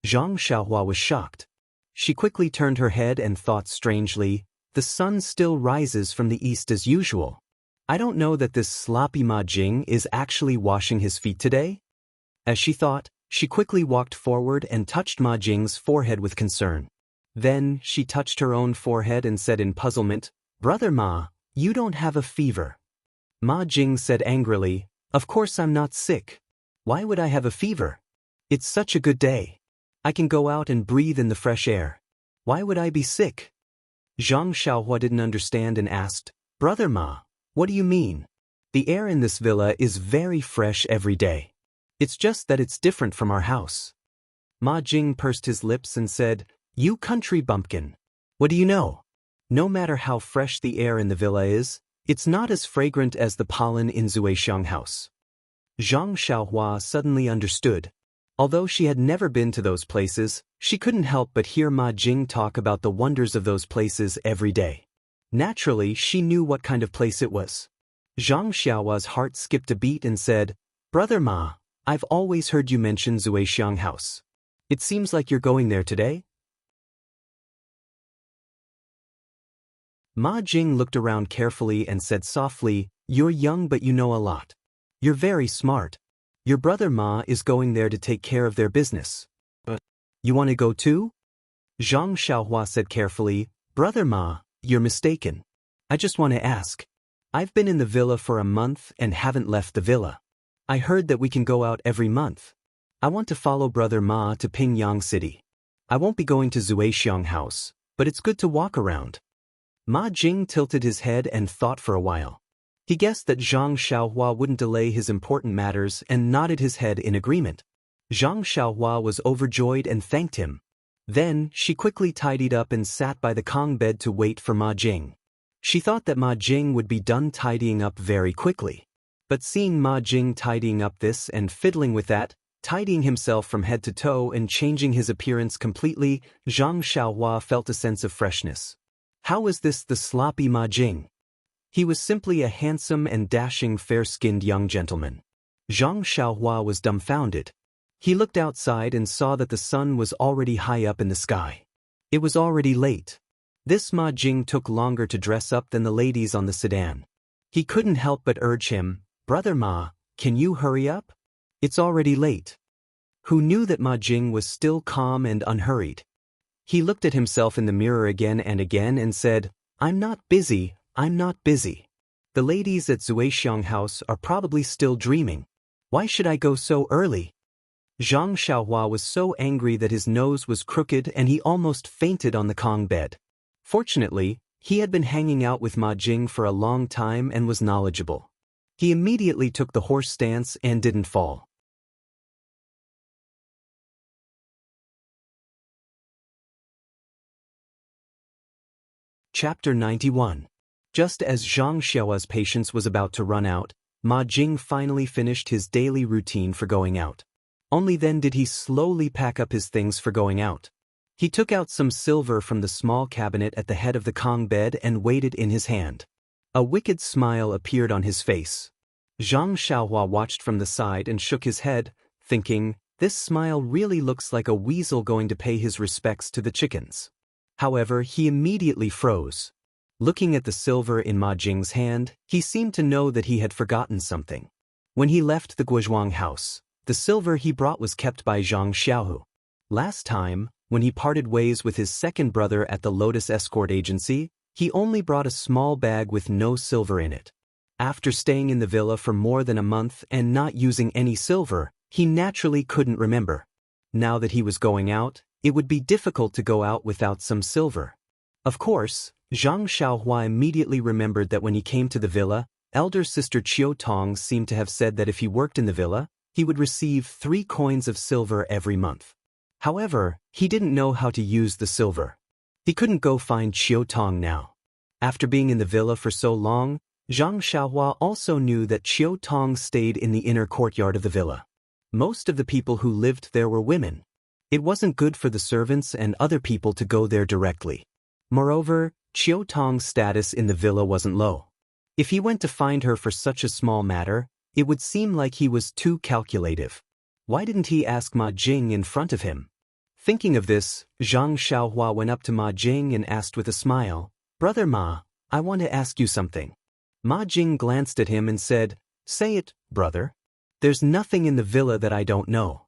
Zhang Xiaohua was shocked. She quickly turned her head and thought strangely, "The sun still rises from the east as usual. I don't know that this sloppy Ma Jing is actually washing his feet today." As she thought, She quickly walked forward and touched Ma Jing's forehead with concern. Then, she touched her own forehead and said in puzzlement, "Brother Ma, you don't have a fever." Ma Jing said angrily, "Of course I'm not sick. Why would I have a fever? It's such a good day. I can go out and breathe in the fresh air. Why would I be sick?" Zhang Xiaohua didn't understand and asked, "Brother Ma, what do you mean? The air in this villa is very fresh every day. It's just that it's different from our house." Ma Jing pursed his lips and said, "You country bumpkin. What do you know? No matter how fresh the air in the villa is, it's not as fragrant as the pollen in Zuixiang house." Zhang Xiaohua suddenly understood. Although she had never been to those places, she couldn't help but hear Ma Jing talk about the wonders of those places every day. Naturally, she knew what kind of place it was. Zhang Xiaohua's heart skipped a beat and said, "Brother Ma, I've always heard you mention Zuixiang house. It seems like you're going there today?" Ma Jing looked around carefully and said softly, "You're young but you know a lot. You're very smart. Your brother Ma is going there to take care of their business. But you want to go too?" Zhang Xiaohua said carefully, "Brother Ma, you're mistaken. I just want to ask. I've been in the villa for a month and haven't left the villa. I heard that we can go out every month. I want to follow Brother Ma to Pingyang City. I won't be going to Zuixiang house, but it's good to walk around." Ma Jing tilted his head and thought for a while. He guessed that Zhang Xiaohua wouldn't delay his important matters and nodded his head in agreement. Zhang Xiaohua was overjoyed and thanked him. Then, she quickly tidied up and sat by the Kong bed to wait for Ma Jing. She thought that Ma Jing would be done tidying up very quickly. But seeing Ma Jing tidying up this and fiddling with that, tidying himself from head to toe and changing his appearance completely, Zhang Xiaohua felt a sense of freshness. How was this the sloppy Ma Jing? He was simply a handsome and dashing fair-skinned young gentleman. Zhang Xiaohua was dumbfounded. He looked outside and saw that the sun was already high up in the sky. It was already late. This Ma Jing took longer to dress up than the ladies on the sedan. He couldn't help but urge him, "Brother Ma, can you hurry up? It's already late." Who knew that Ma Jing was still calm and unhurried? He looked at himself in the mirror again and said, "I'm not busy. I'm not busy. The ladies at Zuixiang house are probably still dreaming. Why should I go so early?" Zhang Xiaohua was so angry that his nose was crooked and he almost fainted on the Kong bed. Fortunately, he had been hanging out with Ma Jing for a long time and was knowledgeable. He immediately took the horse stance and didn't fall. Chapter 91. Just as Zhang Xiaohua's patience was about to run out, Ma Jing finally finished his daily routine for going out. Only then did he slowly pack up his things for going out. He took out some silver from the small cabinet at the head of the Kong bed and weighed it in his hand. A wicked smile appeared on his face. Zhang Xiaohua watched from the side and shook his head, thinking, "This smile really looks like a weasel going to pay his respects to the chickens." However, he immediately froze. Looking at the silver in Ma Jing's hand, he seemed to know that he had forgotten something. When he left the Guozhuang house, the silver he brought was kept by Zhang Xiaohu. Last time, when he parted ways with his second brother at the Lotus Escort Agency, he only brought a small bag with no silver in it. After staying in the villa for more than a month and not using any silver, he naturally couldn't remember. Now that he was going out, it would be difficult to go out without some silver. Of course, Zhang Xiaohua immediately remembered that when he came to the villa, elder sister Qiu Tong seemed to have said that if he worked in the villa, he would receive 3 coins of silver every month. However, he didn't know how to use the silver. He couldn't go find Qiu Tong now. After being in the villa for so long, Zhang Xiaohua also knew that Qiu Tong stayed in the inner courtyard of the villa. Most of the people who lived there were women. It wasn't good for the servants and other people to go there directly. Moreover, Qiu Tong's status in the villa wasn't low. If he went to find her for such a small matter, it would seem like he was too calculative. Why didn't he ask Ma Jing in front of him? Thinking of this, Zhang Xiaohua went up to Ma Jing and asked with a smile, "Brother Ma, I want to ask you something." Ma Jing glanced at him and said, "Say it, brother. There's nothing in the villa that I don't know."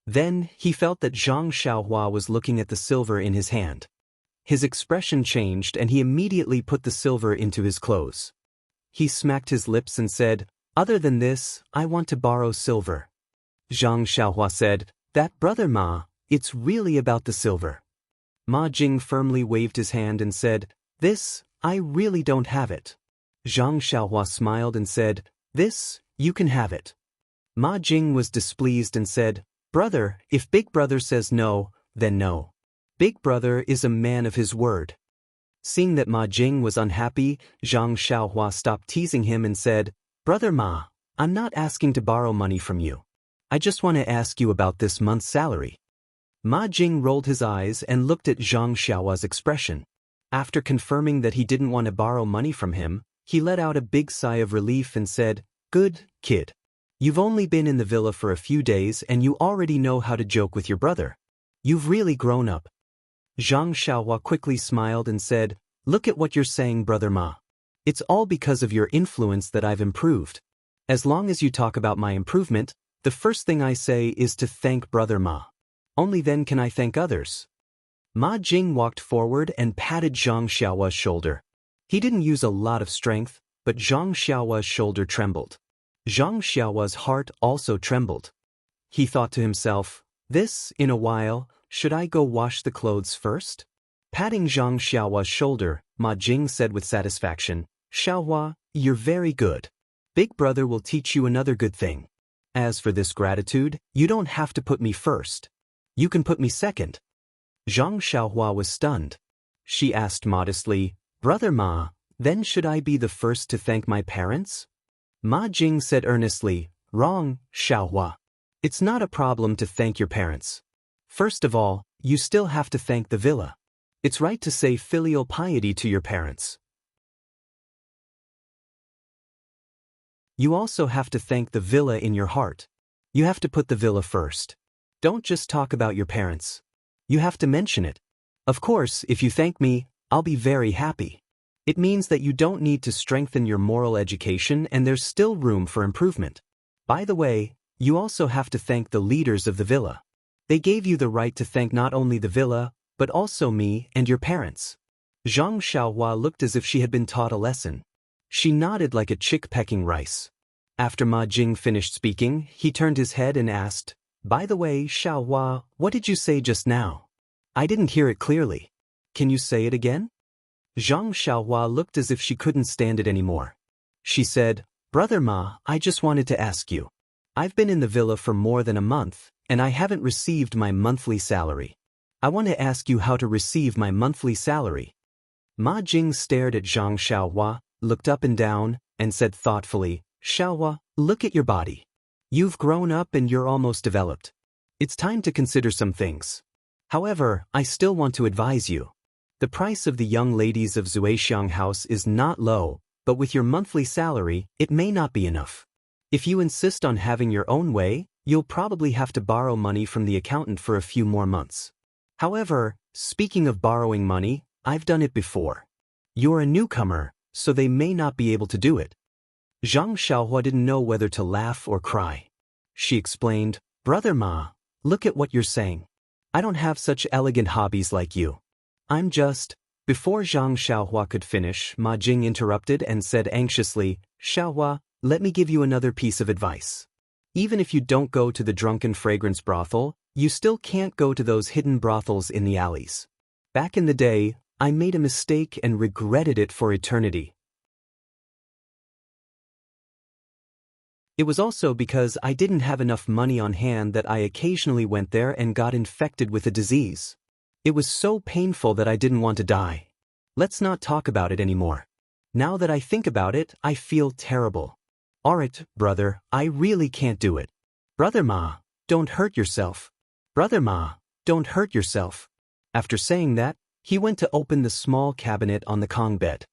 Then, he felt that Zhang Xiaohua was looking at the silver in his hand. His expression changed and he immediately put the silver into his clothes. He smacked his lips and said, "Other than this, I want to borrow silver." Zhang Xiaohua said, "That brother Ma, it's really about the silver." Ma Jing firmly waved his hand and said, "This, I really don't have it." Zhang Xiaohua smiled and said, "This, you can have it." Ma Jing was displeased and said, "Brother, if Big Brother says no, then no. Big Brother is a man of his word." Seeing that Ma Jing was unhappy, Zhang Xiaohua stopped teasing him and said, "Brother Ma, I'm not asking to borrow money from you. I just want to ask you about this month's salary." Ma Jing rolled his eyes and looked at Zhang Xiaohua's expression. After confirming that he didn't want to borrow money from him, he let out a big sigh of relief and said, "Good, kid. You've only been in the villa for a few days and you already know how to joke with your brother. You've really grown up." Zhang Xiaohua quickly smiled and said, "Look at what you're saying, Brother Ma. It's all because of your influence that I've improved. As long as you talk about my improvement, the first thing I say is to thank Brother Ma. Only then can I thank others." Ma Jing walked forward and patted Zhang Xiaohua's shoulder. He didn't use a lot of strength, but Zhang Xiaohua's shoulder trembled. Zhang Xiaohua's heart also trembled. He thought to himself, "This, in a while, should I go wash the clothes first?" Patting Zhang Xiaohua's shoulder, Ma Jing said with satisfaction, "Xiaohua, you're very good. Big Brother will teach you another good thing. As for this gratitude, you don't have to put me first. You can put me second." Zhang Xiaohua was stunned. She asked modestly, "Brother Ma, then should I be the first to thank my parents?" Ma Jing said earnestly, "Wrong, Xiaohua. It's not a problem to thank your parents. First of all, you still have to thank the villa. It's right to say filial piety to your parents. You also have to thank the villa in your heart. You have to put the villa first. Don't just talk about your parents. You have to mention it. Of course, if you thank me, I'll be very happy. It means that you don't need to strengthen your moral education and there's still room for improvement. By the way, you also have to thank the leaders of the villa. They gave you the right to thank not only the villa, but also me and your parents." Zhang Xiaohua looked as if she had been taught a lesson. She nodded like a chick pecking rice. After Ma Jing finished speaking, he turned his head and asked, "By the way, Xiaohua, what did you say just now? I didn't hear it clearly. Can you say it again?" Zhang Xiaohua looked as if she couldn't stand it anymore. She said, "Brother Ma, I just wanted to ask you. I've been in the villa for more than a month, and I haven't received my monthly salary. I want to ask you how to receive my monthly salary." Ma Jing stared at Zhang Xiaohua, looked up and down, and said thoughtfully, "Xiaohua, look at your body. You've grown up and you're almost developed. It's time to consider some things. However, I still want to advise you. The price of the young ladies of Zuexiang House is not low, but with your monthly salary, it may not be enough. If you insist on having your own way, you'll probably have to borrow money from the accountant for a few more months. However, speaking of borrowing money, I've done it before. You're a newcomer, so they may not be able to do it." Zhang Xiaohua didn't know whether to laugh or cry. She explained, "Brother Ma, look at what you're saying. I don't have such elegant hobbies like you. I'm just..." Before Zhang Xiaohua could finish, Ma Jing interrupted and said anxiously, "Xiaohua, let me give you another piece of advice. Even if you don't go to the drunken fragrance brothel, you still can't go to those hidden brothels in the alleys. Back in the day, I made a mistake and regretted it for eternity. It was also because I didn't have enough money on hand that I occasionally went there and got infected with a disease. It was so painful that I didn't want to die. Let's not talk about it anymore. Now that I think about it, I feel terrible. Alright, brother, I really can't do it. Brother Ma, don't hurt yourself. Brother Ma, don't hurt yourself." After saying that, he went to open the small cabinet on the Kong bed.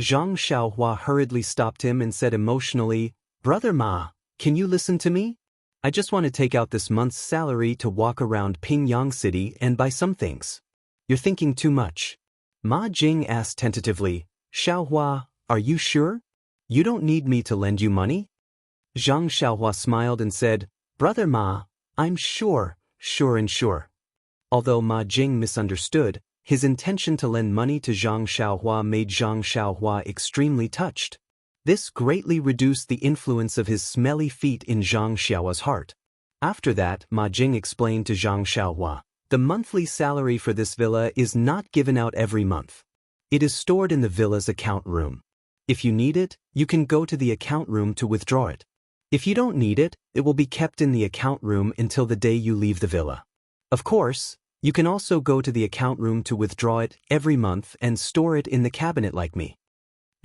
Zhang Xiaohua hurriedly stopped him and said emotionally, "Brother Ma, can you listen to me? I just want to take out this month's salary to walk around Pingyang City and buy some things." "You're thinking too much." Ma Jing asked tentatively, "Xiaohua, are you sure? You don't need me to lend you money?" Zhang Xiaohua smiled and said, "Brother Ma, I'm sure." sure and sure. Although Ma Jing misunderstood, his intention to lend money to Zhang Xiaohua made Zhang Xiaohua extremely touched. This greatly reduced the influence of his smelly feet in Zhang Xiaohua's heart. After that, Ma Jing explained to Zhang Xiaohua, the monthly salary for this villa is not given out every month. It is stored in the villa's account room. If you need it, you can go to the account room to withdraw it. If you don't need it, it will be kept in the account room until the day you leave the villa. Of course, you can also go to the account room to withdraw it every month and store it in the cabinet like me.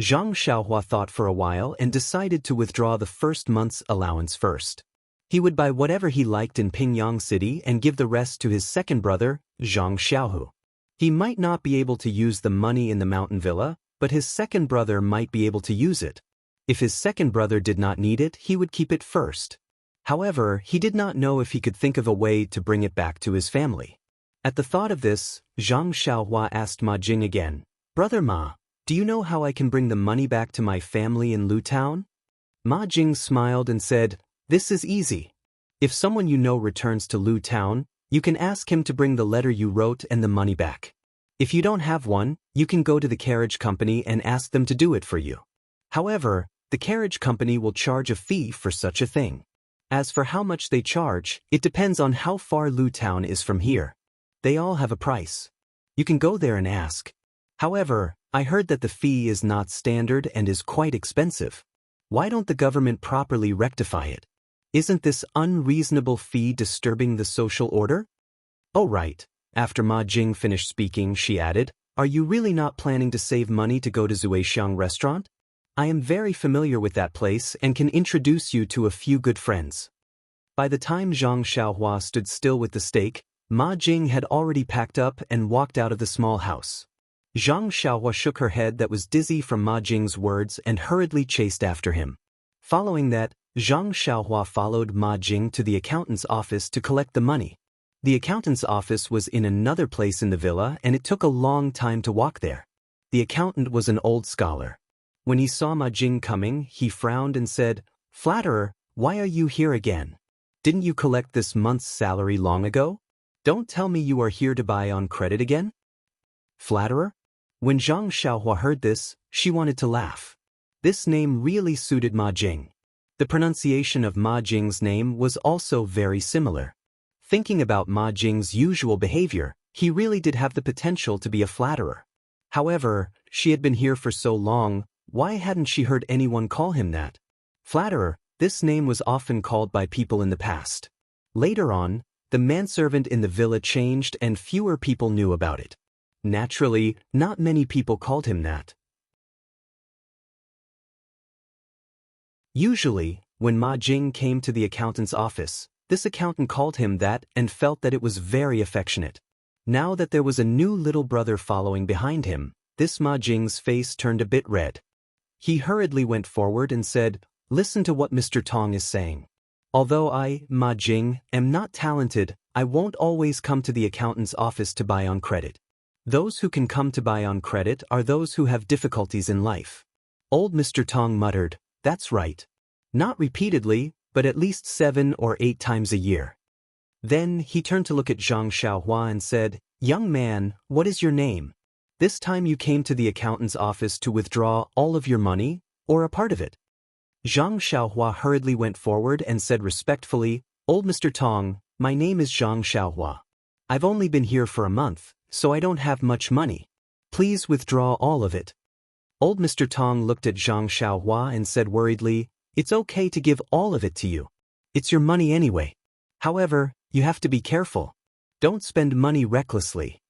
Zhang Xiaohua thought for a while and decided to withdraw the first month's allowance first. He would buy whatever he liked in Pingyang City and give the rest to his second brother, Zhang Xiaohu. He might not be able to use the money in the mountain villa, but his second brother might be able to use it. If his second brother did not need it, he would keep it first. However, he did not know if he could think of a way to bring it back to his family. At the thought of this, Zhang Xiaohua asked Ma Jing again, "Brother Ma, do you know how I can bring the money back to my family in Lu Town?" Ma Jing smiled and said, "This is easy. If someone you know returns to Lu Town, you can ask him to bring the letter you wrote and the money back. If you don't have one, you can go to the carriage company and ask them to do it for you. However, the carriage company will charge a fee for such a thing. As for how much they charge, it depends on how far Lu Town is from here. They all have a price. You can go there and ask. However, I heard that the fee is not standard and is quite expensive. Why don't the government properly rectify it? Isn't this unreasonable fee disturbing the social order?" "Oh right." After Ma Jing finished speaking, she added, "Are you really not planning to save money to go to Zuixiang restaurant? I am very familiar with that place and can introduce you to a few good friends." By the time Zhang Xiaohua stood still with the steak, Ma Jing had already packed up and walked out of the small house. Zhang Xiaohua shook her head that was dizzy from Ma Jing's words and hurriedly chased after him. Following that, Zhang Xiaohua followed Ma Jing to the accountant's office to collect the money. The accountant's office was in another place in the villa and it took a long time to walk there. The accountant was an old scholar. When he saw Ma Jing coming, he frowned and said, "Flatterer, why are you here again? Didn't you collect this month's salary long ago? Don't tell me you are here to buy on credit again?" Flatterer? When Zhang Xiaohua heard this, she wanted to laugh. This name really suited Ma Jing. The pronunciation of Ma Jing's name was also very similar. Thinking about Ma Jing's usual behavior, he really did have the potential to be a flatterer. However, she had been here for so long, why hadn't she heard anyone call him that? Flatterer, this name was often called by people in the past. Later on, the manservant in the villa changed and fewer people knew about it. Naturally, not many people called him that. Usually, when Ma Jing came to the accountant's office, this accountant called him that and felt that it was very affectionate. Now that there was a new little brother following behind him, this Ma Jing's face turned a bit red. He hurriedly went forward and said, "Listen to what Mr. Tong is saying. Although I, Ma Jing, am not talented, I won't always come to the accountant's office to buy on credit. Those who can come to buy on credit are those who have difficulties in life." Old Mr. Tong muttered, "That's right." Not repeatedly, but at least 7 or 8 times a year. Then he turned to look at Zhang Xiaohua and said, "Young man, what is your name? This time you came to the accountant's office to withdraw all of your money, or a part of it?" Zhang Xiaohua hurriedly went forward and said respectfully, "Old Mr. Tong, my name is Zhang Xiaohua. I've only been here for a month, so I don't have much money. Please withdraw all of it." Old Mr. Tong looked at Zhang Xiaohua and said worriedly, "It's okay to give all of it to you. It's your money anyway. However, you have to be careful. Don't spend money recklessly."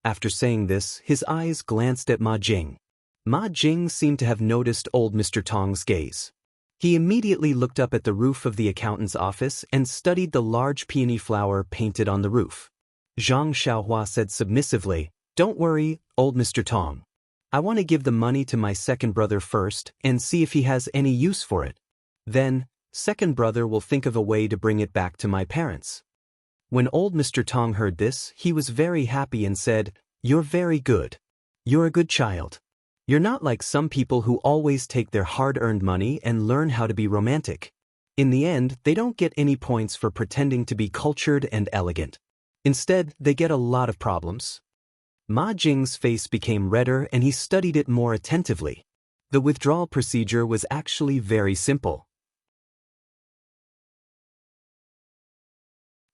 After saying this, his eyes glanced at Ma Jing. Ma Jing seemed to have noticed old Mr. Tong's gaze. He immediately looked up at the roof of the accountant's office and studied the large peony flower painted on the roof. Zhang Xiaohua said submissively, "Don't worry, old Mr. Tong. I want to give the money to my second brother first and see if he has any use for it. Then, second brother will think of a way to bring it back to my parents." When old Mr. Tong heard this, he was very happy and said, "You're very good. You're a good child. You're not like some people who always take their hard-earned money and learn how to be romantic. In the end, they don't get any points for pretending to be cultured and elegant. Instead, they get a lot of problems. Ma Jing's face became redder and he studied it more attentively. The withdrawal procedure was actually very simple.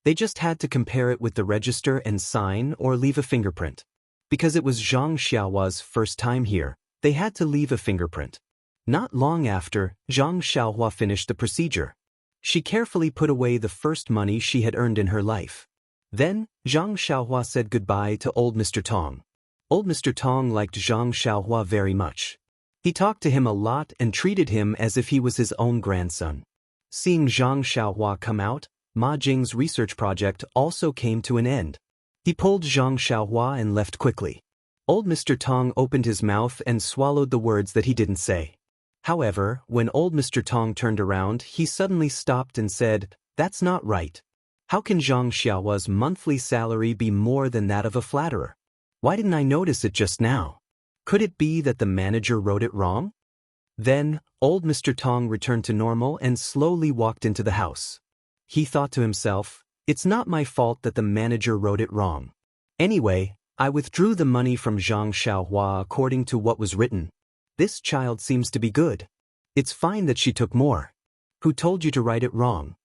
They just had to compare it with the register and sign or leave a fingerprint. Because it was Zhang Xiaohua's first time here, they had to leave a fingerprint. Not long after, Zhang Xiaohua finished the procedure. She carefully put away the first money she had earned in her life. Then, Zhang Xiaohua said goodbye to old Mr. Tong. Old Mr. Tong liked Zhang Xiaohua very much. He talked to him a lot and treated him as if he was his own grandson. Seeing Zhang Xiaohua come out, Ma Jing's research project also came to an end. He pulled Zhang Xiaohua and left quickly. Old Mr. Tong opened his mouth and swallowed the words that he didn't say. However, when old Mr. Tong turned around, he suddenly stopped and said, "That's not right. How can Zhang Xiaohua's monthly salary be more than that of a flatterer? Why didn't I notice it just now? Could it be that the manager wrote it wrong?" Then, old Mr. Tong returned to normal and slowly walked into the house. He thought to himself, "It's not my fault that the manager wrote it wrong. Anyway, I withdrew the money from Zhang Xiaohua according to what was written. This child seems to be good. It's fine that she took more. Who told you to write it wrong?"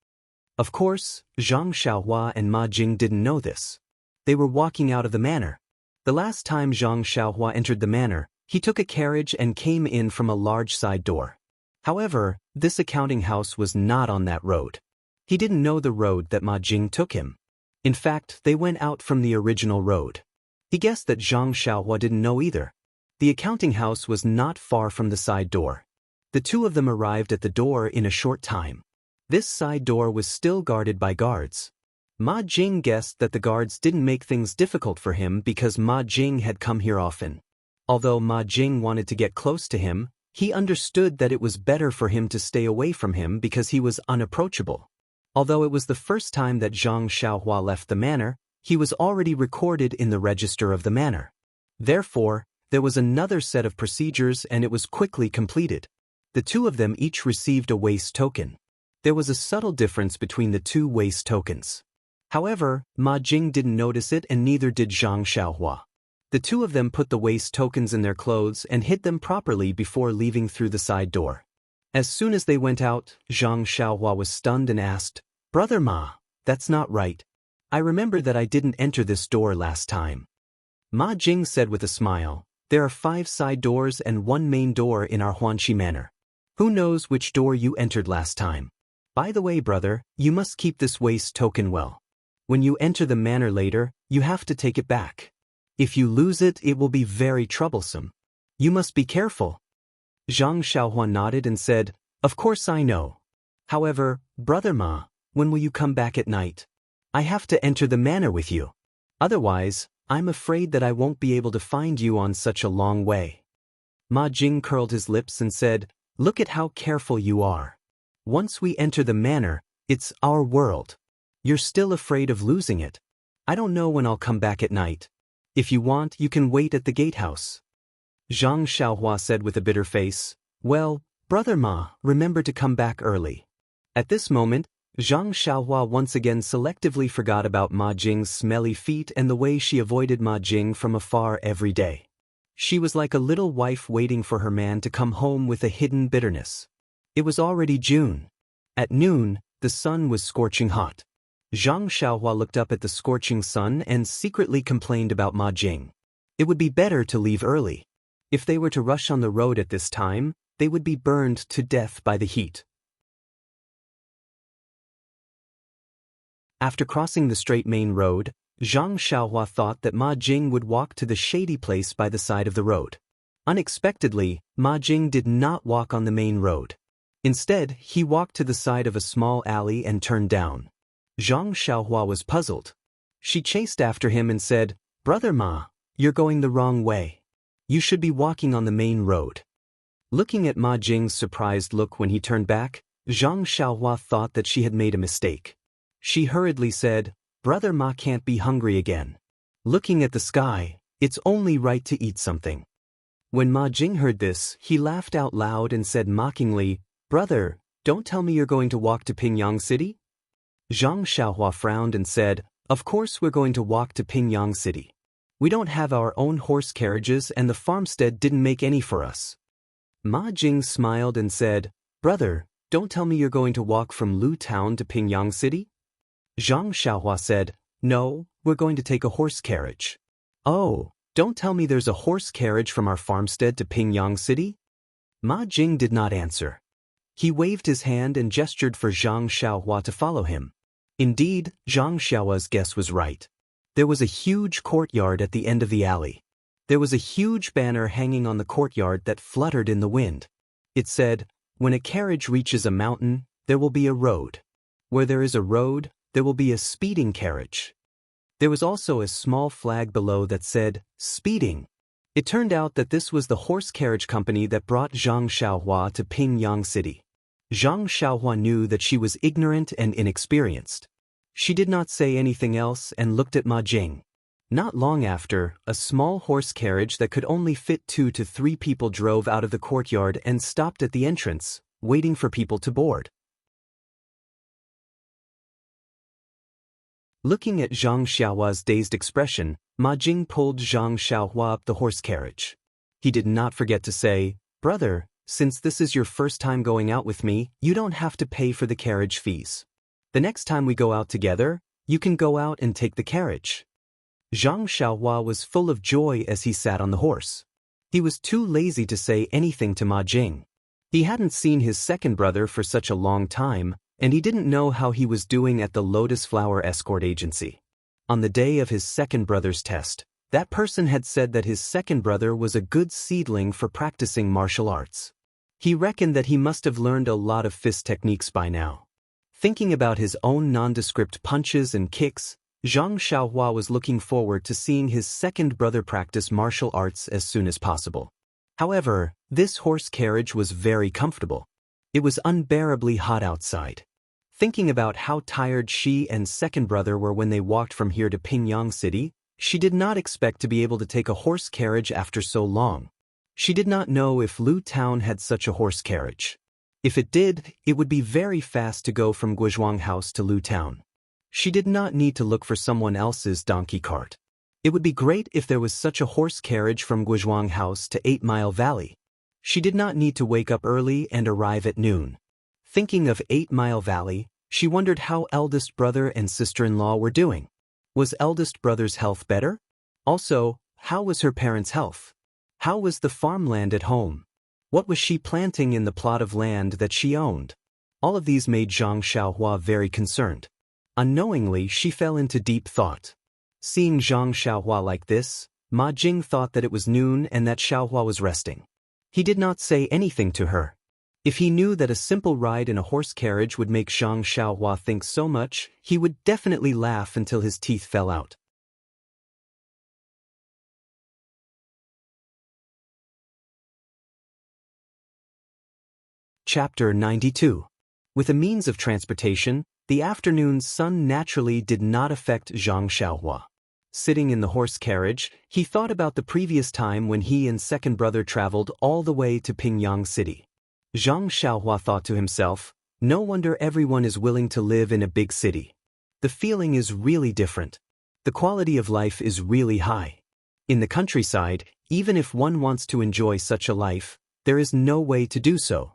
Of course, Zhang Xiaohua and Ma Jing didn't know this. They were walking out of the manor. The last time Zhang Xiaohua entered the manor, he took a carriage and came in from a large side door. However, this accounting house was not on that road. He didn't know the road that Ma Jing took him. In fact, they went out from the original road. He guessed that Zhang Xiaohua didn't know either. The accounting house was not far from the side door. The two of them arrived at the door in a short time. This side door was still guarded by guards. Ma Jing guessed that the guards didn't make things difficult for him because Ma Jing had come here often. Although Ma Jing wanted to get close to him, he understood that it was better for him to stay away from him because he was unapproachable. Although it was the first time that Zhang Xiaohua left the manor, he was already recorded in the register of the manor. Therefore, there was another set of procedures and it was quickly completed. The two of them each received a waste token. There was a subtle difference between the two waste tokens. However, Ma Jing didn't notice it and neither did Zhang Xiaohua. The two of them put the waste tokens in their clothes and hid them properly before leaving through the side door. As soon as they went out, Zhang Xiaohua was stunned and asked, "Brother Ma, that's not right. I remember that I didn't enter this door last time." Ma Jing said with a smile, "There are 5 side doors and 1 main door in our Huanqi manor. Who knows which door you entered last time? By the way, brother, you must keep this waste token well. When you enter the manor later, you have to take it back. If you lose it, it will be very troublesome. You must be careful." Zhang Xiaohua nodded and said, "Of course I know. However, brother Ma, when will you come back at night? I have to enter the manor with you. Otherwise, I'm afraid that I won't be able to find you on such a long way." Ma Jing curled his lips and said, "Look at how careful you are. Once we enter the manor, it's our world. You're still afraid of losing it. I don't know when I'll come back at night. If you want, you can wait at the gatehouse." Zhang Xiaohua said with a bitter face, "Well, brother Ma, remember to come back early." At this moment, Zhang Xiaohua once again selectively forgot about Ma Jing's smelly feet and the way she avoided Ma Jing from afar every day. She was like a little wife waiting for her man to come home with a hidden bitterness. It was already June. At noon, the sun was scorching hot. Zhang Xiaohua looked up at the scorching sun and secretly complained about Ma Jing. It would be better to leave early. If they were to rush on the road at this time, they would be burned to death by the heat. After crossing the straight main road, Zhang Xiaohua thought that Ma Jing would walk to the shady place by the side of the road. Unexpectedly, Ma Jing did not walk on the main road. Instead, he walked to the side of a small alley and turned down. Zhang Xiaohua was puzzled. She chased after him and said, "Brother Ma, you're going the wrong way. You should be walking on the main road." Looking at Ma Jing's surprised look when he turned back, Zhang Xiaohua thought that she had made a mistake. She hurriedly said, "Brother Ma can't be hungry again. Looking at the sky, it's only right to eat something." When Ma Jing heard this, he laughed out loud and said mockingly, "Brother, don't tell me you're going to walk to Pingyang City? Zhang Xiaohua frowned and said, of course we're going to walk to Pingyang City. We don't have our own horse carriages and the farmstead didn't make any for us. Ma Jing smiled and said, brother, don't tell me you're going to walk from Lu Town to Pingyang City? Zhang Xiaohua said, no, we're going to take a horse carriage. Oh, don't tell me there's a horse carriage from our farmstead to Pingyang City? Ma Jing did not answer. He waved his hand and gestured for Zhang Xiaohua to follow him. Indeed, Zhang Xiaohua's guess was right. There was a huge courtyard at the end of the alley. There was a huge banner hanging on the courtyard that fluttered in the wind. It said, when a carriage reaches a mountain, there will be a road. Where there is a road, there will be a speeding carriage. There was also a small flag below that said, speeding. It turned out that this was the horse carriage company that brought Zhang Xiaohua to Pingyang City. Zhang Xiaohua knew that she was ignorant and inexperienced. She did not say anything else and looked at Ma Jing. Not long after, a small horse carriage that could only fit 2 to 3 people drove out of the courtyard and stopped at the entrance, waiting for people to board. Looking at Zhang Xiaohua's dazed expression, Ma Jing pulled Zhang Xiaohua up the horse carriage. He did not forget to say, brother, since this is your first time going out with me, you don't have to pay for the carriage fees. The next time we go out together, you can go out and take the carriage. Zhang Xiaohua was full of joy as he sat on the horse. He was too lazy to say anything to Ma Jing. He hadn't seen his second brother for such a long time, and he didn't know how he was doing at the Lotus Flower Escort Agency. On the day of his second brother's test, that person had said that his second brother was a good seedling for practicing martial arts. He reckoned that he must have learned a lot of fist techniques by now. Thinking about his own nondescript punches and kicks, Zhang Xiaohua was looking forward to seeing his second brother practice martial arts as soon as possible. However, this horse carriage was very comfortable. It was unbearably hot outside. Thinking about how tired she and second brother were when they walked from here to Pingyang City, she did not expect to be able to take a horse carriage after so long. She did not know if Lu Town had such a horse carriage. If it did, it would be very fast to go from Guizhuang House to Lu Town. She did not need to look for someone else's donkey cart. It would be great if there was such a horse carriage from Guizhuang House to 8 Mile Valley. She did not need to wake up early and arrive at noon. Thinking of 8 Mile Valley, she wondered how eldest brother and sister-in-law were doing. Was eldest brother's health better? Also, how was her parents' health? How was the farmland at home? What was she planting in the plot of land that she owned? All of these made Zhang Xiaohua very concerned. Unknowingly, she fell into deep thought. Seeing Zhang Xiaohua like this, Ma Jing thought that it was noon and that Xiaohua was resting. He did not say anything to her. If he knew that a simple ride in a horse carriage would make Zhang Xiaohua think so much, he would definitely laugh until his teeth fell out. Chapter 92. With a means of transportation, the afternoon sun naturally did not affect Zhang Xiaohua. Sitting in the horse carriage, he thought about the previous time when he and second brother traveled all the way to Pingyang City. Zhang Xiaohua thought to himself, no wonder everyone is willing to live in a big city. The feeling is really different. The quality of life is really high. In the countryside, even if one wants to enjoy such a life, there is no way to do so.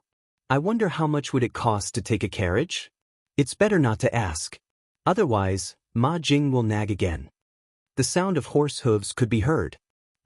I wonder how much would it cost to take a carriage? It's better not to ask. Otherwise, Ma Jing will nag again. The sound of horse hooves could be heard.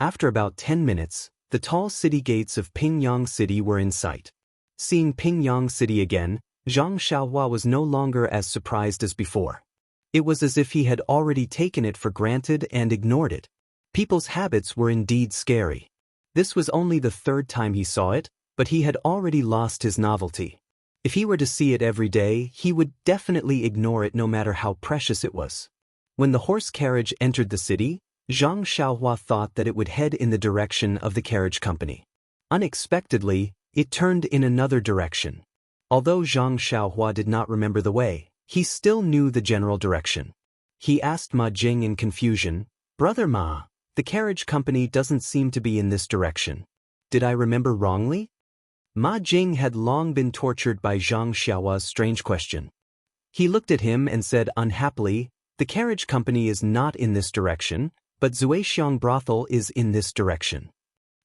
After about 10 minutes, the tall city gates of Pingyang City were in sight. Seeing Pingyang City again, Zhang Xiaohua was no longer as surprised as before. It was as if he had already taken it for granted and ignored it. People's habits were indeed scary. This was only the third time he saw it, but he had already lost his novelty. If he were to see it every day, he would definitely ignore it no matter how precious it was. When the horse carriage entered the city, Zhang Xiaohua thought that it would head in the direction of the carriage company. Unexpectedly, it turned in another direction. Although Zhang Xiaohua did not remember the way, he still knew the general direction. He asked Ma Jing in confusion, "Brother Ma, the carriage company doesn't seem to be in this direction. Did I remember wrongly?" Ma Jing had long been tortured by Zhang Xiaohua's strange question. He looked at him and said unhappily, "The carriage company is not in this direction, but Zuixiang brothel is in this direction."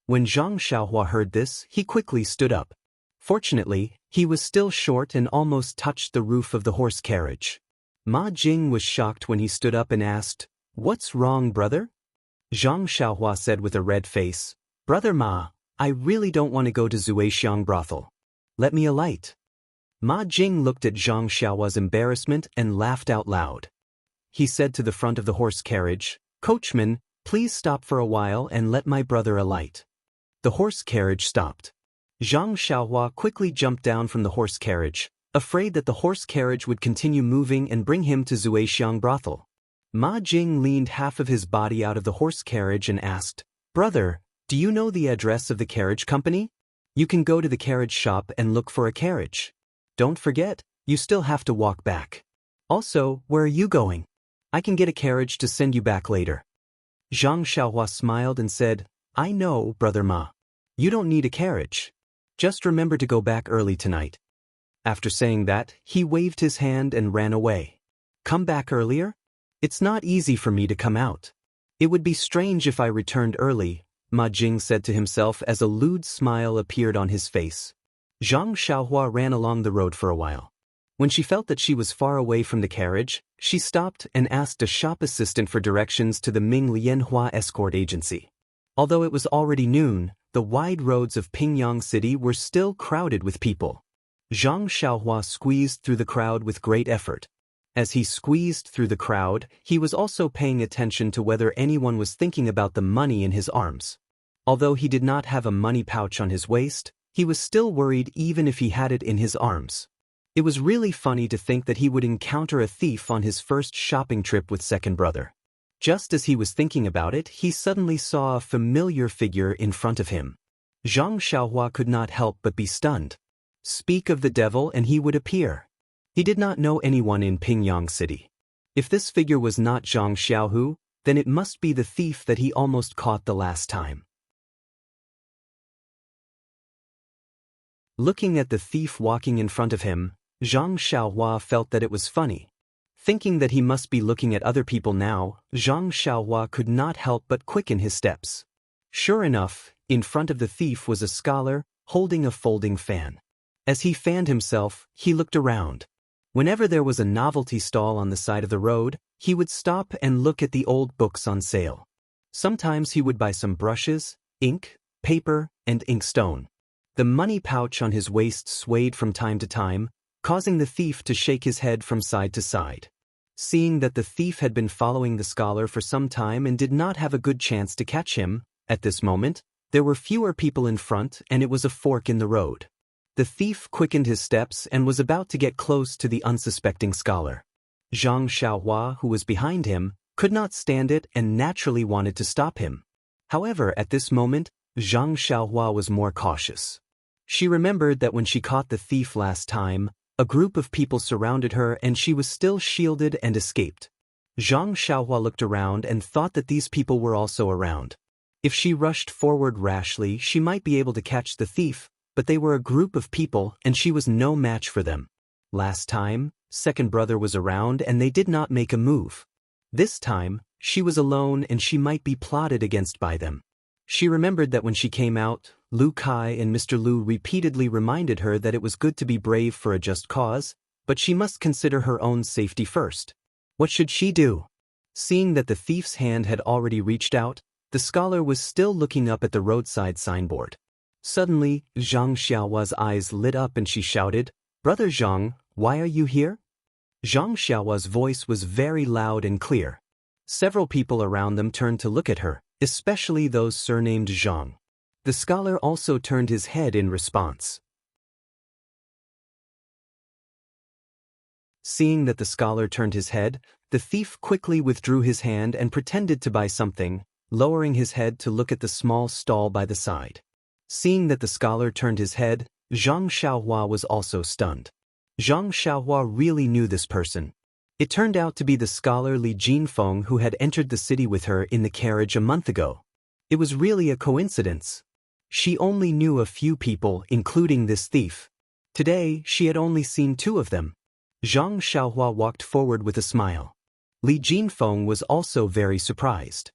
When Zhang Xiaohua heard this, he quickly stood up. Fortunately, he was still short and almost touched the roof of the horse carriage. Ma Jing was shocked when he stood up and asked, "What's wrong, brother?" Zhang Xiaohua said with a red face, "Brother Ma, I really don't want to go to Zuixiang brothel. Let me alight." Ma Jing looked at Zhang Xiaohua's embarrassment and laughed out loud. He said to the front of the horse carriage, "Coachman, please stop for a while and let my brother alight." The horse carriage stopped. Zhang Xiaohua quickly jumped down from the horse carriage, afraid that the horse carriage would continue moving and bring him to Zuixiang brothel. Ma Jing leaned half of his body out of the horse carriage and asked, "Brother, do you know the address of the carriage company? You can go to the carriage shop and look for a carriage. Don't forget, you still have to walk back. Also, where are you going? I can get a carriage to send you back later." Zhang Xiaohua smiled and said, "I know, Brother Ma. You don't need a carriage. Just remember to go back early tonight." After saying that, he waved his hand and ran away. "Come back earlier? It's not easy for me to come out. It would be strange if I returned early," Ma Jing said to himself as a lewd smile appeared on his face. Zhang Xiaohua ran along the road for a while. When she felt that she was far away from the carriage, she stopped and asked a shop assistant for directions to the Ming Lianhua escort agency. Although it was already noon, the wide roads of Pingyang City were still crowded with people. Zhang Xiaohua squeezed through the crowd with great effort. As he squeezed through the crowd, he was also paying attention to whether anyone was thinking about the money in his arms. Although he did not have a money pouch on his waist, he was still worried even if he had it in his arms. It was really funny to think that he would encounter a thief on his first shopping trip with second brother. Just as he was thinking about it, he suddenly saw a familiar figure in front of him. Zhang Xiaohua could not help but be stunned. Speak of the devil and he would appear. He did not know anyone in Pingyang City. If this figure was not Zhang Xiaohu, then it must be the thief that he almost caught the last time. Looking at the thief walking in front of him, Zhang Xiaohua felt that it was funny. Thinking that he must be looking at other people now, Zhang Xiaohua could not help but quicken his steps. Sure enough, in front of the thief was a scholar, holding a folding fan. As he fanned himself, he looked around. Whenever there was a novelty stall on the side of the road, he would stop and look at the old books on sale. Sometimes he would buy some brushes, ink, paper, and inkstone. The money pouch on his waist swayed from time to time, causing the thief to shake his head from side to side. Seeing that the thief had been following the scholar for some time and did not have a good chance to catch him, at this moment, there were fewer people in front and it was a fork in the road. The thief quickened his steps and was about to get close to the unsuspecting scholar. Zhang Xiaohua, who was behind him, could not stand it and naturally wanted to stop him. However, at this moment, Zhang Xiaohua was more cautious. She remembered that when she caught the thief last time, a group of people surrounded her and she was still shielded and escaped. Zhang Xiaohua looked around and thought that these people were also around. If she rushed forward rashly, she might be able to catch the thief, but they were a group of people and she was no match for them. Last time, second brother was around and they did not make a move. This time, she was alone and she might be plotted against by them. She remembered that when she came out, Lu Kai and Mr. Lu repeatedly reminded her that it was good to be brave for a just cause, but she must consider her own safety first. What should she do? Seeing that the thief's hand had already reached out, the scholar was still looking up at the roadside signboard. Suddenly, Zhang Xiaohua's eyes lit up and she shouted, "Brother Zhang, why are you here?" Zhang Xiaohua's voice was very loud and clear. Several people around them turned to look at her, especially those surnamed Zhang. The scholar also turned his head in response. Seeing that the scholar turned his head, the thief quickly withdrew his hand and pretended to buy something, lowering his head to look at the small stall by the side. Seeing that the scholar turned his head, Zhang Xiaohua was also stunned. Zhang Xiaohua really knew this person. It turned out to be the scholar Li Jinfeng who had entered the city with her in the carriage a month ago. It was really a coincidence. She only knew a few people, including this thief. Today, she had only seen 2 of them. Zhang Xiaohua walked forward with a smile. Li Jinfeng was also very surprised.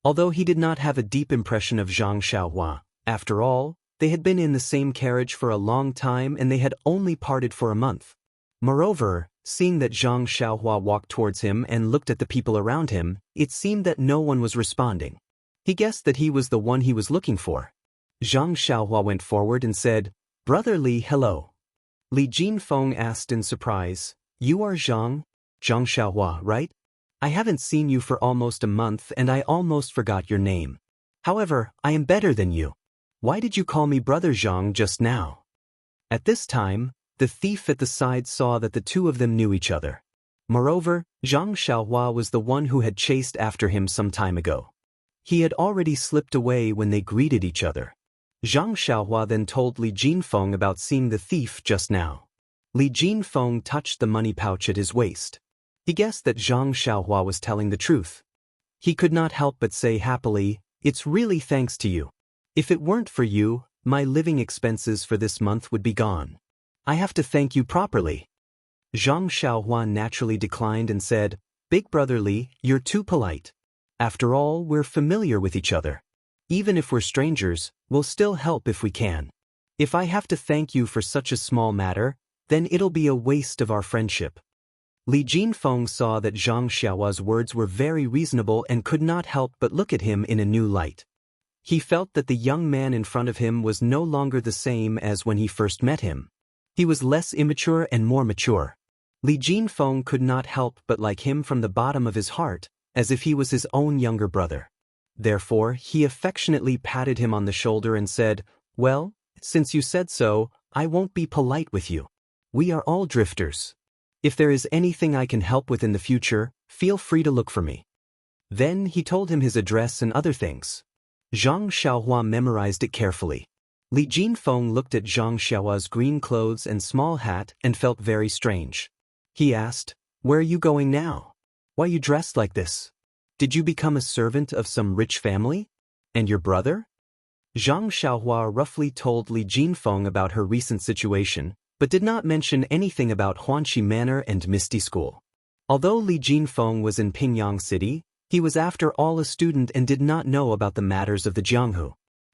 Although he did not have a deep impression of Zhang Xiaohua, after all, they had been in the same carriage for a long time and they had only parted for a month. Moreover, seeing that Zhang Xiaohua walked towards him and looked at the people around him, it seemed that no one was responding. He guessed that he was the one he was looking for. Zhang Xiaohua went forward and said, "Brother Li, hello." Li Jinfeng asked in surprise, "You are Zhang Xiaohua, right? I haven't seen you for almost a month and I almost forgot your name. However, I am better than you. Why did you call me Brother Zhang just now?" At this time, the thief at the side saw that the 2 of them knew each other. Moreover, Zhang Xiaohua was the one who had chased after him some time ago. He had already slipped away when they greeted each other. Zhang Xiaohua then told Li Jinfeng about seeing the thief just now. Li Jinfeng touched the money pouch at his waist. He guessed that Zhang Xiaohua was telling the truth. He could not help but say happily, "It's really thanks to you. If it weren't for you, my living expenses for this month would be gone. I have to thank you properly." Zhang Xiaohua naturally declined and said, "Big Brother Li, you're too polite. After all, we're familiar with each other. Even if we're strangers, we'll still help if we can. If I have to thank you for such a small matter, then it'll be a waste of our friendship." Li Jinfeng saw that Zhang Xiaohua's words were very reasonable and could not help but look at him in a new light. He felt that the young man in front of him was no longer the same as when he first met him. He was less immature and more mature. Li Jinfeng could not help but like him from the bottom of his heart, as if he was his own younger brother. Therefore, he affectionately patted him on the shoulder and said, "Well, since you said so, I won't be polite with you. We are all drifters. If there is anything I can help with in the future, feel free to look for me." Then he told him his address and other things. Zhang Xiaohua memorized it carefully. Li Jinfeng looked at Zhang Xiaohua's green clothes and small hat and felt very strange. He asked, "Where are you going now? Why are you dressed like this? Did you become a servant of some rich family? And your brother?" Zhang Xiaohua roughly told Li Jinfeng about her recent situation, but did not mention anything about Huanxi Manor and Misty School. Although Li Jinfeng was in Pingyang City, he was after all a student and did not know about the matters of the Jianghu.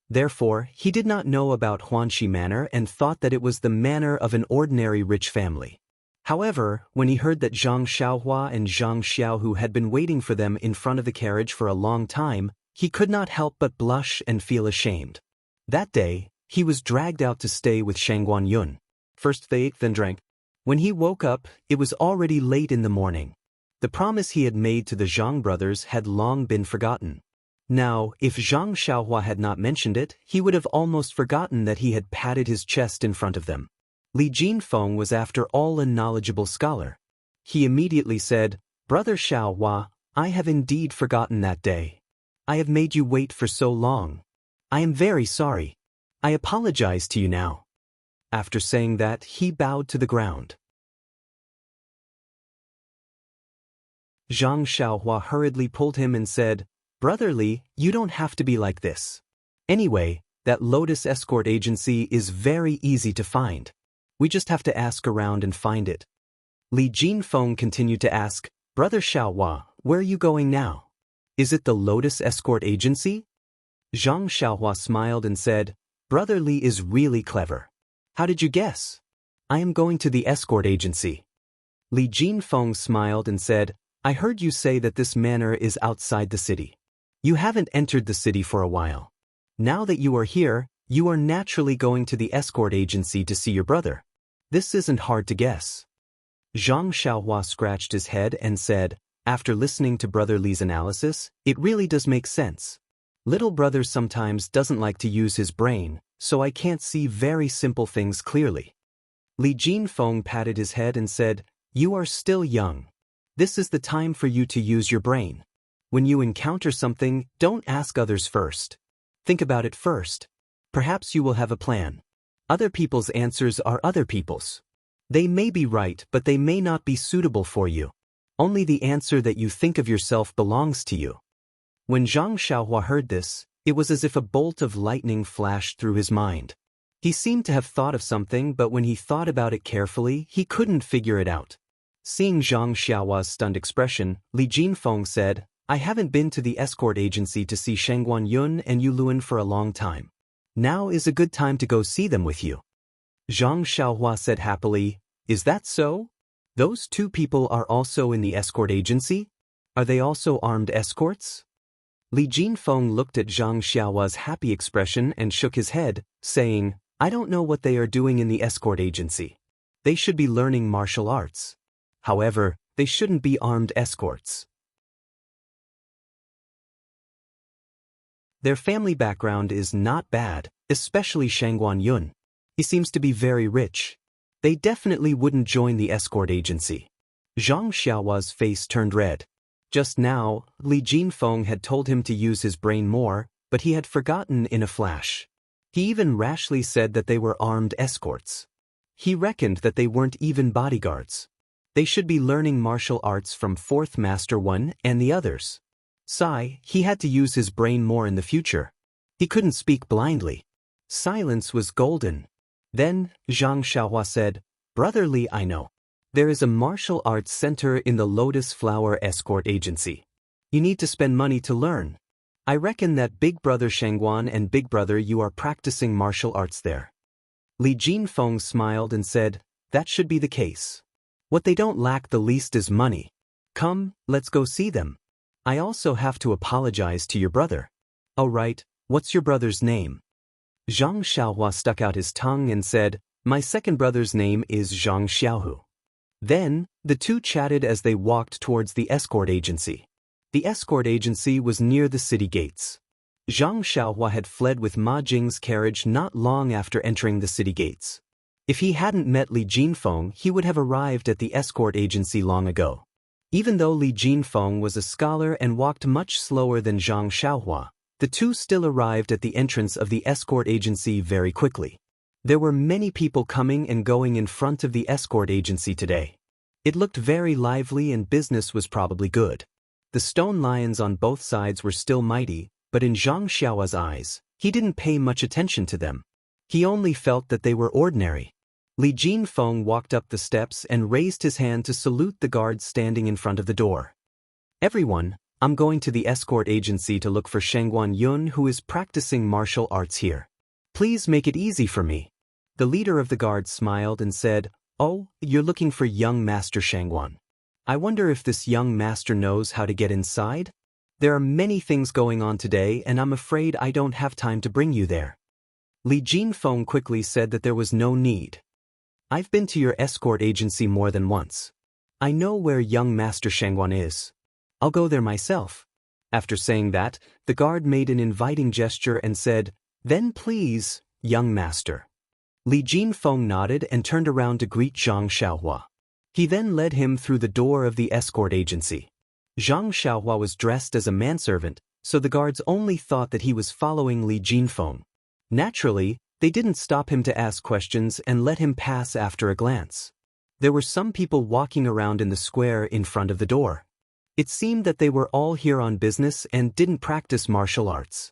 Therefore, he did not know about Huanxi Manor and thought that it was the manor of an ordinary rich family. However, when he heard that Zhang Xiaohua and Zhang Xiaohu had been waiting for them in front of the carriage for a long time, he could not help but blush and feel ashamed. That day, he was dragged out to stay with Shangguan Yun. First they ate, then drank. When he woke up, it was already late in the morning. The promise he had made to the Zhang brothers had long been forgotten. Now, if Zhang Xiaohua had not mentioned it, he would have almost forgotten that he had patted his chest in front of them. Li Jinfeng was after all a knowledgeable scholar. He immediately said, "Brother Xiaohua, I have indeed forgotten that day. I have made you wait for so long. I am very sorry. I apologize to you now." After saying that, he bowed to the ground. Zhang Xiaohua hurriedly pulled him and said, "Brother Li, you don't have to be like this. Anyway, that Lotus escort agency is very easy to find. We just have to ask around and find it." Li Jinfeng continued to ask, "Brother Xiaohua, where are you going now? Is it the Lotus escort agency?" Zhang Xiaohua smiled and said, "Brother Li is really clever. How did you guess? I am going to the escort agency." Li Jinfeng smiled and said, "I heard you say that this manor is outside the city. You haven't entered the city for a while. Now that you are here, you are naturally going to the escort agency to see your brother. This isn't hard to guess." Zhang Xiaohua scratched his head and said, "After listening to Brother Li's analysis, it really does make sense. Little brother sometimes doesn't like to use his brain, so I can't see very simple things clearly." Li Jinfeng patted his head and said, "You are still young. This is the time for you to use your brain. When you encounter something, don't ask others first. Think about it first. Perhaps you will have a plan. Other people's answers are other people's. They may be right, but they may not be suitable for you. Only the answer that you think of yourself belongs to you." When Zhang Xiaohua heard this, It was as if a bolt of lightning flashed through his mind. He seemed to have thought of something, but when he thought about it carefully, he couldn't figure it out. Seeing Zhang Xiaohua's stunned expression, Li Jinfeng said, I haven't been to the escort agency to see Shengguan Yun and Yu Luan for a long time. Now is a good time to go see them with you. Zhang Xiaohua said happily, Is that so? Those two people are also in the escort agency? Are they also armed escorts? Li Jinfeng looked at Zhang Xiaohua's happy expression and shook his head, saying, I don't know what they are doing in the escort agency. They should be learning martial arts. However, they shouldn't be armed escorts. Their family background is not bad, especially Shengguan Yun. He seems to be very rich. They definitely wouldn't join the escort agency. Zhang Xiaohua's face turned red. Just now, Li Jinfeng had told him to use his brain more, but he had forgotten in a flash. He even rashly said that they were armed escorts. He reckoned that they weren't even bodyguards. They should be learning martial arts from Fourth Master One and the others. Sigh, he had to use his brain more in the future. He couldn't speak blindly. Silence was golden. Then, Zhang Xiaohua said, Brother Li, I know. There is a martial arts center in the Lotus Flower Escort Agency. You need to spend money to learn. I reckon that Big Brother Shengguan and Big Brother you are practicing martial arts there. Li Jinfeng smiled and said, That should be the case. What they don't lack the least is money. Come, let's go see them. I also have to apologize to your brother. Oh right, what's your brother's name? Zhang Xiaohua stuck out his tongue and said, My second brother's name is Zhang Xiaohu. Then, the two chatted as they walked towards the escort agency. The escort agency was near the city gates. Zhang Xiaohua had fled with Ma Jing's carriage not long after entering the city gates. If he hadn't met Li Jinfeng, he would have arrived at the escort agency long ago. Even though Li Jinfeng was a scholar and walked much slower than Zhang Xiaohua, the two still arrived at the entrance of the escort agency very quickly. There were many people coming and going in front of the escort agency today. It looked very lively and business was probably good. The stone lions on both sides were still mighty, but in Zhang Xiaohua's eyes, he didn't pay much attention to them. He only felt that they were ordinary. Li Jinfeng walked up the steps and raised his hand to salute the guards standing in front of the door. Everyone, I'm going to the escort agency to look for Shengguan Yun who is practicing martial arts here. Please make it easy for me. The leader of the guards smiled and said, Oh, you're looking for young Master Shengguan. I wonder if this young master knows how to get inside? There are many things going on today and I'm afraid I don't have time to bring you there. Li Jinfeng quickly said that there was no need. I've been to your escort agency more than once. I know where young Master Shengguan is. I'll go there myself. After saying that, the guard made an inviting gesture and said, Then please, young master. Li Jinfeng nodded and turned around to greet Zhang Xiaohua. He then led him through the door of the escort agency. Zhang Xiaohua was dressed as a manservant, so the guards only thought that he was following Li Jinfeng. Naturally, they didn't stop him to ask questions and let him pass after a glance. There were some people walking around in the square in front of the door. It seemed that they were all here on business and didn't practice martial arts.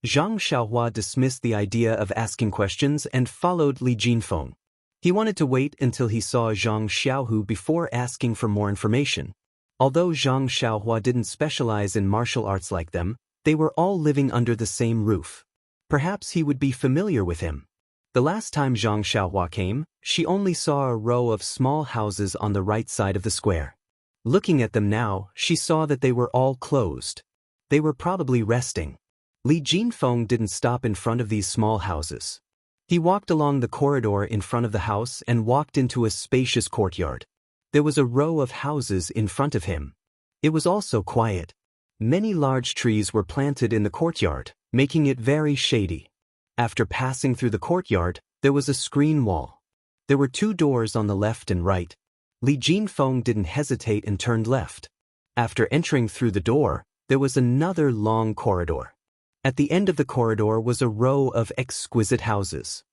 Zhang Xiaohua dismissed the idea of asking questions and followed Li Jinfeng. He wanted to wait until he saw Zhang Xiaohu before asking for more information. Although Zhang Xiaohua didn't specialize in martial arts like them, they were all living under the same roof. Perhaps he would be familiar with him. The last time Zhang Xiaohua came, she only saw a row of small houses on the right side of the square. Looking at them now, she saw that they were all closed. They were probably resting. Li Jinfeng didn't stop in front of these small houses. He walked along the corridor in front of the house and walked into a spacious courtyard. There was a row of houses in front of him. It was also quiet. Many large trees were planted in the courtyard, making it very shady. After passing through the courtyard, there was a screen wall. There were two doors on the left and right. Li Jinfeng didn't hesitate and turned left. After entering through the door, there was another long corridor. At the end of the corridor was a row of exquisite houses.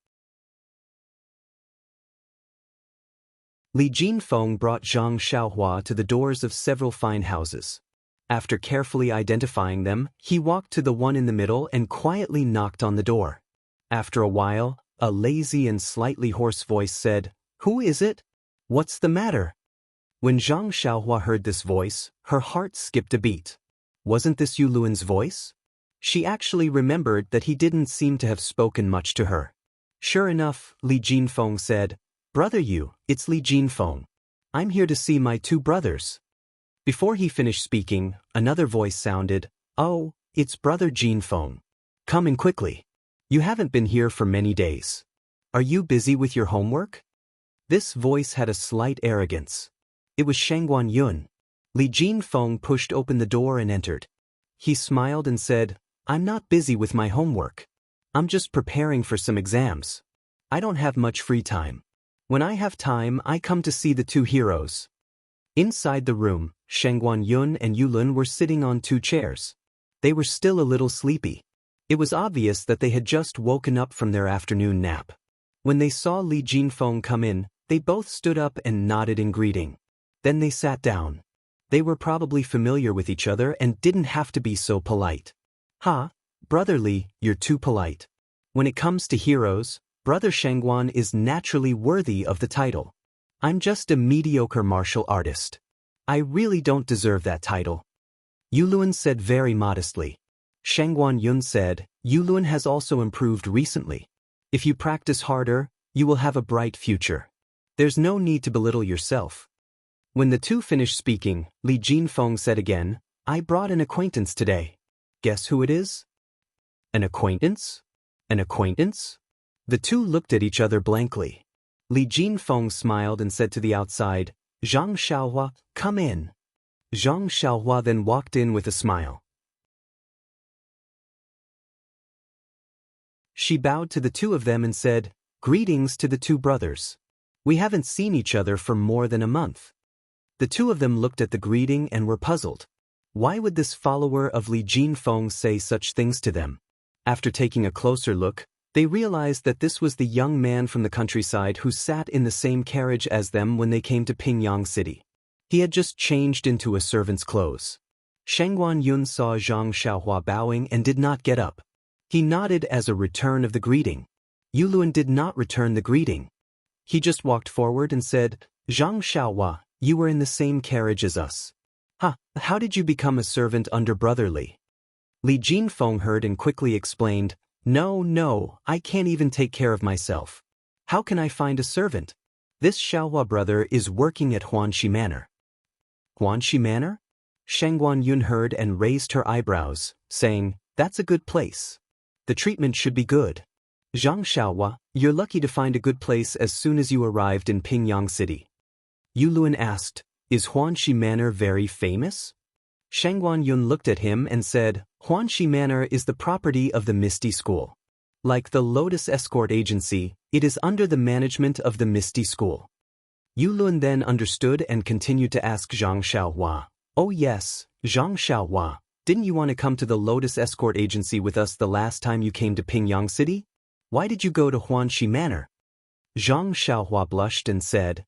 Li Jinfeng brought Zhang Xiaohua to the doors of several fine houses. After carefully identifying them, he walked to the one in the middle and quietly knocked on the door. After a while, a lazy and slightly hoarse voice said, "Who is it? What's the matter?" When Zhang Xiaohua heard this voice, her heart skipped a beat. Wasn't this Yu Luan's voice? She actually remembered that he didn't seem to have spoken much to her. Sure enough, Li Jinfeng said, "Brother Yu, it's Li Jinfeng. I'm here to see my two brothers." Before he finished speaking, another voice sounded, "Oh, it's Brother Jinfeng. Come in quickly. You haven't been here for many days. Are you busy with your homework?" This voice had a slight arrogance. It was Shangguan Yun. Li Jinfeng pushed open the door and entered. He smiled and said, "I'm not busy with my homework. I'm just preparing for some exams. I don't have much free time. When I have time, I come to see the two heroes." Inside the room, Shangguan Yun and Yu Lun were sitting on two chairs. They were still a little sleepy. It was obvious that they had just woken up from their afternoon nap. When they saw Li Jinfeng come in, they both stood up and nodded in greeting. Then they sat down. They were probably familiar with each other and didn't have to be so polite. "Ha, Brother Li, you're too polite. When it comes to heroes, Brother Shangguan is naturally worthy of the title. I'm just a mediocre martial artist. I really don't deserve that title." Yu Luan said very modestly. Shangguan Yun said, "Yu Luan has also improved recently. If you practice harder, you will have a bright future. There's no need to belittle yourself." When the two finished speaking, Li Jinfeng said again, "I brought an acquaintance today. Guess who it is?" "An acquaintance? An acquaintance?" The two looked at each other blankly. Li Jinfeng smiled and said to the outside, "Zhang Xiaohua, come in." Zhang Xiaohua then walked in with a smile. She bowed to the two of them and said, "Greetings to the two brothers. We haven't seen each other for more than a month." The two of them looked at the greeting and were puzzled. Why would this follower of Li Jinfeng say such things to them? After taking a closer look, they realized that this was the young man from the countryside who sat in the same carriage as them when they came to Pingyang City. He had just changed into a servant's clothes. Shangguan Yun saw Zhang Xiaohua bowing and did not get up. He nodded as a return of the greeting. Yu Luan did not return the greeting. He just walked forward and said, "Zhang Xiaohua, you were in the same carriage as us. How did you become a servant under Brother Li?" Li Jinfeng heard and quickly explained, No, I can't even take care of myself. How can I find a servant? This Xiaohua brother is working at Huanxi Manor." "Huanxi Manor?" Shangguan Yun heard and raised her eyebrows, saying, "That's a good place. The treatment should be good. Zhang Xiaohua, you're lucky to find a good place as soon as you arrived in Pingyang City." Yu Luan asked, "Is Huanxi Manor very famous?" Shangguan Yun looked at him and said, "Huanxi Manor is the property of the Misty School. Like the Lotus Escort Agency, it is under the management of the Misty School." Yu Luan then understood and continued to ask Zhang Xiaohua, "Oh yes, Zhang Xiaohua, didn't you want to come to the Lotus Escort Agency with us the last time you came to Pingyang City? Why did you go to Huanxi Manor?" Zhang Xiaohua blushed and said,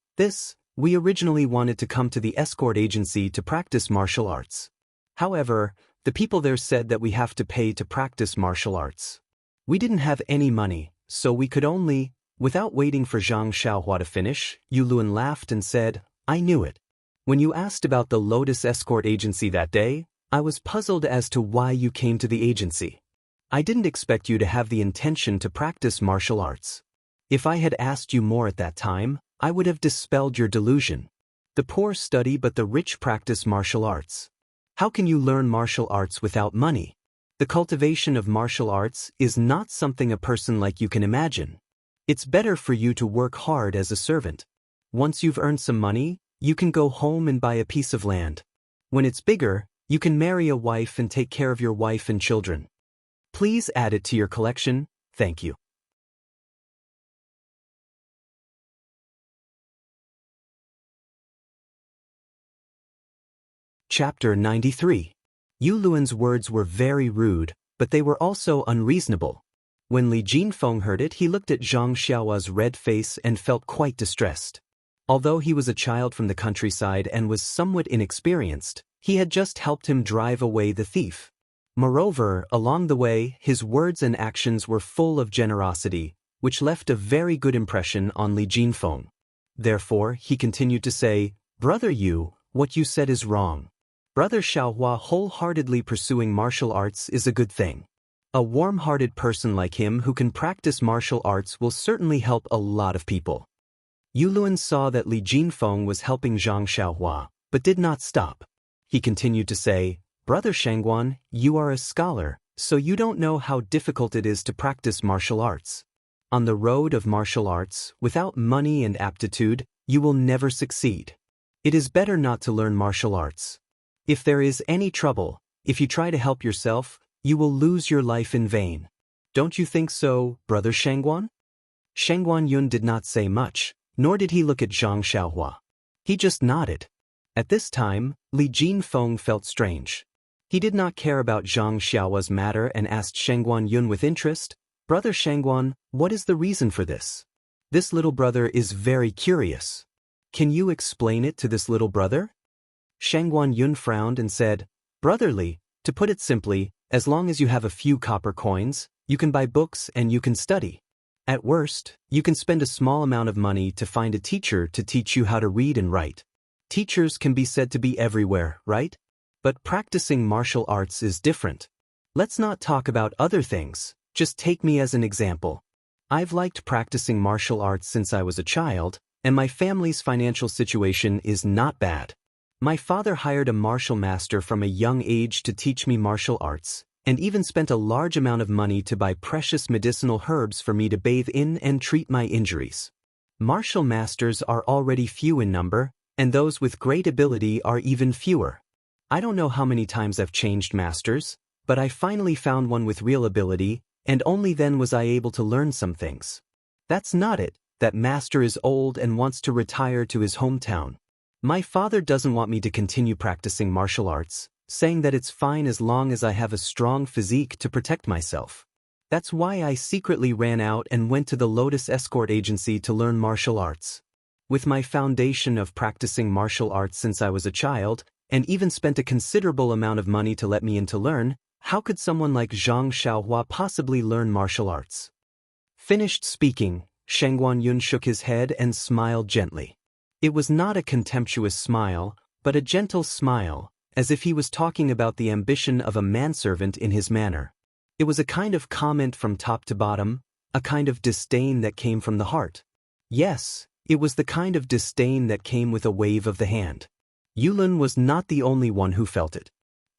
We originally wanted to come to the escort agency to practice martial arts. However, the people there said that we have to pay to practice martial arts. We didn't have any money, so we could only..." Without waiting for Zhang Xiaohua to finish, Yu Luan laughed and said, "I knew it. When you asked about the Lotus Escort Agency that day, I was puzzled as to why you came to the agency. I didn't expect you to have the intention to practice martial arts. If I had asked you more at that time, I would have dispelled your delusion. The poor study but the rich practice martial arts. How can you learn martial arts without money? The cultivation of martial arts is not something a person like you can imagine. It's better for you to work hard as a servant. Once you've earned some money, you can go home and buy a piece of land. When it's bigger, you can marry a wife and take care of your wife and children. Please add it to your collection, thank you." Chapter 93. Yu Luan's words were very rude, but they were also unreasonable. When Li Jinfeng heard it, he looked at Zhang Xiaohua's red face and felt quite distressed. Although he was a child from the countryside and was somewhat inexperienced, he had just helped him drive away the thief. Moreover, along the way, his words and actions were full of generosity, which left a very good impression on Li Jinfeng. Therefore, he continued to say, "Brother Yu, what you said is wrong. Brother Xiaohua wholeheartedly pursuing martial arts is a good thing. A warm-hearted person like him who can practice martial arts will certainly help a lot of people." Yulun saw that Li Jinfeng was helping Zhang Xiaohua, but did not stop. He continued to say, "Brother Shangguan, you are a scholar, so you don't know how difficult it is to practice martial arts. On the road of martial arts, without money and aptitude, you will never succeed. It is better not to learn martial arts. If there is any trouble, if you try to help yourself, you will lose your life in vain. Don't you think so, Brother Shangguan?" Shangguan Yun did not say much, nor did he look at Zhang Xiaohua. He just nodded. At this time, Li Jinfeng felt strange. He did not care about Zhang Xiaohua's matter and asked Shangguan Yun with interest, "Brother Shangguan, what is the reason for this? This little brother is very curious. Can you explain it to this little brother?" Shangguan Yun frowned and said, "Brother Li, to put it simply, as long as you have a few copper coins, you can buy books and you can study. At worst, you can spend a small amount of money to find a teacher to teach you how to read and write. Teachers can be said to be everywhere, right? But practicing martial arts is different. Let's not talk about other things, just take me as an example. I've liked practicing martial arts since I was a child, and my family's financial situation is not bad. My father hired a martial master from a young age to teach me martial arts, and even spent a large amount of money to buy precious medicinal herbs for me to bathe in and treat my injuries. Martial masters are already few in number, and those with great ability are even fewer. I don't know how many times I've changed masters, but I finally found one with real ability, and only then was I able to learn some things. That's not it, that master is old and wants to retire to his hometown. My father doesn't want me to continue practicing martial arts, saying that it's fine as long as I have a strong physique to protect myself. That's why I secretly ran out and went to the Lotus Escort Agency to learn martial arts. With my foundation of practicing martial arts since I was a child, and even spent a considerable amount of money to let me in to learn, how could someone like Zhang Xiaohua possibly learn martial arts?" Finished speaking, Shangguan Yun shook his head and smiled gently. It was not a contemptuous smile, but a gentle smile, as if he was talking about the ambition of a manservant in his manner. It was a kind of comment from top to bottom, a kind of disdain that came from the heart. Yes, it was the kind of disdain that came with a wave of the hand. Yulun was not the only one who felt it.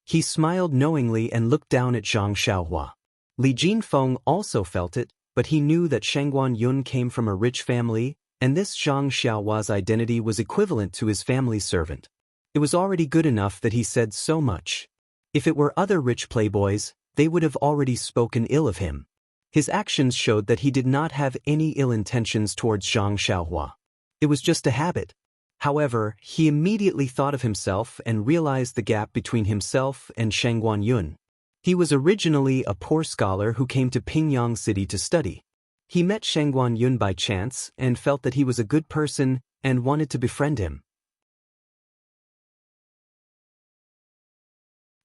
He smiled knowingly and looked down at Zhang Xiaohua. Li Jinfeng also felt it, but he knew that Shangguan Yun came from a rich family, and this Zhang Xiaohua's identity was equivalent to his family's servant. It was already good enough that he said so much. If it were other rich playboys, they would have already spoken ill of him. His actions showed that he did not have any ill intentions towards Zhang Xiaohua. It was just a habit. However, he immediately thought of himself and realized the gap between himself and Shangguan Yun. He was originally a poor scholar who came to Pingyang City to study. He met Shangguan Yun by chance and felt that he was a good person and wanted to befriend him.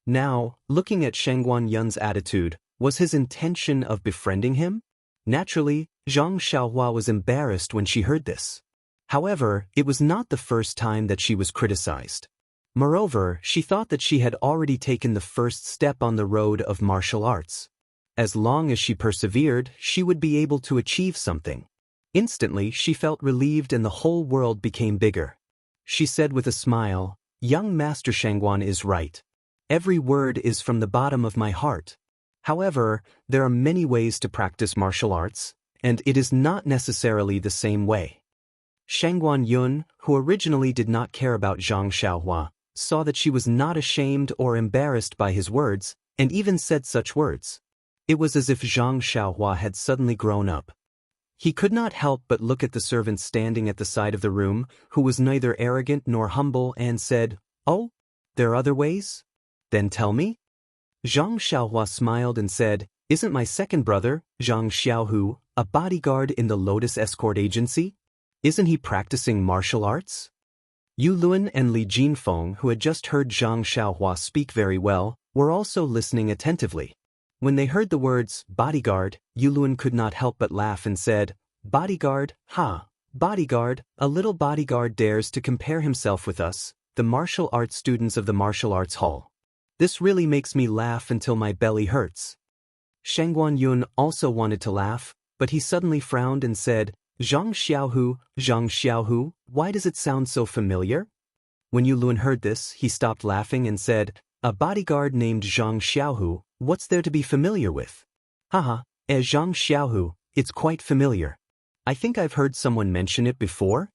Now, looking at Shangguan Yun's attitude, was his intention of befriending him? Naturally, Zhang Xiaohua was embarrassed when she heard this. However, it was not the first time that she was criticized. Moreover, she thought that she had already taken the first step on the road of martial arts. As long as she persevered, she would be able to achieve something. Instantly, she felt relieved and the whole world became bigger. She said with a smile, "Young Master Shangguan is right. Every word is from the bottom of my heart. However, there are many ways to practice martial arts, and it is not necessarily the same way." Shangguan Yun, who originally did not care about Zhang Xiaohua, saw that she was not ashamed or embarrassed by his words, and even said such words. It was as if Zhang Xiaohua had suddenly grown up. He could not help but look at the servant standing at the side of the room, who was neither arrogant nor humble, and said, "Oh, there are other ways? Then tell me." Zhang Xiaohua smiled and said, "Isn't my second brother, Zhang Xiaohu, a bodyguard in the Lotus Escort Agency? Isn't he practicing martial arts? Yu Luan and Li Jinfeng, who had just heard Zhang Xiaohua speak very well, were also listening attentively. When they heard the words, bodyguard, Yu Luan could not help but laugh and said, bodyguard, ha, bodyguard, a little bodyguard dares to compare himself with us, the martial arts students of the martial arts hall. This really makes me laugh until my belly hurts. Shangguan Yun also wanted to laugh, but he suddenly frowned and said, Zhang Xiaohu, why does it sound so familiar? When Yu Luan heard this, he stopped laughing and said, a bodyguard named Zhang Xiaohu, what's there to be familiar with? Haha, Zhang Xiaohu, it's quite familiar. I think I've heard someone mention it before.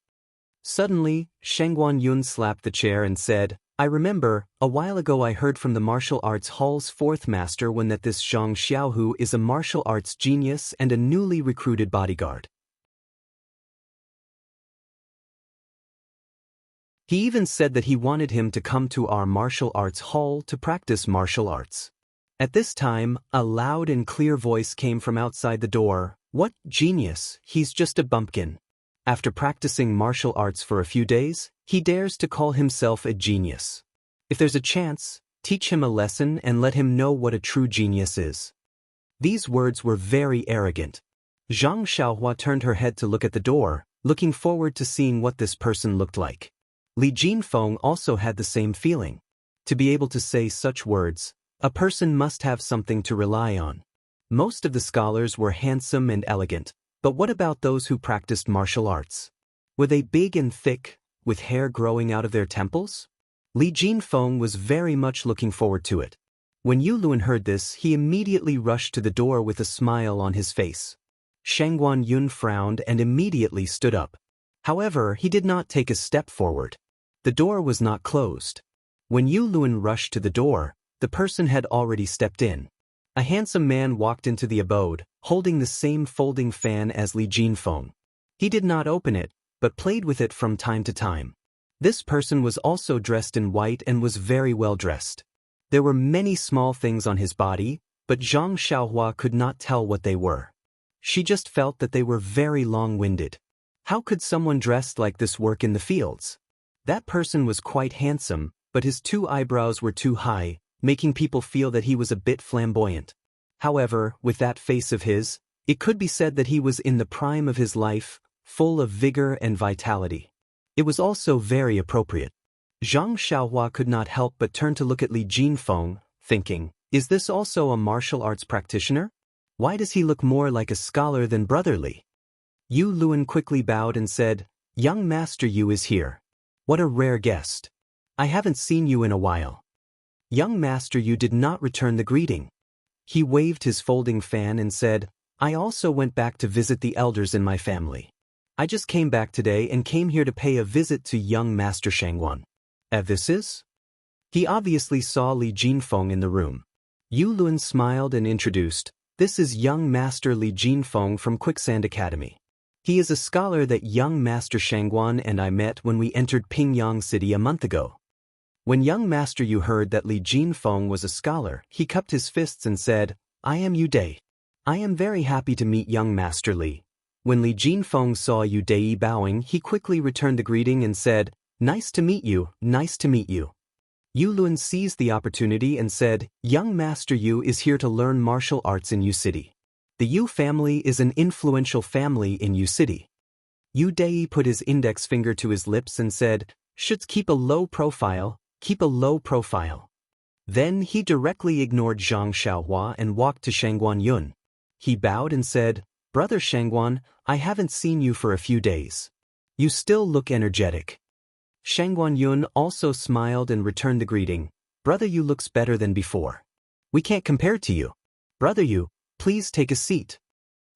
Suddenly, Shangguan Yun slapped the chair and said, I remember, a while ago I heard from the martial arts hall's fourth master when that this Zhang Xiaohu is a martial arts genius and a newly recruited bodyguard. He even said that he wanted him to come to our martial arts hall to practice martial arts. At this time, a loud and clear voice came from outside the door. What genius, he's just a bumpkin. After practicing martial arts for a few days, he dares to call himself a genius. If there's a chance, teach him a lesson and let him know what a true genius is. These words were very arrogant. Zhang Xiaohua turned her head to look at the door, looking forward to seeing what this person looked like. Li Jinfeng also had the same feeling. To be able to say such words, a person must have something to rely on. Most of the scholars were handsome and elegant, but what about those who practiced martial arts? Were they big and thick, with hair growing out of their temples? Li Jinfeng was very much looking forward to it. When Yu Luan heard this, he immediately rushed to the door with a smile on his face. Shangguan Yun frowned and immediately stood up. However, he did not take a step forward. The door was not closed. When Yu Luan rushed to the door, the person had already stepped in. A handsome man walked into the abode, holding the same folding fan as Li Jinfeng. He did not open it, but played with it from time to time. This person was also dressed in white and was very well dressed. There were many small things on his body, but Zhang Xiaohua could not tell what they were. She just felt that they were very long-winded. How could someone dressed like this work in the fields? That person was quite handsome, but his two eyebrows were too high, making people feel that he was a bit flamboyant. However, with that face of his, it could be said that he was in the prime of his life, full of vigor and vitality. It was also very appropriate. Zhang Xiaohua could not help but turn to look at Li Jinfeng, thinking, is this also a martial arts practitioner? Why does he look more like a scholar than Brother Li? Yu Luan quickly bowed and said, Young Master Yu is here. What a rare guest. I haven't seen you in a while. Young Master Yu did not return the greeting. He waved his folding fan and said, I also went back to visit the elders in my family. I just came back today and came here to pay a visit to young Master Shangguan. This is? He obviously saw Li Jinfeng in the room. Yu Luan smiled and introduced, this is young Master Li Jinfeng from Quicksand Academy. He is a scholar that young Master Shangguan and I met when we entered Pingyang City a month ago. When young Master Yu heard that Li Jinfeng was a scholar, he cupped his fists and said, I am Yu Dai. I am very happy to meet young Master Li. When Li Jinfeng saw Yu Dai bowing, he quickly returned the greeting and said, Nice to meet you, nice to meet you. Yu Luan seized the opportunity and said, Young Master Yu is here to learn martial arts in Yu City. The Yu family is an influential family in Yu City. Yu Dai put his index finger to his lips and said, Should keep a low profile, keep a low profile. Then he directly ignored Zhang Xiaohua and walked to Shangguan Yun. He bowed and said, Brother Shangguan, I haven't seen you for a few days. You still look energetic. Shangguan Yun also smiled and returned the greeting. Brother Yu looks better than before. We can't compare to you. Brother Yu, please take a seat.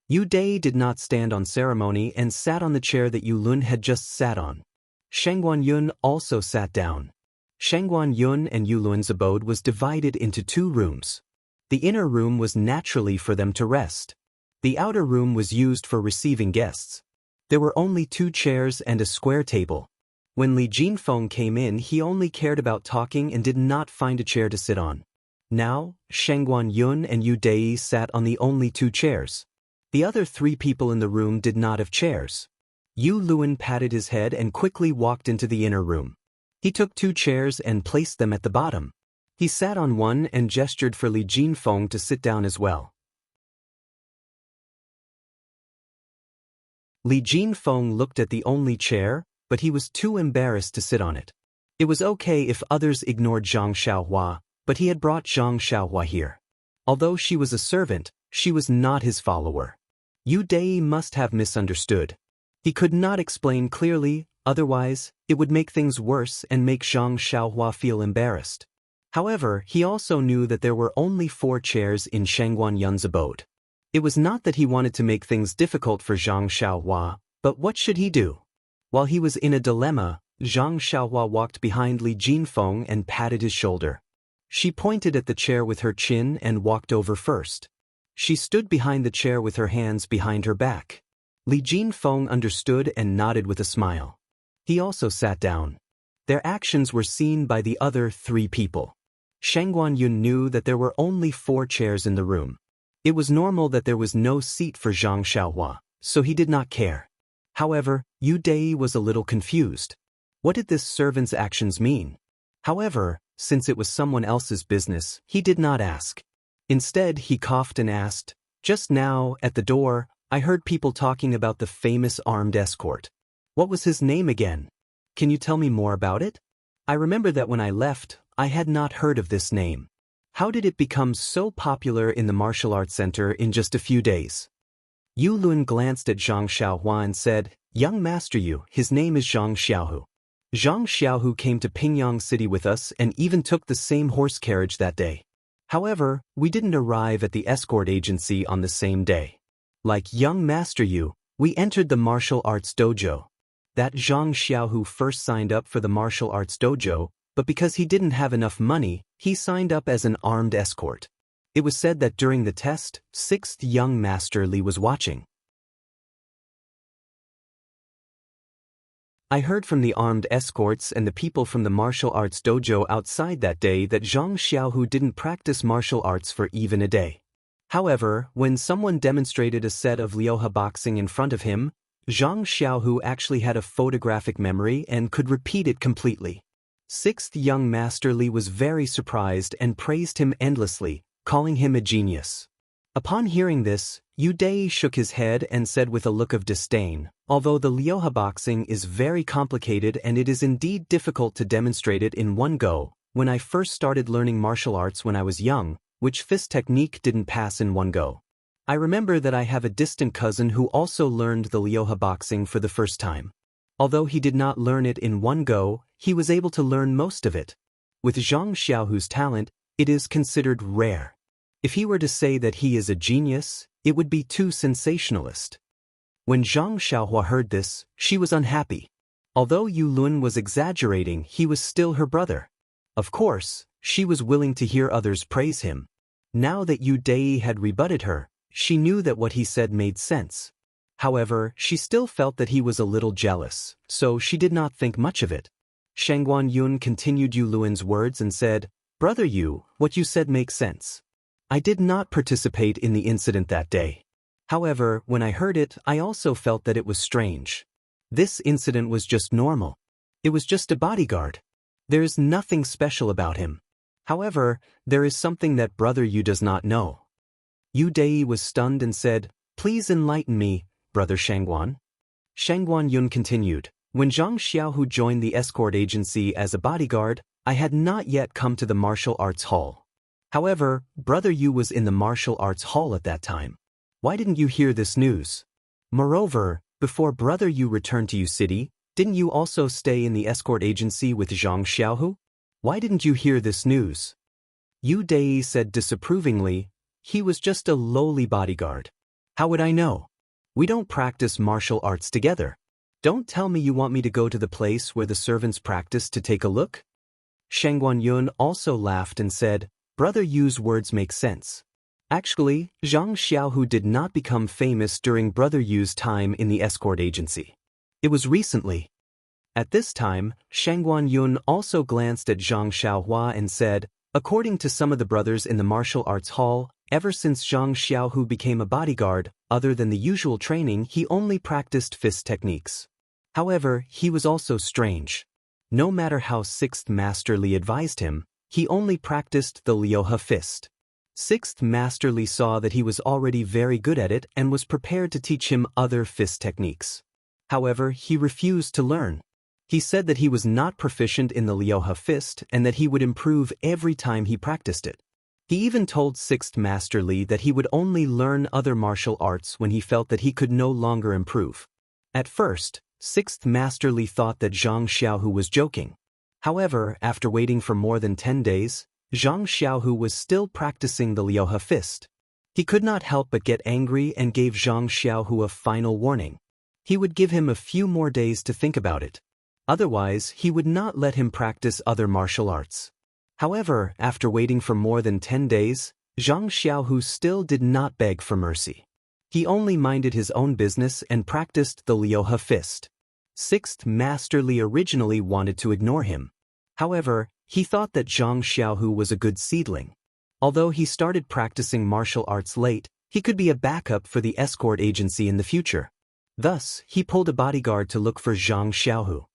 Yu Dai did not stand on ceremony and sat on the chair that Yu Luan had just sat on. Shangguan Yun also sat down. Shangguan Yun and Yu Luan's abode was divided into two rooms. The inner room was naturally for them to rest. The outer room was used for receiving guests. There were only 2 chairs and a square table. When Li Jinfeng came in, he only cared about talking and did not find a chair to sit on. Now, Shangguan Yun and Yu Dai sat on the only 2 chairs. The other 3 people in the room did not have chairs. Yu Luan patted his head and quickly walked into the inner room. He took 2 chairs and placed them at the bottom. He sat on one and gestured for Li Jinfeng to sit down as well. Li Jinfeng looked at the only chair, but he was too embarrassed to sit on it. It was okay if others ignored Zhang Xiaohua, but he had brought Zhang Xiaohua here. Although she was a servant, she was not his follower. Yu Dai must have misunderstood. He could not explain clearly, otherwise, it would make things worse and make Zhang Xiaohua feel embarrassed. However, he also knew that there were only 4 chairs in Shangguan Yun's abode. It was not that he wanted to make things difficult for Zhang Xiaohua, but what should he do? While he was in a dilemma, Zhang Xiaohua walked behind Li Jinfeng and patted his shoulder. She pointed at the chair with her chin and walked over first. She stood behind the chair with her hands behind her back. Li Jinfeng understood and nodded with a smile. He also sat down. Their actions were seen by the other 3 people. Shangguan Yun knew that there were only 4 chairs in the room. It was normal that there was no seat for Zhang Xiaohua, so he did not care. However, Yu Dai was a little confused. What did this servant's actions mean? However, since it was someone else's business, he did not ask. Instead, he coughed and asked, "Just now, at the door, I heard people talking about the famous armed escort. What was his name again? Can you tell me more about it? I remember that when I left, I had not heard of this name. How did it become so popular in the martial arts center in just a few days?" Yu Luan glanced at Zhang Xiaohua and said, "Young Master Yu, his name is Zhang Xiaohu. Zhang Xiaohu came to Pingyang City with us and even took the same horse carriage that day. However, we didn't arrive at the escort agency on the same day. Like young Master Yu, we entered the martial arts dojo. That Zhang Xiaohu first signed up for the martial arts dojo, but because he didn't have enough money, he signed up as an armed escort. It was said that during the test, 6th young Master Li was watching. I heard from the armed escorts and the people from the martial arts dojo outside that day that Zhang Xiaohu didn't practice martial arts for even a day. However, when someone demonstrated a set of Liuha boxing in front of him, Zhang Xiaohu actually had a photographic memory and could repeat it completely. 6th young Master Li was very surprised and praised him endlessly, calling him a genius. Upon hearing this, Yu Dai shook his head and said with a look of disdain, "Although the Liuha boxing is very complicated and it is indeed difficult to demonstrate it in one go, when I first started learning martial arts when I was young, which fist technique didn't pass in one go. I remember that I have a distant cousin who also learned the Liuha boxing for the first time. Although he did not learn it in one go, he was able to learn most of it. With Zhang Xiaohu's talent, it is considered rare. If he were to say that he is a genius, it would be too sensationalist." When Zhang Xiaohua heard this, she was unhappy. Although Yu Luan was exaggerating, he was still her brother. Of course, she was willing to hear others praise him. Now that Yu Dai had rebutted her, she knew that what he said made sense. However, she still felt that he was a little jealous, so she did not think much of it. Shangguan Yun continued Yu Luan's words and said, "Brother Yu, what you said makes sense. I did not participate in the incident that day. However, when I heard it, I also felt that it was strange. This incident was just normal. It was just a bodyguard. There is nothing special about him. However, there is something that Brother Yu does not know." Yu Dai was stunned and said, "Please enlighten me, Brother Shangguan." Shangguan Yun continued, "When Zhang Xiaohu joined the escort agency as a bodyguard, I had not yet come to the martial arts hall. However, Brother Yu was in the martial arts hall at that time. Why didn't you hear this news? Moreover, before Brother Yu returned to Yu City, didn't you also stay in the escort agency with Zhang Xiaohu? Why didn't you hear this news?" Yu Dai said disapprovingly, "He was just a lowly bodyguard. How would I know? We don't practice martial arts together. Don't tell me you want me to go to the place where the servants practice to take a look?" Shangguan Yun also laughed and said, "Brother Yu's words make sense. Actually, Zhang Xiaohu did not become famous during Brother Yu's time in the escort agency. It was recently." At this time, Shangguan Yun also glanced at Zhang Xiaohua and said, "According to some of the brothers in the martial arts hall, ever since Zhang Xiaohu became a bodyguard, other than the usual training, he only practiced fist techniques. However, he was also strange. No matter how Sixth Master Li advised him, he only practiced the Liuhe fist. Sixth Master Li saw that he was already very good at it and was prepared to teach him other fist techniques. However, he refused to learn. He said that he was not proficient in the Liuhe fist and that he would improve every time he practiced it. He even told Sixth Master Li that he would only learn other martial arts when he felt that he could no longer improve. At first, Sixth Master Li thought that Zhang Xiaohu was joking. However, after waiting for more than 10 days, Zhang Xiaohu was still practicing the Liuhe fist. He could not help but get angry and gave Zhang Xiaohu a final warning. He would give him a few more days to think about it. Otherwise, he would not let him practice other martial arts. However, after waiting for more than 10 days, Zhang Xiaohu still did not beg for mercy. He only minded his own business and practiced the Liuhe fist. Sixth Master Li originally wanted to ignore him. However, he thought that Zhang Xiaohu was a good seedling. Although he started practicing martial arts late, he could be a backup for the escort agency in the future. Thus, he pulled a bodyguard to look for Zhang Xiaohu.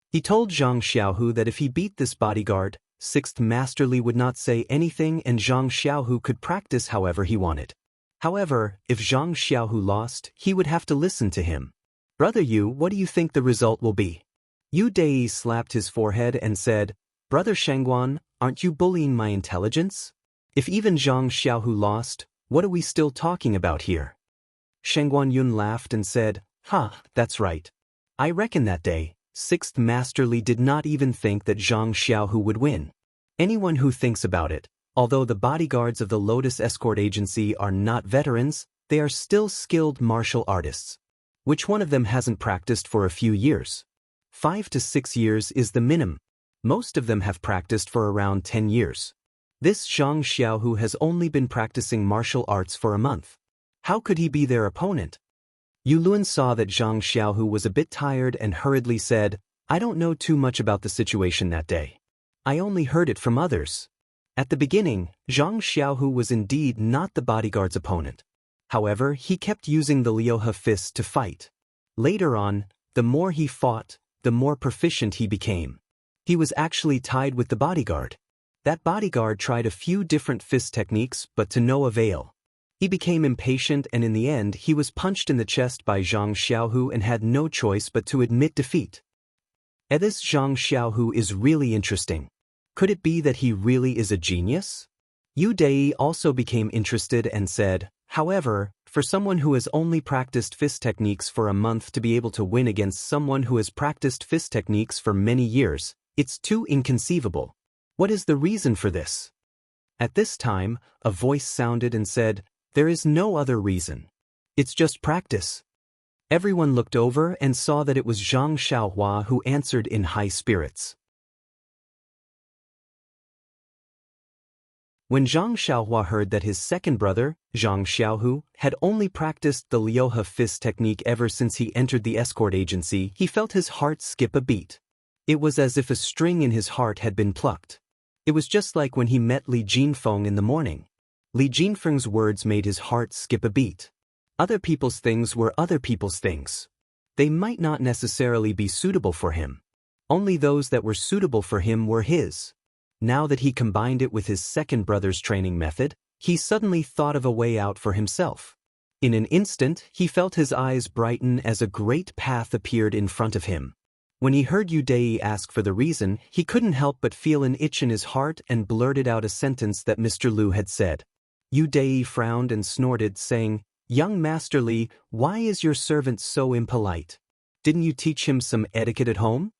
He told Zhang Xiaohu that if he beat this bodyguard, Sixth Master Li would not say anything and Zhang Xiaohu could practice however he wanted. However, if Zhang Xiaohu lost, he would have to listen to him. "Brother Yu, what do you think the result will be?" Yu Dai slapped his forehead and said, "Brother Shangguan, aren't you bullying my intelligence? If even Zhang Xiaohu lost, what are we still talking about here?" Shangguan Yun laughed and said, that's right. I reckon that day, Sixth Master Li did not even think that Zhang Xiaohu would win. Anyone who thinks about it, although the bodyguards of the Lotus Escort Agency are not veterans, they are still skilled martial artists. Which one of them hasn't practiced for a few years? 5 to 6 years is the minimum. Most of them have practiced for around 10 years. This Zhang Xiaohu has only been practicing martial arts for a month. How could he be their opponent? Yu Luan saw that Zhang Xiaohu was a bit tired and hurriedly said, "I don't know too much about the situation that day. I only heard it from others." At the beginning, Zhang Xiaohu was indeed not the bodyguard's opponent. However, he kept using the Liuhe fist to fight. Later on, the more he fought, the more proficient he became. He was actually tied with the bodyguard. That bodyguard tried a few different fist techniques but to no avail. He became impatient and in the end he was punched in the chest by Zhang Xiaohu and had no choice but to admit defeat. This Zhang Xiaohu is really interesting. Could it be that he really is a genius? Yu Dai also became interested and said, "However, for someone who has only practiced fist techniques for a month to be able to win against someone who has practiced fist techniques for many years, it's too inconceivable. What is the reason for this?" At this time, a voice sounded and said, "There is no other reason. It's just practice." Everyone looked over and saw that it was Zhang Xiaohua who answered in high spirits. When Zhang Xiaohua heard that his second brother, Zhang Xiaohu, had only practiced the Liuhe fist technique ever since he entered the escort agency, he felt his heart skip a beat. It was as if a string in his heart had been plucked. It was just like when he met Li Jinfeng in the morning. Li Jinfeng's words made his heart skip a beat. Other people's things were other people's things. They might not necessarily be suitable for him. Only those that were suitable for him were his. Now that he combined it with his second brother's training method, he suddenly thought of a way out for himself. In an instant, he felt his eyes brighten as a great path appeared in front of him. When he heard Yu Dai ask for the reason, he couldn't help but feel an itch in his heart and blurted out a sentence that Mr. Lu had said. Yu Dai frowned and snorted, saying, "Young Master Li, why is your servant so impolite? Didn't you teach him some etiquette at home?"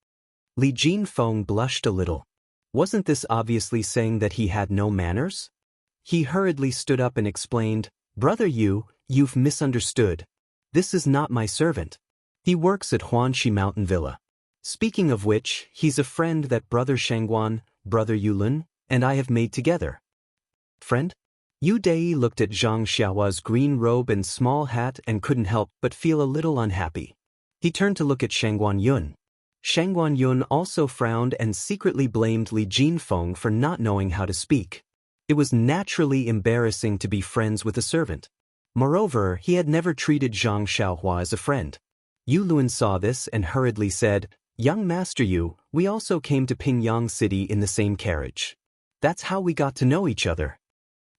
Li Jinfeng blushed a little. Wasn't this obviously saying that he had no manners? He hurriedly stood up and explained, "Brother Yu, you've misunderstood. This is not my servant. He works at Huanxi Mountain Villa. Speaking of which, he's a friend that Brother Shangguan, Brother Yulin, and I have made together." "Friend?" Yu Dai looked at Zhang Xiaohua's green robe and small hat and couldn't help but feel a little unhappy. He turned to look at Shangguan Yun. Shangguan Yun also frowned and secretly blamed Li Jinfeng for not knowing how to speak. It was naturally embarrassing to be friends with a servant. Moreover, he had never treated Zhang Xiaohua as a friend. Yu Luan saw this and hurriedly said, "Young Master Yu, we also came to Pingyang City in the same carriage. That's how we got to know each other."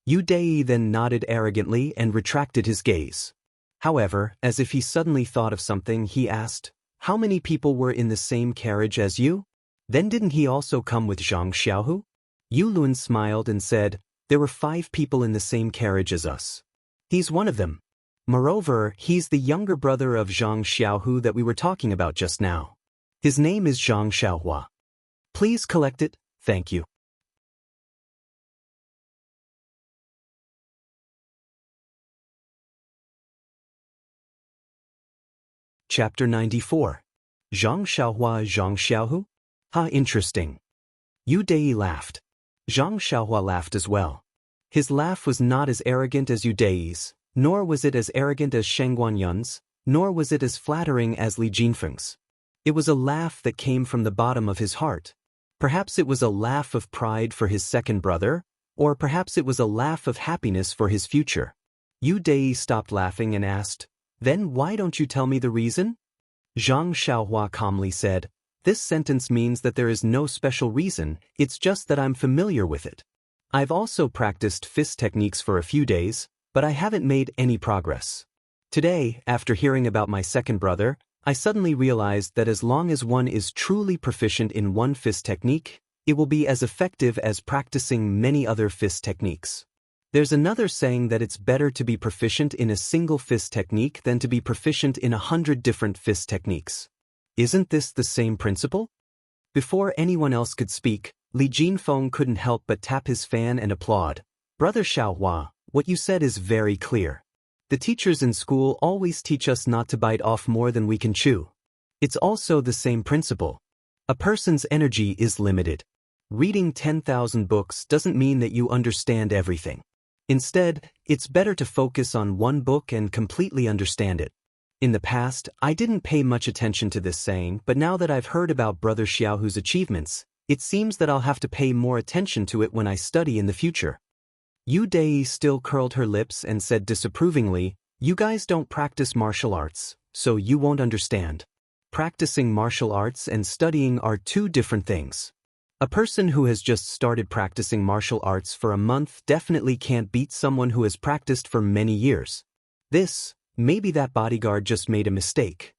Yu Dai then nodded arrogantly and retracted his gaze. However, as if he suddenly thought of something, he asked, "How many people were in the same carriage as you? Then didn't he also come with Zhang Xiaohu?" Yu Luan smiled and said, "There were 5 people in the same carriage as us. He's one of them. Moreover, he's the younger brother of Zhang Xiaohu that we were talking about just now. His name is Zhang Xiaohua. Please collect it, thank you." Chapter 94. Zhang Xiaohua Zhang Xiaohu? Ha, interesting. Yu Dai laughed. Zhang Xiaohua laughed as well. His laugh was not as arrogant as Yu Dai's, nor was it as arrogant as Sheng Guanyun's, nor was it as flattering as Li Jinfeng's. It was a laugh that came from the bottom of his heart. Perhaps it was a laugh of pride for his second brother, or perhaps it was a laugh of happiness for his future. Yu Dai stopped laughing and asked, "Then why don't you tell me the reason?" Zhang Xiaohua calmly said, "This sentence means that there is no special reason, it's just that I'm familiar with it. I've also practiced fist techniques for a few days, but I haven't made any progress. Today, after hearing about my second brother, I suddenly realized that as long as one is truly proficient in one fist technique, it will be as effective as practicing many other fist techniques. There's another saying that it's better to be proficient in a single fist technique than to be proficient in 100 different fist techniques. Isn't this the same principle?" Before anyone else could speak, Li Jinfeng couldn't help but tap his fan and applaud. "Brother Xiaohua, what you said is very clear. The teachers in school always teach us not to bite off more than we can chew. It's also the same principle. A person's energy is limited. Reading 10,000 books doesn't mean that you understand everything. Instead, it's better to focus on one book and completely understand it. In the past, I didn't pay much attention to this saying, but now that I've heard about Brother Xiaohu's achievements, it seems that I'll have to pay more attention to it when I study in the future." Yu Dai still curled her lips and said disapprovingly, "You guys don't practice martial arts, so you won't understand. Practicing martial arts and studying are 2 different things. A person who has just started practicing martial arts for a month definitely can't beat someone who has practiced for many years. Maybe that bodyguard just made a mistake."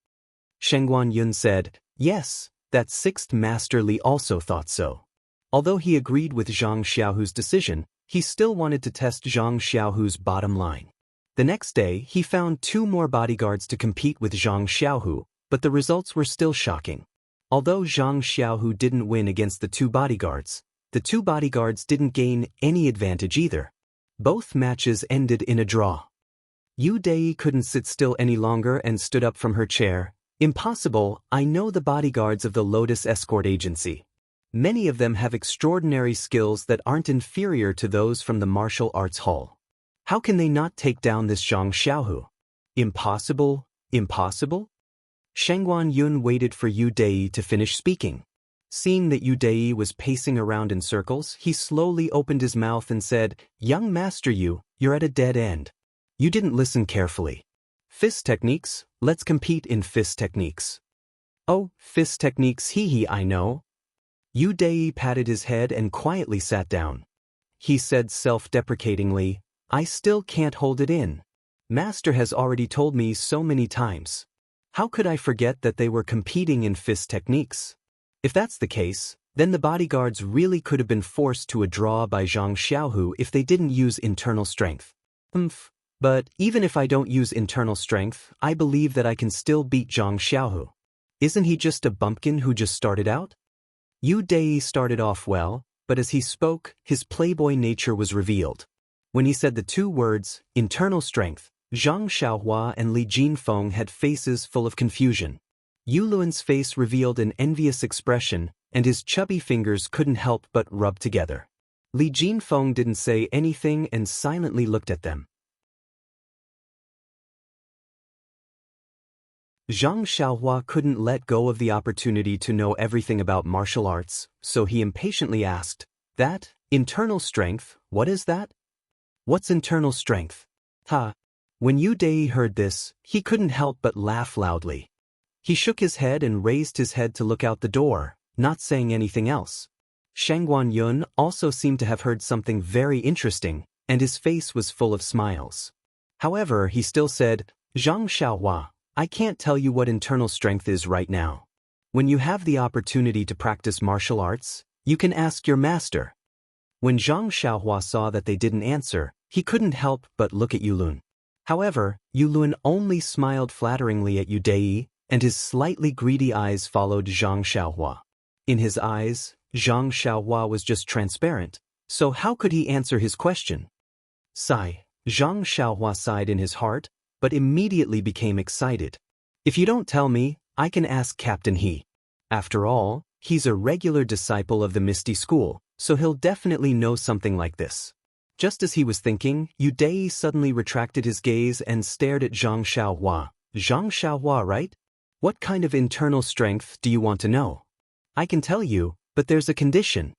Sheng Guanyun said, "Yes, that 6th Master Li also thought so." Although he agreed with Zhang Xiaohu's decision, he still wanted to test Zhang Xiaohu's bottom line. The next day, he found 2 more bodyguards to compete with Zhang Xiaohu, but the results were still shocking. Although Zhang Xiaohu didn't win against the 2 bodyguards, the 2 bodyguards didn't gain any advantage either. Both matches ended in a draw. Yu Dai couldn't sit still any longer and stood up from her chair. "Impossible, I know the bodyguards of the Lotus Escort Agency. Many of them have extraordinary skills that aren't inferior to those from the martial arts hall. How can they not take down this Zhang Xiaohu? Impossible, impossible?" Sheng Guanyun waited for Yu Dai to finish speaking. Seeing that Yu Dai was pacing around in circles, he slowly opened his mouth and said, "Young Master Yu, you're at a dead end. You didn't listen carefully. Fist techniques, let's compete in fist techniques." "Oh, fist techniques, I know." Yu Dai patted his head and quietly sat down. He said self-deprecatingly, "I still can't hold it in. Master has already told me so many times. How could I forget that they were competing in fist techniques? If that's the case, then the bodyguards really could have been forced to a draw by Zhang Xiaohu if they didn't use internal strength. But even if I don't use internal strength, I believe that I can still beat Zhang Xiaohu. Isn't he just a bumpkin who just started out?" Yu Dai started off well, but as he spoke, his playboy nature was revealed. When he said the 2 words, internal strength, Zhang Xiaohua and Li Jinfeng had faces full of confusion. Yu Luan's face revealed an envious expression, and his chubby fingers couldn't help but rub together. Li Jinfeng didn't say anything and silently looked at them. Zhang Xiaohua couldn't let go of the opportunity to know everything about martial arts, so he impatiently asked, Internal strength, what is that? What's internal strength? Ha! When Yu Dai heard this, he couldn't help but laugh loudly. He shook his head and raised his head to look out the door, not saying anything else. Shangguan Yun also seemed to have heard something very interesting, and his face was full of smiles. However, he still said, Zhang Xiaohua, I can't tell you what internal strength is right now. When you have the opportunity to practice martial arts, you can ask your master. When Zhang Xiaohua saw that they didn't answer, he couldn't help but look at Yulun. However, Yulun only smiled flatteringly at Yu Dai, and his slightly greedy eyes followed Zhang Xiaohua. In his eyes, Zhang Xiaohua was just transparent, so how could he answer his question? Sigh. Zhang Xiaohua sighed in his heart, but immediately became excited. If you don't tell me, I can ask Captain He. After all, he's a regular disciple of the Misty School, so he'll definitely know something like this. Just as he was thinking, Yu Dai suddenly retracted his gaze and stared at Zhang Xiaohua. Zhang Xiaohua, right? What kind of internal strength do you want to know? I can tell you, but there's a condition.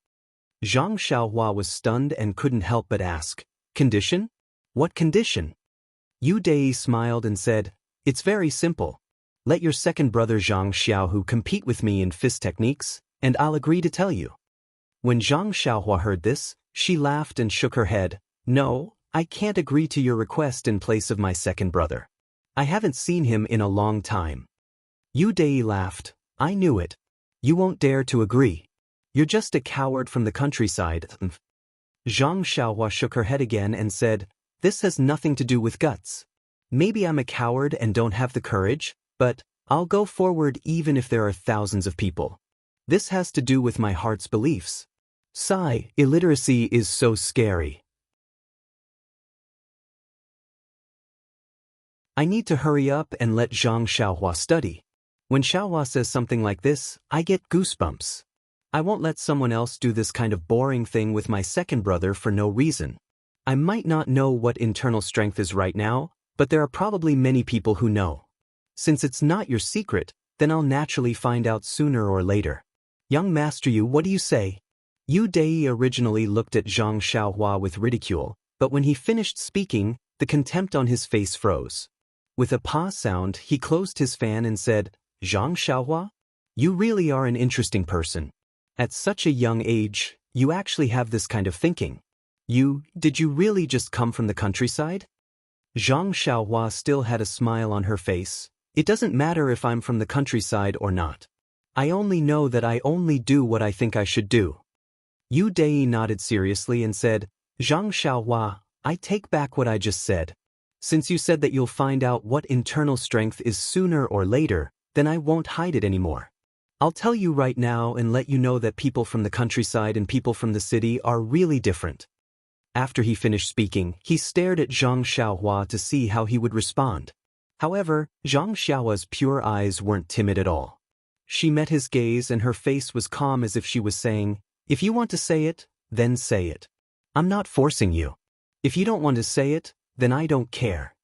Zhang Xiaohua was stunned and couldn't help but ask, Condition? What condition? Yu Dai smiled and said, It's very simple. Let your second brother Zhang Xiaohu compete with me in fist techniques, and I'll agree to tell you. When Zhang Xiaohua heard this, she laughed and shook her head. No, I can't agree to your request in place of my second brother. I haven't seen him in a long time. Yu Dai laughed. I knew it. You won't dare to agree. You're just a coward from the countryside. Zhang Xiaohua shook her head again and said, This has nothing to do with guts. Maybe I'm a coward and don't have the courage, but I'll go forward even if there are thousands of people. This has to do with my heart's beliefs. Sigh, illiteracy is so scary. I need to hurry up and let Zhang Xiaohua study. When Xiaohua says something like this, I get goosebumps. I won't let someone else do this kind of boring thing with my second brother for no reason. I might not know what internal strength is right now, but there are probably many people who know. Since it's not your secret, then I'll naturally find out sooner or later. Young Master Yu, what do you say? Yu Dai originally looked at Zhang Xiaohua with ridicule, but when he finished speaking, the contempt on his face froze. With a pa sound, he closed his fan and said, Zhang Xiaohua? You really are an interesting person. At such a young age, you actually have this kind of thinking. Did you really just come from the countryside? Zhang Xiaohua still had a smile on her face. It doesn't matter if I'm from the countryside or not. I only know that I only do what I think I should do. Yu Dai nodded seriously and said, Zhang Xiaohua, I take back what I just said. Since you said that you'll find out what internal strength is sooner or later, then I won't hide it anymore. I'll tell you right now and let you know that people from the countryside and people from the city are really different. After he finished speaking, he stared at Zhang Xiaohua to see how he would respond. However, Zhang Xiaohua's pure eyes weren't timid at all. She met his gaze and her face was calm as if she was saying, If you want to say it, then say it. I'm not forcing you. If you don't want to say it, then I don't care.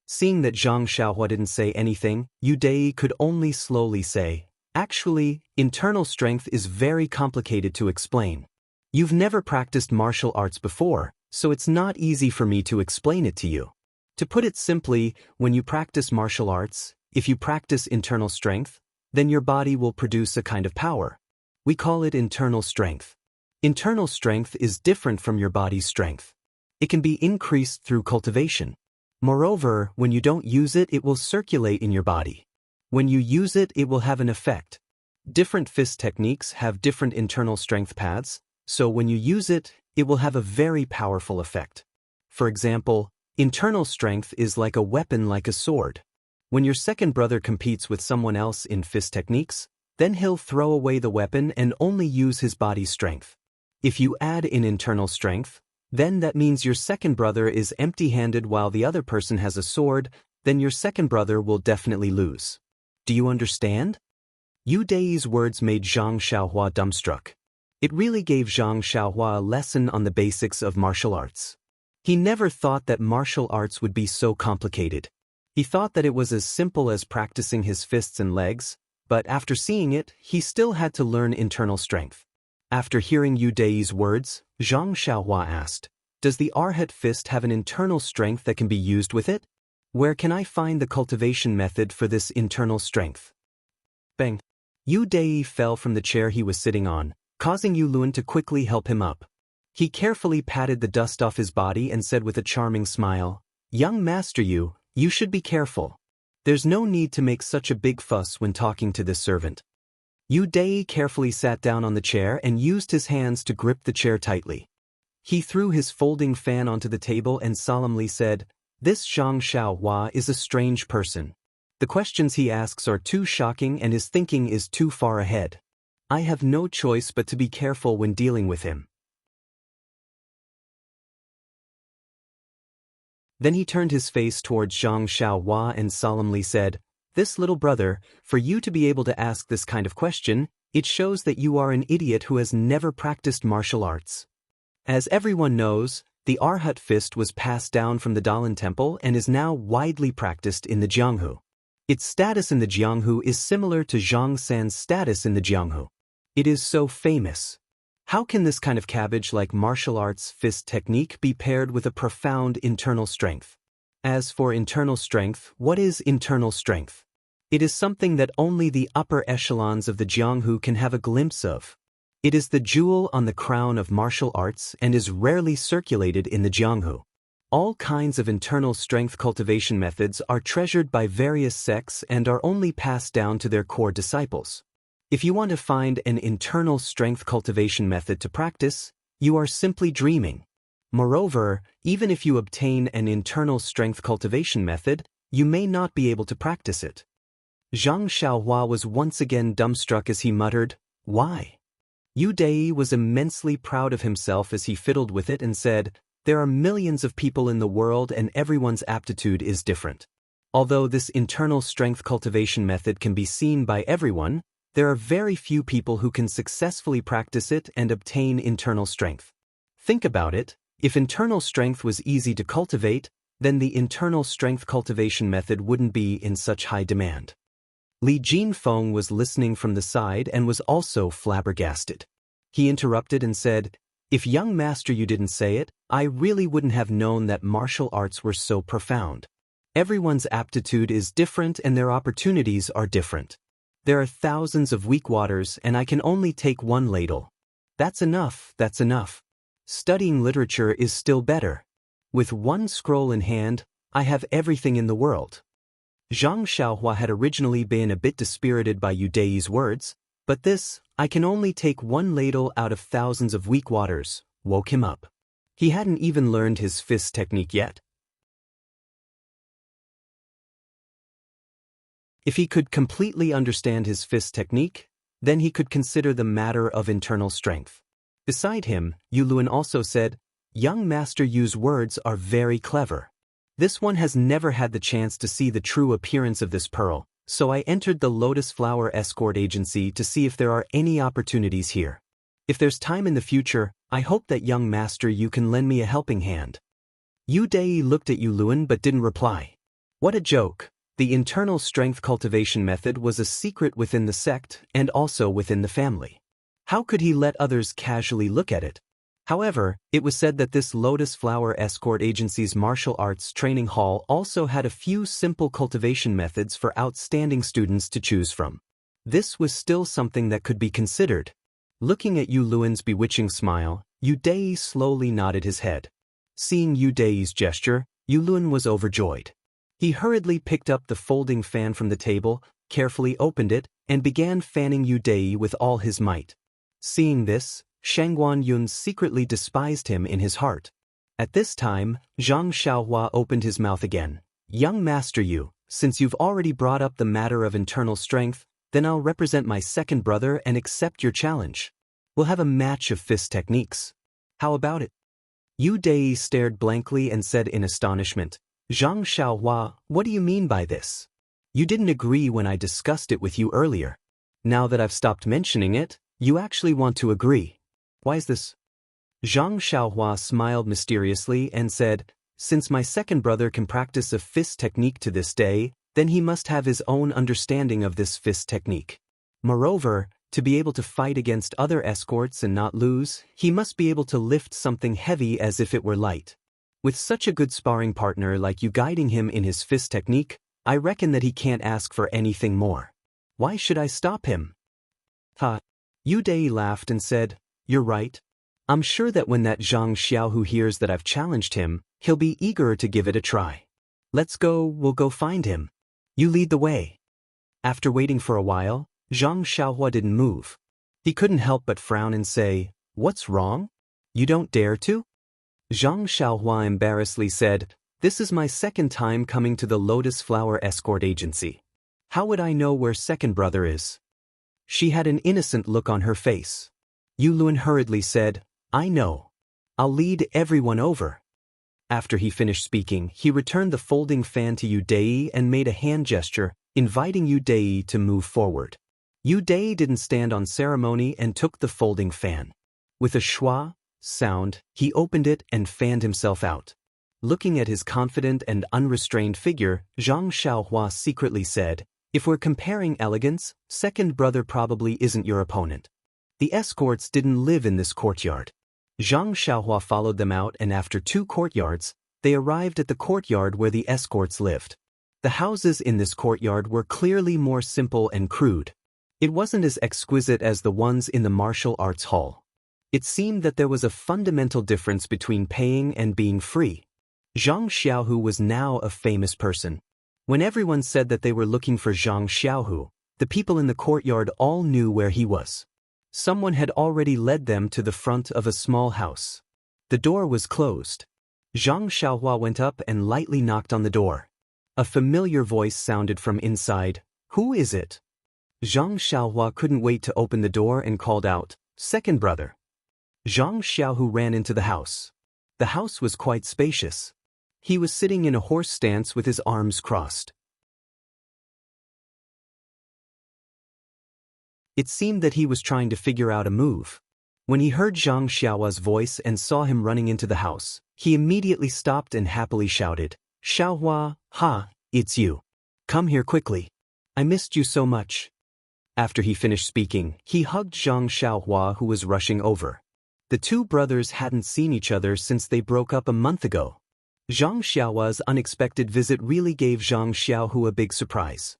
Seeing that Zhang Xiaohua didn't say anything, Yu Dai could only slowly say, Actually, internal strength is very complicated to explain. You've never practiced martial arts before, so it's not easy for me to explain it to you. To put it simply, when you practice martial arts, if you practice internal strength, then your body will produce a kind of power. We call it internal strength. Internal strength is different from your body's strength. It can be increased through cultivation. Moreover, when you don't use it, it will circulate in your body. When you use it, it will have an effect. Different fist techniques have different internal strength paths, so when you use it, it will have a very powerful effect. For example, internal strength is like a weapon like a sword. When your second brother competes with someone else in fist techniques, then he'll throw away the weapon and only use his body's strength. If you add in internal strength, then that means your second brother is empty-handed while the other person has a sword, then your second brother will definitely lose. Do you understand? Yu Dai's words made Zhang Xiaohua dumbstruck. It really gave Zhang Xiaohua a lesson on the basics of martial arts. He never thought that martial arts would be so complicated. He thought that it was as simple as practicing his fists and legs, but after seeing it, he still had to learn internal strength. After hearing Yu Dai's words, Zhang Xiaohua asked, "Does the Arhat fist have an internal strength that can be used with it? Where can I find the cultivation method for this internal strength?" Bang! Yu Dai fell from the chair he was sitting on, causing Yu Luan to quickly help him up. He carefully patted the dust off his body and said with a charming smile, "Young Master Yu, you should be careful. There's no need to make such a big fuss when talking to this servant." Yu Dai carefully sat down on the chair and used his hands to grip the chair tightly. He threw his folding fan onto the table and solemnly said, "This Zhang Xiaohua is a strange person. The questions he asks are too shocking and his thinking is too far ahead. I have no choice but to be careful when dealing with him." Then he turned his face towards Zhang Xiaohua and solemnly said, "This little brother, for you to be able to ask this kind of question, it shows that you are an idiot who has never practiced martial arts. As everyone knows, the Arhat fist was passed down from the Daoist temple and is now widely practiced in the Jianghu. Its status in the Jianghu is similar to Zhang San's status in the Jianghu. It is so famous. How can this kind of cabbage-like martial arts fist technique be paired with a profound internal strength? As for internal strength, what is internal strength? It is something that only the upper echelons of the Jianghu can have a glimpse of. It is the jewel on the crown of martial arts and is rarely circulated in the Jianghu. All kinds of internal strength cultivation methods are treasured by various sects and are only passed down to their core disciples. If you want to find an internal strength cultivation method to practice, you are simply dreaming. Moreover, even if you obtain an internal strength cultivation method, you may not be able to practice it. Zhang Xiaohua was once again dumbstruck as he muttered, "Why?" Yu Dai was immensely proud of himself as he fiddled with it and said, "There are millions of people in the world and everyone's aptitude is different. Although this internal strength cultivation method can be seen by everyone, there are very few people who can successfully practice it and obtain internal strength. Think about it, if internal strength was easy to cultivate, then the internal strength cultivation method wouldn't be in such high demand." Li Jinfeng was listening from the side and was also flabbergasted. He interrupted and said, "If young master you didn't say it, I really wouldn't have known that martial arts were so profound. Everyone's aptitude is different and their opportunities are different. There are thousands of weak waters and I can only take one ladle. That's enough, that's enough. Studying literature is still better. With one scroll in hand, I have everything in the world." Zhang Xiaohua had originally been a bit dispirited by Yu Dai's words, but this, "I can only take one ladle out of thousands of weak waters," woke him up. He hadn't even learned his fist technique yet. If he could completely understand his fist technique, then he could consider the matter of internal strength. Beside him, Yu Luan also said, "Young Master Yu's words are very clever. This one has never had the chance to see the true appearance of this pearl, so I entered the Lotus Flower Escort Agency to see if there are any opportunities here. If there's time in the future, I hope that young master you can lend me a helping hand." Yu Dai looked at Yu Luan but didn't reply. What a joke. The internal strength cultivation method was a secret within the sect and also within the family. How could he let others casually look at it? However, it was said that this Lotus Flower Escort Agency's martial arts training hall also had a few simple cultivation methods for outstanding students to choose from. This was still something that could be considered. Looking at Yu Luan's bewitching smile, Yu Dai slowly nodded his head. Seeing Yu Dai's gesture, Yu Luan was overjoyed. He hurriedly picked up the folding fan from the table, carefully opened it, and began fanning Yu Dai with all his might. Seeing this, Shangguan Yun secretly despised him in his heart. At this time, Zhang Xiaohua opened his mouth again. "Young Master Yu, since you've already brought up the matter of internal strength, then I'll represent my second brother and accept your challenge. We'll have a match of fist techniques. How about it?" Yu Dai stared blankly and said in astonishment, "Zhang Xiaohua, what do you mean by this? You didn't agree when I discussed it with you earlier. Now that I've stopped mentioning it, you actually want to agree. Why is this?" Zhang Xiaohua smiled mysteriously and said, "Since my second brother can practice a fist technique to this day, then he must have his own understanding of this fist technique. Moreover, To be able to fight against other escorts and not lose, he must be able to lift something heavy as if it were light. With such a good sparring partner like you guiding him in his fist technique, I reckon that he can't ask for anything more. Why should I stop him? Ha! Yu Dai laughed and said, "You're right. I'm sure that when that Zhang Xiaohu hears that I've challenged him, he'll be eager to give it a try. Let's go, we'll go find him. You lead the way." After waiting for a while, Zhang Xiaohua didn't move. He couldn't help but frown and say, "What's wrong? You don't dare to?" Zhang Xiaohua embarrassedly said, "This is my second time coming to the Lotus Flower Escort Agency. How would I know where second brother is?" She had an innocent look on her face. Yu Lun hurriedly said, "I know. I'll lead everyone over." After he finished speaking, he returned the folding fan to Yu Dai and made a hand gesture, inviting Yu Dai to move forward. Yu Dai didn't stand on ceremony and took the folding fan. With a schwa sound, he opened it and fanned himself out. Looking at his confident and unrestrained figure, Zhang Xiaohua secretly said, "If we're comparing elegance, second brother probably isn't your opponent." The escorts didn't live in this courtyard. Zhang Xiaohua followed them out, and after 2 courtyards, they arrived at the courtyard where the escorts lived. The houses in this courtyard were clearly more simple and crude. It wasn't as exquisite as the ones in the martial arts hall. It seemed that there was a fundamental difference between paying and being free. Zhang Xiaohu was now a famous person. When everyone said that they were looking for Zhang Xiaohu, the people in the courtyard all knew where he was. Someone had already led them to the front of a small house. The door was closed. Zhang Xiaohua went up and lightly knocked on the door. A familiar voice sounded from inside. "Who is it?" Zhang Xiaohua couldn't wait to open the door and called out, "Second brother." Zhang Xiaohu ran into the house. The house was quite spacious. He was sitting in a horse stance with his arms crossed. It seemed that he was trying to figure out a move. When he heard Zhang Xiaohua's voice and saw him running into the house, he immediately stopped and happily shouted, "Xiaohua, ha, it's you. Come here quickly. I missed you so much." After he finished speaking, he hugged Zhang Xiaohua, who was rushing over. The 2 brothers hadn't seen each other since they broke up a month ago. Zhang Xiaohua's unexpected visit really gave Zhang Xiaohu a big surprise.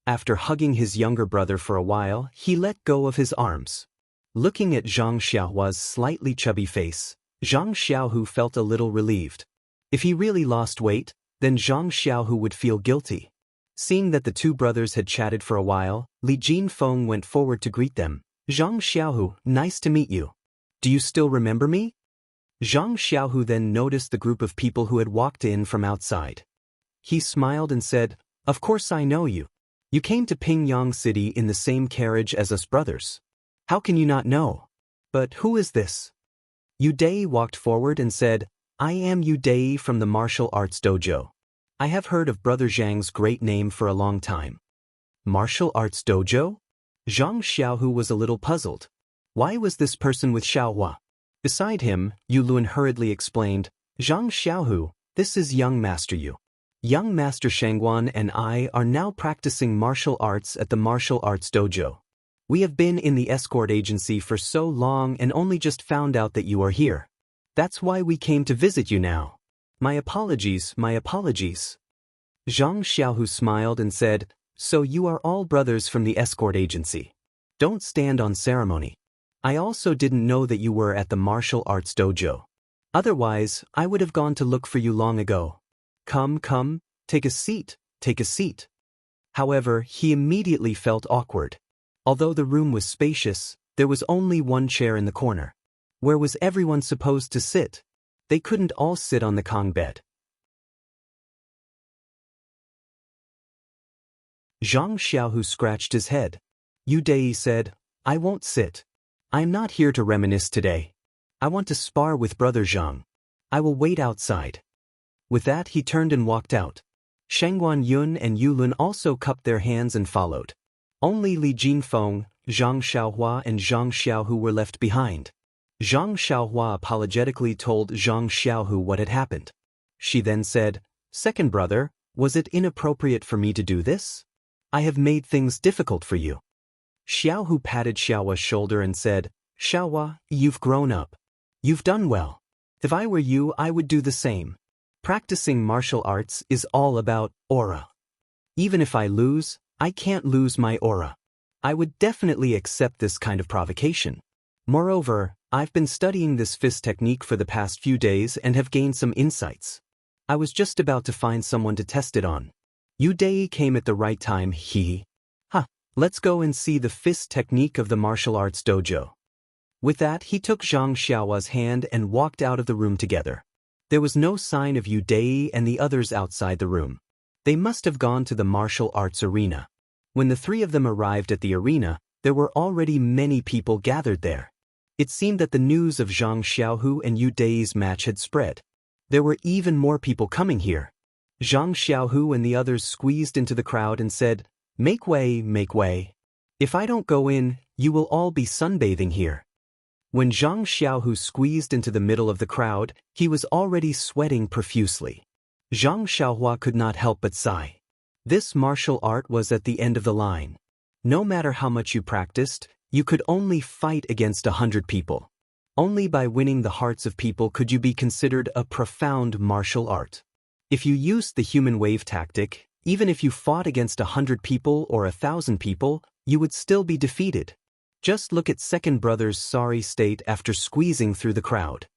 After hugging his younger brother for a while, he let go of his arms. Looking at Zhang Xiaohua's slightly chubby face, Zhang Xiaohu felt a little relieved. If he really lost weight, then Zhang Xiaohu would feel guilty. Seeing that the 2 brothers had chatted for a while, Li Jinfeng went forward to greet them. "Zhang Xiaohu, nice to meet you. Do you still remember me?" Zhang Xiaohu then noticed the group of people who had walked in from outside. He smiled and said, "Of course I know you. You came to Pingyang City in the same carriage as us brothers. How can you not know? But who is this?" Yu Dai walked forward and said, "I am Yu Dai from the martial arts dojo. I have heard of Brother Zhang's great name for a long time." Martial arts dojo? Zhang Xiaohu was a little puzzled. Why was this person with Xiaohua? Beside him, Yu Lun hurriedly explained, "Zhang Xiaohu, this is young Master Yu. Young Master Shangguan and I are now practicing martial arts at the martial arts dojo. We have been in the escort agency for so long and only just found out that you are here. That's why we came to visit you now. My apologies, my apologies." Zhang Xiaohu smiled and said, "So you are all brothers from the escort agency. Don't stand on ceremony. I also didn't know that you were at the martial arts dojo. Otherwise, I would have gone to look for you long ago. Come, come, take a seat, take a seat." However, he immediately felt awkward. Although the room was spacious, there was only one chair in the corner. Where was everyone supposed to sit? They couldn't all sit on the Kong bed. Zhang Xiaohu scratched his head. Yu Dai said, "I won't sit. I'm not here to reminisce today. I want to spar with Brother Zhang. I will wait outside." With that, he turned and walked out. Shangguan Yun and Yu Lun also cupped their hands and followed. Only Li Jinfeng, Zhang Xiaohua and Zhang Xiaohu were left behind. Zhang Xiaohua apologetically told Zhang Xiaohu what had happened. She then said, "Second brother, was it inappropriate for me to do this? I have made things difficult for you." Xiaohu patted Xiaohua's shoulder and said, Xiaohua, you've grown up. You've done well. If I were you, I would do the same. Practicing martial arts is all about aura. Even if I lose, I can't lose my aura. I would definitely accept this kind of provocation. Moreover, I've been studying this fist technique for the past few days and have gained some insights. I was just about to find someone to test it on. Yu Dei came at the right time, Let's go and see the fist technique of the martial arts dojo. With that, he took Zhang Xiaohua's hand and walked out of the room together. There was no sign of Yu Dei and the others outside the room. They must have gone to the martial arts arena. When the three of them arrived at the arena, there were already many people gathered there. It seemed that the news of Zhang Xiaohu and Yu Dei's match had spread. There were even more people coming here. Zhang Xiaohu and the others squeezed into the crowd and said, Make way, make way. If I don't go in, you will all be sunbathing here. When Zhang Xiaohu squeezed into the middle of the crowd, he was already sweating profusely. Zhang Xiaohua could not help but sigh. This martial art was at the end of the line. No matter how much you practiced, you could only fight against 100 people. Only by winning the hearts of people could you be considered a profound martial art. If you used the human wave tactic, even if you fought against 100 people or 1,000 people, you would still be defeated. Just look at second brother's sorry state after squeezing through the crowd.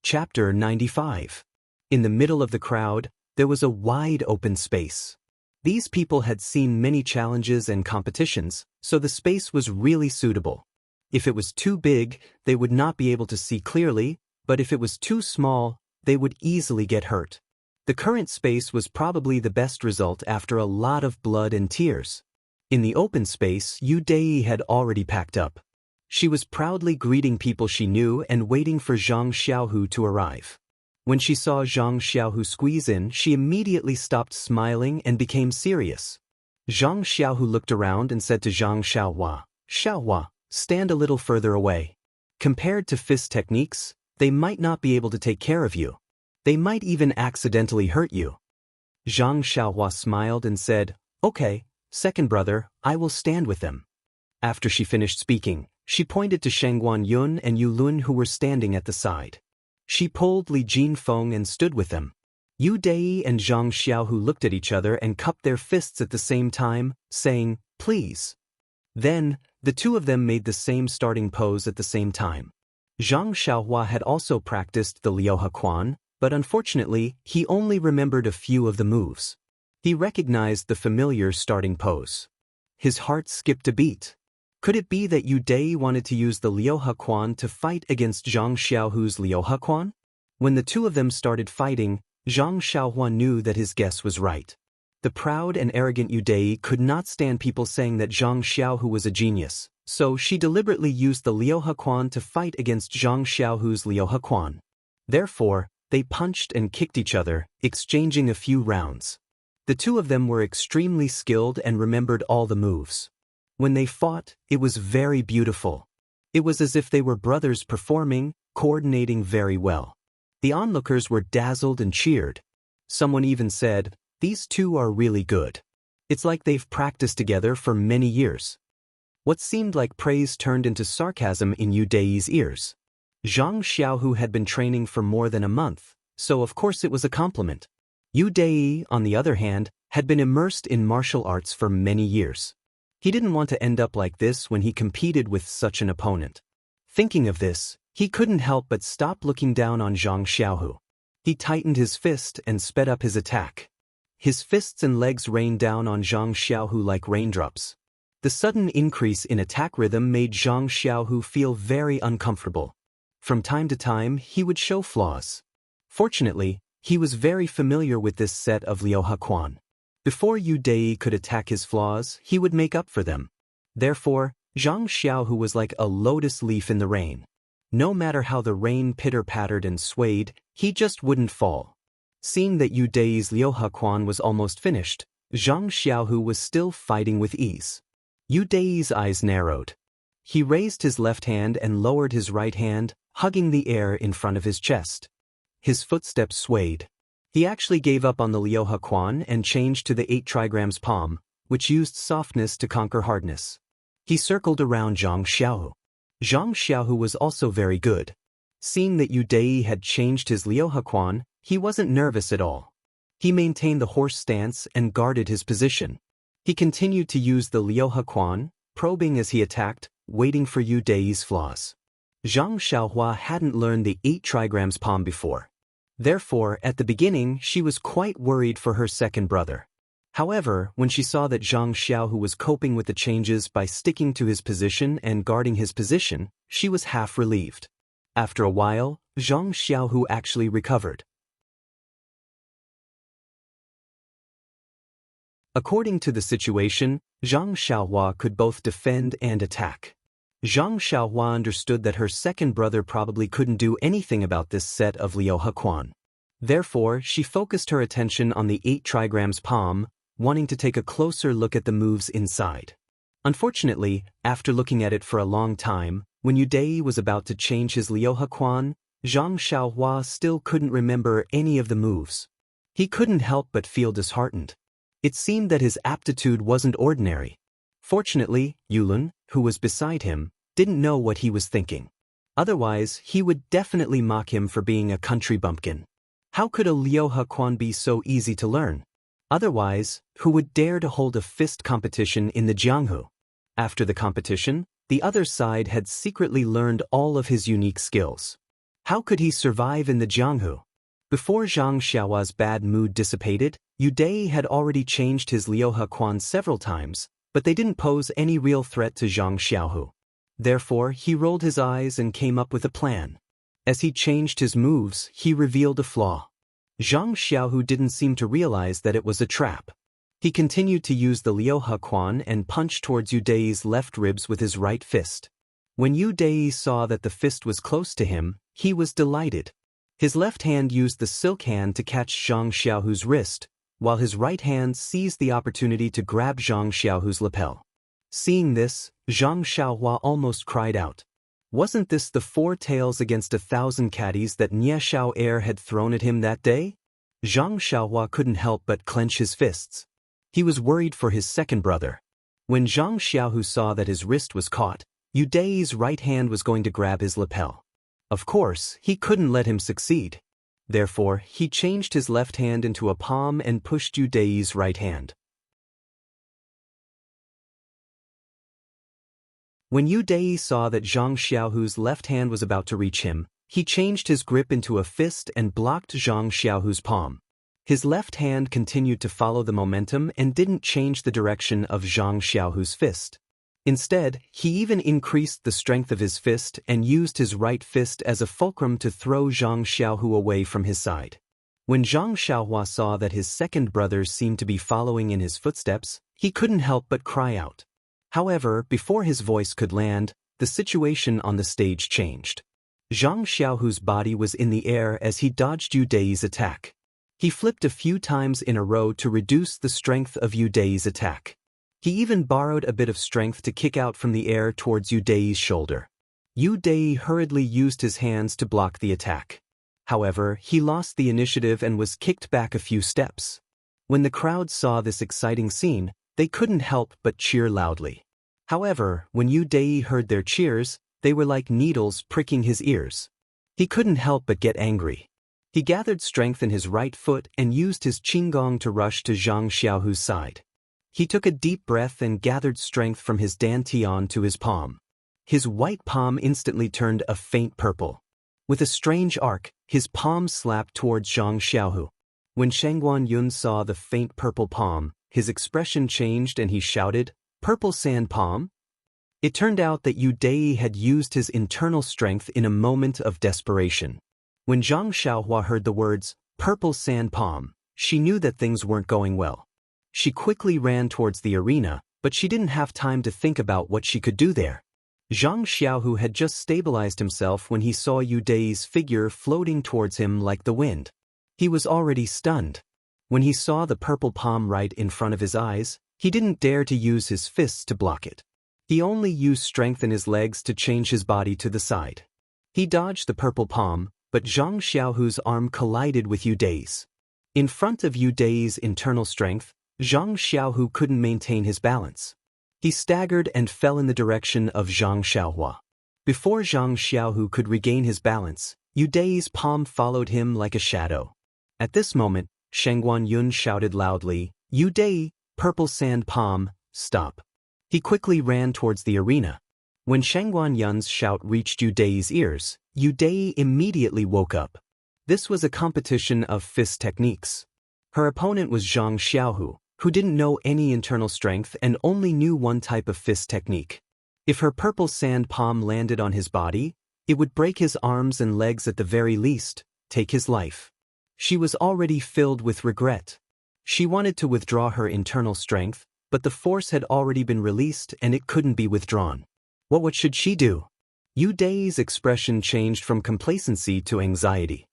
Chapter 95. In the middle of the crowd, there was a wide open space. These people had seen many challenges and competitions, so the space was really suitable. If it was too big, they would not be able to see clearly, but if it was too small, they would easily get hurt. The current space was probably the best result after a lot of blood and tears. In the open space, Yu Dei had already packed up. She was proudly greeting people she knew and waiting for Zhang Xiaohu to arrive. When she saw Zhang Xiaohu squeeze in, she immediately stopped smiling and became serious. Zhang Xiaohu looked around and said to Zhang Xiaohua, Xiaohua, stand a little further away. Compared to fist techniques, they might not be able to take care of you. They might even accidentally hurt you. Zhang Xiaohua smiled and said, Okay, second brother, I will stand with them. After she finished speaking, she pointed to Shengguan Yun and Yu Lun who were standing at the side. She pulled Li Jinfeng and stood with them. Yu Dei and Zhang Xiaohu looked at each other and cupped their fists at the same time, saying, Please. Then, the two of them made the same starting pose at the same time. Zhang Xiaohua had also practiced the Liuhe Quan, but unfortunately, he only remembered a few of the moves. He recognized the familiar starting pose. His heart skipped a beat. Could it be that Yu Dei wanted to use the Liuhe Quan to fight against Zhang Xiaohu's Liuhe Quan? When the two of them started fighting, Zhang Xiaohua knew that his guess was right. The proud and arrogant Yu Dei could not stand people saying that Zhang Xiaohu was a genius, so she deliberately used the Liuhe Quan to fight against Zhang Xiaohu's Liuhe Quan. Therefore, they punched and kicked each other, exchanging a few rounds. The two of them were extremely skilled and remembered all the moves. When they fought, it was very beautiful. It was as if they were brothers performing, coordinating very well. The onlookers were dazzled and cheered. Someone even said, These two are really good. It's like they've practiced together for many years. What seemed like praise turned into sarcasm in Yu Dei's ears. Zhang Xiaohu had been training for more than a month, so of course it was a compliment. Yu Dei, on the other hand, had been immersed in martial arts for many years. He didn't want to end up like this when he competed with such an opponent. Thinking of this, he couldn't help but stop looking down on Zhang Xiaohu. He tightened his fist and sped up his attack. His fists and legs rained down on Zhang Xiaohu like raindrops. The sudden increase in attack rhythm made Zhang Xiaohu feel very uncomfortable. From time to time, he would show flaws. Fortunately, he was very familiar with this set of Liuhe Quan. Before Yu Dei could attack his flaws, he would make up for them. Therefore, Zhang Xiaohu was like a lotus leaf in the rain. No matter how the rain pitter-pattered and swayed, he just wouldn't fall. Seeing that Yu Dei's Liuhe Quan was almost finished, Zhang Xiaohu was still fighting with ease. Yu Dei's eyes narrowed. He raised his left hand and lowered his right hand, hugging the air in front of his chest. his footsteps swayed. He actually gave up on the Liuhe Quan and changed to the 8 trigrams palm, which used softness to conquer hardness. He circled around Zhang Xiaohu. Zhang Xiaohu was also very good. Seeing that Yu Dai had changed his Liuhe Quan, he wasn't nervous at all. He maintained the horse stance and guarded his position. He continued to use the Liuhe Quan, probing as he attacked, waiting for Yu Dai's flaws. Zhang Xiaohua hadn't learned the 8 trigrams palm before. Therefore, at the beginning, she was quite worried for her second brother. However, when she saw that Zhang Xiaohu was coping with the changes by sticking to his position and guarding his position, she was half relieved. After a while, Zhang Xiaohu actually recovered. According to the situation, Zhang Xiaohua could both defend and attack. Zhang Xiaohua understood that her second brother probably couldn't do anything about this set of Liuhe Quan. Therefore, she focused her attention on the 8 trigrams palm, wanting to take a closer look at the moves inside. Unfortunately, after looking at it for a long time, when Yu Dai was about to change his Liuhe Quan, Zhang Xiaohua still couldn't remember any of the moves. He couldn't help but feel disheartened. It seemed that his aptitude wasn't ordinary. Fortunately, Yulun, who was beside him, didn't know what he was thinking. Otherwise, he would definitely mock him for being a country bumpkin. How could a Liuhe Quan be so easy to learn? Otherwise, who would dare to hold a fist competition in the Jianghu? After the competition, the other side had secretly learned all of his unique skills. How could he survive in the Jianghu? Before Zhang Xiaohua's bad mood dissipated, Yu Dai had already changed his Liuhe Quan several times, but they didn't pose any real threat to Zhang Xiaohu. Therefore, he rolled his eyes and came up with a plan. As he changed his moves, he revealed a flaw. Zhang Xiaohu didn't seem to realize that it was a trap. He continued to use the Liuhe Quan and punched towards Yu Dai's left ribs with his right fist. When Yu Dai saw that the fist was close to him, he was delighted. His left hand used the silk hand to catch Zhang Xiaohu's wrist, while his right hand seized the opportunity to grab Zhang Xiaohu's lapel. Seeing this, Zhang Xiaohua almost cried out. Wasn't this the 4 tails against 1,000 caddies that Nie Xiao Air had thrown at him that day? Zhang Xiaohua couldn't help but clench his fists. He was worried for his second brother. When Zhang Xiaohu saw that his wrist was caught, Yu Dai's right hand was going to grab his lapel. Of course, he couldn't let him succeed. Therefore, he changed his left hand into a palm and pushed Yu Dai's right hand. When Yu Dai saw that Zhang Xiaohu's left hand was about to reach him, he changed his grip into a fist and blocked Zhang Xiaohu's palm. His left hand continued to follow the momentum and didn't change the direction of Zhang Xiaohu's fist. Instead, he even increased the strength of his fist and used his right fist as a fulcrum to throw Zhang Xiaohu away from his side. When Zhang Xiaohua saw that his second brother seemed to be following in his footsteps, he couldn't help but cry out. However, before his voice could land, the situation on the stage changed. Zhang Xiaohu's body was in the air as he dodged Yu Dai's attack. He flipped a few times in a row to reduce the strength of Yu Dai's attack. He even borrowed a bit of strength to kick out from the air towards Yu Dai's shoulder. Yu Dai hurriedly used his hands to block the attack. However, he lost the initiative and was kicked back a few steps. When the crowd saw this exciting scene, they couldn't help but cheer loudly. However, when Yu Dai heard their cheers, they were like needles pricking his ears. He couldn't help but get angry. He gathered strength in his right foot and used his qinggong to rush to Zhang Xiaohu's side. He took a deep breath and gathered strength from his dantian to his palm. His white palm instantly turned a faint purple. With a strange arc, his palm slapped towards Zhang Xiaohu. When Shangguan Yun saw the faint purple palm, his expression changed and he shouted, "Purple sand palm?" It turned out that Yu Dai had used his internal strength in a moment of desperation. When Zhang Xiaohua heard the words, "Purple sand palm," she knew that things weren't going well. She quickly ran towards the arena, but she didn't have time to think about what she could do there. Zhang Xiaohu had just stabilized himself when he saw Yu Dai's figure floating towards him like the wind. He was already stunned. When he saw the purple palm right in front of his eyes, he didn't dare to use his fists to block it. He only used strength in his legs to change his body to the side. He dodged the purple palm, but Zhang Xiaohu's arm collided with Yu Dai's. In front of Yu Dai's internal strength, Zhang Xiaohu couldn't maintain his balance. He staggered and fell in the direction of Zhang Xiaohua. Before Zhang Xiaohu could regain his balance, Yu Dai's palm followed him like a shadow. At this moment, Shangguan Yun shouted loudly, "Yu Dai, purple sand palm, stop." He quickly ran towards the arena. When Shangguan Yun's shout reached Yu Dai's ears, Yu Dai immediately woke up. This was a competition of fist techniques. Her opponent was Zhang Xiaohu, who didn't know any internal strength and only knew one type of fist technique. If her purple sand palm landed on his body, it would break his arms and legs, at the very least, take his life. She was already filled with regret. She wanted to withdraw her internal strength, but the force had already been released and it couldn't be withdrawn. What should she do? Yu Dai's expression changed from complacency to anxiety.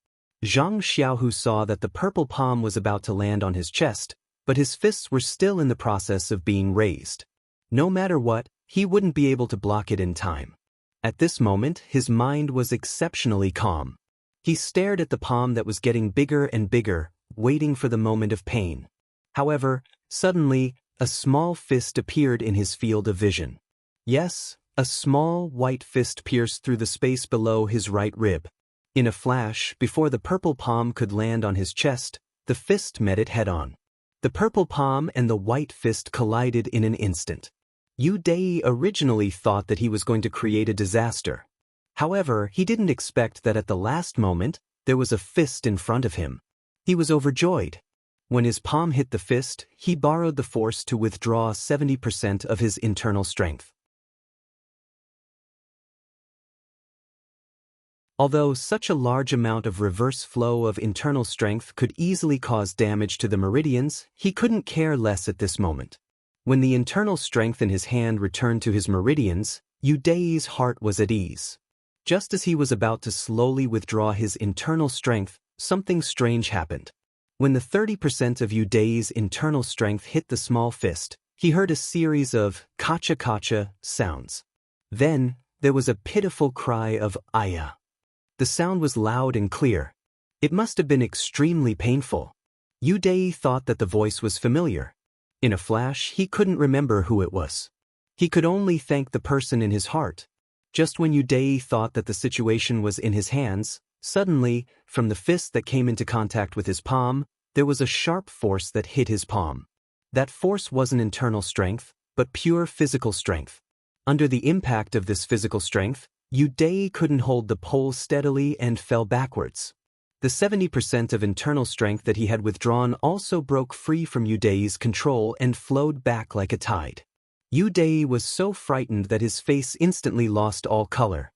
Zhang Xiaohu saw that the purple palm was about to land on his chest, but his fists were still in the process of being raised. No matter what, he wouldn't be able to block it in time. At this moment, his mind was exceptionally calm. He stared at the palm that was getting bigger and bigger, waiting for the moment of pain. However, suddenly, a small fist appeared in his field of vision. Yes, a small, white fist pierced through the space below his right rib. In a flash, before the purple palm could land on his chest, the fist met it head-on. The purple palm and the white fist collided in an instant. Yu Dai originally thought that he was going to create a disaster. However, he didn't expect that at the last moment, there was a fist in front of him. He was overjoyed. When his palm hit the fist, he borrowed the force to withdraw 70% of his internal strength. Although such a large amount of reverse flow of internal strength could easily cause damage to the meridians, he couldn't care less at this moment. When the internal strength in his hand returned to his meridians, Yu Dai's heart was at ease. Just as he was about to slowly withdraw his internal strength, something strange happened. When the 30% of Yu Dai's internal strength hit the small fist, he heard a series of kacha-kacha sounds. Then, there was a pitiful cry of "Aya." The sound was loud and clear. It must have been extremely painful. Yu Dai thought that the voice was familiar. In a flash, he couldn't remember who it was. He could only thank the person in his heart. Just when Yu Dai thought that the situation was in his hands, suddenly, from the fist that came into contact with his palm, there was a sharp force that hit his palm. That force wasn't internal strength, but pure physical strength. Under the impact of this physical strength, Yu Dai couldn't hold the pole steadily and fell backwards. The 70% of internal strength that he had withdrawn also broke free from Yu Dai's control and flowed back like a tide. Yu Dai was so frightened that his face instantly lost all color.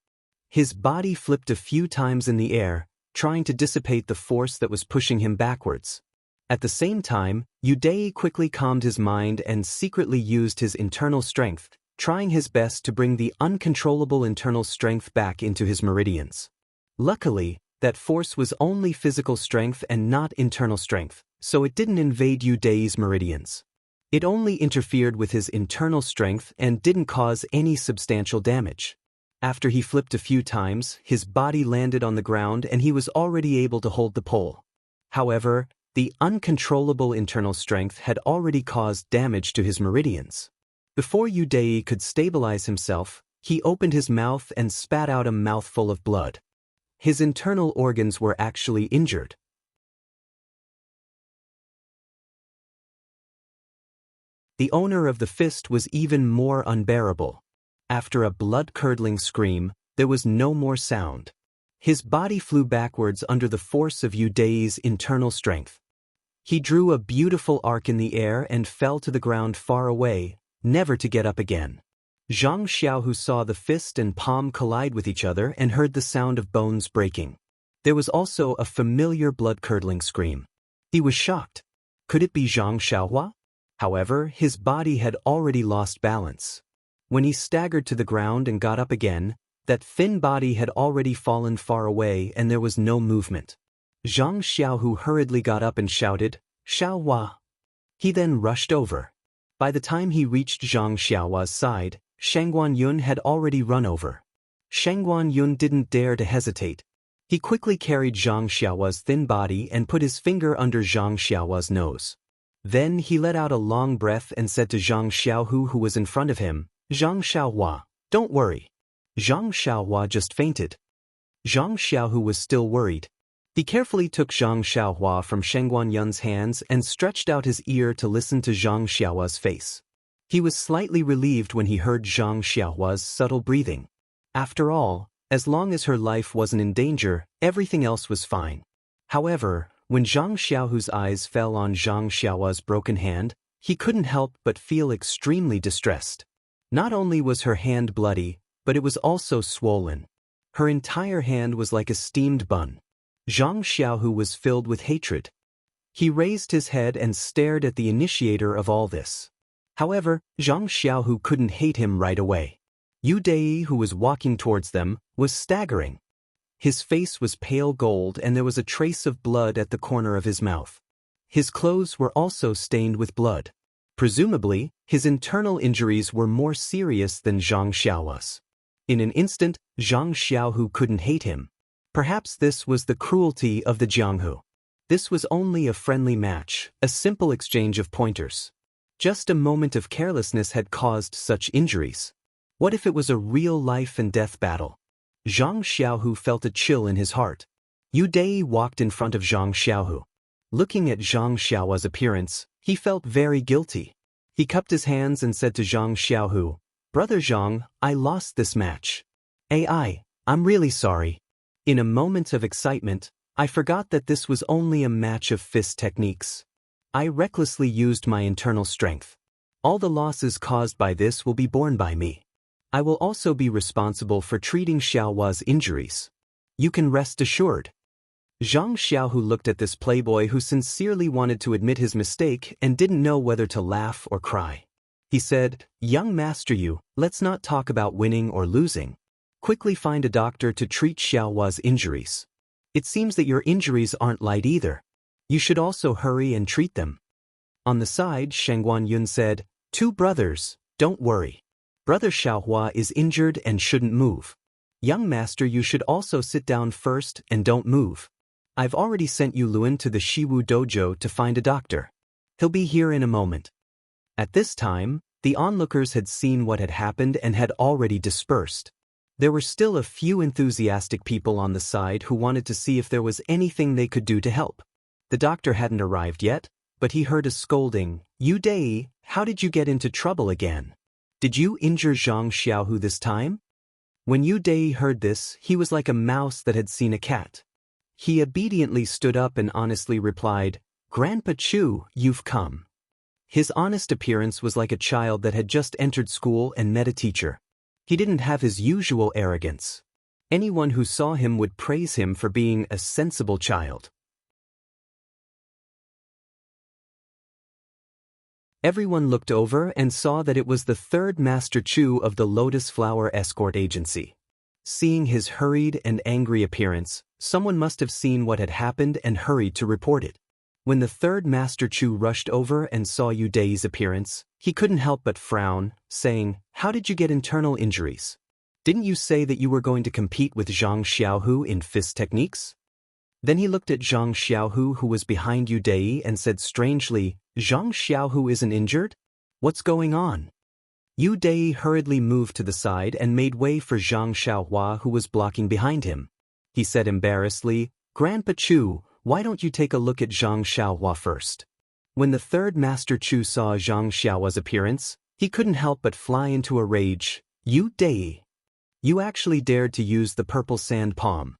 His body flipped a few times in the air, trying to dissipate the force that was pushing him backwards. At the same time, Yu Dai quickly calmed his mind and secretly used his internal strength, trying his best to bring the uncontrollable internal strength back into his meridians. Luckily, that force was only physical strength and not internal strength, so it didn't invade Yu Dai's meridians. It only interfered with his internal strength and didn't cause any substantial damage. After he flipped a few times, his body landed on the ground and he was already able to hold the pole. However, the uncontrollable internal strength had already caused damage to his meridians. Before Yu Dai could stabilize himself, he opened his mouth and spat out a mouthful of blood. His internal organs were actually injured. The owner of the fist was even more unbearable. After a blood-curdling scream, there was no more sound. His body flew backwards under the force of Yu Dai's internal strength. He drew a beautiful arc in the air and fell to the ground far away, never to get up again. Zhang Xiaohu saw the fist and palm collide with each other and heard the sound of bones breaking. There was also a familiar blood-curdling scream. He was shocked. Could it be Zhang Xiaohua? However, his body had already lost balance. When he staggered to the ground and got up again, that thin body had already fallen far away and there was no movement. Zhang Xiaohu hurriedly got up and shouted, "Xiaohua." He then rushed over. By the time he reached Zhang Xiaohua's side, Shangguan Yun had already run over. Shangguan Yun didn't dare to hesitate. He quickly carried Zhang Xiaohua's thin body and put his finger under Zhang Xiaohua's nose. Then he let out a long breath and said to Zhang Xiaohu, who was in front of him, "Zhang Xiaohua, don't worry." Zhang Xiaohua just fainted. Zhang Xiaohu was still worried. He carefully took Zhang Xiaohua from Shen Guanyun's hands and stretched out his ear to listen to Zhang Xiaohua's face. He was slightly relieved when he heard Zhang Xiaohua's subtle breathing. After all, as long as her life wasn't in danger, everything else was fine. However, when Zhang Xiaohu's eyes fell on Zhang Xiaohua's broken hand, he couldn't help but feel extremely distressed. Not only was her hand bloody, but it was also swollen. Her entire hand was like a steamed bun. Zhang Xiaohu was filled with hatred. He raised his head and stared at the initiator of all this. However, Zhang Xiaohu couldn't hate him right away. Yu Dei, who was walking towards them, was staggering. His face was pale gold and there was a trace of blood at the corner of his mouth. His clothes were also stained with blood. Presumably, his internal injuries were more serious than Zhang Xiaohua's. In an instant, Zhang Xiaohu couldn't hate him. Perhaps this was the cruelty of the Jianghu. This was only a friendly match, a simple exchange of pointers. Just a moment of carelessness had caused such injuries. What if it was a real life-and-death battle? Zhang Xiaohu felt a chill in his heart. Yu Dei walked in front of Zhang Xiaohu. Looking at Zhang Xiaohua's appearance, he felt very guilty. He cupped his hands and said to Zhang Xiaohu, "Brother Zhang, I lost this match. I'm really sorry. In a moment of excitement, I forgot that this was only a match of fist techniques. I recklessly used my internal strength. All the losses caused by this will be borne by me. I will also be responsible for treating Xiaohua's injuries. You can rest assured." Zhang Xiaohu looked at this playboy who sincerely wanted to admit his mistake and didn't know whether to laugh or cry. He said, "Young master Yu, let's not talk about winning or losing. Quickly find a doctor to treat Xiaohua's injuries. It seems that your injuries aren't light either. You should also hurry and treat them." On the side, Shen Guanyun said, "Two brothers, don't worry. Brother Xiaohua is injured and shouldn't move. Young master, you should also sit down first and don't move. I've already sent Yu Luan to the Shiwu dojo to find a doctor. He'll be here in a moment." At this time, the onlookers had seen what had happened and had already dispersed. There were still a few enthusiastic people on the side who wanted to see if there was anything they could do to help. The doctor hadn't arrived yet, but he heard a scolding, "Yu Dei, how did you get into trouble again? Did you injure Zhang Xiaohu this time?" When Yu Dei heard this, he was like a mouse that had seen a cat. He obediently stood up and honestly replied, "Grandpa Chu, you've come." His honest appearance was like a child that had just entered school and met a teacher. He didn't have his usual arrogance. Anyone who saw him would praise him for being a sensible child. Everyone looked over and saw that it was the third Master Chu of the Lotus Flower Escort Agency. Seeing his hurried and angry appearance, someone must have seen what had happened and hurried to report it. When the third Master Chu rushed over and saw Yu Dei's appearance, he couldn't help but frown, saying, "How did you get internal injuries? Didn't you say that you were going to compete with Zhang Xiaohu in fist techniques?" Then he looked at Zhang Xiaohu, who was behind Yu Dei, and said strangely, "Zhang Xiaohu isn't injured? What's going on?" Yu Dei hurriedly moved to the side and made way for Zhang Xiaohua, who was blocking behind him. He said embarrassedly, "Grandpa Chu, why don't you take a look at Zhang Xiaohua first?" When the third Master Chu saw Zhang Xiaohua's appearance, he couldn't help but fly into a rage. "Yu Dei, you actually dared to use the purple sand palm."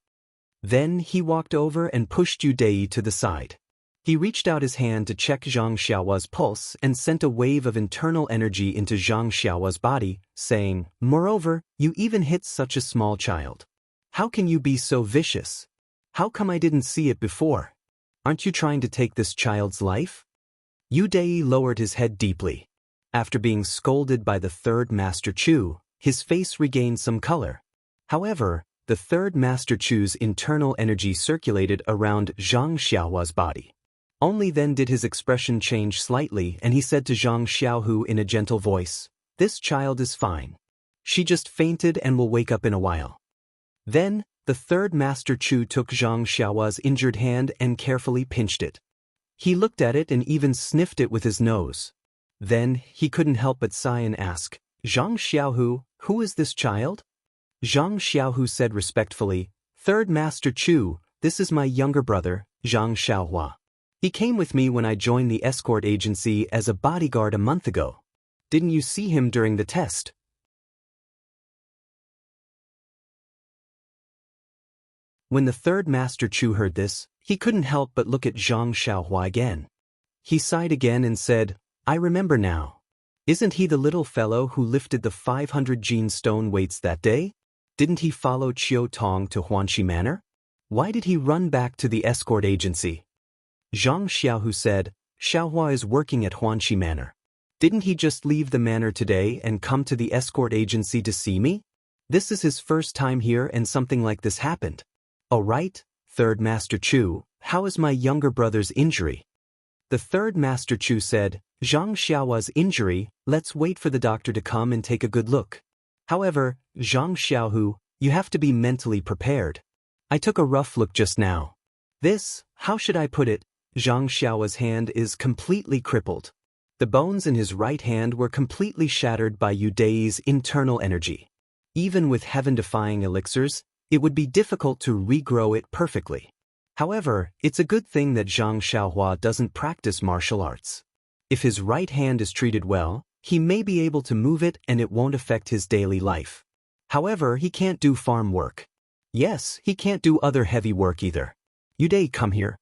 Then he walked over and pushed Yu Dei to the side. He reached out his hand to check Zhang Xiaohua's pulse and sent a wave of internal energy into Zhang Xiaohua's body, saying, "Moreover, you even hit such a small child. How can you be so vicious? How come I didn't see it before? Aren't you trying to take this child's life?" Yu Dei lowered his head deeply. After being scolded by the third Master Chu, his face regained some color. However, the third Master Chu's internal energy circulated around Zhang Xiaohua's body. Only then did his expression change slightly, and he said to Zhang Xiaohu in a gentle voice, "This child is fine. She just fainted and will wake up in a while." Then, The third Master Chu took Zhang Xiaohua's injured hand and carefully pinched it. He looked at it and even sniffed it with his nose. Then, he couldn't help but sigh and ask, Zhang Xiaohu, who is this child? Zhang Xiaohu said respectfully, Third Master Chu, this is my younger brother, Zhang Xiaohua. He came with me when I joined the escort agency as a bodyguard a month ago. Didn't you see him during the test? When the third Master Chu heard this, he couldn't help but look at Zhang Xiaohua again. He sighed again and said, I remember now. Isn't he the little fellow who lifted the 500 gene stone weights that day? Didn't he follow Chiu Tong to Huanxi Manor? Why did he run back to the escort agency? Zhang Xiaohu said, Xiaohua is working at Huanxi Manor. Didn't he just leave the manor today and come to the escort agency to see me? This is his first time here and something like this happened. Oh right, third Master Chu, how is my younger brother's injury? The third Master Chu said, Zhang Xiaohua's injury, let's wait for the doctor to come and take a good look. However, Zhang Xiaohu, you have to be mentally prepared. I took a rough look just now. This, how should I put it? Zhang Xiaohua's hand is completely crippled. The bones in his right hand were completely shattered by Yu Dei's internal energy. Even with heaven-defying elixirs, it would be difficult to regrow it perfectly. However, it's a good thing that Zhang Xiaohua doesn't practice martial arts. If his right hand is treated well, he may be able to move it and it won't affect his daily life. However, he can't do farm work. Yes, he can't do other heavy work either. Yu Dei, come here.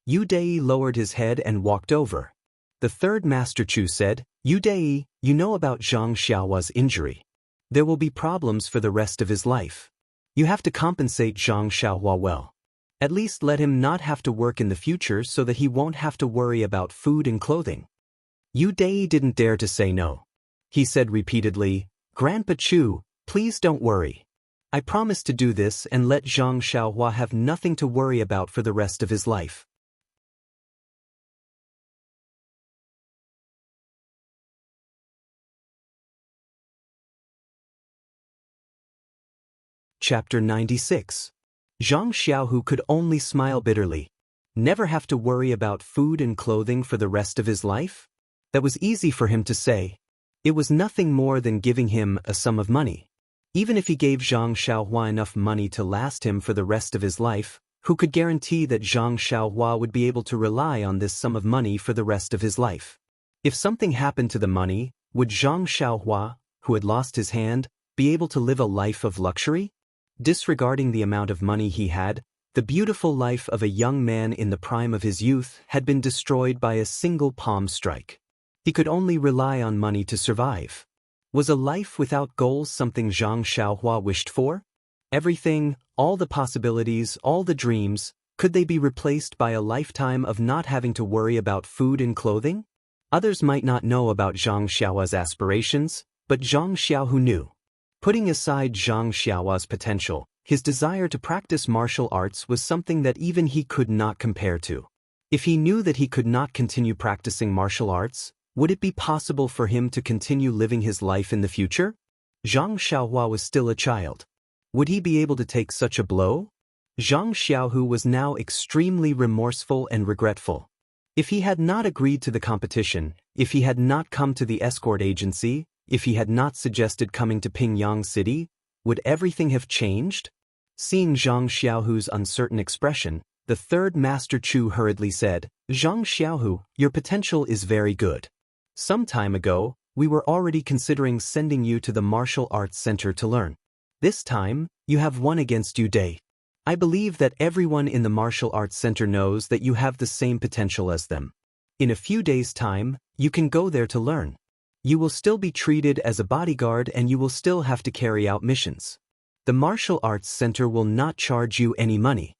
Yu Dei lowered his head and walked over. The third Master Chu said, Yu Dei, you know about Zhang Xiaohua's injury. There will be problems for the rest of his life. You have to compensate Zhang Xiaohua well. At least let him not have to work in the future so that he won't have to worry about food and clothing. Yu Dei didn't dare to say no. He said repeatedly, Grandpa Chu, please don't worry. I promise to do this and let Zhang Xiaohua have nothing to worry about for the rest of his life. Chapter 96. Zhang Xiaohu could only smile bitterly. Never have to worry about food and clothing for the rest of his life? That was easy for him to say. It was nothing more than giving him a sum of money. Even if he gave Zhang Xiaohua enough money to last him for the rest of his life, who could guarantee that Zhang Xiaohua would be able to rely on this sum of money for the rest of his life? If something happened to the money, would Zhang Xiaohua, who had lost his hand, be able to live a life of luxury? Disregarding the amount of money he had, the beautiful life of a young man in the prime of his youth had been destroyed by a single palm strike. He could only rely on money to survive. Was a life without goals something Zhang Xiaohua wished for? Everything, all the possibilities, all the dreams, could they be replaced by a lifetime of not having to worry about food and clothing? Others might not know about Zhang Xiaohua's aspirations, but Zhang Xiaohu knew. Putting aside Zhang Xiaohua's potential, his desire to practice martial arts was something that even he could not compare to. If he knew that he could not continue practicing martial arts, would it be possible for him to continue living his life in the future? Zhang Xiaohua was still a child. Would he be able to take such a blow? Zhang Xiaohu was now extremely remorseful and regretful. If he had not agreed to the competition, if he had not come to the escort agency, if he had not suggested coming to Pingyang City, would everything have changed? Seeing Zhang Xiaohu's uncertain expression, the third Master Chu hurriedly said, Zhang Xiaohu, your potential is very good. Some time ago, we were already considering sending you to the martial arts center to learn. This time, you have won against Yu Dei. I believe that everyone in the martial arts center knows that you have the same potential as them. In a few days' time, you can go there to learn. You will still be treated as a bodyguard and you will still have to carry out missions. The martial arts center will not charge you any money.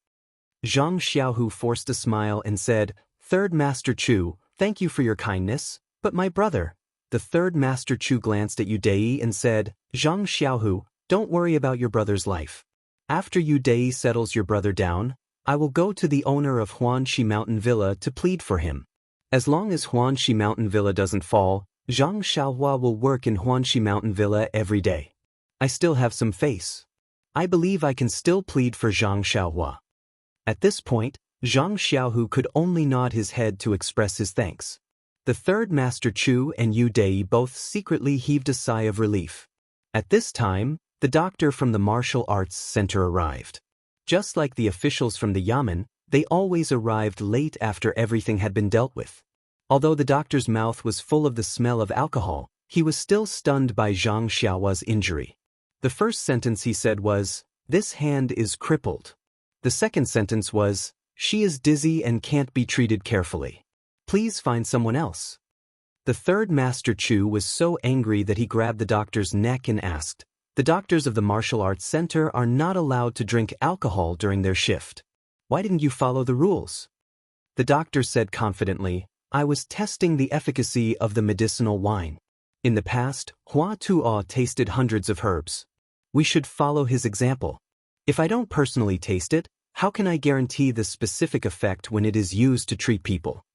Zhang Xiaohu forced a smile and said, Third Master Chu, thank you for your kindness, but my brother. The third Master Chu glanced at Yu Dei and said, Zhang Xiaohu, don't worry about your brother's life. After Yu Dei settles your brother down, I will go to the owner of Huanxi Mountain Villa to plead for him. As long as Huanxi Mountain Villa doesn't fall, Zhang Xiaohua will work in Huanxi Mountain Villa every day. I still have some faith. I believe I can still plead for Zhang Xiaohua." At this point, Zhang Xiaohu could only nod his head to express his thanks. The third Master Chu and Yu Dei both secretly heaved a sigh of relief. At this time, the doctor from the martial arts center arrived. Just like the officials from the yamen, they always arrived late after everything had been dealt with. Although the doctor's mouth was full of the smell of alcohol, he was still stunned by Zhang Xiaohua's injury. The first sentence he said was, "This hand is crippled." The second sentence was, "She is dizzy and can't be treated carefully. Please find someone else." The third Master Chu was so angry that he grabbed the doctor's neck and asked, "The doctors of the martial arts center are not allowed to drink alcohol during their shift. Why didn't you follow the rules?" The doctor said confidently, "I was testing the efficacy of the medicinal wine. In the past, Hua Tuo tasted hundreds of herbs. We should follow his example. If I don't personally taste it, how can I guarantee the specific effect when it is used to treat people?"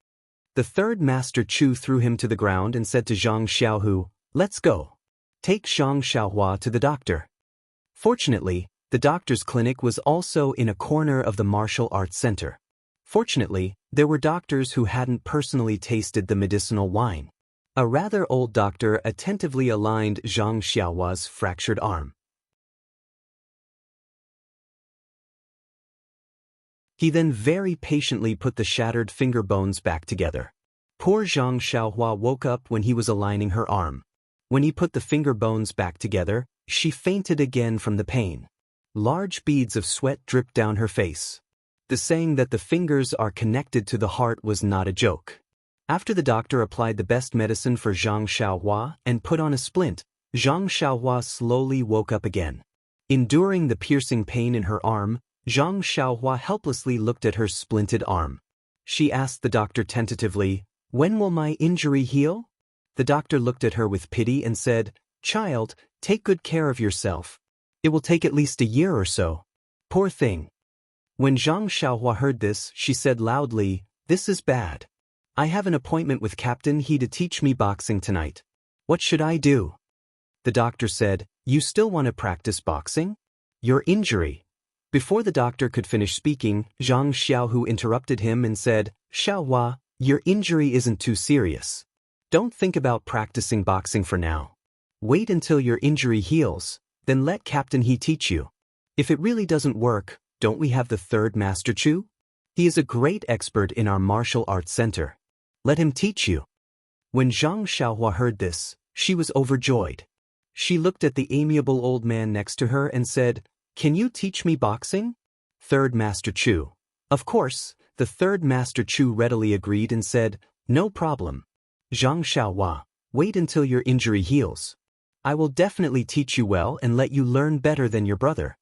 The third Master Chu threw him to the ground and said to Zhang Xiaohu, "Let's go. Take Zhang Xiaohua to the doctor." Fortunately, the doctor's clinic was also in a corner of the martial arts center. Fortunately, there were doctors who hadn't personally tasted the medicinal wine. A rather old doctor attentively aligned Zhang Xiaohua's fractured arm. He then very patiently put the shattered finger bones back together. Poor Zhang Xiaohua woke up when he was aligning her arm. When he put the finger bones back together, she fainted again from the pain. Large beads of sweat dripped down her face. The saying that the fingers are connected to the heart was not a joke. After the doctor applied the best medicine for Zhang Xiaohua and put on a splint, Zhang Xiaohua slowly woke up again. Enduring the piercing pain in her arm, Zhang Xiaohua helplessly looked at her splinted arm. She asked the doctor tentatively, "When will my injury heal?" The doctor looked at her with pity and said, "Child, take good care of yourself. It will take at least a year or so. Poor thing." When Zhang Xiaohua heard this, she said loudly, "This is bad. I have an appointment with Captain He to teach me boxing tonight. What should I do?" The doctor said, "You still want to practice boxing? Your injury." Before the doctor could finish speaking, Zhang Xiaohu interrupted him and said, "Xiaohua, your injury isn't too serious. Don't think about practicing boxing for now. Wait until your injury heals, then let Captain He teach you. If it really doesn't work, don't we have the third Master Chu? He is a great expert in our martial arts center. Let him teach you." When Zhang Xiaohua heard this, she was overjoyed. She looked at the amiable old man next to her and said, "Can you teach me boxing?" Third Master Chu. Of course, the third Master Chu readily agreed and said, "No problem. Zhang Xiaohua, wait until your injury heals. I will definitely teach you well and let you learn better than your brother."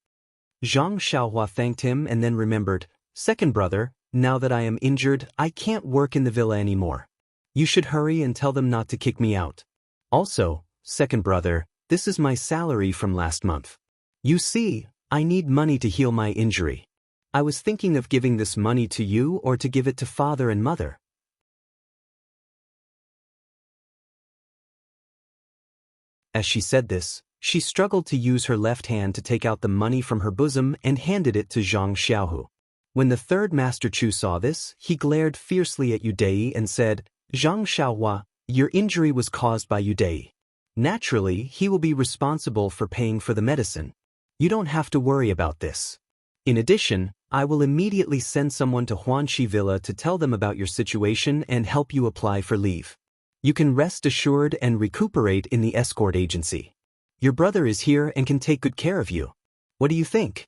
Zhang Xiaohua thanked him and then remembered, "Second brother, now that I am injured, I can't work in the villa anymore. You should hurry and tell them not to kick me out. Also, second brother, this is my salary from last month. You see, I need money to heal my injury. I was thinking of giving this money to you or to give it to father and mother." As she said this, she struggled to use her left hand to take out the money from her bosom and handed it to Zhang Xiaohu. When the third Master Chu saw this, he glared fiercely at Yu Dei and said, "Zhang Xiaohua, your injury was caused by Yu Dei. Naturally, he will be responsible for paying for the medicine. You don't have to worry about this. In addition, I will immediately send someone to Huanxi Villa to tell them about your situation and help you apply for leave. You can rest assured and recuperate in the escort agency. Your brother is here and can take good care of you. What do you think?"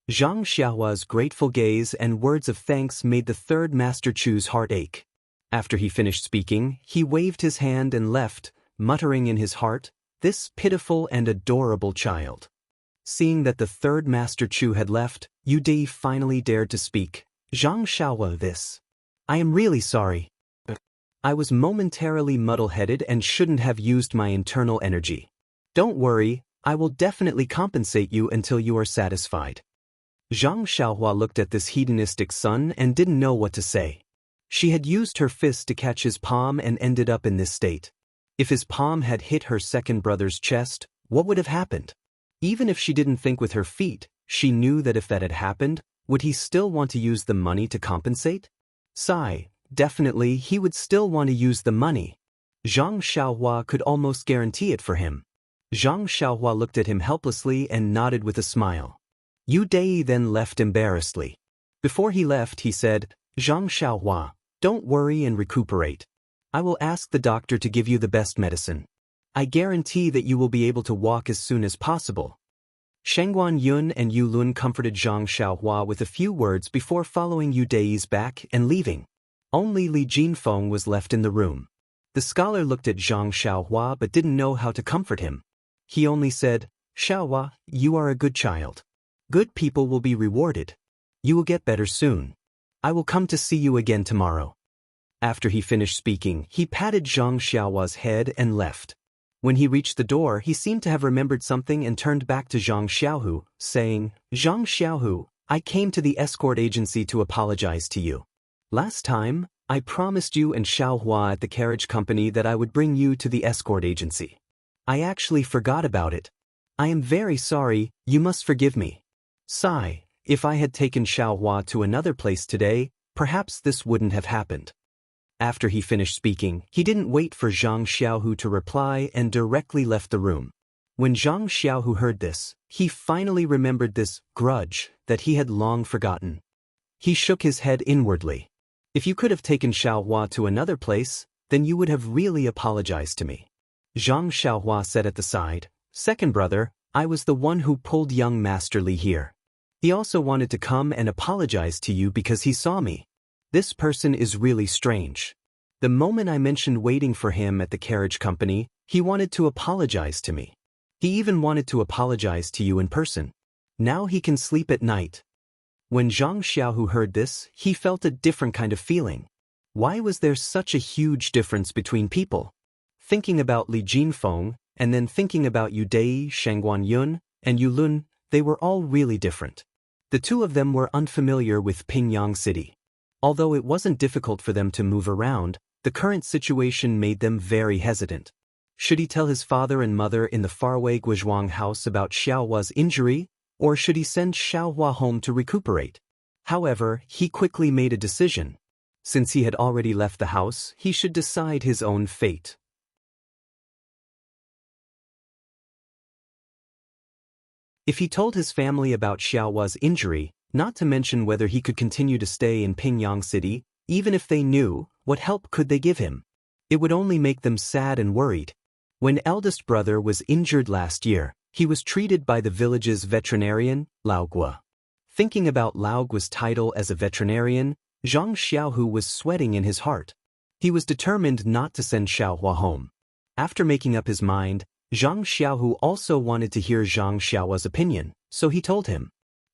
Zhang Xiaohua's grateful gaze and words of thanks made the third Master Chu's heart ache. After he finished speaking, he waved his hand and left, muttering in his heart, "This pitiful and adorable child." Seeing that the third Master Chu had left, Yu Dei finally dared to speak. "Zhang Xiaohua, this. I am really sorry. I was momentarily muddle-headed and shouldn't have used my internal energy. Don't worry, I will definitely compensate you until you are satisfied." Zhang Xiaohua looked at this hedonistic son and didn't know what to say. She had used her fist to catch his palm and ended up in this state. If his palm had hit her second brother's chest, what would have happened? Even if she didn't think with her feet, she knew that if that had happened, would he still want to use the money to compensate? Sigh, definitely he would still want to use the money. Zhang Xiaohua could almost guarantee it for him. Zhang Xiaohua looked at him helplessly and nodded with a smile. Yu Dai then left embarrassedly. Before he left, he said, Zhang Xiaohua, don't worry and recuperate. I will ask the doctor to give you the best medicine. I guarantee that you will be able to walk as soon as possible. Shangguan Yun and Yu Lun comforted Zhang Xiaohua with a few words before following Yu Dai's back and leaving. Only Li Jinfeng was left in the room. The scholar looked at Zhang Xiaohua but didn't know how to comfort him. He only said, Xiaohua, you are a good child. Good people will be rewarded. You will get better soon. I will come to see you again tomorrow. After he finished speaking, he patted Zhang Xiaohua's head and left. When he reached the door, he seemed to have remembered something and turned back to Zhang Xiaohu, saying, Zhang Xiaohu, I came to the escort agency to apologize to you. Last time, I promised you and Xiaohua at the carriage company that I would bring you to the escort agency. I actually forgot about it. I am very sorry, you must forgive me. Sigh, if I had taken Xiaohua to another place today, perhaps this wouldn't have happened. After he finished speaking, he didn't wait for Zhang Xiaohu to reply and directly left the room. When Zhang Xiaohu heard this, he finally remembered this grudge that he had long forgotten. He shook his head inwardly. If you could have taken Xiaohua to another place, then you would have really apologized to me. Zhang Xiaohua said at the side, Second brother, I was the one who pulled young Master Li here. He also wanted to come and apologize to you because he saw me. This person is really strange. The moment I mentioned waiting for him at the carriage company, he wanted to apologize to me. He even wanted to apologize to you in person. Now he can sleep at night. When Zhang Xiaohu heard this, he felt a different kind of feeling. Why was there such a huge difference between people? Thinking about Li Jinfeng, and then thinking about Yu Dai, Shangguan Yun, and Yu Lun, they were all really different. The two of them were unfamiliar with Pingyang City. Although it wasn't difficult for them to move around, the current situation made them very hesitant. Should he tell his father and mother in the faraway Guizhuang house about Xiaohua's injury, or should he send Xiaohua home to recuperate? However, he quickly made a decision. Since he had already left the house, he should decide his own fate. If he told his family about Xiaohua's injury, not to mention whether he could continue to stay in Pingyang City, even if they knew, what help could they give him? It would only make them sad and worried. When eldest brother was injured last year, he was treated by the village's veterinarian, Lao Gua. Thinking about Lao Gua's title as a veterinarian, Zhang Xiaohu was sweating in his heart. He was determined not to send Xiaohua home. After making up his mind, Zhang Xiaohu also wanted to hear Zhang Xiaohua's opinion, so he told him.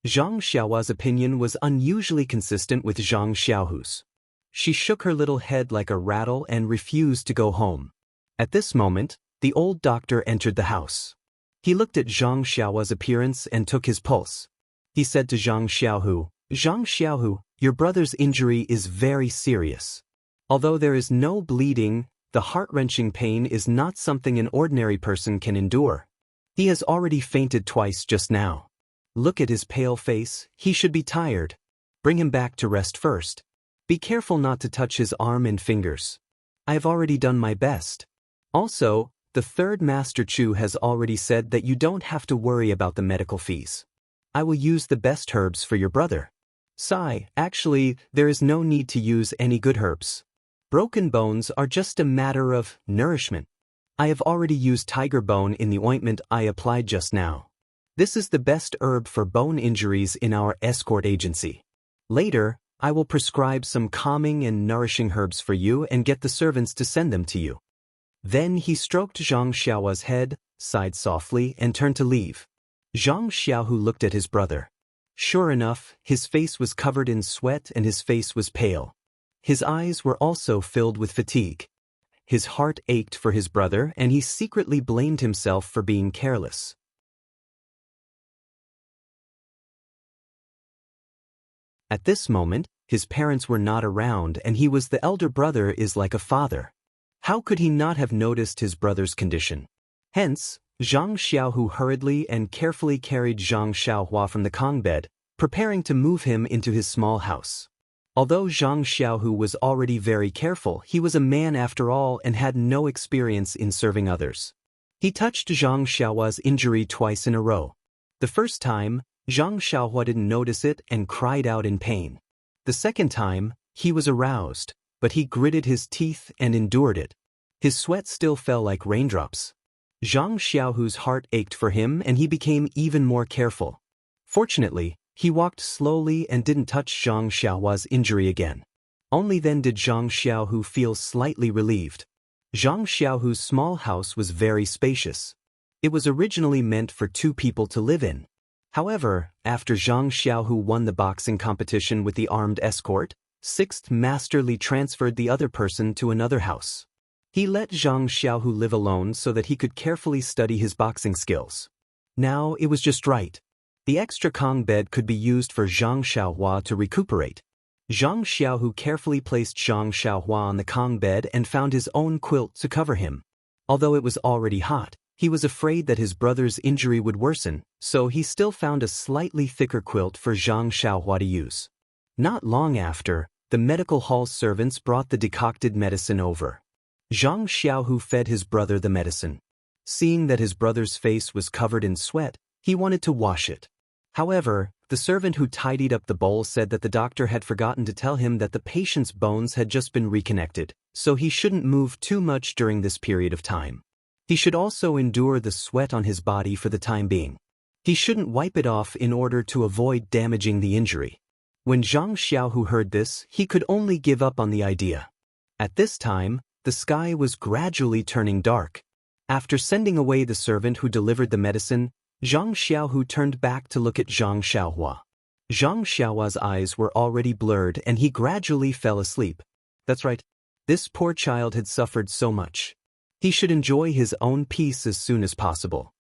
Zhang Xiaohua's opinion was unusually consistent with Zhang Xiaohu's. She shook her little head like a rattle and refused to go home. At this moment, the old doctor entered the house. He looked at Zhang Xiaohua's appearance and took his pulse. He said to Zhang Xiaohu, your brother's injury is very serious. Although there is no bleeding, the heart-wrenching pain is not something an ordinary person can endure. He has already fainted twice just now. Look at his pale face, he should be tired. Bring him back to rest first. Be careful not to touch his arm and fingers. I have already done my best. Also, the third Master Chu has already said that you don't have to worry about the medical fees. I will use the best herbs for your brother. Sigh, actually, there is no need to use any good herbs. Broken bones are just a matter of nourishment. I have already used tiger bone in the ointment I applied just now. This is the best herb for bone injuries in our escort agency. Later, I will prescribe some calming and nourishing herbs for you and get the servants to send them to you. Then he stroked Zhang Xiaohua's head, sighed softly, and turned to leave. Zhang Xiaohu looked at his brother. Sure enough, his face was covered in sweat and his face was pale. His eyes were also filled with fatigue. His heart ached for his brother and he secretly blamed himself for being careless. At this moment, his parents were not around and he was the elder brother is like a father. How could he not have noticed his brother's condition? Hence, Zhang Xiaohu hurriedly and carefully carried Zhang Xiaohua from the Kong bed, preparing to move him into his small house. Although Zhang Xiaohu was already very careful, he was a man after all and had no experience in serving others. He touched Zhang Xiaohua's injury twice in a row. The first time, Zhang Xiaohua didn't notice it and cried out in pain. The second time, he was aroused, but he gritted his teeth and endured it. His sweat still fell like raindrops. Zhang Xiaohu's heart ached for him and he became even more careful. Fortunately, he walked slowly and didn't touch Zhang Xiaohua's injury again. Only then did Zhang Xiaohu feel slightly relieved. Zhang Xiaohu's small house was very spacious. It was originally meant for 2 people to live in. However, after Zhang Xiaohu won the boxing competition with the armed escort, 6th Master Li transferred the other person to another house. He let Zhang Xiaohu live alone so that he could carefully study his boxing skills. Now it was just right. The extra Kong bed could be used for Zhang Xiaohua to recuperate. Zhang Xiaohu carefully placed Zhang Xiaohua on the Kong bed and found his own quilt to cover him. Although it was already hot, he was afraid that his brother's injury would worsen, so he still found a slightly thicker quilt for Zhang Xiaohua to use. Not long after, the medical hall servants brought the decocted medicine over. Zhang Xiaohu fed his brother the medicine. Seeing that his brother's face was covered in sweat, he wanted to wash it. However, the servant who tidied up the bowl said that the doctor had forgotten to tell him that the patient's bones had just been reconnected, so he shouldn't move too much during this period of time. He should also endure the sweat on his body for the time being. He shouldn't wipe it off in order to avoid damaging the injury. When Zhang Xiaohu heard this, he could only give up on the idea. At this time, the sky was gradually turning dark. After sending away the servant who delivered the medicine, Zhang Xiaohu turned back to look at Zhang Xiaohua. Zhang Xiaohua's eyes were already blurred and he gradually fell asleep. That's right. This poor child had suffered so much. He should enjoy his own peace as soon as possible.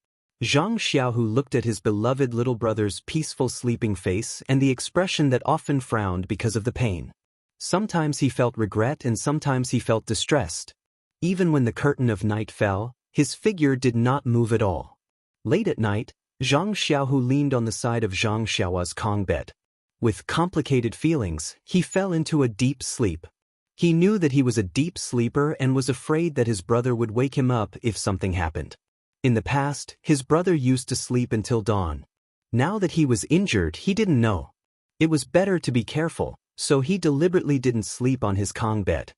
Zhang Xiaohu looked at his beloved little brother's peaceful sleeping face and the expression that often frowned because of the pain. Sometimes he felt regret and sometimes he felt distressed. Even when the curtain of night fell, his figure did not move at all. Late at night, Zhang Xiaohu leaned on the side of Zhang Xiaohua's Kong bed. With complicated feelings, he fell into a deep sleep. He knew that he was a deep sleeper and was afraid that his brother would wake him up if something happened. In the past, his brother used to sleep until dawn. Now that he was injured, he didn't know. It was better to be careful, so he deliberately didn't sleep on his Kong bed.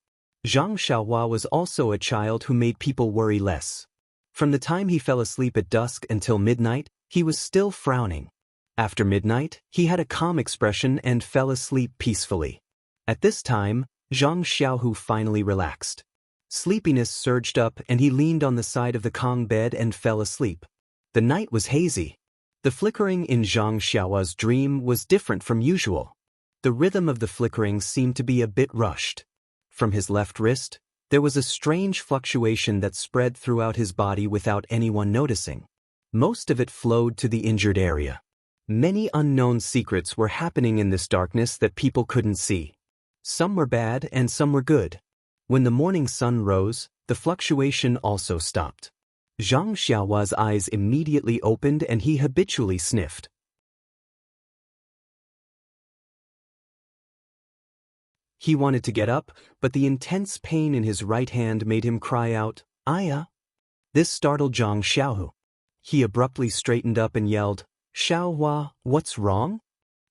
Zhang Xiaohua was also a child who made people worry less. From the time he fell asleep at dusk until midnight, he was still frowning. After midnight, he had a calm expression and fell asleep peacefully. At this time, Zhang Xiaohu finally relaxed. Sleepiness surged up and he leaned on the side of the Kong bed and fell asleep. The night was hazy. The flickering in Zhang Xiaohua's dream was different from usual. The rhythm of the flickering seemed to be a bit rushed. From his left wrist, there was a strange fluctuation that spread throughout his body without anyone noticing. Most of it flowed to the injured area. Many unknown secrets were happening in this darkness that people couldn't see. Some were bad and some were good. When the morning sun rose, the fluctuation also stopped. Zhang Xiaohua's eyes immediately opened and he habitually sniffed. He wanted to get up, but the intense pain in his right hand made him cry out, "Aya!" This startled Zhang Xiaohu. He abruptly straightened up and yelled, "Xiaohua, what's wrong?"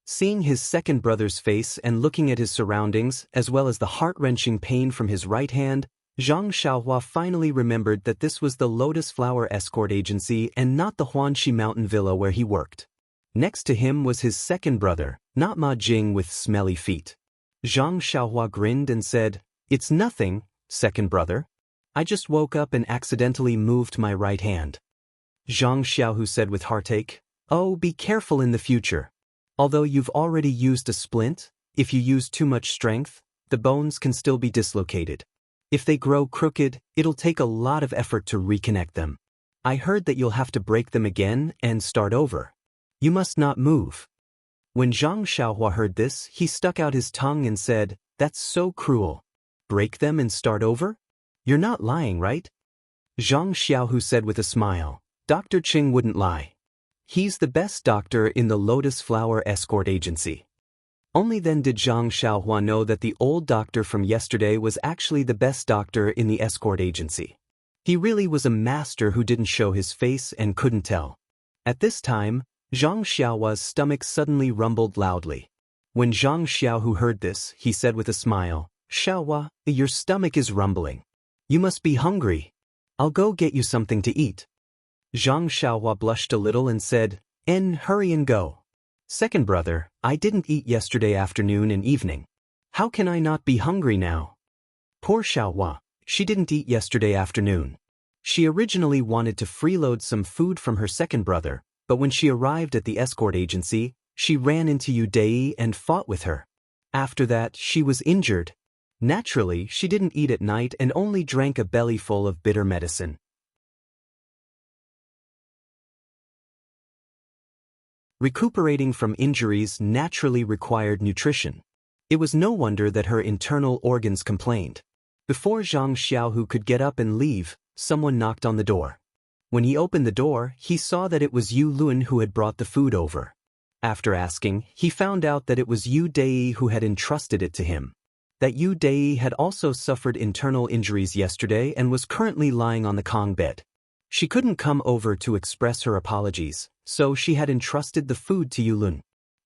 Seeing his second brother's face and looking at his surroundings, as well as the heart-wrenching pain from his right hand, Zhang Xiaohua finally remembered that this was the Lotus Flower Escort Agency and not the Huanxi Mountain Villa where he worked. Next to him was his second brother, not Ma Jing with smelly feet. Zhang Xiaohua grinned and said, "It's nothing, second brother. I just woke up and accidentally moved my right hand." Zhang Xiaohu said with heartache, "Oh, be careful in the future. Although you've already used a splint, if you use too much strength, the bones can still be dislocated. If they grow crooked, it'll take a lot of effort to reconnect them. I heard that you'll have to break them again and start over. You must not move." When Zhang Xiaohua heard this, he stuck out his tongue and said, "That's so cruel. Break them and start over? You're not lying, right?" Zhang Xiaohu said with a smile, Dr. Ching wouldn't lie. He's the best doctor in the Lotus Flower Escort Agency. Only then did Zhang Xiaohua know that the old doctor from yesterday was actually the best doctor in the escort agency. He really was a master who didn't show his face and couldn't tell. At this time, Zhang Xiaohua's stomach suddenly rumbled loudly. When Zhang Xiaohu heard this, he said with a smile, "Xiaohua, your stomach is rumbling. You must be hungry. I'll go get you something to eat." Zhang Xiaohua blushed a little and said, Hurry and go. Second brother, I didn't eat yesterday afternoon and evening. How can I not be hungry now? Poor Xiaohua, she didn't eat yesterday afternoon. She originally wanted to freeload some food from her second brother, but when she arrived at the escort agency, she ran into Yu Dai and fought with her. After that, she was injured. Naturally, she didn't eat at night and only drank a bellyful of bitter medicine. Recuperating from injuries naturally required nutrition. It was no wonder that her internal organs complained. Before Zhang Xiaohu could get up and leave, someone knocked on the door. When he opened the door, he saw that it was Yu Lun who had brought the food over. After asking, he found out that it was Yu Dai who had entrusted it to him. That Yu Dai had also suffered internal injuries yesterday and was currently lying on the Kong bed. She couldn't come over to express her apologies, so she had entrusted the food to Yu Lun.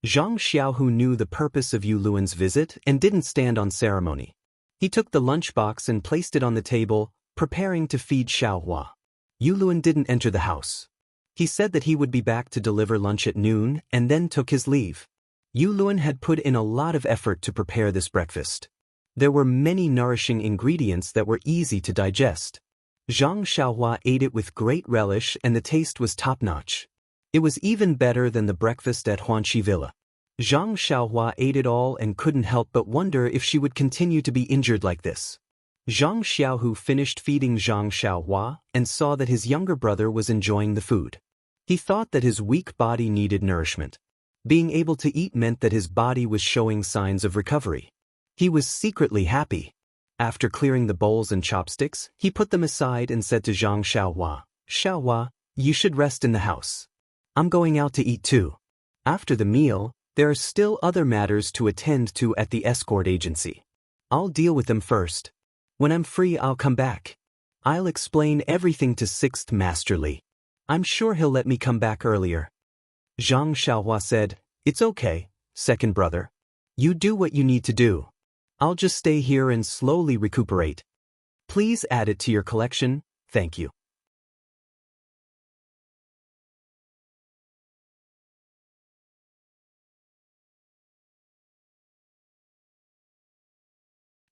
Zhang Xiaohu knew the purpose of Yu Lun's visit and didn't stand on ceremony. He took the lunchbox and placed it on the table, preparing to feed Xiaohua. Yu Lun didn't enter the house. He said that he would be back to deliver lunch at noon and then took his leave. Yu Lun had put in a lot of effort to prepare this breakfast. There were many nourishing ingredients that were easy to digest. Zhang Xiaohua ate it with great relish and the taste was top-notch. It was even better than the breakfast at Huanqi Villa. Zhang Xiaohua ate it all and couldn't help but wonder if she would continue to be injured like this. Zhang Xiaohu finished feeding Zhang Xiaohua and saw that his younger brother was enjoying the food. He thought that his weak body needed nourishment. Being able to eat meant that his body was showing signs of recovery. He was secretly happy. After clearing the bowls and chopsticks, he put them aside and said to Zhang Xiaohua, "Xiaohua, you should rest in the house. I'm going out to eat too." After the meal, there are still other matters to attend to at the escort agency. I'll deal with them first. When I'm free, I'll come back. I'll explain everything to Sixth Master Li. I'm sure he'll let me come back earlier. Zhang Xiaohua said, "It's okay, second brother. You do what you need to do. I'll just stay here and slowly recuperate. Please add it to your collection, thank you."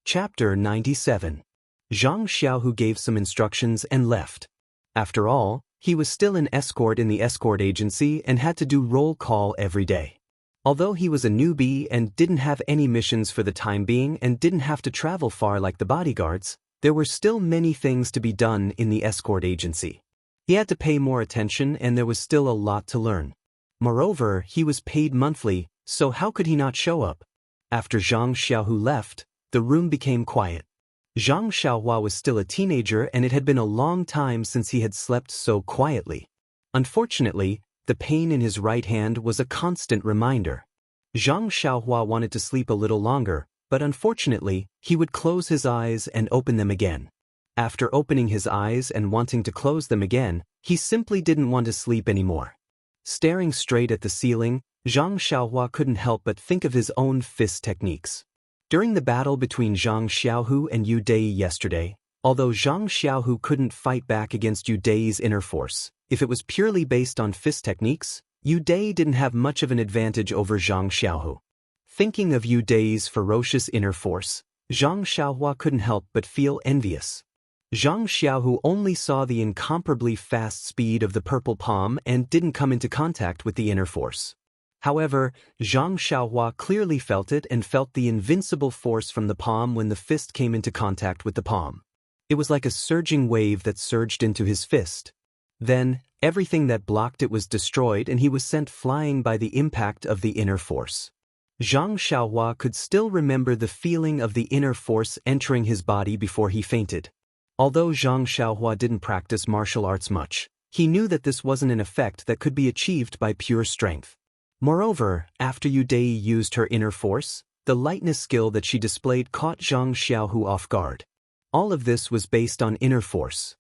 Chapter 97. Zhang Xiaohu gave some instructions and left. After all, he was still an escort in the escort agency and had to do roll call every day. Although he was a newbie and didn't have any missions for the time being and didn't have to travel far like the bodyguards, there were still many things to be done in the escort agency. He had to pay more attention and there was still a lot to learn. Moreover, he was paid monthly, so how could he not show up? After Zhang Xiaohu left, the room became quiet. Zhang Xiaohua was still a teenager and it had been a long time since he had slept so quietly. Unfortunately, the pain in his right hand was a constant reminder. Zhang Xiaohua wanted to sleep a little longer, but unfortunately, he would close his eyes and open them again. After opening his eyes and wanting to close them again, he simply didn't want to sleep anymore. Staring straight at the ceiling, Zhang Xiaohua couldn't help but think of his own fist techniques. During the battle between Zhang Xiaohu and Yu Dai yesterday, although Zhang Xiaohu couldn't fight back against Yu Dai's inner force, if it was purely based on fist techniques, Yu Dai didn't have much of an advantage over Zhang Xiaohu. Thinking of Yu Dai's ferocious inner force, Zhang Xiaohua couldn't help but feel envious. Zhang Xiaohu only saw the incomparably fast speed of the purple palm and didn't come into contact with the inner force. However, Zhang Xiaohua clearly felt it and felt the invincible force from the palm when the fist came into contact with the palm. It was like a surging wave that surged into his fist. Then, everything that blocked it was destroyed and he was sent flying by the impact of the inner force. Zhang Xiaohua could still remember the feeling of the inner force entering his body before he fainted. Although Zhang Xiaohua didn't practice martial arts much, He knew that this wasn't an effect that could be achieved by pure strength. Moreover, after Yu Dai used her inner force, the lightness skill that she displayed caught Zhang Xiaohu off guard. All of this was based on inner force.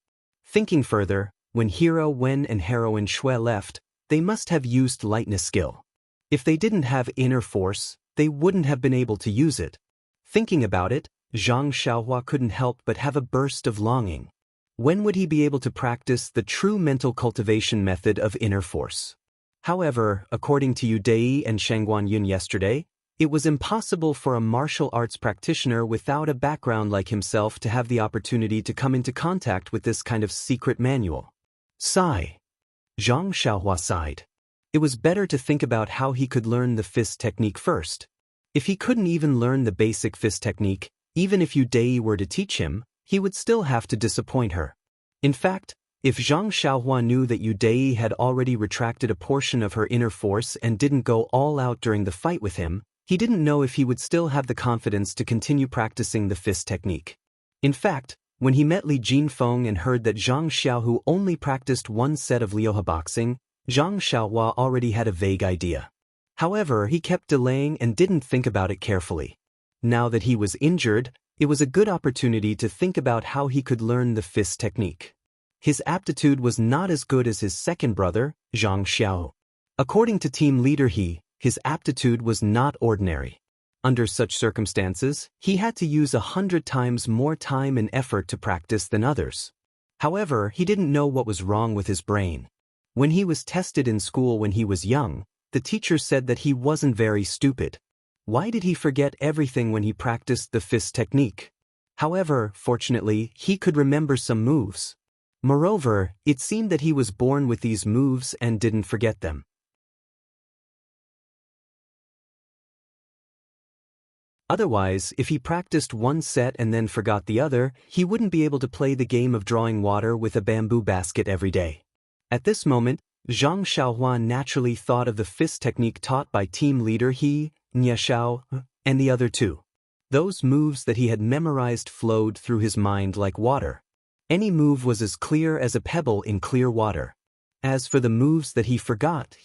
Thinking further, when hero Wen and heroine Shui left, they must have used lightness skill. If they didn't have inner force, they wouldn't have been able to use it. Thinking about it, Zhang Xiaohua couldn't help but have a burst of longing. When would he be able to practice the true mental cultivation method of inner force? However, according to Yu Dai and Shangguan Yun yesterday, it was impossible for a martial arts practitioner without a background like himself to have the opportunity to come into contact with this kind of secret manual. Sigh. Zhang Xiaohua sighed. It was better to think about how he could learn the fist technique first. If he couldn't even learn the basic fist technique, even if Yu Dai were to teach him, he would still have to disappoint her. In fact, if Zhang Xiaohua knew that Yu Dai had already retracted a portion of her inner force and didn't go all out during the fight with him, he didn't know if he would still have the confidence to continue practicing the fist technique. In fact, when he met Li Jinfeng and heard that Zhang Xiaohu only practiced one set of Liuhe boxing, Zhang Xiaohua already had a vague idea. However, he kept delaying and didn't think about it carefully. Now that he was injured, it was a good opportunity to think about how he could learn the fist technique. His aptitude was not as good as his second brother, Zhang Xiao. According to team leader his aptitude was not ordinary. Under such circumstances, he had to use 100 times more time and effort to practice than others. However, he didn't know what was wrong with his brain. When he was tested in school when he was young, the teacher said that he wasn't very stupid. Why did he forget everything when he practiced the fist technique? However, fortunately, he could remember some moves. Moreover, it seemed that he was born with these moves and didn't forget them. Otherwise, if he practiced one set and then forgot the other, he wouldn't be able to play the game of drawing water with a bamboo basket every day. At this moment, Zhang Xiaohua naturally thought of the fist technique taught by team leader Niashao, and the other two. Those moves that he had memorized flowed through his mind like water. Any move was as clear as a pebble in clear water. As for the moves that he forgot.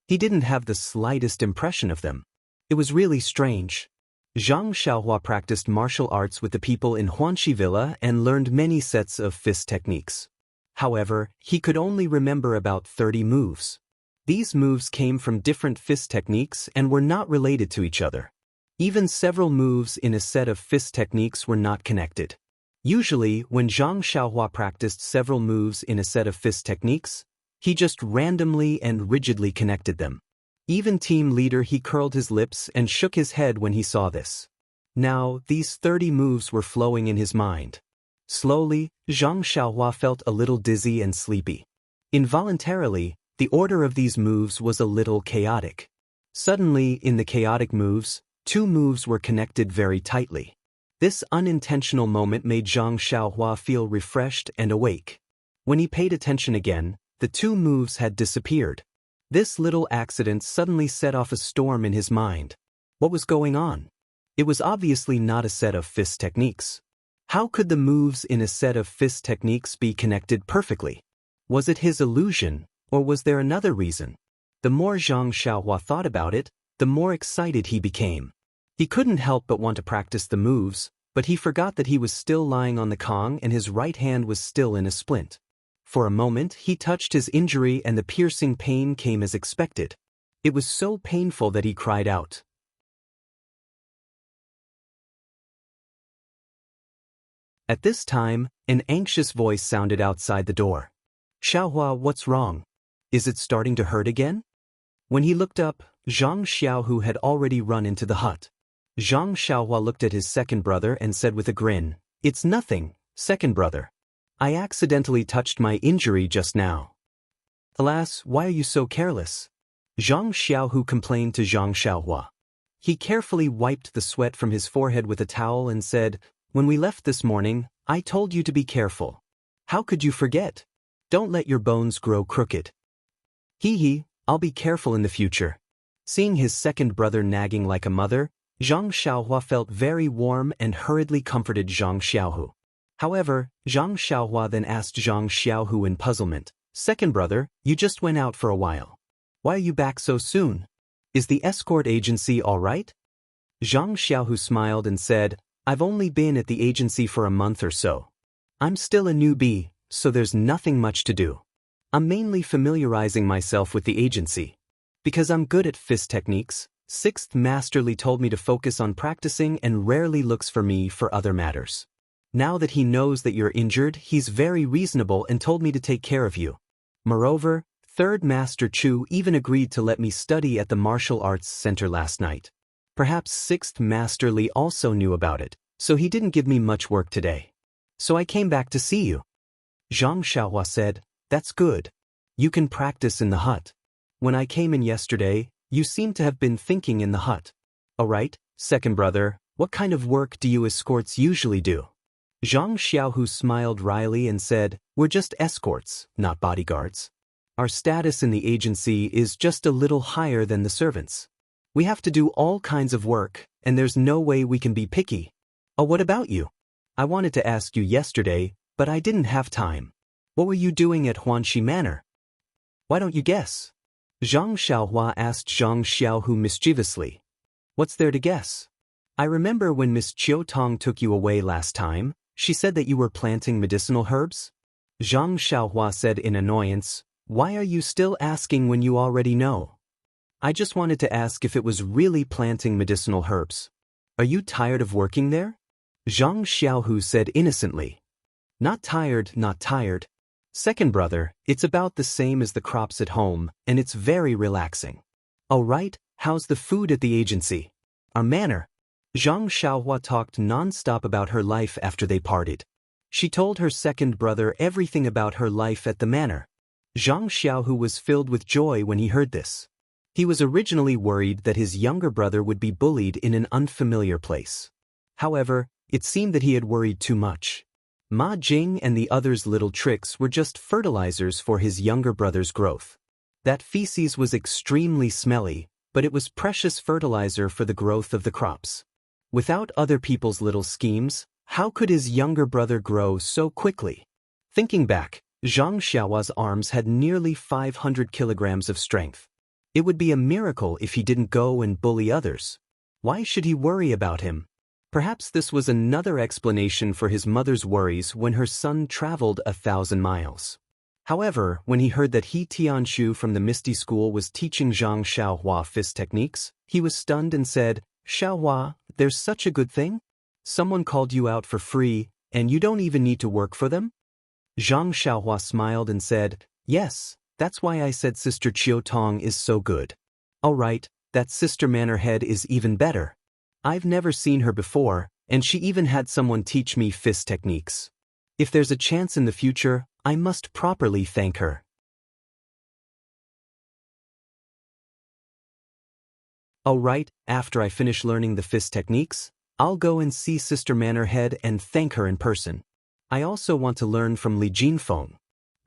He didn't have the slightest impression of them. It was really strange. Zhang Xiaohua practiced martial arts with the people in Huanxi Villa and learned many sets of fist techniques. However, he could only remember about 30 moves. These moves came from different fist techniques and were not related to each other. Even several moves in a set of fist techniques were not connected. Usually, when Zhang Xiaohua practiced several moves in a set of fist techniques, he just randomly and rigidly connected them. Even team leader he curled his lips and shook his head when he saw this. Now, these 30 moves were flowing in his mind. Slowly, Zhang Xiaohua felt a little dizzy and sleepy. Involuntarily, the order of these moves was a little chaotic. Suddenly, in the chaotic moves, two moves were connected very tightly. This unintentional moment made Zhang Xiaohua feel refreshed and awake. When he paid attention again, the two moves had disappeared. This little accident suddenly set off a storm in his mind. What was going on? It was obviously not a set of fist techniques. How could the moves in a set of fist techniques be connected perfectly? Was it his illusion, or was there another reason? The more Zhang Xiaohua thought about it, the more excited he became. He couldn't help but want to practice the moves, but he forgot that he was still lying on the Kong and his right hand was still in a splint. For a moment, he touched his injury and the piercing pain came as expected. It was so painful that he cried out. At this time, an anxious voice sounded outside the door. Xiaohua, what's wrong? Is it starting to hurt again? When he looked up, Zhang Xiaohu had already run into the hut. Zhang Xiaohua looked at his second brother and said with a grin, "It's nothing, second brother. I accidentally touched my injury just now." "Alas, why are you so careless?" Zhang Xiaohu complained to Zhang Xiaohua. He carefully wiped the sweat from his forehead with a towel and said, "When we left this morning, I told you to be careful. How could you forget? Don't let your bones grow crooked." I'll be careful in the future." Seeing his second brother nagging like a mother, Zhang Xiaohua felt very warm and hurriedly comforted Zhang Xiaohu. However, Zhang Xiaohua then asked Zhang Xiaohu in puzzlement, "Second brother, you just went out for a while. Why are you back so soon? Is the escort agency all right?" Zhang Xiaohu smiled and said, "I've only been at the agency for a month or so. I'm still a newbie, so there's nothing much to do. I'm mainly familiarizing myself with the agency. Because I'm good at fist techniques, Sixth Masterly told me to focus on practicing and rarely looks for me for other matters. Now that he knows that you're injured, he's very reasonable and told me to take care of you. Moreover, Third Master Chu even agreed to let me study at the Martial Arts Center last night. Perhaps Sixth Masterly also knew about it, so he didn't give me much work today. So I came back to see you." Zhang Xiaohua said, "That's good. You can practice in the hut. When I came in yesterday, you seem to have been thinking in the hut. Alright, second brother, what kind of work do you escorts usually do?" Zhang Xiaohu smiled wryly and said, "We're just escorts, not bodyguards. Our status in the agency is just a little higher than the servants. We have to do all kinds of work, and there's no way we can be picky. Oh, what about you? I wanted to ask you yesterday, but I didn't have time. What were you doing at Huanxi Manor?" "Why don't you guess?" Zhang Xiaohua asked Zhang Xiaohu mischievously. "What's there to guess? I remember when Miss Chiu Tong took you away last time, she said that you were planting medicinal herbs?" Zhang Xiaohua said in annoyance, "Why are you still asking when you already know? I just wanted to ask if it was really planting medicinal herbs. Are you tired of working there?" Zhang Xiaohu said innocently. "Not tired, not tired. Second brother, it's about the same as the crops at home, and it's very relaxing. All right, how's the food at the agency? Our manor?" Zhang Xiaohua talked non-stop about her life after they parted. She told her second brother everything about her life at the manor. Zhang Xiaohu was filled with joy when he heard this. He was originally worried that his younger brother would be bullied in an unfamiliar place. However, it seemed that he had worried too much. Ma Jing and the others' little tricks were just fertilizers for his younger brother's growth. That feces was extremely smelly, but it was precious fertilizer for the growth of the crops. Without other people's little schemes, how could his younger brother grow so quickly? Thinking back, Zhang Xiaohua's arms had nearly 500 kilograms of strength. It would be a miracle if he didn't go and bully others. Why should he worry about him? Perhaps this was another explanation for his mother's worries when her son traveled 1,000 miles. However, when he heard that He Tianshu from the Misty School was teaching Zhang Xiaohua fist techniques, he was stunned and said, "Xiaohua, there's such a good thing? Someone called you out for free, and you don't even need to work for them?" Zhang Xiaohua smiled and said, "Yes, that's why I said Sister Chiu Tong is so good. All right, that Sister Mannerhead is even better. I've never seen her before, and she even had someone teach me fist techniques. If there's a chance in the future, I must properly thank her." All right, after I finish learning the fist techniques, I'll go and see Sister Mannerhead and thank her in person. I also want to learn from Li Jinfeng.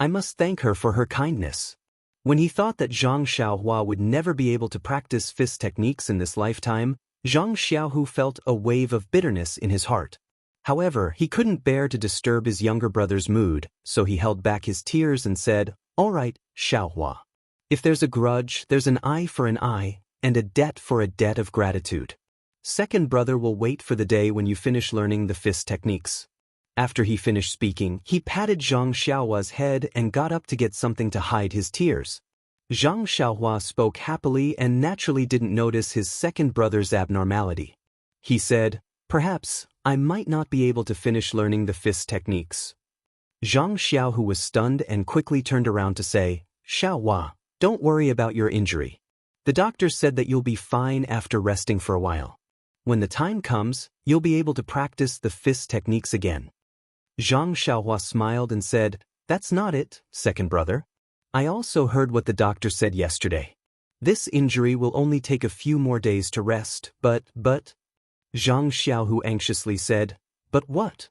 I must thank her for her kindness. When he thought that Zhang Xiaohua would never be able to practice fist techniques in this lifetime, Zhang Xiaohu felt a wave of bitterness in his heart. However, he couldn't bear to disturb his younger brother's mood, so he held back his tears and said, "All right, Xiaohua. If there's a grudge, there's an eye for an eye, and a debt for a debt of gratitude. Second brother will wait for the day when you finish learning the fist techniques." After he finished speaking, he patted Zhang Xiaohua's head and got up to get something to hide his tears. Zhang Xiaohua spoke happily and naturally didn't notice his second brother's abnormality. He said, "Perhaps, I might not be able to finish learning the fist techniques." Zhang Xiaohu was stunned and quickly turned around to say, "Xiaohua, don't worry about your injury. The doctor said that you'll be fine after resting for a while. When the time comes, you'll be able to practice the fist techniques again." Zhang Xiaohua smiled and said, "That's not it, second brother. I also heard what the doctor said yesterday. This injury will only take a few more days to rest, but... Zhang Xiaohu anxiously said, "But what?"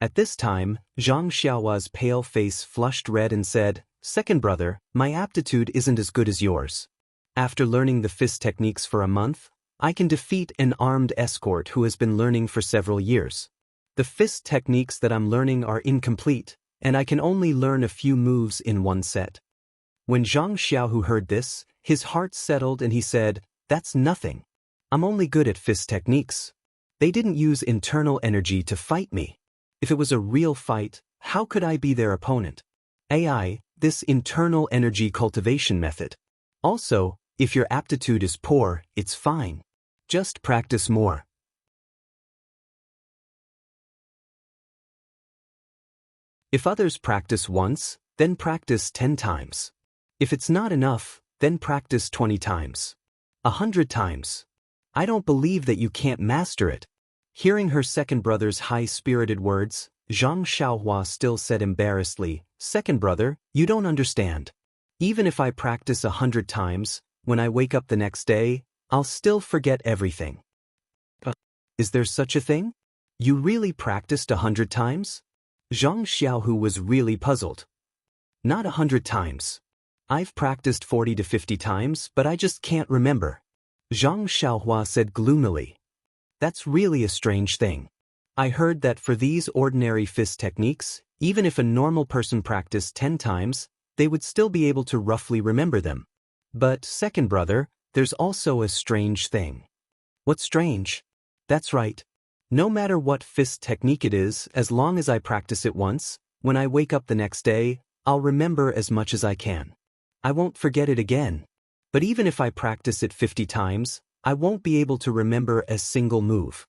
At this time, Zhang Xiaohua's pale face flushed red and said, "Second brother, my aptitude isn't as good as yours. After learning the fist techniques for a month, I can defeat an armed escort who has been learning for several years. The fist techniques that I'm learning are incomplete, and I can only learn a few moves in one set. When Zhang Xiaohu heard this, his heart settled and he said, "That's nothing. I'm only good at fist techniques. They didn't use internal energy to fight me. If it was a real fight, how could I be their opponent? This internal energy cultivation method. Also, if your aptitude is poor, it's fine. Just practice more." If others practice once, then practice 10 times. If it's not enough, then practice 20 times. 100 times. I don't believe that you can't master it. Hearing her second brother's high-spirited words, Zhang Xiaohua still said embarrassedly, "Second brother, you don't understand. Even if I practice 100 times, when I wake up the next day, I'll still forget everything." Is there such a thing? You really practiced 100 times? Zhang Xiaohu was really puzzled. Not 100 times. I've practiced 40 to 50 times, but I just can't remember. Zhang Xiaohua said gloomily. That's really a strange thing. I heard that for these ordinary fist techniques, even if a normal person practiced 10 times, they would still be able to roughly remember them. But, second brother, there's also a strange thing. What's strange? That's right. No matter what fist technique it is, as long as I practice it once, when I wake up the next day, I'll remember as much as I can. I won't forget it again. But even if I practice it 50 times, I won't be able to remember a single move.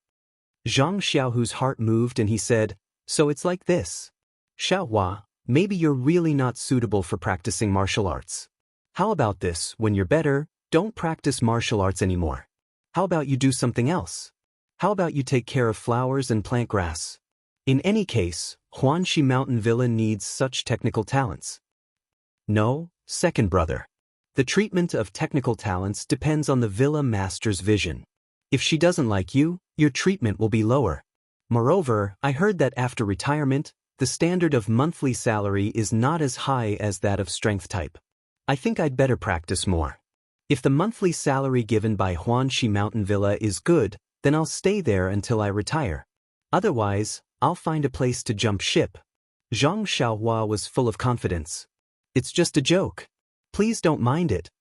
Zhang Xiaohu's heart moved and he said, "So it's like this. Xiaohua, maybe you're really not suitable for practicing martial arts. How about this, when you're better, don't practice martial arts anymore. How about you do something else? How about you take care of flowers and plant grass? In any case, Huanxi Mountain Villa needs such technical talents." No, second brother. The treatment of technical talents depends on the villa master's vision. If she doesn't like you, your treatment will be lower. Moreover, I heard that after retirement, the standard of monthly salary is not as high as that of strength type. I think I'd better practice more. If the monthly salary given by Huanxi Mountain Villa is good, then I'll stay there until I retire. Otherwise, I'll find a place to jump ship. Zhang Xiaohua was full of confidence. It's just a joke. Please don't mind it.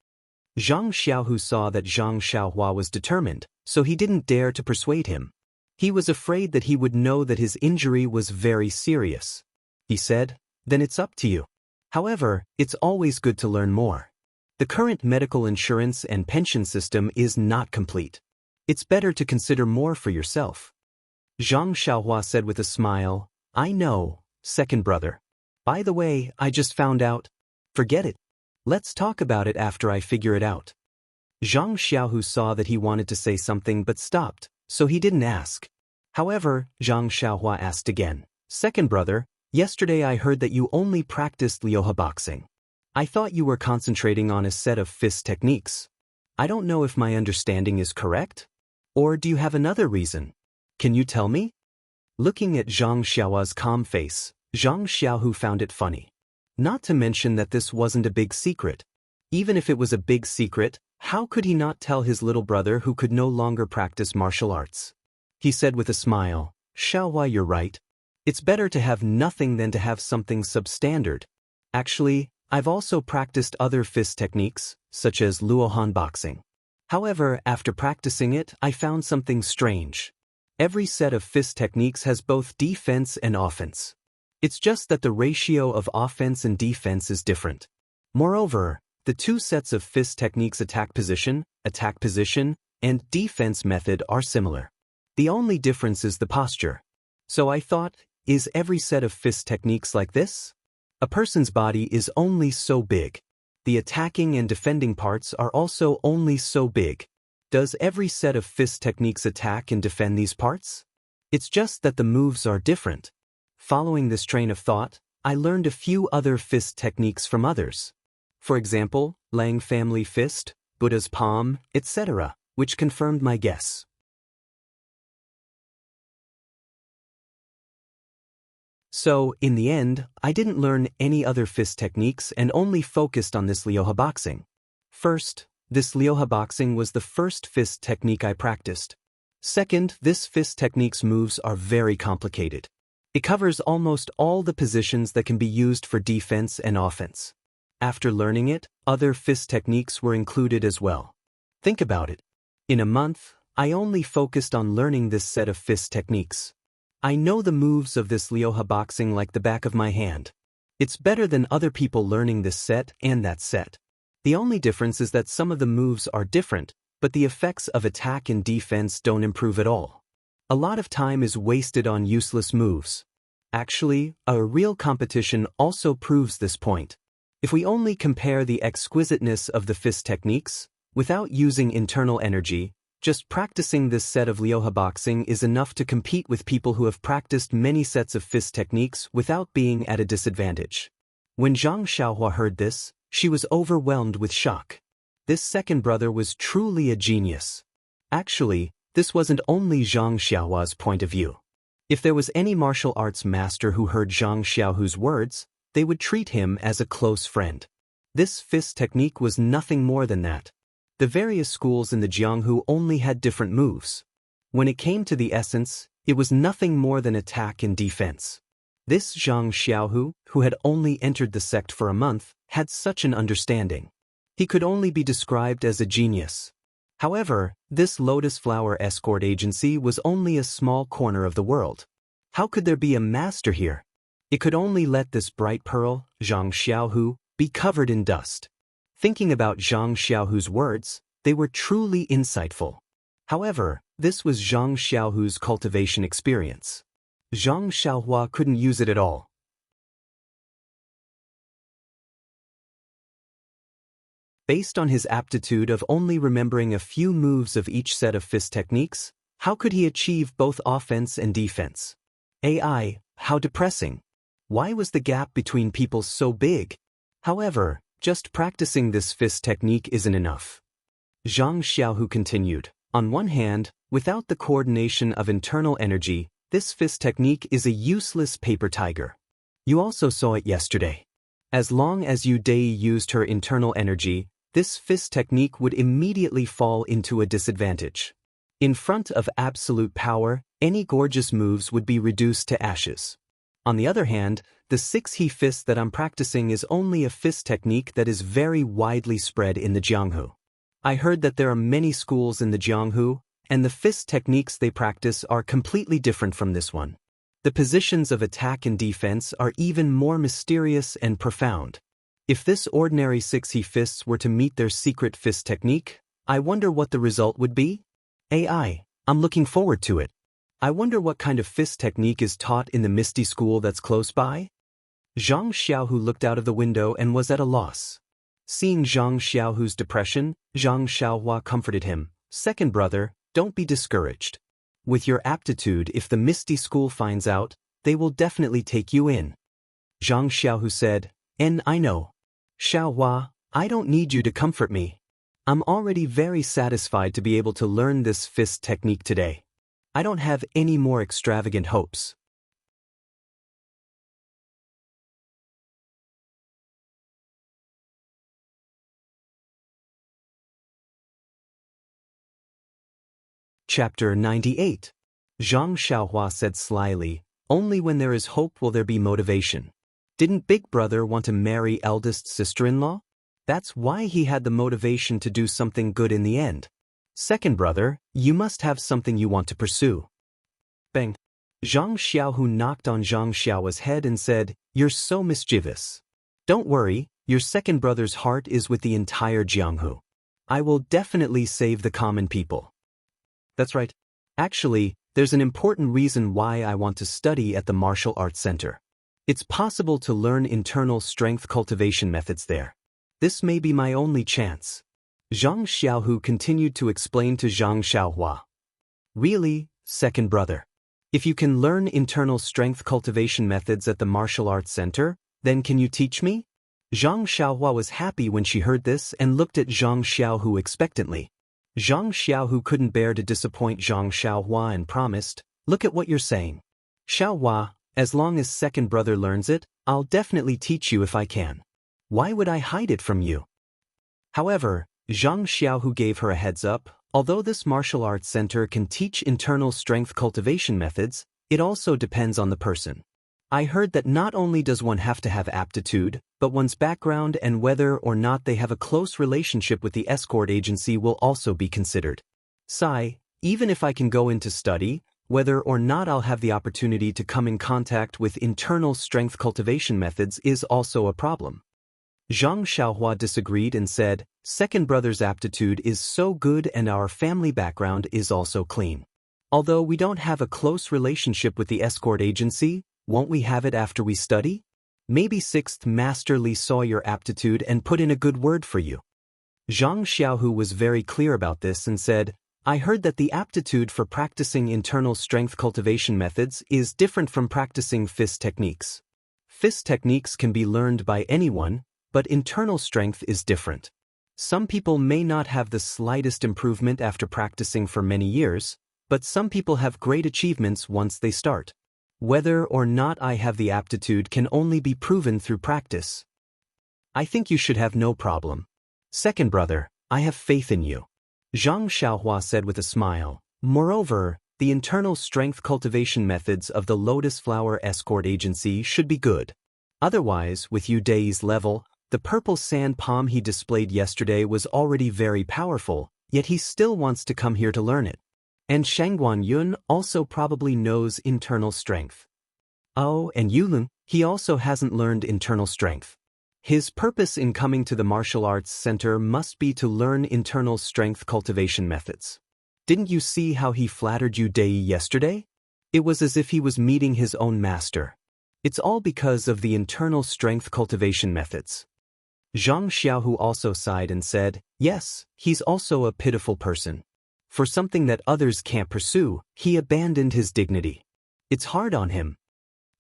Zhang Xiaohu saw that Zhang Xiaohua was determined, so he didn't dare to persuade him. He was afraid that he would know that his injury was very serious. He said, "Then it's up to you. However, it's always good to learn more. The current medical insurance and pension system is not complete. It's better to consider more for yourself." Zhang Xiaohua said with a smile, "I know, second brother. By the way, I just found out. Forget it. Let's talk about it after I figure it out." Zhang Xiaohu saw that he wanted to say something but stopped, so he didn't ask. However, Zhang Xiaohua asked again, "Second brother, yesterday I heard that you only practiced Liuhe boxing. I thought you were concentrating on a set of fist techniques. I don't know if my understanding is correct? Or do you have another reason? Can you tell me?" Looking at Zhang Xiaohua's calm face, Zhang Xiaohu found it funny. Not to mention that this wasn't a big secret. Even if it was a big secret, how could he not tell his little brother who could no longer practice martial arts? He said with a smile, "Xiaohua, you're right. It's better to have nothing than to have something substandard. Actually, I've also practiced other fist techniques, such as Luohan boxing. However, after practicing it, I found something strange. Every set of fist techniques has both defense and offense. It's just that the ratio of offense and defense is different. Moreover, the two sets of fist techniques attack position, and defense method are similar. The only difference is the posture. So I thought, is every set of fist techniques like this? A person's body is only so big. The attacking and defending parts are also only so big. Does every set of fist techniques attack and defend these parts? It's just that the moves are different. Following this train of thought, I learned a few other fist techniques from others. For example, Lang family fist, Buddha's palm, etc., which confirmed my guess. So, in the end, I didn't learn any other fist techniques and only focused on this Liuhe boxing. First, this Liuhe boxing was the first fist technique I practiced. Second, this fist technique's moves are very complicated. It covers almost all the positions that can be used for defense and offense. After learning it, other fist techniques were included as well. Think about it. In a month, I only focused on learning this set of fist techniques. I know the moves of this Liuha boxing like the back of my hand. It's better than other people learning this set and that set. The only difference is that some of the moves are different, but the effects of attack and defense don't improve at all. A lot of time is wasted on useless moves. Actually, a real competition also proves this point. If we only compare the exquisiteness of the fist techniques, without using internal energy, just practicing this set of Liuha boxing is enough to compete with people who have practiced many sets of fist techniques without being at a disadvantage. When Zhang Xiaohua heard this, she was overwhelmed with shock. This second brother was truly a genius. Actually, this wasn't only Zhang Xiaohua's point of view. If there was any martial arts master who heard Zhang Xiaohu's words, they would treat him as a close friend. This fist technique was nothing more than that. The various schools in the Jianghu only had different moves. When it came to the essence, it was nothing more than attack and defense. This Zhang Xiaohu, who had only entered the sect for a month, had such an understanding. He could only be described as a genius. However, this Lotus Flower escort agency was only a small corner of the world. How could there be a master here? It could only let this bright pearl, Zhang Xiaohu, be covered in dust. Thinking about Zhang Xiaohu's words, they were truly insightful. However, this was Zhang Xiaohu's cultivation experience. Zhang Xiaohua couldn't use it at all. Based on his aptitude of only remembering a few moves of each set of fist techniques, how could he achieve both offense and defense? AI, how depressing. Why was the gap between people so big? However, just practicing this fist technique isn't enough. Zhang Xiaohu continued, on one hand, without the coordination of internal energy, this fist technique is a useless paper tiger. You also saw it yesterday. As long as Yu Dei used her internal energy, this fist technique would immediately fall into a disadvantage. In front of absolute power, any gorgeous moves would be reduced to ashes. On the other hand, the 6-he fist that I'm practicing is only a fist technique that is very widely spread in the Jianghu. I heard that there are many schools in the Jianghu, and the fist techniques they practice are completely different from this one. The positions of attack and defense are even more mysterious and profound. If this ordinary 6-he fists were to meet their secret fist technique, I wonder what the result would be? AI, I'm looking forward to it. I wonder what kind of fist technique is taught in the Misty School that's close by? Zhang Xiaohu looked out of the window and was at a loss. Seeing Zhang Xiaohu's depression, Zhang Xiaohua comforted him. Second brother, don't be discouraged. With your aptitude, if the Misty School finds out, they will definitely take you in. Zhang Xiaohu said, I know. Xiaohua, I don't need you to comfort me. I'm already very satisfied to be able to learn this fist technique today. I don't have any more extravagant hopes. Chapter 98. Zhang Xiaohua said slyly, only when there is hope will there be motivation. Didn't Big Brother want to marry eldest sister-in-law? That's why he had the motivation to do something good in the end. Second brother, you must have something you want to pursue. Bang. Zhang Xiaohu knocked on Zhang Xiaohua's head and said, you're so mischievous. Don't worry, your second brother's heart is with the entire Jianghu. I will definitely save the common people. That's right. Actually, there's an important reason why I want to study at the Martial Arts Center. It's possible to learn internal strength cultivation methods there. This may be my only chance. Zhang Xiaohu continued to explain to Zhang Xiaohua. Really, second brother? If you can learn internal strength cultivation methods at the Martial Arts Center, then can you teach me? Zhang Xiaohua was happy when she heard this and looked at Zhang Xiaohu expectantly. Zhang Xiaohu couldn't bear to disappoint Zhang Xiaohua and promised, look at what you're saying. Xiaohua, as long as second brother learns it, I'll definitely teach you if I can. Why would I hide it from you? However, Zhang Xiaohu gave her a heads up, Although this martial arts center can teach internal strength cultivation methods, it also depends on the person. I heard that not only does one have to have aptitude, but one's background and whether or not they have a close relationship with the escort agency will also be considered. Sai, even if I can go in to study, whether or not I'll have the opportunity to come in contact with internal strength cultivation methods is also a problem. Zhang Xiaohua disagreed and said, "Second brother's aptitude is so good and our family background is also clean. Although we don't have a close relationship with the escort agency, won't we have it after we study? Maybe sixth Master Li saw your aptitude and put in a good word for you." Zhang Xiaohu was very clear about this and said, "I heard that the aptitude for practicing internal strength cultivation methods is different from practicing fist techniques. Fist techniques can be learned by anyone, but internal strength is different. Some people may not have the slightest improvement after practicing for many years, but some people have great achievements once they start. Whether or not I have the aptitude can only be proven through practice. I think you should have no problem. Second brother, I have faith in you," Zhang Xiaohua said with a smile. Moreover, the internal strength cultivation methods of the Lotus Flower Escort Agency should be good. Otherwise, with Yu Dei's level, the purple sand palm he displayed yesterday was already very powerful, yet he still wants to come here to learn it. And Shangguan Yun also probably knows internal strength. Oh, and Yulun, he also hasn't learned internal strength. His purpose in coming to the martial arts center must be to learn internal strength cultivation methods. Didn't you see how he flattered Yu Dei yesterday? It was as if he was meeting his own master. It's all because of the internal strength cultivation methods. Zhang Xiaohu also sighed and said, "Yes, he's also a pitiful person. For something that others can't pursue, he abandoned his dignity. It's hard on him."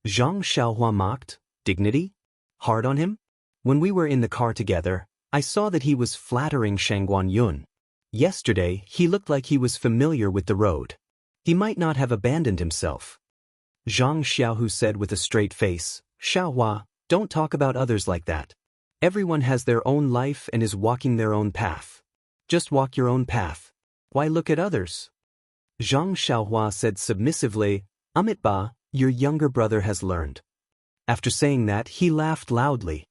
Zhang Xiaohua mocked, "Dignity? Hard on him?" When we were in the car together, I saw that he was flattering Shangguan Yun. Yesterday, he looked like he was familiar with the road. He might not have abandoned himself. Zhang Xiaohu said with a straight face, "Xiaohua, don't talk about others like that. Everyone has their own life and is walking their own path. Just walk your own path. Why look at others?" Zhang Xiaohua said submissively, "Amitba, your younger brother has learned." After saying that, he laughed loudly.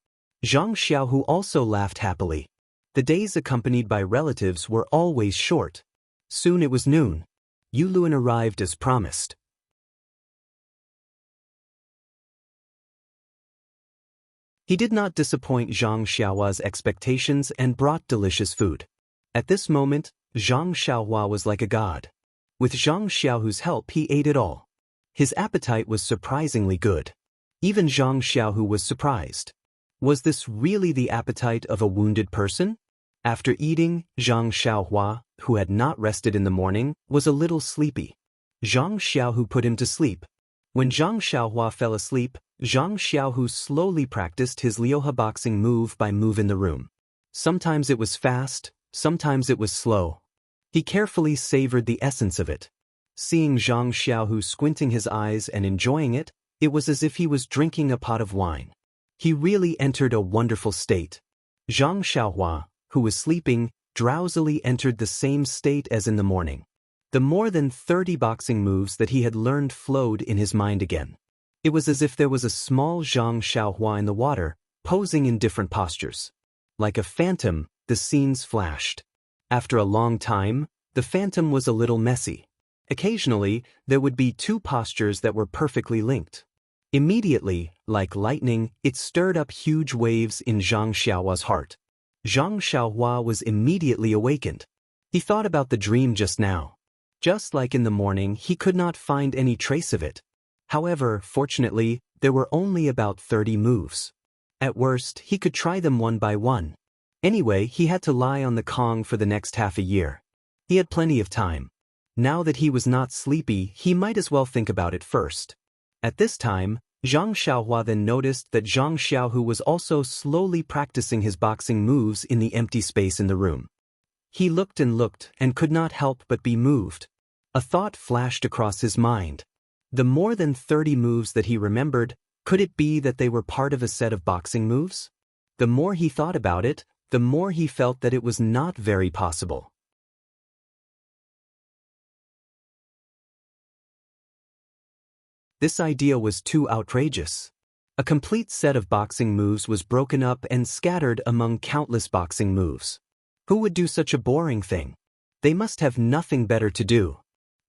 Zhang Xiaohu also laughed happily. The days accompanied by relatives were always short. Soon it was noon. Yulun arrived as promised. He did not disappoint Zhang Xiaohua's expectations and brought delicious food. At this moment, Zhang Xiaohua was like a god. With Zhang Xiaohu's help he ate it all. His appetite was surprisingly good. Even Zhang Xiaohu was surprised. Was this really the appetite of a wounded person? After eating, Zhang Xiaohua, who had not rested in the morning, was a little sleepy. Zhang Xiaohu put him to sleep. When Zhang Xiaohua fell asleep, Zhang Xiaohu slowly practiced his Liuhe boxing move by move in the room. Sometimes it was fast, sometimes it was slow. He carefully savored the essence of it. Seeing Zhang Xiaohu squinting his eyes and enjoying it, it was as if he was drinking a pot of wine. He really entered a wonderful state. Zhang Xiaohua, who was sleeping, drowsily entered the same state as in the morning. The more than 30 boxing moves that he had learned flowed in his mind again. It was as if there was a small Zhang Xiaohua in the water, posing in different postures. Like a phantom, the scenes flashed. After a long time, the phantom was a little messy. Occasionally, there would be two postures that were perfectly linked. Immediately, like lightning, it stirred up huge waves in Zhang Xiaohua's heart. Zhang Xiaohua was immediately awakened. He thought about the dream just now. Just like in the morning, he could not find any trace of it. However, fortunately, there were only about 30 moves. At worst, he could try them one by one. Anyway, he had to lie on the Kong for the next half a year. He had plenty of time. Now that he was not sleepy, he might as well think about it first. At this time, Zhang Xiaohua then noticed that Zhang Xiaohu was also slowly practicing his boxing moves in the empty space in the room. He looked and could not help but be moved. A thought flashed across his mind. The more than 30 moves that he remembered, could it be that they were part of a set of boxing moves? The more he thought about it, the more he felt that it was not very possible. This idea was too outrageous. A complete set of boxing moves was broken up and scattered among countless boxing moves. Who would do such a boring thing? They must have nothing better to do.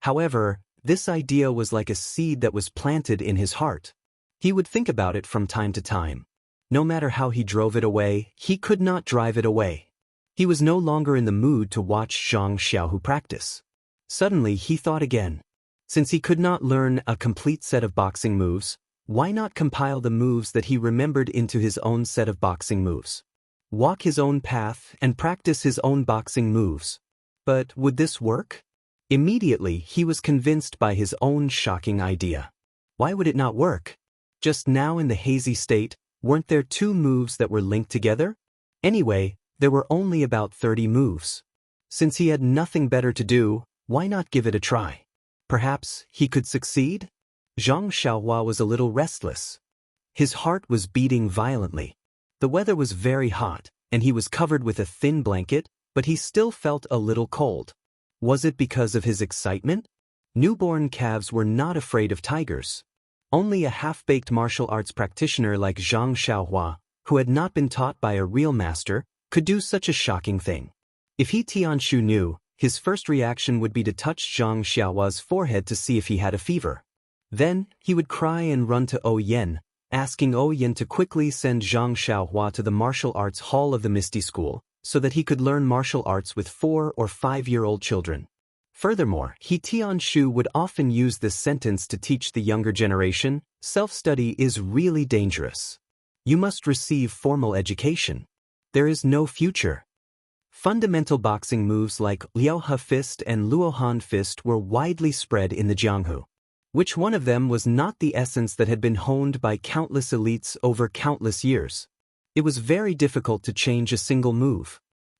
However, this idea was like a seed that was planted in his heart. He would think about it from time to time. No matter how he drove it away, he could not drive it away. He was no longer in the mood to watch Zhang Xiaohu practice. Suddenly he thought again. Since he could not learn a complete set of boxing moves, why not compile the moves that he remembered into his own set of boxing moves? Walk his own path and practice his own boxing moves. But would this work? Immediately he was convinced by his own shocking idea. Why would it not work? Just now in the hazy state, weren't there 2 moves that were linked together? Anyway, there were only about 30 moves. Since he had nothing better to do, why not give it a try? Perhaps he could succeed? Zhang Xiaohua was a little restless. His heart was beating violently. The weather was very hot, and he was covered with a thin blanket, but he still felt a little cold. Was it because of his excitement? Newborn calves were not afraid of tigers. Only a half-baked martial arts practitioner like Zhang Xiaohua, who had not been taught by a real master, could do such a shocking thing. If he Tianshu knew, his first reaction would be to touch Zhang Xiaohua's forehead to see if he had a fever. Then, he would cry and run to Yen, asking Yen to quickly send Zhang Xiaohua to the martial arts hall of the Misty School, so that he could learn martial arts with 4- or 5-year-old children. Furthermore, He Tianshu would often use this sentence to teach the younger generation, self-study is really dangerous. You must receive formal education. There is no future. Fundamental boxing moves like Liaohe fist and Luohan fist were widely spread in the Jianghu. Which one of them was not the essence that had been honed by countless elites over countless years? It was very difficult to change a single move.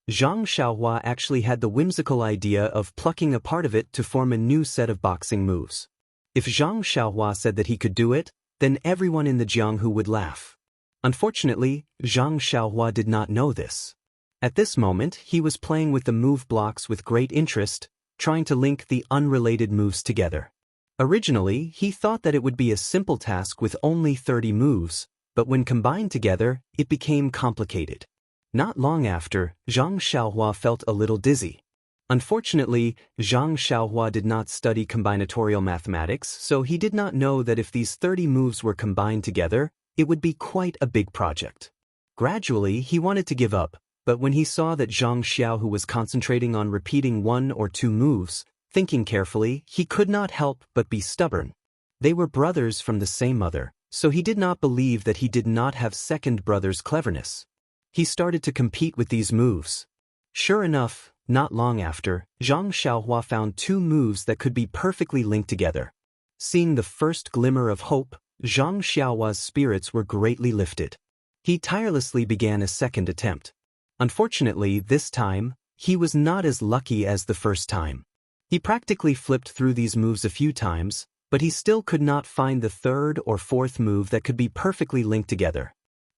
Zhang Xiaohua actually had the whimsical idea of plucking a part of it to form a new set of boxing moves. If Zhang Xiaohua said that he could do it, then everyone in the Jianghu would laugh. Unfortunately, Zhang Xiaohua did not know this. At this moment, he was playing with the move blocks with great interest, trying to link the unrelated moves together. Originally, he thought that it would be a simple task with only 30 moves, but when combined together, it became complicated. Not long after, Zhang Xiaohua felt a little dizzy. Unfortunately, Zhang Xiaohua did not study combinatorial mathematics, so he did not know that if these 30 moves were combined together, it would be quite a big project. Gradually, he wanted to give up, but when he saw that Zhang Xiaohu was concentrating on repeating 1 or 2 moves, thinking carefully, he could not help but be stubborn. They were brothers from the same mother, so he did not believe that he did not have second brother's cleverness. He started to compete with these moves. Sure enough, not long after, Zhang Xiaohua found 2 moves that could be perfectly linked together. Seeing the first glimmer of hope, Zhang Xiaohua's spirits were greatly lifted. He tirelessly began a second attempt. Unfortunately, this time, he was not as lucky as the first time. He practically flipped through these moves a few times, but he still could not find the 3rd or 4th move that could be perfectly linked together.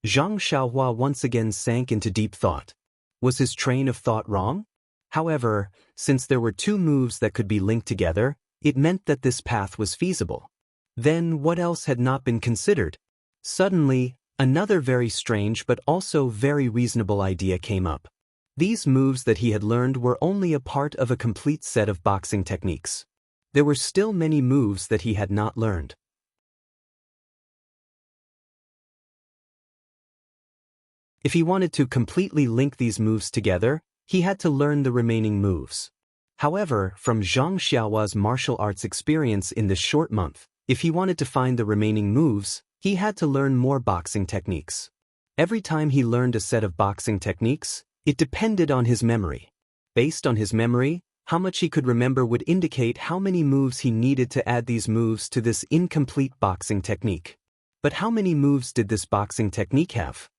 Zhang Xiaohua once again sank into deep thought. Was his train of thought wrong? However, since there were 2 moves that could be linked together, it meant that this path was feasible. Then what else had not been considered? Suddenly, another very strange but also very reasonable idea came up. These moves that he had learned were only a part of a complete set of boxing techniques. There were still many moves that he had not learned. If he wanted to completely link these moves together, he had to learn the remaining moves. However, from Zhang Xiaohua's martial arts experience in this short month, if he wanted to find the remaining moves, he had to learn more boxing techniques. Every time he learned a set of boxing techniques, it depended on his memory. Based on his memory, how much he could remember would indicate how many moves he needed to add these moves to this incomplete boxing technique. But how many moves did this boxing technique have?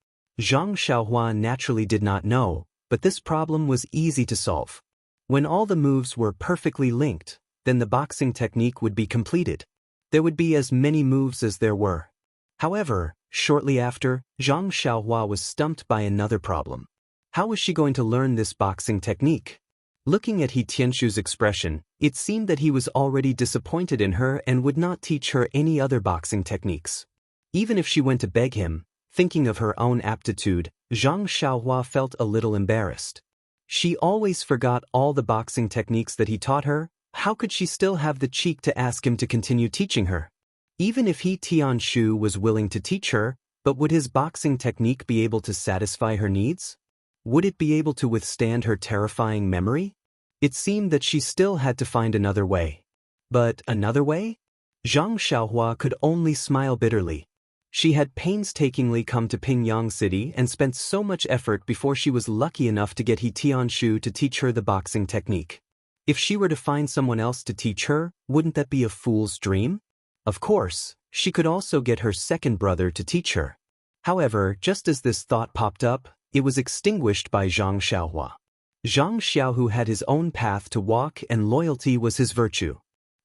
Zhang Xiaohua naturally did not know, but this problem was easy to solve. When all the moves were perfectly linked, then the boxing technique would be completed. There would be as many moves as there were. However, shortly after, Zhang Xiaohua was stumped by another problem. How was she going to learn this boxing technique? Looking at He Tianshu's expression, it seemed that he was already disappointed in her and would not teach her any other boxing techniques. Even if she went to beg him, thinking of her own aptitude, Zhang Xiaohua felt a little embarrassed. She always forgot all the boxing techniques that he taught her. How could she still have the cheek to ask him to continue teaching her? Even if He Tianshu was willing to teach her, but would his boxing technique be able to satisfy her needs? Would it be able to withstand her terrifying memory? It seemed that she still had to find another way. But another way? Zhang Xiaohua could only smile bitterly. She had painstakingly come to Pingyang City and spent so much effort before she was lucky enough to get He Tianshu to teach her the boxing technique. If she were to find someone else to teach her, wouldn't that be a fool's dream? Of course, she could also get her second brother to teach her. However, just as this thought popped up, it was extinguished by Zhang Xiaohua. Zhang Xiaohu had his own path to walk and loyalty was his virtue.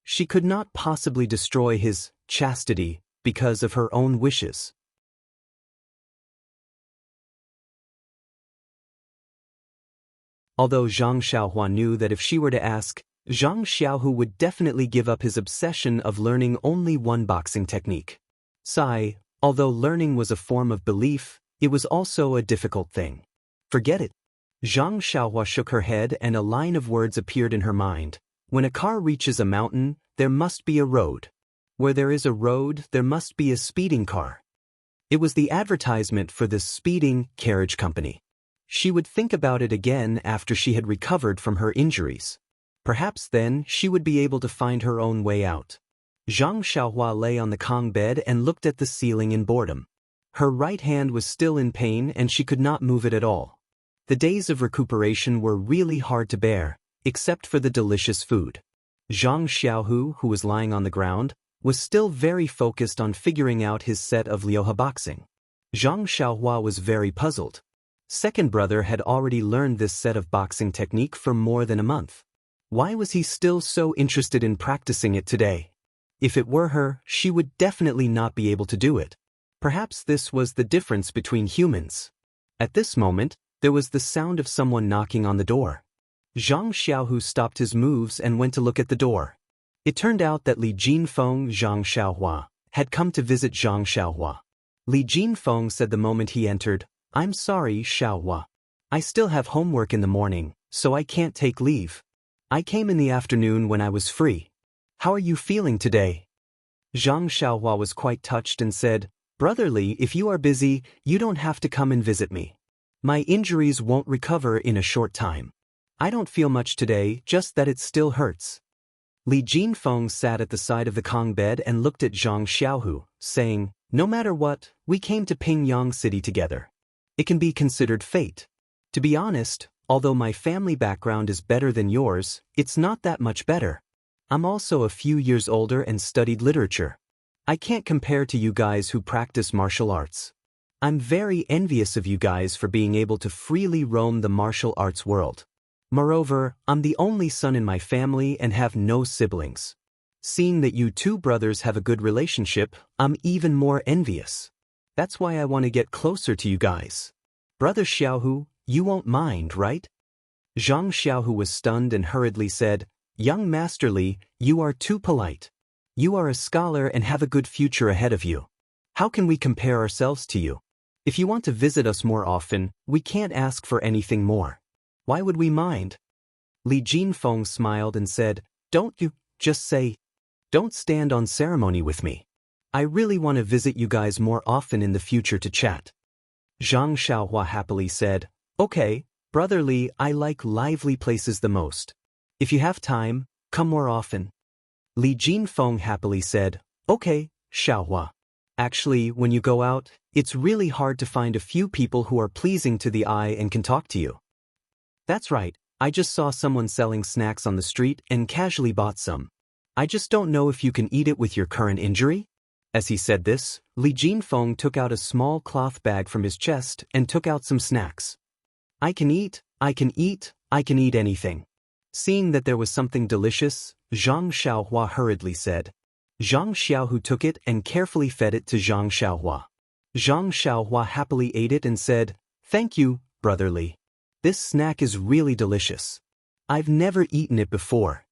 She could not possibly destroy his chastity because of her own wishes. Although Zhang Xiaohua knew that if she were to ask, Zhang Xiaohu would definitely give up his obsession of learning only one boxing technique. Sigh, although learning was a form of belief, it was also a difficult thing. Forget it. Zhang Xiaohua shook her head and a line of words appeared in her mind. When a car reaches a mountain, there must be a road. Where there is a road, there must be a speeding car. It was the advertisement for the speeding carriage company. She would think about it again after she had recovered from her injuries. Perhaps then she would be able to find her own way out. Zhang Xiaohua lay on the Kong bed and looked at the ceiling in boredom. Her right hand was still in pain and she could not move it at all. The days of recuperation were really hard to bear, except for the delicious food. Zhang Xiaohu, who was lying on the ground, was still very focused on figuring out his set of Liuhe boxing. Zhang Xiaohua was very puzzled. Second brother had already learned this set of boxing technique for more than a month. Why was he still so interested in practicing it today? If it were her, she would definitely not be able to do it. Perhaps this was the difference between humans. At this moment, there was the sound of someone knocking on the door. Zhang Xiaohu stopped his moves and went to look at the door. It turned out that Li Jinfeng Zhang Xiaohua had come to visit Zhang Xiaohua. Li Jinfeng said the moment he entered, "I'm sorry, Xiaohua. I still have homework in the morning, so I can't take leave. I came in the afternoon when I was free. How are you feeling today?" Zhang Xiaohua was quite touched and said, "Brother Li, if you are busy, you don't have to come and visit me. My injuries won't recover in a short time. I don't feel much today, just that it still hurts." Li Jinfeng sat at the side of the Kong bed and looked at Zhang Xiaohu, saying, "No matter what, we came to Pingyang City together. It can be considered fate. To be honest, although my family background is better than yours, it's not that much better. I'm also a few years older and studied literature. I can't compare to you guys who practice martial arts. I'm very envious of you guys for being able to freely roam the martial arts world. Moreover, I'm the only son in my family and have no siblings. Seeing that you two brothers have a good relationship, I'm even more envious. That's why I want to get closer to you guys. Brother Xiaohu, you won't mind, right?" Zhang Xiaohu was stunned and hurriedly said, "Young Master Li, you are too polite. You are a scholar and have a good future ahead of you. How can we compare ourselves to you? If you want to visit us more often, we can't ask for anything more. Why would we mind?" Li Jinfeng smiled and said, "Don't you just say, don't stand on ceremony with me. I really want to visit you guys more often in the future to chat." Zhang Xiaohua happily said, "Okay, Brother Li, I like lively places the most. If you have time, come more often." Li Jinfeng happily said, "Okay, Xiaohua. Actually, when you go out, it's really hard to find a few people who are pleasing to the eye and can talk to you." "That's right, I just saw someone selling snacks on the street and casually bought some. I just don't know if you can eat it with your current injury?" As he said this, Li Jinfeng took out a small cloth bag from his chest and took out some snacks. I can eat anything." Seeing that there was something delicious, Zhang Xiaohua hurriedly said. Zhang Xiaohu took it and carefully fed it to Zhang Xiaohua. Zhang Xiaohua happily ate it and said, "Thank you, Brother Li. This snack is really delicious. I've never eaten it before.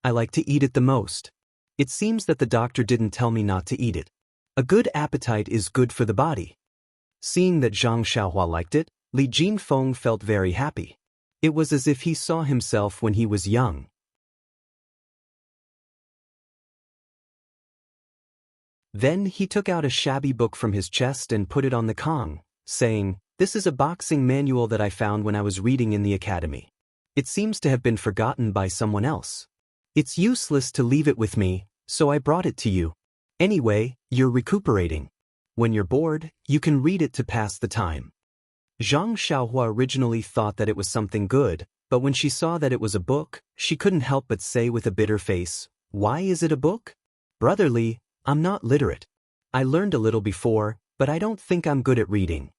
I like to eat it the most. It seems that the doctor didn't tell me not to eat it. A good appetite is good for the body. Seeing that Zhang Xiaohua liked it, Li Jinfeng felt very happy. It was as if he saw himself when he was young. Then he took out a shabby book from his chest and put it on the Kong, saying, "This is a boxing manual that I found when I was reading in the academy. It seems to have been forgotten by someone else. It's useless to leave it with me, so I brought it to you. Anyway, you're recuperating. When you're bored, you can read it to pass the time." Zhang Xiaohua originally thought that it was something good, but when she saw that it was a book, she couldn't help but say with a bitter face, "Why is it a book? Brother Li, I'm not literate. I learned a little before, but I don't think I'm good at reading."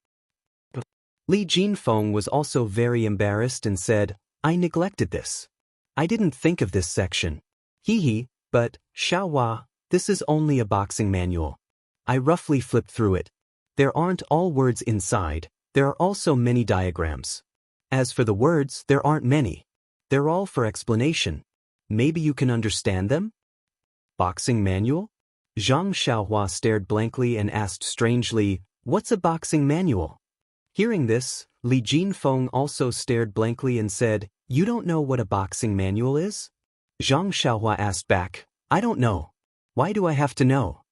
Li Jinfeng was also very embarrassed and said, "I neglected this. I didn't think of this section. Hee, but, Xiaohua, this is only a boxing manual. I roughly flipped through it. There aren't all words inside, there are also many diagrams. As for the words, there aren't many. They're all for explanation. Maybe you can understand them?" Boxing manual? Zhang Xiaohua stared blankly and asked strangely, "What's a boxing manual?" Hearing this, Li Jinfeng also stared blankly and said, "You don't know what a boxing manual is?" Zhang Xiaohua asked back, "I don't know. Why do I have to know?"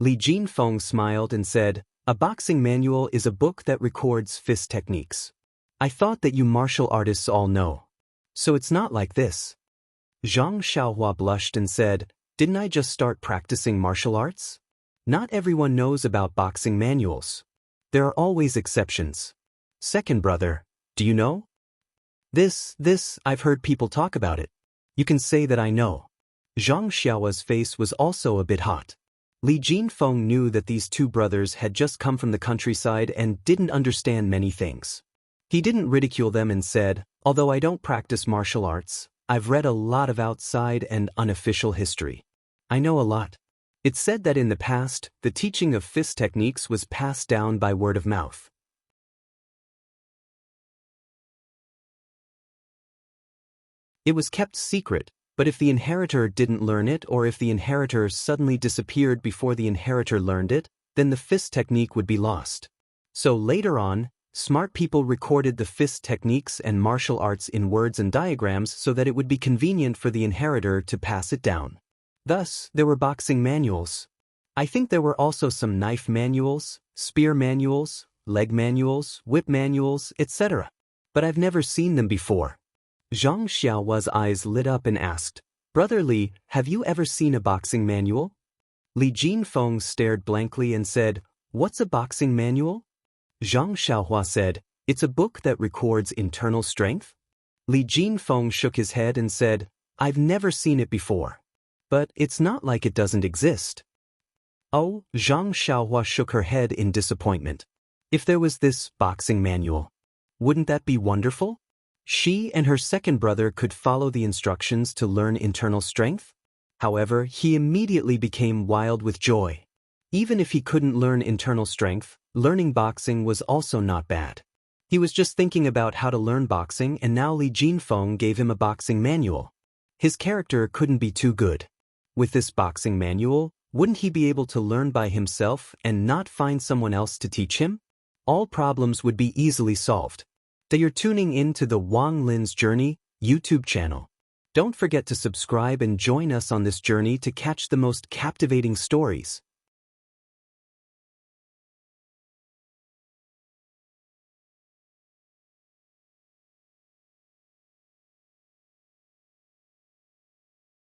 Li Jinfeng smiled and said, "A boxing manual is a book that records fist techniques. I thought that you martial artists all know. So it's not like this." Zhang Xiaohua blushed and said, "Didn't I just start practicing martial arts? Not everyone knows about boxing manuals. There are always exceptions. Second brother, do you know? This, I've heard people talk about it. You can say that I know." Zhang Xiaohua's face was also a bit hot. Li Jinfeng knew that these two brothers had just come from the countryside and didn't understand many things. He didn't ridicule them and said, "Although I don't practice martial arts, I've read a lot of outside and unofficial history. I know a lot. It's said that in the past, the teaching of fist techniques was passed down by word of mouth. It was kept secret, but if the inheritor didn't learn it or if the inheritor suddenly disappeared before the inheritor learned it, then the fist technique would be lost. So later on, smart people recorded the fist techniques and martial arts in words and diagrams so that it would be convenient for the inheritor to pass it down. Thus, there were boxing manuals. I think there were also some knife manuals, spear manuals, leg manuals, whip manuals, etc. But I've never seen them before." Zhang Xiaohua's eyes lit up and asked, "Brother Li, have you ever seen a boxing manual?" Li Jinfeng stared blankly and said, "What's a boxing manual?" Zhang Xiaohua said, "It's a book that records internal strength." Li Jinfeng shook his head and said, "I've never seen it before. But it's not like it doesn't exist." Oh, Zhang Xiaohua shook her head in disappointment. If there was this boxing manual, wouldn't that be wonderful? She and her second brother could follow the instructions to learn internal strength. However, he immediately became wild with joy. Even if he couldn't learn internal strength, learning boxing was also not bad. He was just thinking about how to learn boxing and now Li Jinfeng gave him a boxing manual. His character couldn't be too good. With this boxing manual, wouldn't he be able to learn by himself and not find someone else to teach him? All problems would be easily solved. You're tuning in to the Wang Lin's Journey YouTube channel. Don't forget to subscribe and join us on this journey to catch the most captivating stories.